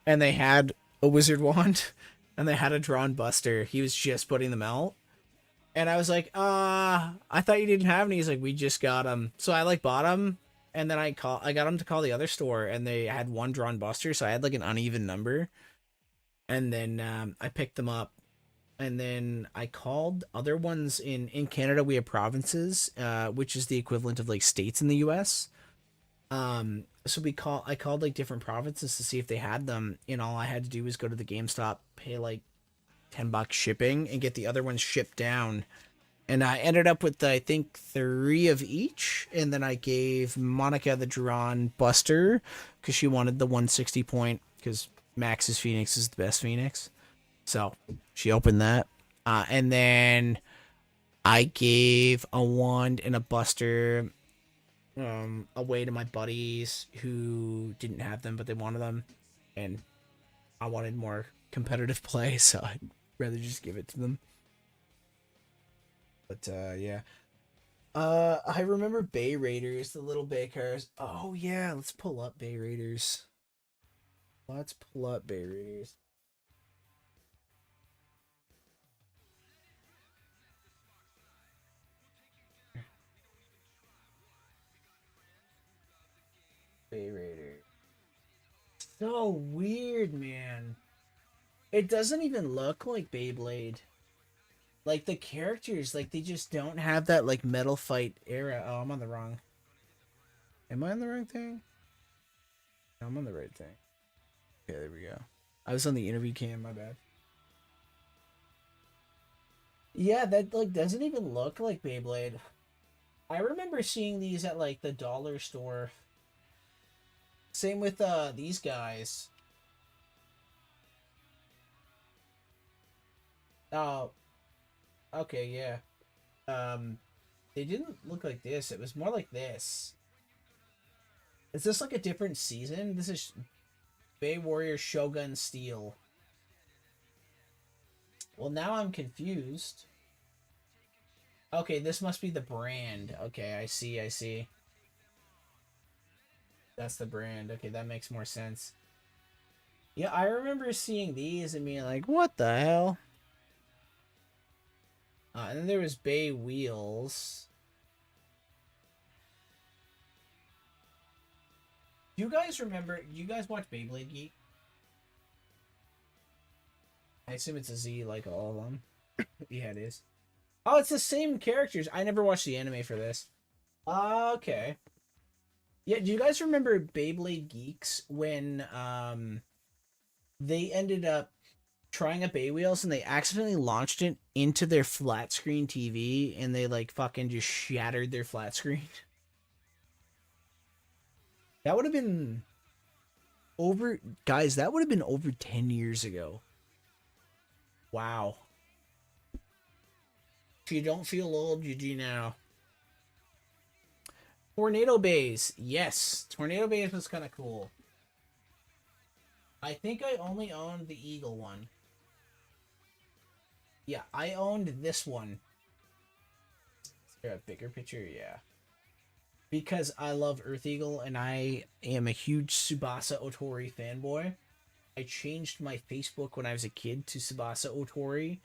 and they had a wizard wand, and they had a drawn buster. He was just putting them out. And I was like, I thought you didn't have any. He's like, we just got them. So I like bought them, and then I got him to call the other store, and they had one drawn buster, so I had like an uneven number. And then I picked them up, and then I called other ones in Canada. We have provinces, which is the equivalent of like states in the U.S. So I called like different provinces to see if they had them, and all I had to do was go to the GameStop, pay like $10 shipping, and get the other ones shipped down. And I ended up with, I think, 3 of each. And then I gave Monica the drawn buster because she wanted the 160 point, because Max's Phoenix is the best Phoenix. So she opened that. And then I gave a wand and a buster away to my buddies who didn't have them, but they wanted them. And I wanted more competitive play, so I'd rather just give it to them. But yeah. I remember Bay Raiders, the little Bay cars. Oh yeah, let's pull up Bay Raiders. Let's pull up Bay Raiders. Bay Raider. So weird, man. It doesn't even look like Beyblade. Like the characters, like they just don't have that like metal fight era. Oh, I'm on the wrong. Am I on the wrong thing? No, I'm on the right thing. Okay, there we go. I was on the interview cam, my bad. Yeah, that like doesn't even look like Beyblade. I remember seeing these at like the dollar store. Same with these guys. Oh, okay, yeah. Um they didn't look like this. It was more like this. Is this like a different season? This is Bay Warrior Shogun Steel. Well, now I'm confused. Okay, this must be the brand. Okay, I see, I see. That's the brand. Okay, that makes more sense. Yeah, I remember seeing these and being like, what the hell? And then there was Bay Wheels. Do you guys remember? Do you guys watch Beyblade Geek? I assume it's a Z like all of them. Yeah, it is. Oh, it's the same characters. I never watched the anime for this. Okay. Yeah, do you guys remember Beyblade Geeks when they ended up trying a Bay Wheels and they accidentally launched it into their flat screen TV and they like fucking just shattered their flat screen? That would have been over, guys, that would have been over 10 years ago. Wow. If you don't feel old, you do now. Tornado Bays. Yes. Tornado Bays was kind of cool. I think I only owned the Eagle one. Yeah, I owned this one. Is there a bigger picture? Yeah. Because I love Earth Eagle and I am a huge Tsubasa Otori fanboy. I changed my Facebook when I was a kid to Tsubasa Otori,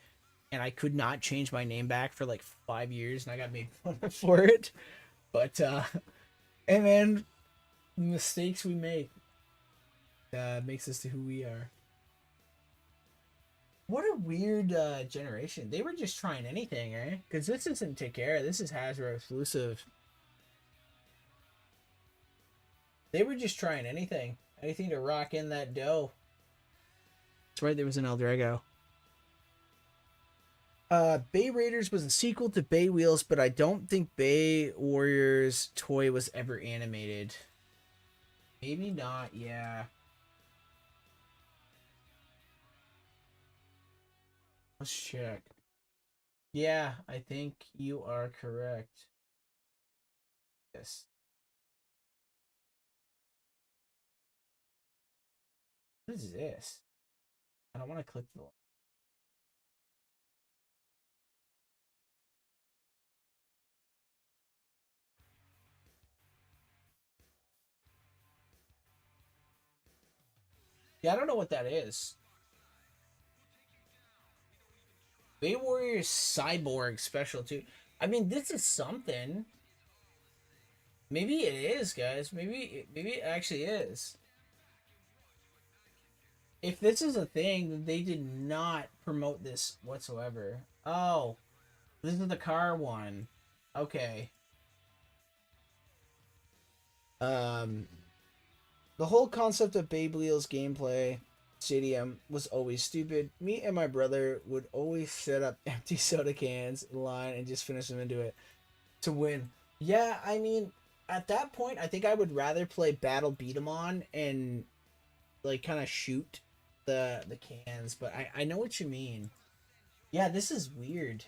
and I could not change my name back for like 5 years, and I got made fun of for it. But hey man, mistakes we make makes us to who we are. What a weird generation. They were just trying anything, right? Because this isn't Takara. This is Hasbro exclusive. They were just trying anything. Anything to rock in that dough. That's right, there was an El Drago. Bay Raiders was a sequel to Bay Wheels, but I don't think Bay Warriors toy was ever animated. Maybe not, yeah. Let's check. Yeah, I think you are correct. Yes. What is this? I don't want to click the. Yeah, I don't know what that is. Bay Warrior Cyborg Special 2. I mean, this is something. Maybe it is, guys. Maybe it actually is. If this is a thing, then they did not promote this whatsoever. Oh, this is the car one. Okay. The whole concept of Beyblade's gameplay stadium was always stupid. Me and my brother would always set up empty soda cans in line and just finish them into it to win. Yeah, I mean, at that point, I think I would rather play Battle Beat 'em on and like kind of shoot the cans. But I know what you mean. Yeah, this is weird.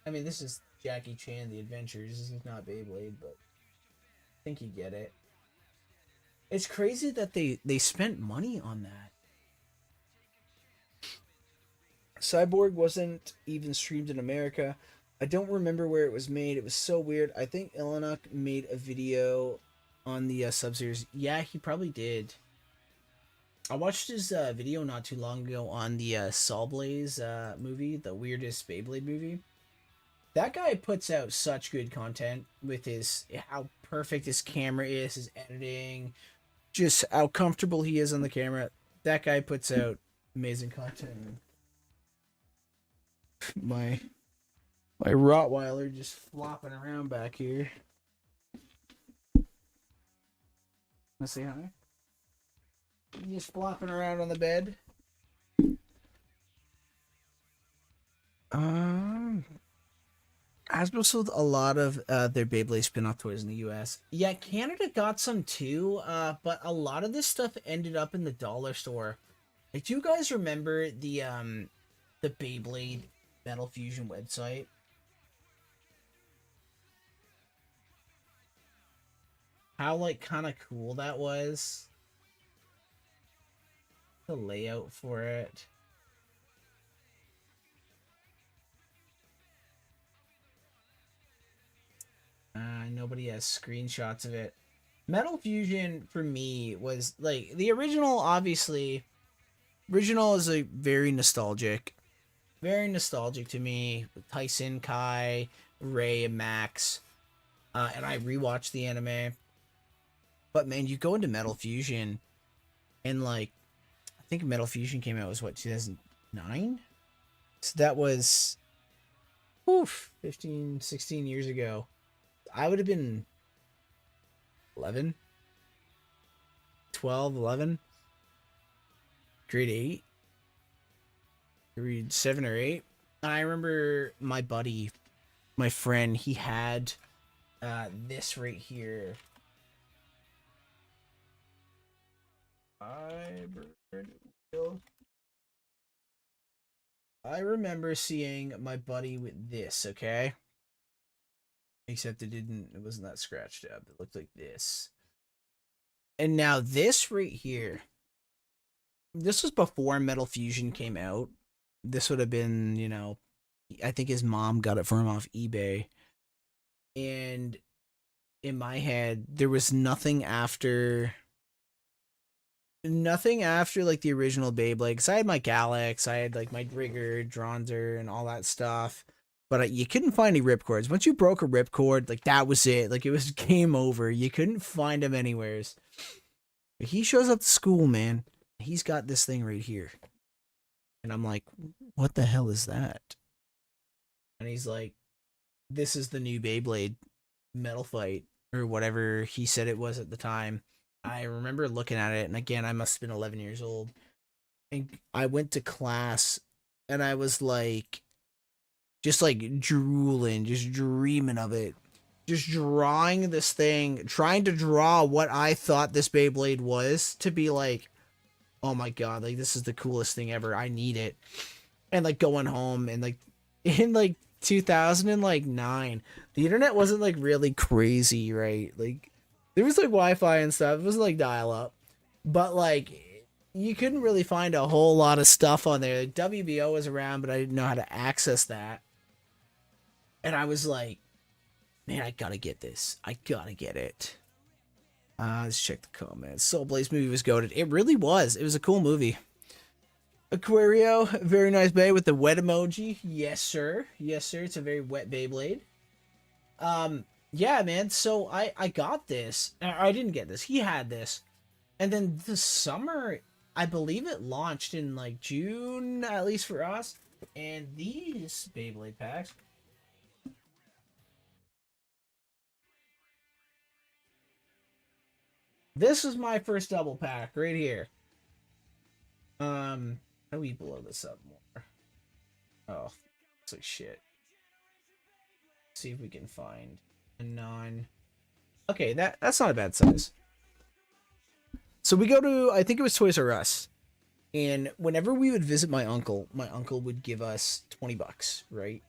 I mean, this is Jackie Chan: The Adventures. This is not Beyblade, but I think you get it. It's crazy that they spent money on that. Cyborg wasn't even streamed in America. I don't remember where it was made. It was so weird. I think Ilanuk made a video on the Sub-Series. Yeah, he probably did. I watched his video not too long ago on the Saw Blaze movie, the weirdest Beyblade movie. That guy puts out such good content with his how perfect his camera is, his editing, just how comfortable he is on the camera. That guy puts out amazing content. My Rottweiler just flopping around back here. Wanna say hi? Just flopping around on the bed. Hasbro sold a lot of their Beyblade spin-off toys in the US. Yeah, Canada got some too, but a lot of this stuff ended up in the dollar store. Like, do you guys remember the Beyblade Metal Fusion website? How, like, kind of cool that was. The layout for it. Nobody has screenshots of it. Metal Fusion for me was like the original. Obviously, original is like very nostalgic to me. With Tyson, Kai, Ray, and Max, and I rewatched the anime. But man, you go into Metal Fusion, and like, I think Metal Fusion came out was what 2009. So that was, 15, 16 years ago. I would have been 11, 12, 11, grade 8, grade 7 or 8. I remember my buddy, my friend, he had this right here. I remember seeing my buddy with this, okay? Except it wasn't that scratched up. It looked like this. And now this right here, this was before Metal Fusion came out. This would have been, I think his mom got it for him off eBay. And in my head, there was nothing after like the original Beyblade. Because I had my Galax, I had like my Rigger, Dronzer, and all that stuff. But you couldn't find any ripcords. Once you broke a ripcord, like that was it. Like it was game over. You couldn't find him anywheres. But he shows up to school, man. He's got this thing right here. And I'm like, what the hell is that? And he's like, this is the new Beyblade Metal Fight, or whatever he said it was at the time. I remember looking at it, and again, I must have been 11 years old. And I went to class, and I was like, just like drooling, just dreaming of it. Just drawing this thing, trying to draw what I thought this Beyblade was to be like, oh my god, like this is the coolest thing ever. I need it. And like going home and like in like 2009, the internet wasn't like really crazy, right? Like there was like Wi-Fi and stuff. It wasn't like dial up. But like you couldn't really find a whole lot of stuff on there. Like, WBO was around, but I didn't know how to access that. And I was like, man, I gotta get this. I gotta get it. Let's check the comments. Soul Blaze movie was goated. It really was. It was a cool movie. Aquario, very nice bay with the wet emoji. Yes, sir. Yes, sir. It's a very wet Beyblade. Yeah, man. So I got this. I didn't get this. He had this. And then the summer, I believe it launched in like June, at least for us. And these Beyblade packs. This is my first double pack right here. How do we blow this up more? Oh, looks like shit. Let's see if we can find a non. Okay, that's not a bad size. So we go to, I think it was Toys R Us, and whenever we would visit my uncle would give us $20, right?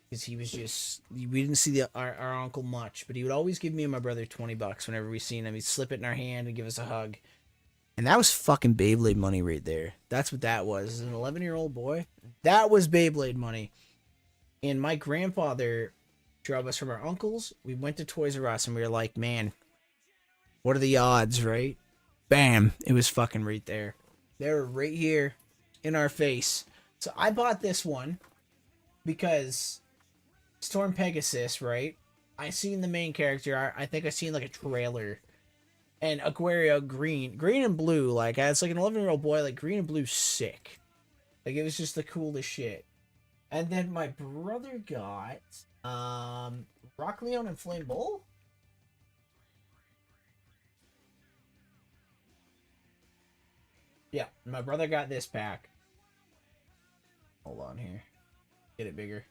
Because he was just, we didn't see our uncle much, but he would always give me and my brother $20 whenever we seen him. He'd slip it in our hand and give us a hug. And that was fucking Beyblade money right there. That's what that was. As an 11-year-old boy, that was Beyblade money. And my grandfather drove us from our uncle's. We went to Toys R Us and we were like, man, what are the odds, right? Bam. It was fucking right there. They were right here in our face. So I bought this one because Storm Pegasus, right? I seen the main character. I think I seen like a trailer. And Aquario green and blue. Like, as like an 11-year-old boy, like green and blue sick. Like, it was just the coolest shit. And then my brother got Rock Leon and Flame Bull. Yeah, my brother got this pack. Hold on here. Get it bigger.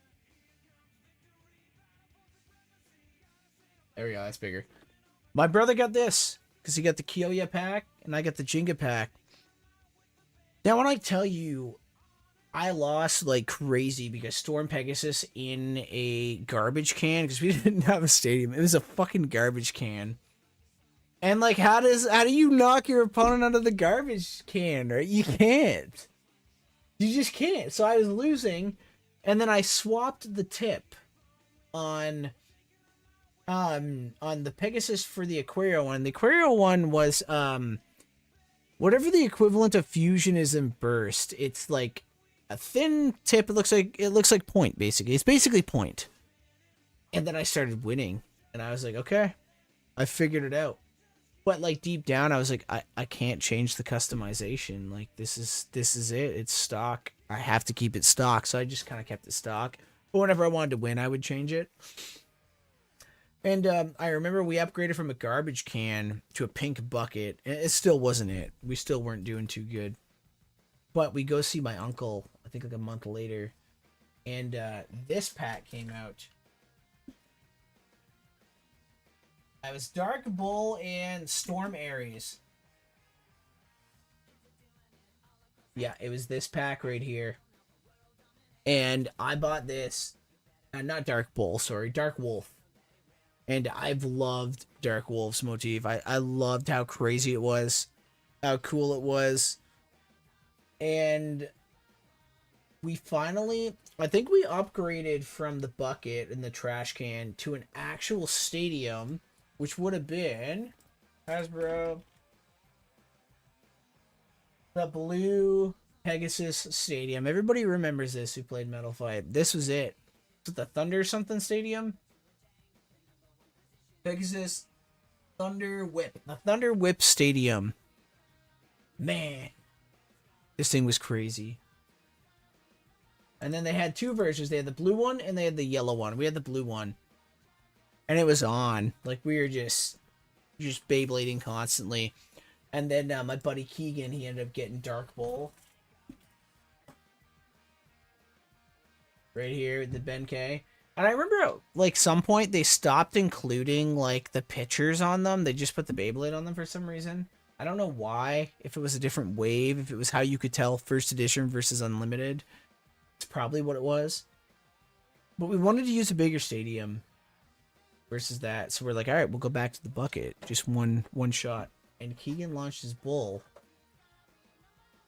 There we go, that's bigger. My brother got this, because he got the Kyoya pack, and I got the Jenga pack. Now, when I tell you, I lost like crazy because Storm Pegasus in a garbage can, because we didn't have a stadium. It was a fucking garbage can. And like, how do you knock your opponent out of the garbage can, right? You can't. You just can't. So I was losing, and then I swapped the tip on the Pegasus for the Aquario one. The Aquario one was whatever the equivalent of fusion is in burst. It's like a thin tip. It looks like point, basically. It's basically point. And then I started winning, and I was like, okay, I figured it out. But like deep down, I was like, I can't change the customization. Like, this is it. It's stock. I have to keep it stock. So I just kind of kept it stock. But whenever I wanted to win, I would change it. And I remember we upgraded from a garbage can to a pink bucket. It still wasn't it. We still weren't doing too good. But we go see my uncle, I think like a month later. And this pack came out. It was Dark Bull and Storm Ares. Yeah, it was this pack right here. And I bought this. Not Dark Bull, sorry. Dark Wolf. And I've loved Dark Wolf's motif. I loved how crazy it was. How cool it was. And we finally, I think we upgraded from the bucket and the trash can to an actual stadium, which would have been Hasbro, the blue Pegasus Stadium. Everybody remembers this who played Metal Fight. This was it. Was it the Thunder something Stadium? Pegasus Thunder Whip. The Thunder Whip Stadium. Man. This thing was crazy. And then they had two versions. They had the blue one and they had the yellow one. We had the blue one. And it was on. Like, we were just Beyblading constantly. And then my buddy Keegan, he ended up getting Dark Bull. Right here, the Benkei. And I remember, like, some point they stopped including, like, the pictures on them. They just put the Beyblade on them for some reason. I don't know why. If it was a different wave. If it was how you could tell first edition versus unlimited. It's probably what it was. But we wanted to use a bigger stadium versus that. So we're like, all right, we'll go back to the bucket. Just one shot. And Keegan launched his bull.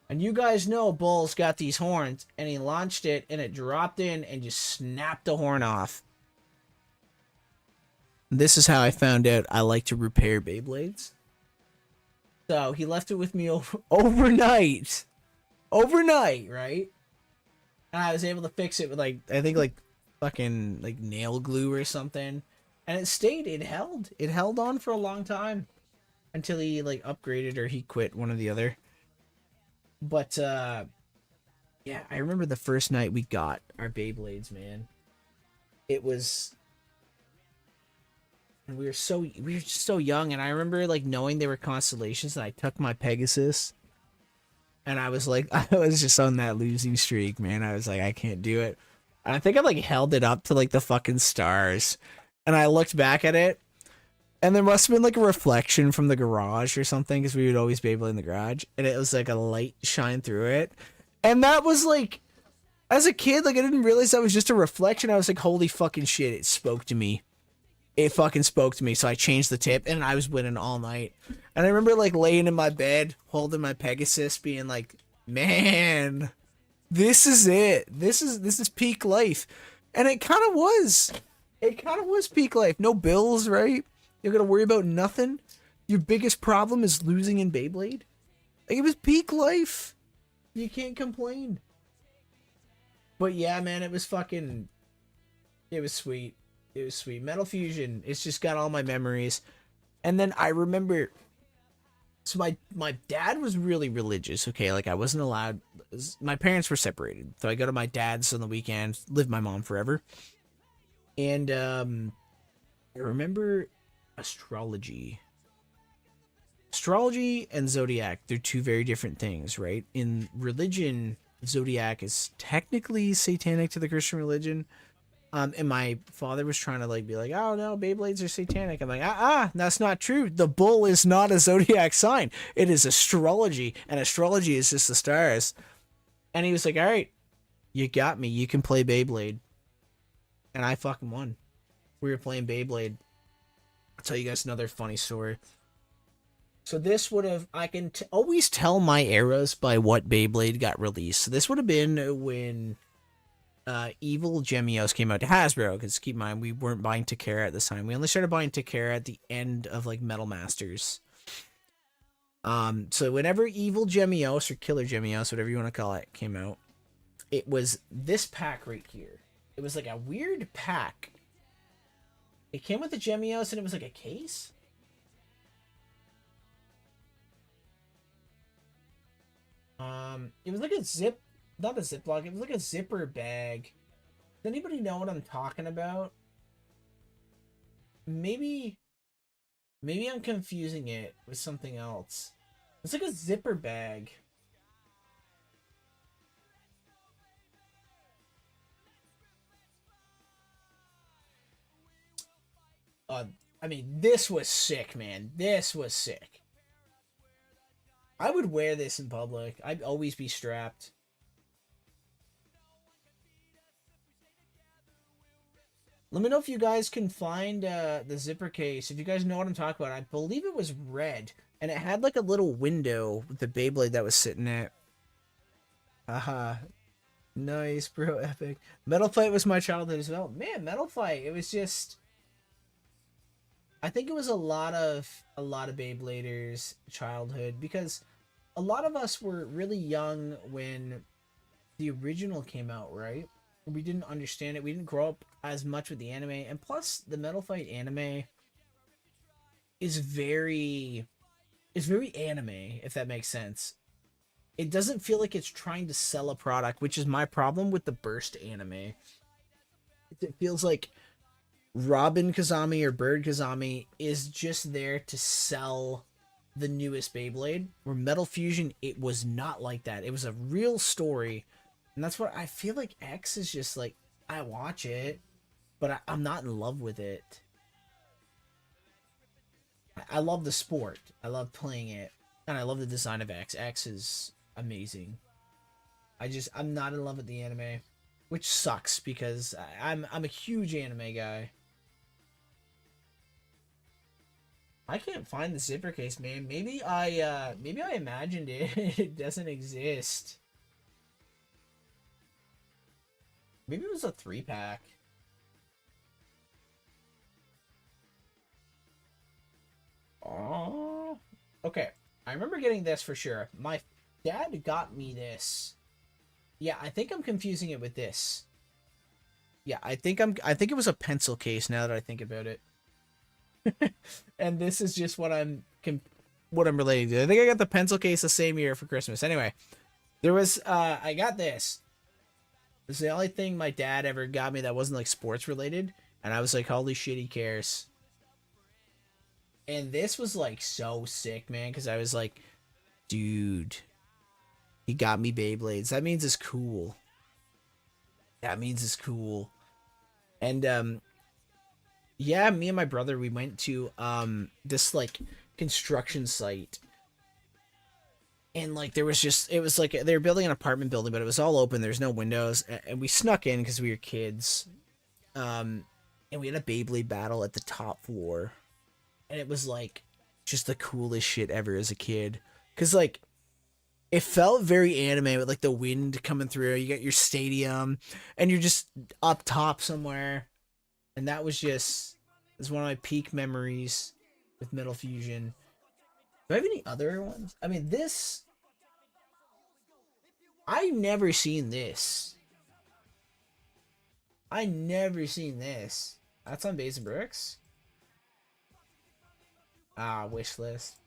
And you guys know Bull's got these horns, and he launched it, and it dropped in and just snapped the horn off. This is how I found out I like to repair Beyblades. So he left it with me overnight. Overnight, right? And I was able to fix it with I think fucking nail glue or something. And it stayed, it held on for a long time. Until he upgraded or he quit, one or the other. But yeah, I remember the first night we got our Beyblades, man. It was, and we were just so young, and I remember knowing they were constellations, and I took my Pegasus, and I was I was just on that losing streak, man. I was like, I can't do it. And I think I held it up to the fucking stars, and I looked back at it, and there must have been a reflection from the garage or something, because we would always Beyblade in the garage, and it was a light shine through it, and that was as a kid, I didn't realize that was just a reflection. I was like, holy fucking shit, it spoke to me. It fucking spoke to me, so I changed the tip, and I was winning all night. And I remember laying in my bed, holding my Pegasus, being like, man, this is it. This is peak life. And it kind of was. It kind of was peak life. No bills, right? You're gonna worry about nothing. Your biggest problem is losing in Beyblade. It was peak life. You can't complain. But yeah, man, it was fucking... It was sweet. It was sweet. Metal Fusion, it's just got all my memories. And then I remember... So my dad was really religious, okay? I wasn't allowed... My parents were separated. So I go to my dad's on the weekend, live with my mom forever. And I remember astrology. Astrology and Zodiac, they're two very different things, right? In religion, Zodiac is technically satanic to the Christian religion. And my father was trying to be like, oh no, Beyblades are satanic. I'm like, that's not true. The bull is not a Zodiac sign. It is astrology, and astrology is just the stars. And he was like, all right, you got me. You can play Beyblade. And I fucking won. We were playing Beyblade. I'll tell you guys another funny story. So this would have, I can always tell my eras by what Beyblade got released. So this would have been when Evil Gemios came out to Hasbro, because keep in mind, we weren't buying Takara at this time. We only started buying Takara at the end of Metal Masters. So whenever Evil Gemios or Killer Gemios, whatever you want to call it, came out, it was this pack right here. It was a weird pack. It came with the Gemios, and it was a case. It was a zip, not a Ziploc, it was a zipper bag. Does anybody know what I'm talking about? Maybe I'm confusing it with something else. It's a zipper bag. I mean, this was sick, man. This was sick. I would wear this in public. I'd always be strapped. Let me know if you guys can find the zipper case. If you guys know what I'm talking about. I believe it was red. And it had a little window with the Beyblade that was sitting there. Haha. Nice, bro. Epic. Metal Fight was my childhood as well. Man, Metal Fight. It was just... I think it was a lot of Beybladers' childhood, because a lot of us were really young when the original came out, right? We didn't understand it. We didn't grow up as much with the anime, and plus the Metal Fight anime is very anime, if that makes sense. It doesn't feel like it's trying to sell a product, which is my problem with the Burst anime. It feels like Robin Kazami or Bird Kazami is just there to sell the newest Beyblade, where Metal Fusion, it was not like that. It was a real story, and that's what I feel like. X is just I watch it, but I'm not in love with it. I love the sport, I love playing it, and I love the design of X. X is amazing. I'm not in love with the anime, which sucks, because I'm a huge anime guy. I can't find the zipper case, man. Maybe I imagined it. It doesn't exist. Maybe it was a 3-pack. Oh. Okay. I remember getting this for sure. My dad got me this. Yeah, I think I'm confusing it with this. Yeah, I think it was a pencil case now that I think about it. And this is just what I'm relating to. I think I got the pencil case the same year for Christmas. Anyway, there was I got this. This is the only thing my dad ever got me that wasn't like sports related, and I was like, holy shit, he cares. And this was like so sick, man, because I was like, dude, he got me Beyblades. That means it's cool. That means it's cool. And yeah, me and my brother, we went to this like construction site. And like it was like they were building an apartment building, but it was all open. There's no windows, and we snuck in because we were kids. And we had a Beyblade battle at the top floor, and it was like just the coolest shit ever as a kid. Cause like it felt very anime with like the wind coming through. You got your stadium, and you're just up top somewhere, and that was one of my peak memories with Metal Fusion. Do I have any other ones? I mean, this... I never seen this. I never seen this. That's on Base and Bricks? Ah, wish list.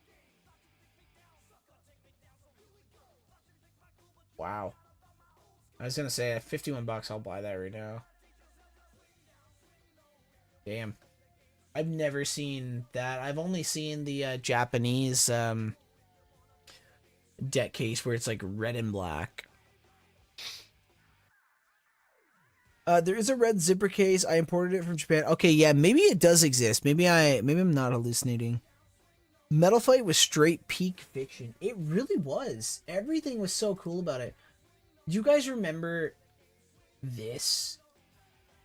Wow. I was gonna say, at 51 bucks, I'll buy that right now. Damn. I've never seen that. I've only seen the Japanese deck case where it's like red and black. There is a red zipper case. I imported it from Japan. Okay, yeah, maybe it does exist. Maybe I'm not hallucinating. Metal Fight was straight peak fiction. It really was. Everything was so cool about it. Do you guys remember this?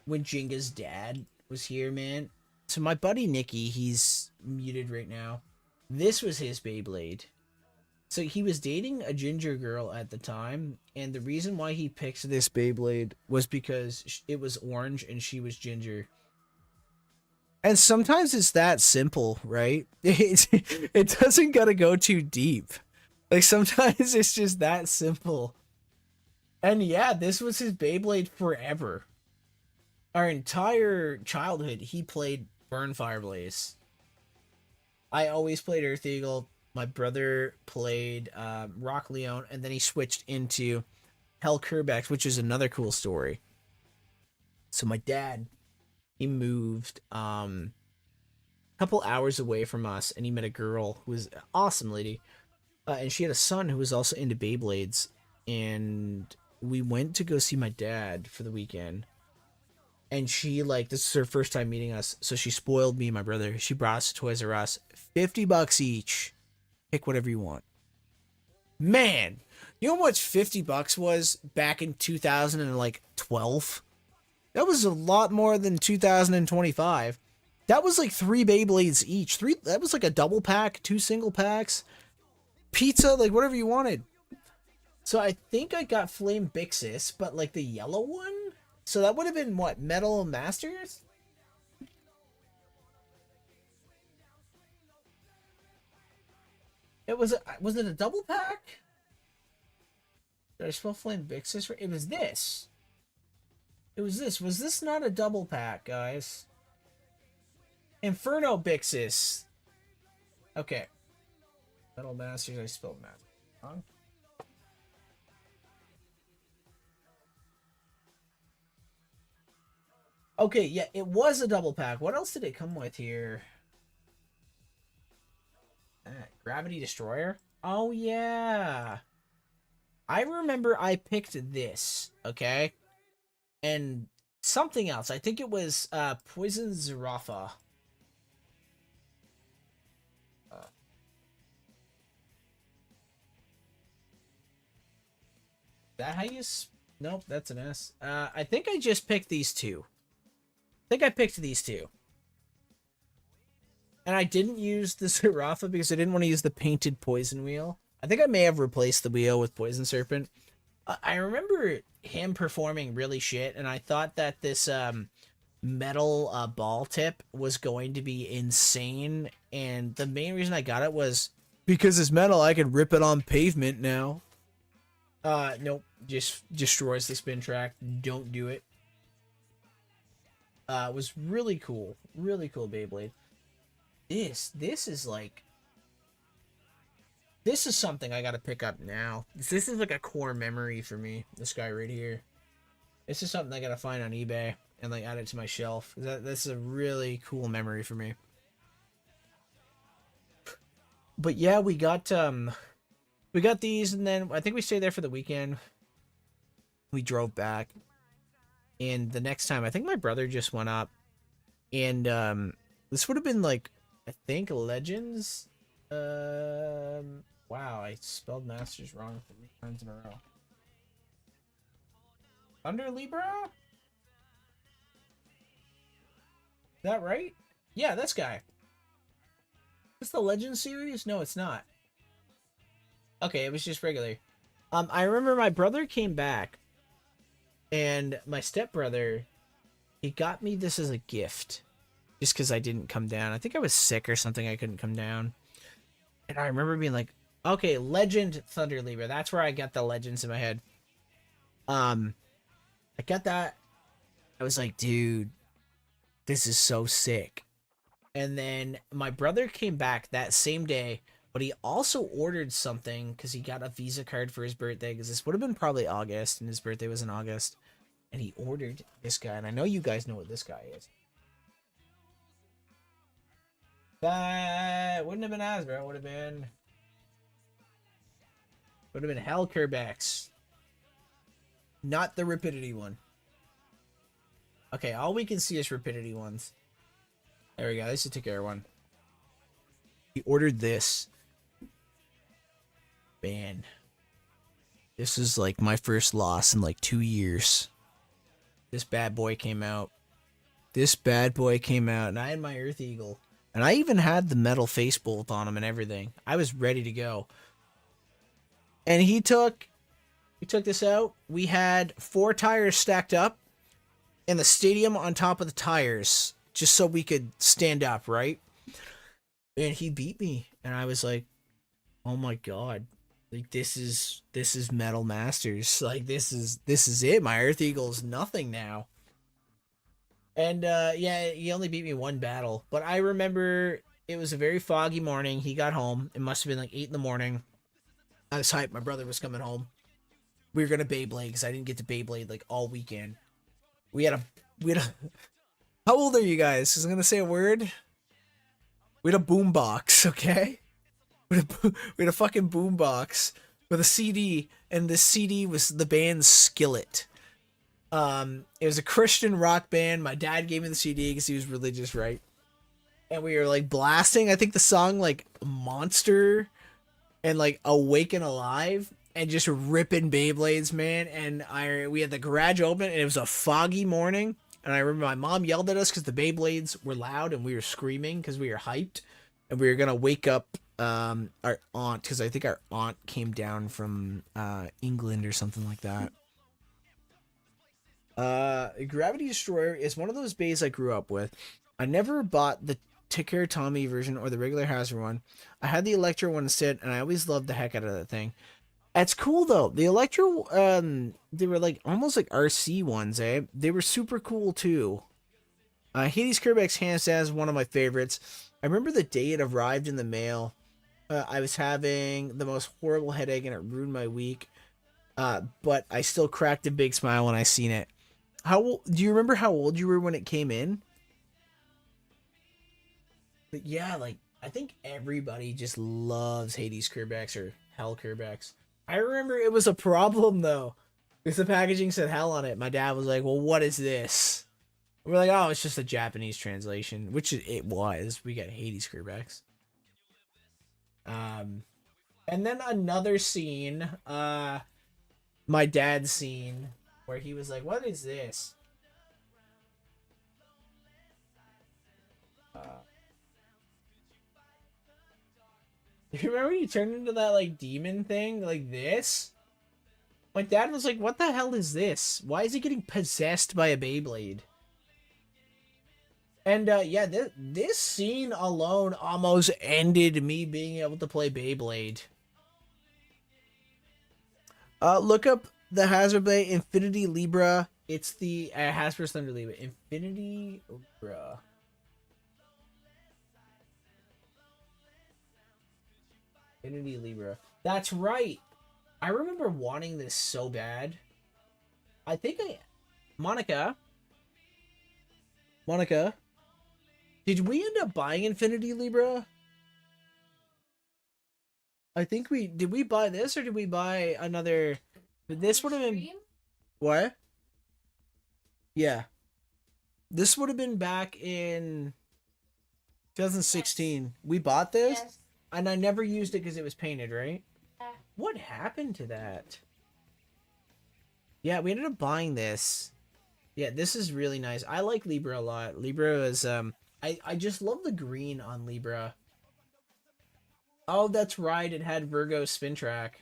When Jenga's dad was here, man? So my buddy Nikki, he's muted right now. This was his Beyblade. So he was dating a ginger girl at the time, and the reason why he picked this Beyblade was because it was orange and she was ginger. And sometimes it's that simple, right? It doesn't gotta go too deep. Like sometimes it's just that simple. And yeah, this was his Beyblade forever. Our entire childhood, he played Burn Fireblaze. I always played Earth Eagle. My brother played Rock Leone, and then he switched into Hell Kerbex, which is another cool story. So my dad, he moved a couple hours away from us, and he met a girl who was an awesome lady, and she had a son who was also into Beyblades, and we went to go see my dad for the weekend. And she, like, this is her first time meeting us, so she spoiled me and my brother. She brought us to Toys R Us. 50 bucks each. Pick whatever you want. Man, you know how much 50 bucks was back in 2012? That was a lot more than 2025. That was like 3 Beyblades each. That was like a double pack, 2 single packs. Pizza, like whatever you wanted. So I think I got Flame Bixis, but like the yellow one? So that would have been, what, Metal Masters? Was it a double pack? Did I spell Flame Bixis? It was this. It was this. Was this not a double pack, guys? Inferno Bixis. Okay. Metal Masters, I spelled Master wrong. Okay, yeah, it was a double pack. What else did it come with here? Gravity Destroyer? Oh, yeah. I remember I picked this, okay? And something else. I think it was Poison Zarafa. That how you... Nope, that's an S. I think I just picked these two. I think I picked these two. And I didn't use the Zarafa because I didn't want to use the painted poison wheel. I think I may have replaced the wheel with Poison Serpent. I remember him performing really shit, and I thought that this metal ball tip was going to be insane. And the main reason I got it was because it's metal, I can rip it on pavement now. Nope. Just destroys the spin track. Don't do it. It was really cool. Really cool Beyblade. This is like... This is something I gotta pick up now. This is like a core memory for me. This guy right here. This is something I gotta find on eBay and like add it to my shelf. That's a really cool memory for me. But yeah, we got these, and then I think we stayed there for the weekend. We drove back, and the next time I think my brother just went up, and this would have been like, I think, Legends. Wow, I spelled Masters wrong 3 times in a row. Under Libra? Is that right? Yeah, this guy. Is this the Legends series? No, it's not. Okay, it was just regular. I remember my brother came back, and my stepbrother, he got me this as a gift, just because I didn't come down. I think I was sick or something. I couldn't come down. And I remember being like, okay, Legend Thunder Libra. That's where I got the Legends in my head. I got that. I was like, dude, this is so sick. And then my brother came back that same day, but he also ordered something because he got a Visa card for his birthday, because this would have been probably August, and his birthday was in August. And he ordered this guy, and I know you guys know what this guy is. That wouldn't have been Asbro. It would have been Hell Kerbex. Not the Rapidity one. Okay, all we can see is Rapidity ones. There we go. This is a Ticker one. He ordered this. Man. This is like my first loss in like 2 years. This bad boy came out. And I had my Earth Eagle. And I even had the metal face bolt on him and everything. I was ready to go. And we took this out. We had 4 tires stacked up and the stadium on top of the tires, just so we could stand up, right? And he beat me. And I was like, oh my God. Like, this is Metal Masters. Like, this is it. My Earth Eagle is nothing now. And, yeah, he only beat me 1 battle. But I remember it was a very foggy morning. He got home. It must have been like 8 in the morning. I was hyped. My brother was coming home. We were going to Beyblade because I didn't get to Beyblade like all weekend. We had a How old are you guys? Because I'm going to say a word. We had a boombox, okay? We had a fucking boombox with a CD. And the CD was the band Skillet. It was a Christian rock band. My dad gave me the CD because he was religious, right? And we were like blasting, I think the song like Monster and like Awaken Alive, and just ripping Beyblades, man. And we had the garage open, and it was a foggy morning. And I remember my mom yelled at us because the Beyblades were loud and we were screaming because we were hyped, and we were gonna wake up our aunt, because I think our aunt came down from England or something like that. Gravity Destroyer is one of those bays I grew up with. I never bought the Ticker Tommy version or the regular Hazard one. I had the Electro one instead, and I always loved the heck out of that thing. It's cool though. The Electro, they were like almost like RC ones, eh? They were super cool too. Hades Kerbex hands down is one of my favorites. I remember the day it arrived in the mail. I was having the most horrible headache, and it ruined my week. But I still cracked a big smile when I seen it. Do you remember how old you were when it came in? But yeah, like, I think everybody just loves Hades Kerbex or Hell Kerbex. I remember it was a problem though, because the packaging said Hell on it. My dad was like, well, what is this? We're like, oh, it's just a Japanese translation, which it was. We got Hades Kerbex. And then another scene, my dad's scene, where he was like, what is this? You remember when you turned into that like demon thing like this? My dad was like, "What the hell is this? Why is he getting possessed by a Beyblade?" And yeah, this scene alone almost ended me being able to play Beyblade. Look up the Hazard Blade Infinity Libra. It's the Hasbro's Thunder Libra. Infinity Libra. Infinity Libra. That's right. I remember wanting this so bad. I think Monica, did we end up buying Infinity Libra? I think did we buy this or did we buy another? This would have been Extreme? what? Yeah, this would have been back in 2016. We bought this, Yes. and I never used it because it was painted, right? Yeah. What happened to that? Yeah, we ended up buying this. Yeah, this is really nice. I like Libra a lot. Libra is I just love the green on Libra. Oh, that's right. It had Virgo spin track.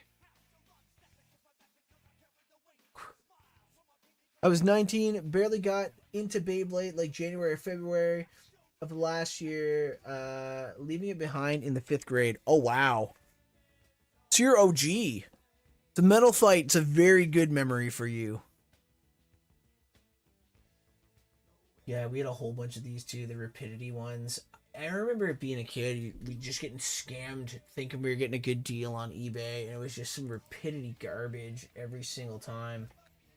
I was 19, barely got into Beyblade like January or February of last year, leaving it behind in the 5th grade. Oh, wow. So you're OG. The metal fight's a very good memory for you. Yeah, we had a whole bunch of these too, the rapidity ones. I remember being a kid, we just getting scammed, thinking we were getting a good deal on eBay, and it was just some rapidity garbage every single time.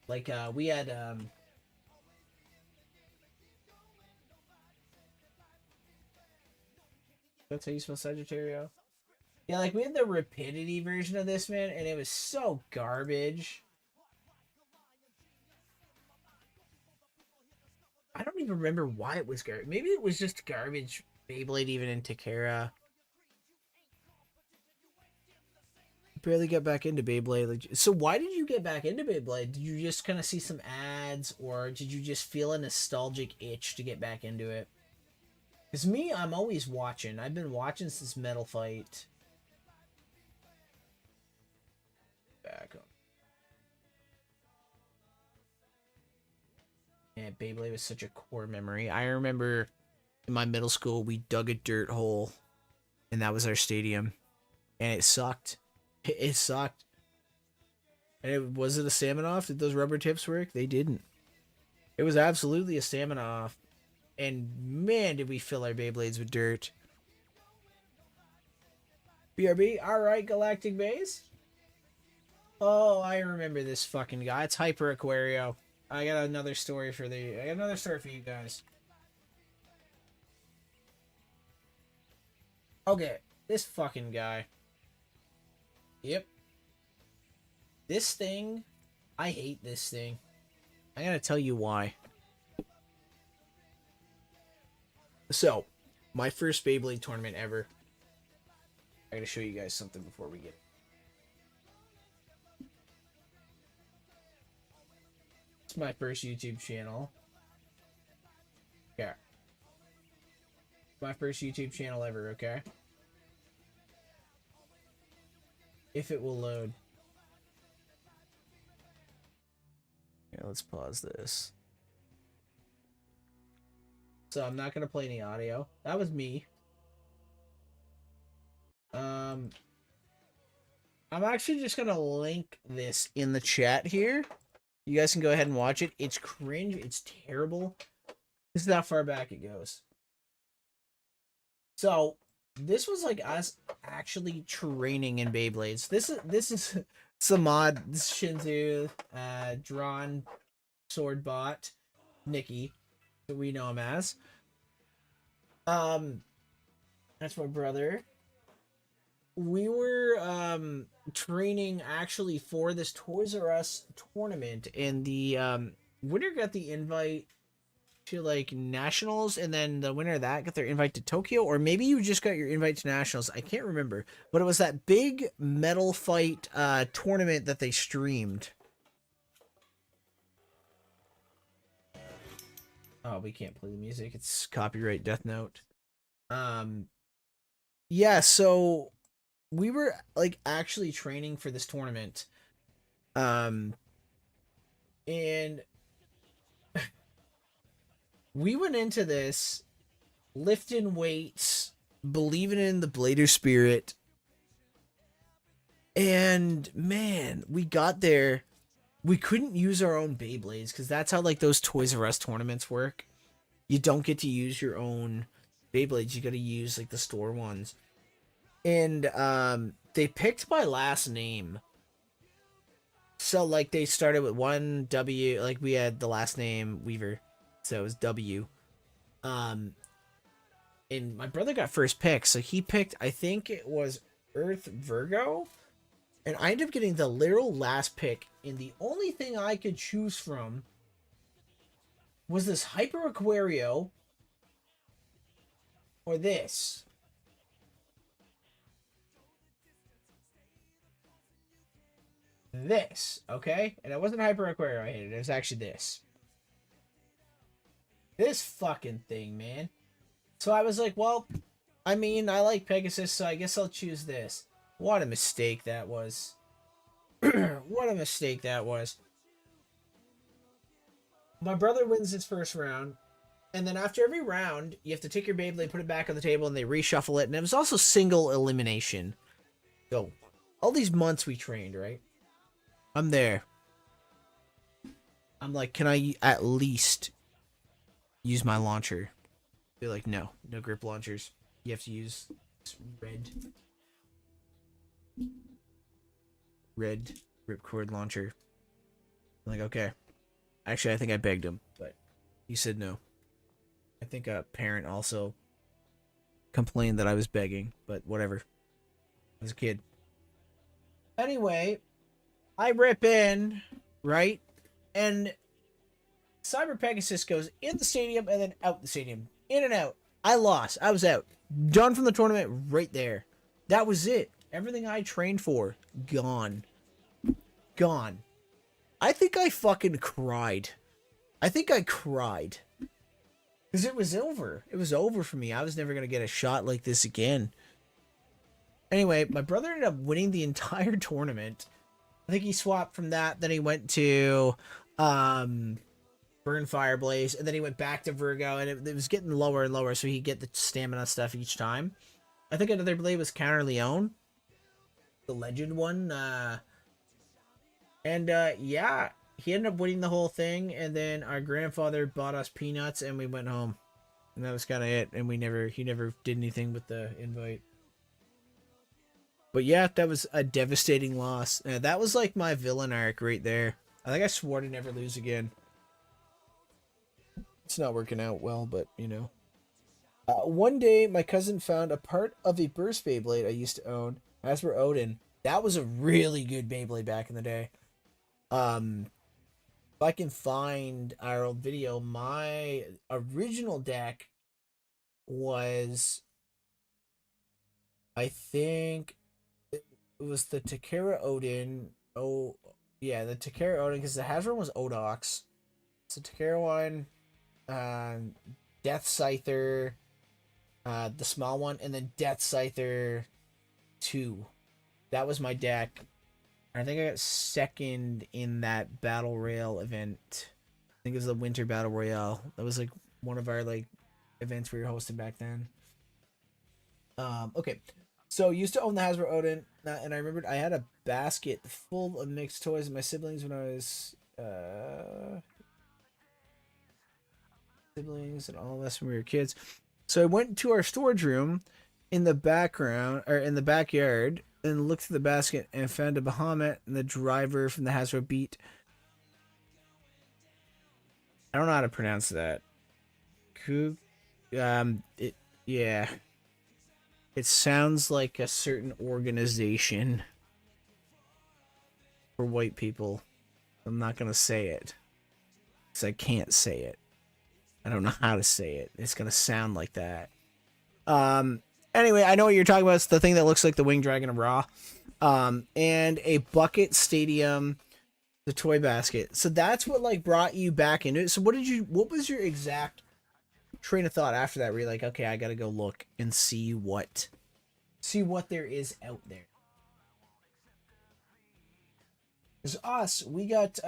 Like, we had, that's how you spell Sagittario? Yeah, like, we had the rapidity version of this, man, and it was so garbage. I don't even remember why it was garbage. Maybe it was just garbage Beyblade even in Takara. Barely got back into Beyblade. Like, so why did you get back into Beyblade? Did you just kind of see some ads, or did you just feel a nostalgic itch to get back into it? Because me, I'm always watching. I've been watching since Metal Fight. Back on. Yeah, Beyblade was such a core memory. I remember in my middle school, we dug a dirt hole, and that was our stadium, and it sucked. It sucked. And was it a salmon off? Did those rubber tips work? They didn't. It was absolutely a stamina off. And man, did we fill our Beyblades with dirt. BRB, alright, Galactic Base. Oh, I remember this fucking guy. It's Hyper Aquario. I got another story for you guys. Okay, this fucking guy. Yep. This thing, I hate this thing. I'm gonna tell you why. So, my first Beyblade tournament ever. I gotta show you guys something before we get. It's my first YouTube channel. Yeah. My first YouTube channel ever, okay? If it will load. Yeah, let's pause this. So I'm not gonna play any audio. That was me. I'm actually just gonna link this in the chat here. You guys can go ahead and watch it. It's cringe. It's terrible. This is how far back it goes. So this was like us actually training in Beyblades. This is Samad, this is Shinzu, drawn sword bot, Nikki, that we know him as. That's my brother. We were training actually for this Toys R Us tournament, and the winner got the invite to like nationals, and then the winner of that got their invite to Tokyo, or maybe you just got your invite to nationals. I can't remember, but it was that big Metal Fight tournament that they streamed. Oh, we can't play the music. It's copyright Death Note. Yeah, so we were like actually training for this tournament. And we went into this lifting weights, believing in the Blader spirit. And man, we got there. We couldn't use our own Beyblades because that's how like those Toys R Us tournaments work. You don't get to use your own Beyblades. You got to use like the store ones. And they picked my last name. So like they started with one W, like we had the last name Weaver. So it was W. And my brother got first pick, so he picked, I think it was Earth Virgo. And I ended up getting the literal last pick, and the only thing I could choose from was this Hyper Aquario or this. This, okay? And it wasn't Hyper Aquario I hated, it was actually this. This fucking thing, man. So I was like, well, I mean, I like Pegasus, so I guess I'll choose this. What a mistake that was. What a mistake that was. My brother wins his first round, and then after every round, you have to take your Beyblade, put it back on the table, and they reshuffle it, and it was also single elimination. So, all these months we trained, right? I'm there. I'm like, can I at least use my launcher? They're like, no grip launchers. You have to use this red ripcord launcher. I'm like, okay. Actually, I think I begged him, but he said no. I think a parent also complained that I was begging, but whatever. I was a kid. Anyway, I rip in, right? And Cyber Pegasus goes in the stadium and then out the stadium. In and out. I lost. I was out. Done from the tournament right there. That was it. Everything I trained for, gone. Gone. I think I fucking cried. I think I cried. Because it was over. It was over for me. I was never going to get a shot like this again. Anyway, my brother ended up winning the entire tournament. I think he swapped from that. Then he went to Burn Fireblaze. And then he went back to Virgo. And it was getting lower and lower. So he'd get the stamina stuff each time. I think another blade was Counter Leon. The legend one. Yeah. He ended up winning the whole thing. And then our grandfather bought us peanuts. And we went home. And that was kind of it. And he never did anything with the invite. But yeah, that was a devastating loss. That was like my villain arc right there. I think I swore to never lose again. It's not working out well, but you know. One day, my cousin found a part of a burst Beyblade I used to own. As for Odin, that was a really good Beyblade back in the day. If I can find our old video, my original deck was, I think, it was the Takara Odin. Oh, yeah, the Takara Odin, because the Hasbro was Odox. It's the Takara one, Death Scyther, the small one, and then Death Scyther 2. That was my deck. I think I got second in that Battle Royale event. I think it was the Winter Battle Royale. That was like one of our like events we were hosting back then. Okay. So used to own the Hasbro Odin, and I remembered I had a basket full of mixed toys with my siblings when I was siblings and all of us when we were kids. So I went to our storage room in the background or in the backyard and looked through the basket and found a Bahamut and the driver from the Hasbro Beat. I don't know how to pronounce that. Yeah. It sounds like a certain organization for white people. I'm not gonna say it. Because I can't say it. I don't know how to say it. It's gonna sound like that. Anyway, I know what you're talking about. It's the thing that looks like the Winged Dragon of Ra. And a Bucket Stadium, the toy basket. So that's what like brought you back into it. So what was your exact train of thought after that? Where you're like, okay, I gotta go look and see see what there is out there. Because us, we got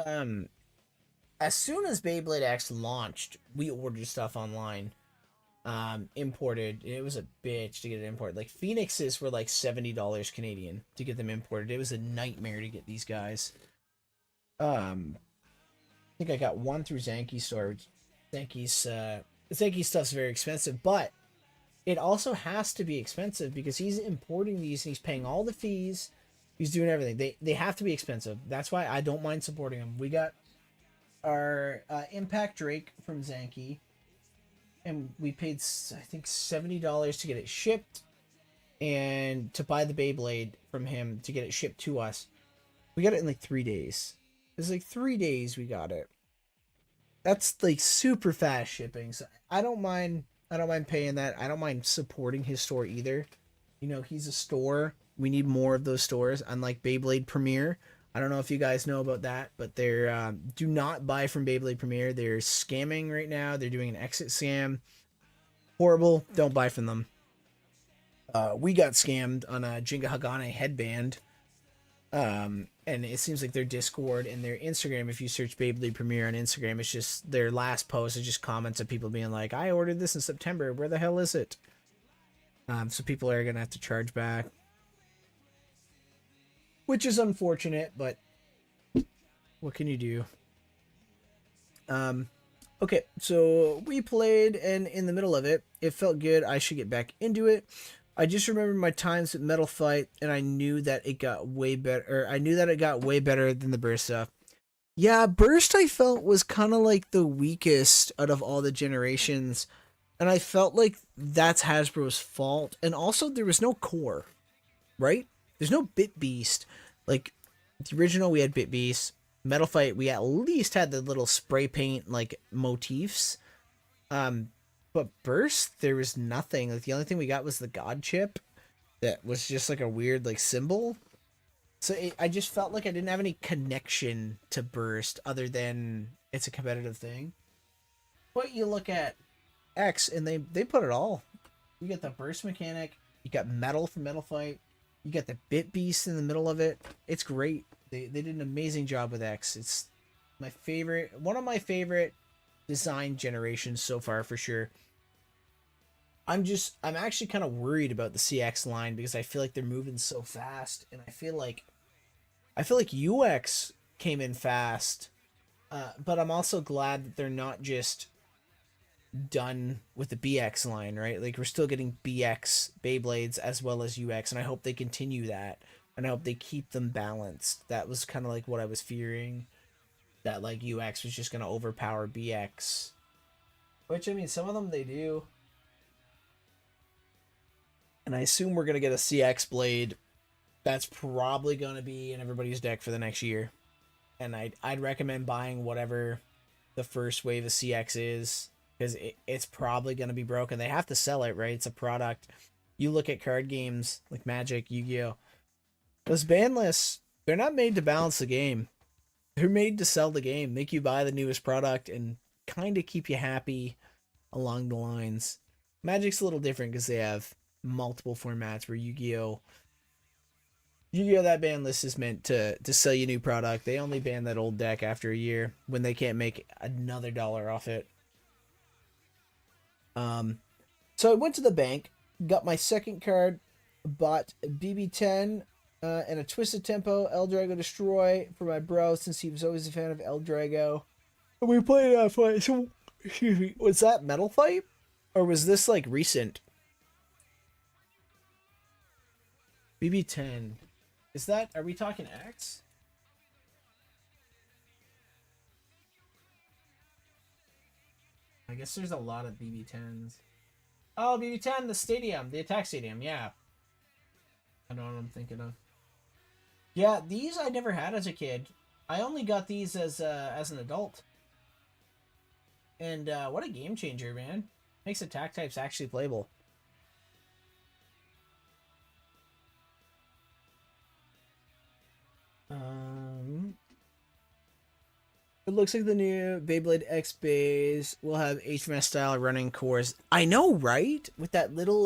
as soon as Beyblade X launched, we ordered stuff online. Imported. It was a bitch to get it imported. Like Phoenixes were like $70 Canadian to get them imported. It was a nightmare to get these guys. I think I got one through Zanky's store. Zanky's stuff's very expensive, but it also has to be expensive because he's importing these and he's paying all the fees. He's doing everything. They have to be expensive. That's why I don't mind supporting him. We got our Impact Drake from Zanky, and we paid, I think, $70 to get it shipped and to buy the Beyblade from him to get it shipped to us. We got it in like 3 days. It was like 3 days we got it. That's like super fast shipping. So I don't mind paying that. I don't mind supporting his store either. You know, he's a store. We need more of those stores. Unlike Beyblade Premier. I don't know if you guys know about that, but they're do not buy from Beyblade Premier. They're scamming right now. They're doing an exit scam. Horrible. Don't buy from them. We got scammed on a Jinga Hagane headband. And it seems like their Discord and their Instagram, if you search Beyblade Premier on Instagram, it's just their last post is just comments of people being like, I ordered this in September. Where the hell is it? So people are going to have to charge back. Which is unfortunate, but what can you do? Okay, so we played, and in the middle of it, it felt good. I should get back into it. I just remember my times at Metal Fight, and I knew that it got way better. I knew that it got way better than the Burst stuff. Yeah, Burst I felt was kind of like the weakest out of all the generations, and I felt like that's Hasbro's fault. And also, there was no core, right? There's no Bit Beast. Like the original, we had Bit Beast. Metal Fight, we at least had the little spray paint like motifs. But Burst, there was nothing. Like the only thing we got was the God chip, that was just like a weird like symbol. So I just felt like I didn't have any connection to Burst other than it's a competitive thing. But you look at X and they put it all. You got the Burst mechanic. You got Metal from Metal Fight. You got the Bit Beast in the middle of it. It's great. They did an amazing job with X. It's my favorite, one of my favorite design generations so far for sure. I'm actually kind of worried about the CX line because I feel like they're moving so fast, and I feel like UX came in fast, but I'm also glad that they're not just done with the BX line, right? Like we're still getting BX Beyblades as well as UX, and I hope they continue that, and I hope they keep them balanced. That was kind of like what I was fearing, that like UX was just gonna overpower BX, which I mean some of them they do, and I assume we're gonna get a CX blade. That's probably gonna be in everybody's deck for the next year, and I'd recommend buying whatever the first wave of CX is, because it's probably going to be broken. They have to sell it, right? It's a product. You look at card games like Magic, Yu-Gi-Oh! Those ban lists, they're not made to balance the game. They're made to sell the game, make you buy the newest product, and kind of keep you happy along the lines. Magic's a little different because they have multiple formats, where Yu-Gi-Oh! That ban list is meant to sell you new product. They only ban that old deck after a year when they can't make another dollar off it. So I went to the bank, got my second card, bought a BB10 and a Twisted Tempo El Drago Destroy for my bro, since he was always a fan of El Drago. And we played that fight. So, excuse me, was that Metal Fight? Or was this like recent? BB10. Is that, are we talking X? I guess there's a lot of BB10s. Oh, BB10, the stadium, the attack stadium, yeah. I know what I'm thinking of. Yeah, these I never had as a kid. I only got these as an adult. And what a game changer, man. Makes attack types actually playable. It looks like the new Beyblade X Bays will have HMS style running cores. I know, right? With that little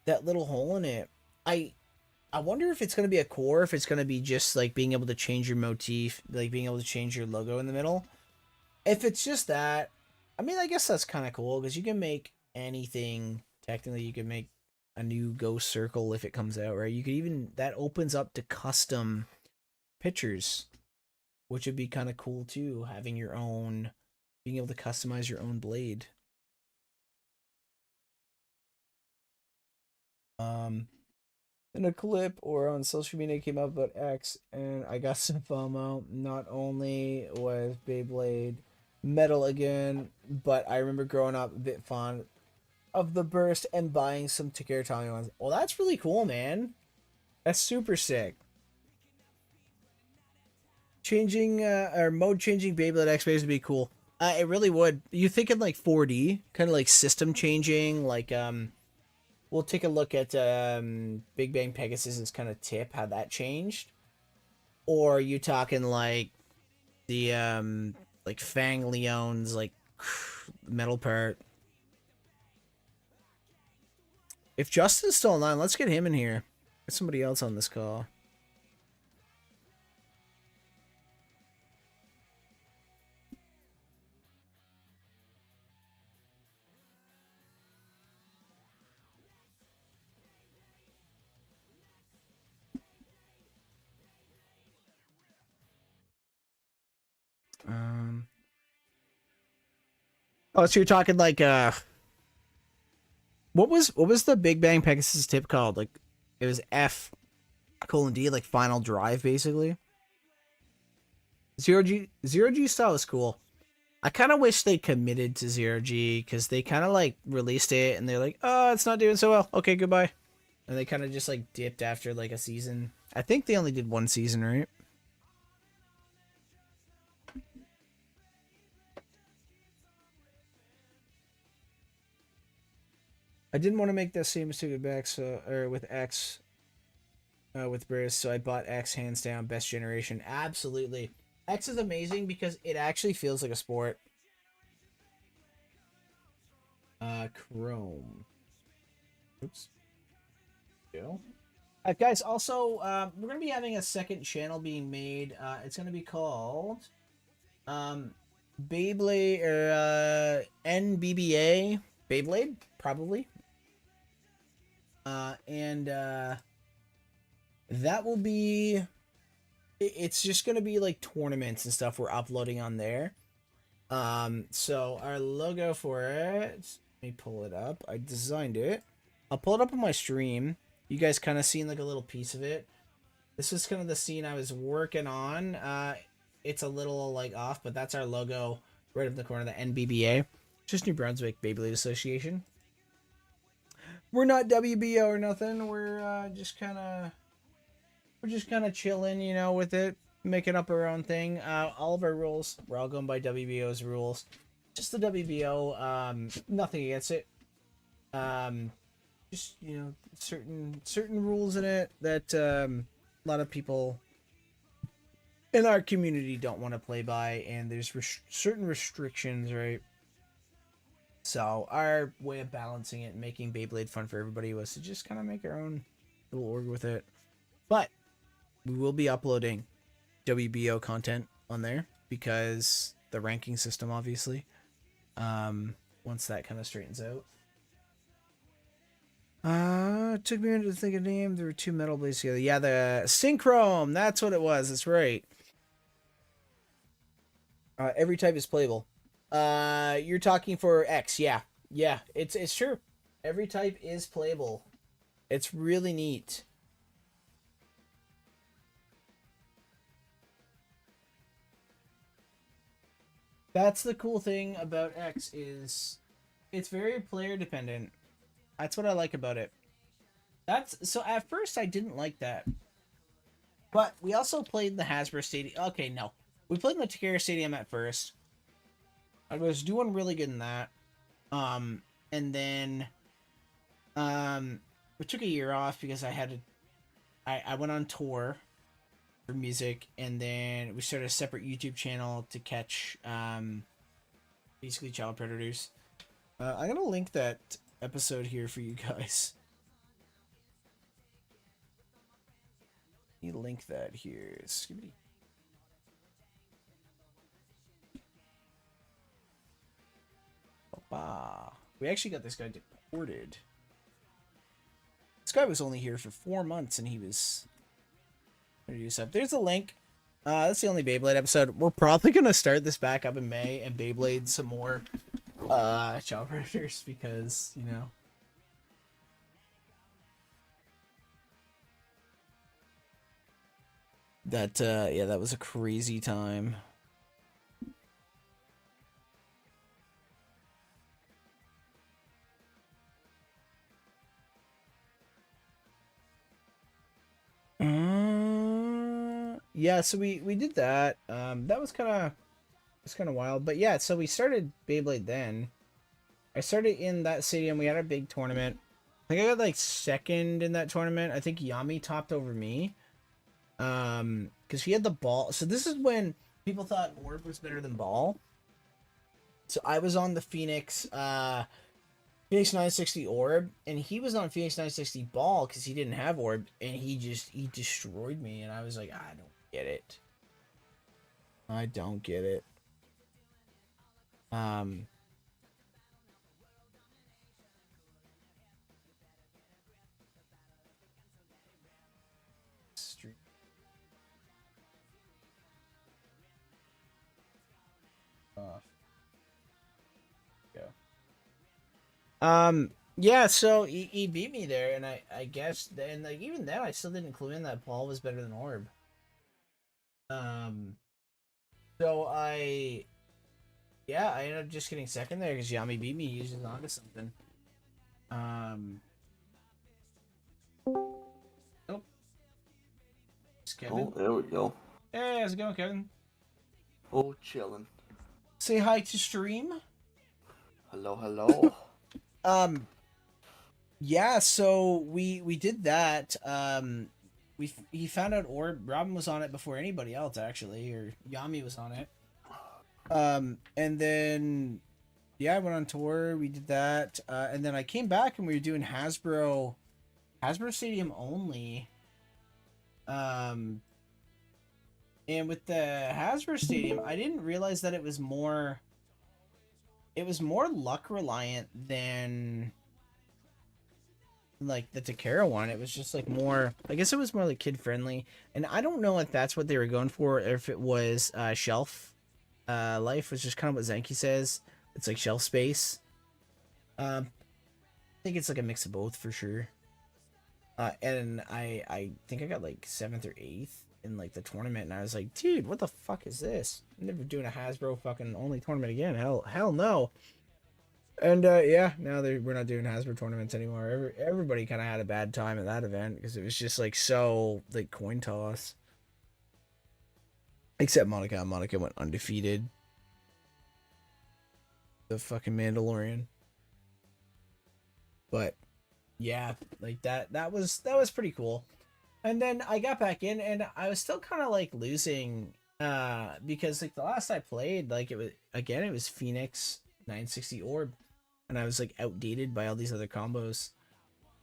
that little hole in it. I wonder if it's gonna be a core, if it's gonna be just like being able to change your motif, like being able to change your logo in the middle. If it's just that, I mean, I guess that's kind of cool because you can make anything. Technically, you can make a new ghost circle if it comes out, right? You could even, that opens up to custom pictures, which would be kind of cool too, having your own, being able to customize your own blade. In a clip or on social media came up about X, and I got some FOMO. Not only was Beyblade metal again, but I remember growing up a bit fond of the burst and buying some Takara Tommy ones. Well, that's really cool, man. That's super sick. Changing or mode changing Beyblade X Base would be cool. It really would. You thinking like 4D, kind of like system changing, like we'll take a look at Big Bang Pegasus's kind of tip, how that changed. Or are you talking like the like Fang Leon's like metal part? If Justin's still online, let's get him in here. Get somebody else on this call. Oh, so you're talking like what was the Big Bang Pegasus tip called? Like it was F:D, like final drive basically. Zero G style is cool. I kind of wish they committed to Zero G because they kind of like released it and they're like, oh, it's not doing so well. Okay, goodbye. And they kind of just like dipped after like a season. I think they only did one season, right? I didn't want to make that same mistake with X, with X, with Briz, so I bought X hands down, best generation. Absolutely, X is amazing because it actually feels like a sport. Chrome. Oops. Go. Guys, also, we're gonna be having a second channel being made. It's gonna be called, Beyblade or NBBA Beyblade, probably. And that will be, it's just gonna be like tournaments and stuff we're uploading on there. So our logo for it, let me pull it up. I designed it. I'll pull it up on my stream. You guys kind of seen like a little piece of it. This is kind of the scene I was working on. It's a little like off, but that's our logo right up in the corner, the NBBA, just New Brunswick Beyblade Association. We're not WBO or nothing. We're just kind of chilling, you know, with it, making up our own thing. All of our rules, we're all going by WBO's rules. Just the WBO. Nothing against it. Just, you know, certain rules in it that a lot of people in our community don't want to play by, and there's certain restrictions, right? So our way of balancing it and making Beyblade fun for everybody was to just kind of make our own little org with it. But we will be uploading WBO content on there because the ranking system, obviously, once that kind of straightens out. It took me a minute to think of a name. There were two metal blades together. Yeah, the Synchrome. That's what it was. That's right. Every type is playable. You're talking for X. Yeah. Yeah, it's true. Every type is playable. It's really neat. That's the cool thing about X is it's very player dependent. That's what I like about it. So at first I didn't like that. But we also played in the Hasbro Stadium. Okay, no. We played in the Takara Stadium at first. I was doing really good in that. And then we took a year off because I went on tour for music, and then we started a separate YouTube channel to catch basically child predators. I'm gonna link that episode here for you guys. Let me link that here. Skibbity. Bah. We actually got this guy deported. This guy was only here for 4 months, and he was gonna do stuff. There's a link. That's the only Beyblade episode. We're probably gonna start this back up in May and Beyblade some more Child Predators because, you know. That yeah, that was a crazy time. Yeah, so we did that. That was kind of wild, but yeah, so we started Beyblade then. I started in that stadium. We had a big tournament. I think I got like second in that tournament. I think Yami topped over me. Because he had the ball. So this is when people thought Orb was better than Ball. So I was on the Phoenix 960 Orb, and he was on Phoenix 960 Ball because he didn't have Orb, and he destroyed me, and I was like, I don't get it. I don't get it. Street. Off. Yeah, so he beat me there, and I guess then, like, even then I still didn't clue in that Paul was better than Orb. So I ended up just getting second there because Yami beat me. He was just onto something. Oh, it's Kevin. Oh, there we go. Hey, how's it going, Kevin? Oh, chilling. Say hi to stream. Hello, hello. Yeah, so we did that. He found out Orb. Robin was on it before anybody else, actually, or Yami was on it. And then yeah, I went on tour. We did that, and then I came back and we were doing Hasbro Stadium only. And with the Hasbro Stadium, I didn't realize that it was more luck reliant than like the Takara one. It was just like more, I guess it was more like kid friendly, and I don't know if that's what they were going for, or if it was shelf life, which is kind of what Zenki says. It's like shelf space. I think it's like a mix of both for sure. And I think I got like 7th or 8th in like the tournament, and I was like, dude, what the fuck is this? I'm never doing a Hasbro fucking only tournament again. Hell no. And yeah, now we're not doing Hasbro tournaments anymore. Everybody kind of had a bad time at that event because it was just like so like coin toss. Except Monica. Monica went undefeated. The fucking Mandalorian. But yeah, like that was pretty cool. And then I got back in, and I was still kind of like losing because like the last I played, like it was Phoenix 960 Orb, and I was like outdated by all these other combos.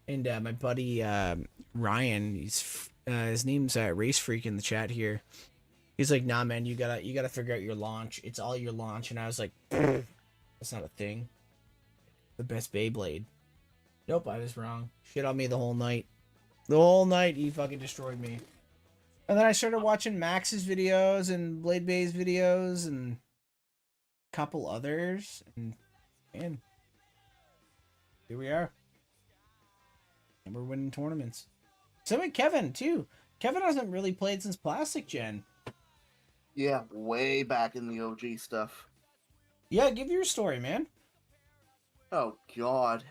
And my buddy Ryan, his name's Race Freak in the chat here. He's like, nah, man, you gotta figure out your launch. It's all your launch. And I was like, that's not a thing. The best Beyblade. Nope, I was wrong. Shit on me the whole night. The whole night he fucking destroyed me. And then I started watching Max's videos and Blade Bay's videos and a couple others. And man, here we are. And we're winning tournaments. So with Kevin too. Kevin hasn't really played since Plastic Gen. Yeah, way back in the OG stuff. Yeah, give your story, man. Oh God.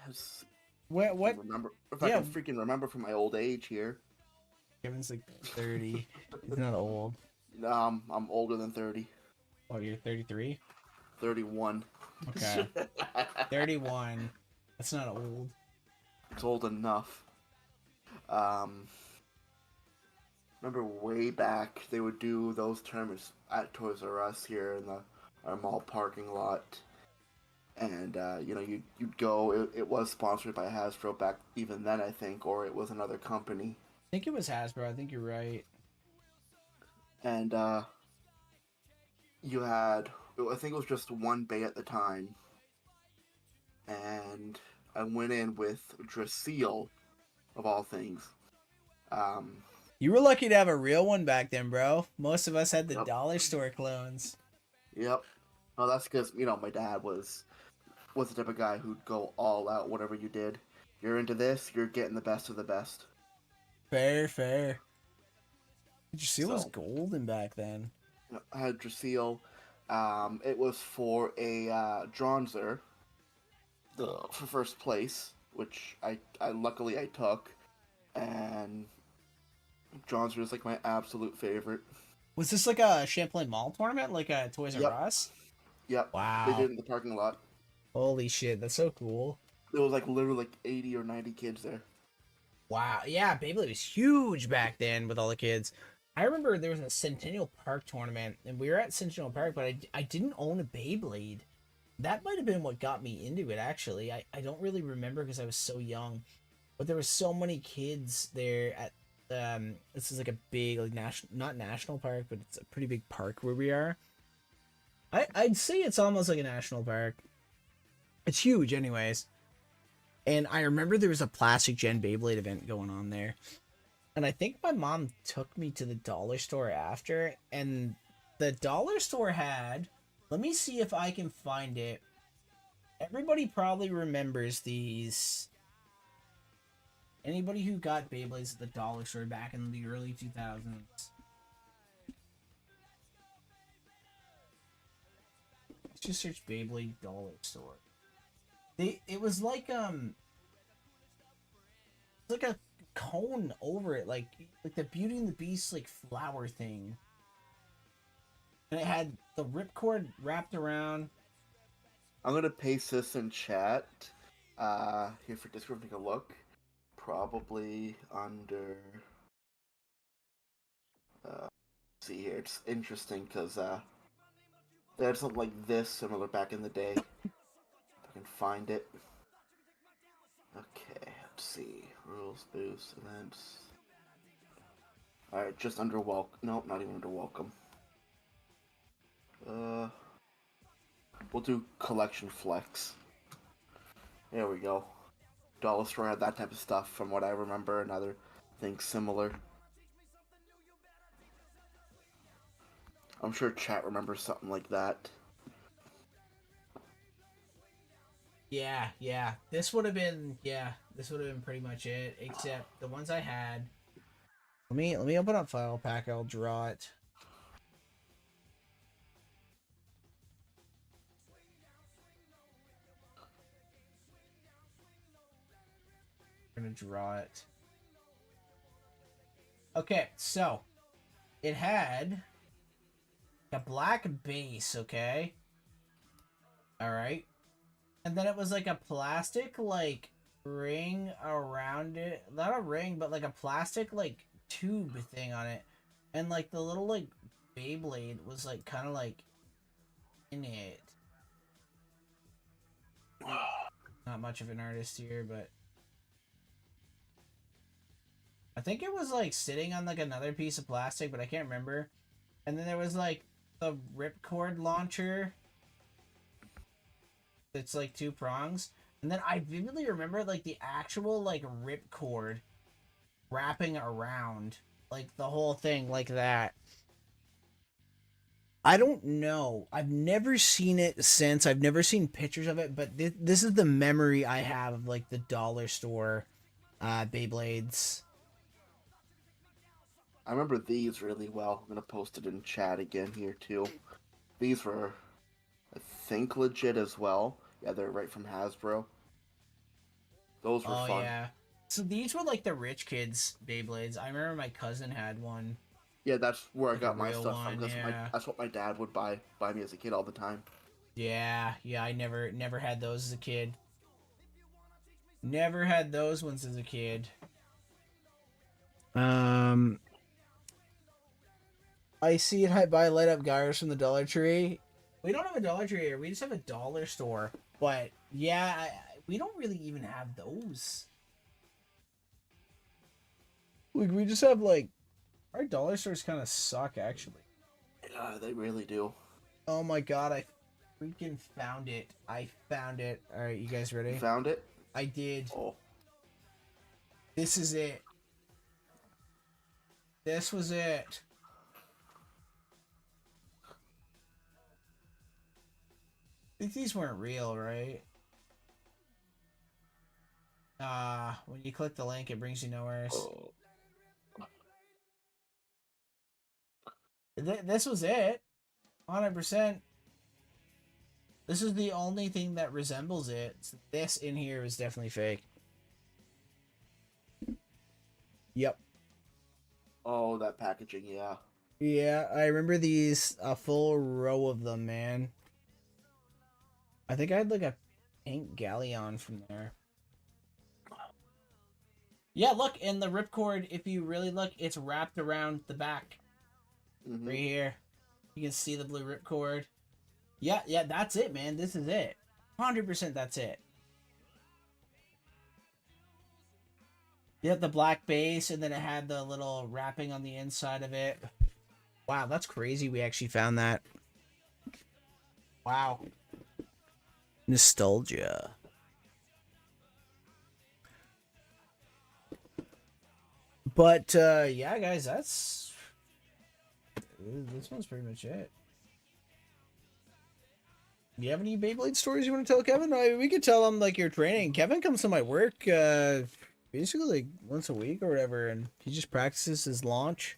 What? Remember if I can freaking remember from my old age here. Kevin's like 30. He's not old. I'm older than 30. Oh, you're 33? 31. Okay. 31. That's not old. It's old enough. Remember way back they would do those tournaments at Toys R Us here in our mall parking lot. And you'd go. It was sponsored by Hasbro back even then, I think, or it was another company. I think it was Hasbro. I think you're right. and you had, I think it was just one bay at the time, and I went in with Drasil, of all things. You were lucky to have a real one back then, bro. Most of us had the Yep. dollar store clones. Yep. Well, that's because my dad was the type of guy who'd go all out whatever you did. You're into this, you're getting the best of the best. Fair, fair. Drasil was So, golden back then. I had Drasil. It was for a Dronzer for first place, which I luckily I took, and Dronzer is like my absolute favorite. Was this like a Champlain Mall tournament, like a Toys R Yep. Us? Yep. Wow. They did it in the parking lot. Holy shit, that's so cool. There was like literally like 80 or 90 kids there. Wow. Yeah, Beyblade was huge back then with all the kids. I remember there was a Centennial Park tournament, and we were at Centennial Park, but I didn't own a Beyblade. That might have been what got me into it, actually. I don't really remember because I was so young. But there were so many kids there at this is like a big, like, not national park, but it's a pretty big park where we are. I'd say it's almost like a national park. It's huge anyways. And I remember there was a Plastic Gen Beyblade event going on there. And I think my mom took me to the dollar store after, and the dollar store had, let me see if I can find it. Everybody probably remembers these. Anybody who got Beyblades at the dollar store back in the early 2000s. Let's just search Beyblade dollar store. It was like it's like a cone over it, like the Beauty and the Beast like flower thing. And it had the ripcord wrapped around. I'm gonna paste this in chat. Here for Discord, take a look. Probably under. See here, it's interesting because they had something like this similar back in the day. If I can find it. Okay, let's see. Rules, boosts, events. Alright, just under welcome. Nope, not even under welcome. We'll do collection flex. There we go. Dollar store had that type of stuff from what I remember, and other things similar. I'm sure chat remembers something like that. Yeah. This would have been pretty much it, except the ones I had. Let me open up File Pack, I'll draw it. I'm gonna draw it. Okay, so it had a black base, okay? Alright. And then it was like a plastic, like, ring around it. Not a ring, but like a plastic, like, tube thing on it. And, like, the little, like, Beyblade was, like, kind of, like, in it. Not much of an artist here, but I think it was, like, sitting on, like, another piece of plastic, but I can't remember. And then there was, like, the ripcord launcher. It's like 2 prongs. And then I vividly remember, like, the actual, like, ripcord wrapping around, like, the whole thing like that. I don't know. I've never seen it since. I've never seen pictures of it, but this is the memory I have of, like, the dollar store Beyblades. I remember these really well. I'm gonna post it in chat again here too. These were, I think, legit as well. Yeah, they're right from Hasbro. Those were fun. Yeah. So these were like the rich kids Beyblades. I remember my cousin had one. Yeah, that's where I Like a got my real stuff one, from. yeah. That's what my dad would buy me as a kid all the time. Yeah, I never had those as a kid. Never had those ones as a kid. I see it. I buy light up gyros from the Dollar Tree. We don't have a Dollar Tree here. We just have a dollar store. But yeah, we don't really even have those. Like, we just have like Our dollar stores kind of suck, actually. Yeah, they really do. Oh my god, I freaking found it. I found it. Alright, you guys ready? You found it? I did. Oh. This is it. This was it. I think these weren't real, right? When you click the link, it brings you nowhere. Oh. This was it. 100%. This is the only thing that resembles it. So this in here is definitely fake. Yep. Oh, that packaging, yeah. Yeah, I remember these, a full row of them, man. I think I had like a pink galleon from there. Yeah, look, in the ripcord, if you really look, it's wrapped around the back. Mm-hmm. Right here. You can see the blue ripcord. Yeah, that's it, man. This is it. 100% that's it. Yeah, the black base, and then it had the little wrapping on the inside of it. Wow, that's crazy we actually found that. Wow. Nostalgia. But, yeah, guys, that's... This one's pretty much it. You have any Beyblade stories you want to tell Kevin? We could tell him, like, your training. Kevin comes to my work, basically, like, once a week or whatever, and he just practices his launch.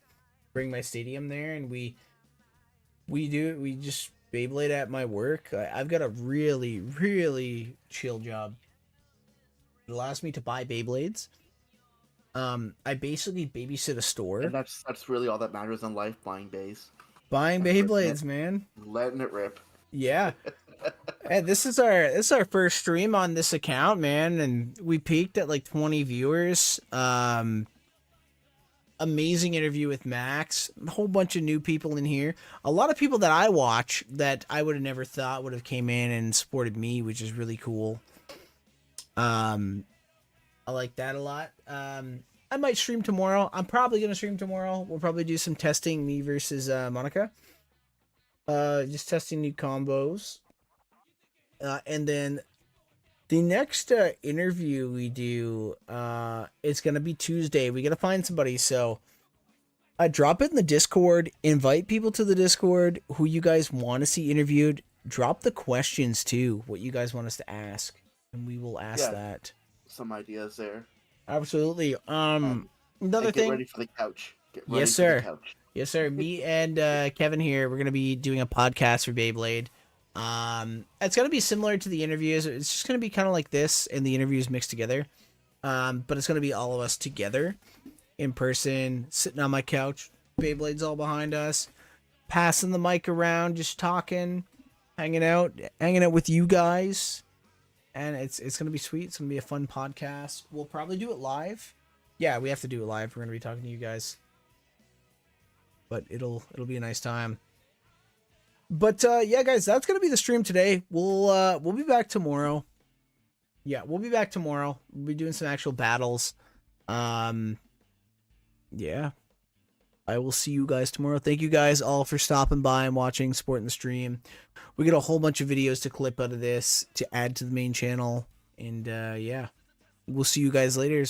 Bring my stadium there, and we just Beyblade at my work. I've got a really, really chill job. It allows me to buy Beyblades. I basically babysit a store. And that's really all that matters in life, buying bays. Buying Beyblades, man. Letting it rip. Yeah. Hey, this is our first stream on this account, man, and we peaked at like 20 viewers. Amazing interview with Max. A whole bunch of new people in here. A lot of people that I watch that I would have never thought would have came in and supported me, which is really cool. I like that a lot. I might stream tomorrow. I'm probably gonna stream tomorrow. We'll probably do some testing, me versus Monica. Just testing new combos. And then the next interview we do, it's gonna be Tuesday. We gotta find somebody. So drop it in the Discord. Invite people to the Discord who you guys want to see interviewed. Drop the questions too, what you guys want us to ask, and we will ask that. Some ideas there. Absolutely. Another get thing. Ready for the couch. Get ready Yes, for sir. the couch. Yes, sir. Me and Kevin here, we're gonna be doing a podcast for Beyblade. It's gonna be similar to the interviews. It's just gonna be kind of like this, and the interviews mixed together. But it's gonna be all of us together, in person, sitting on my couch. Beyblade's all behind us, passing the mic around, just talking, hanging out with you guys. And it's gonna be sweet. It's gonna be a fun podcast. We'll probably do it live. Yeah, we have to do it live. We're gonna be talking to you guys. But it'll be a nice time. But yeah, guys, that's gonna be the stream today. We'll be back tomorrow. Yeah, we'll be back tomorrow. We'll be doing some actual battles. Yeah. I will see you guys tomorrow. Thank you guys all for stopping by and watching, supporting the stream. We got a whole bunch of videos to clip out of this to add to the main channel. And yeah, we'll see you guys later.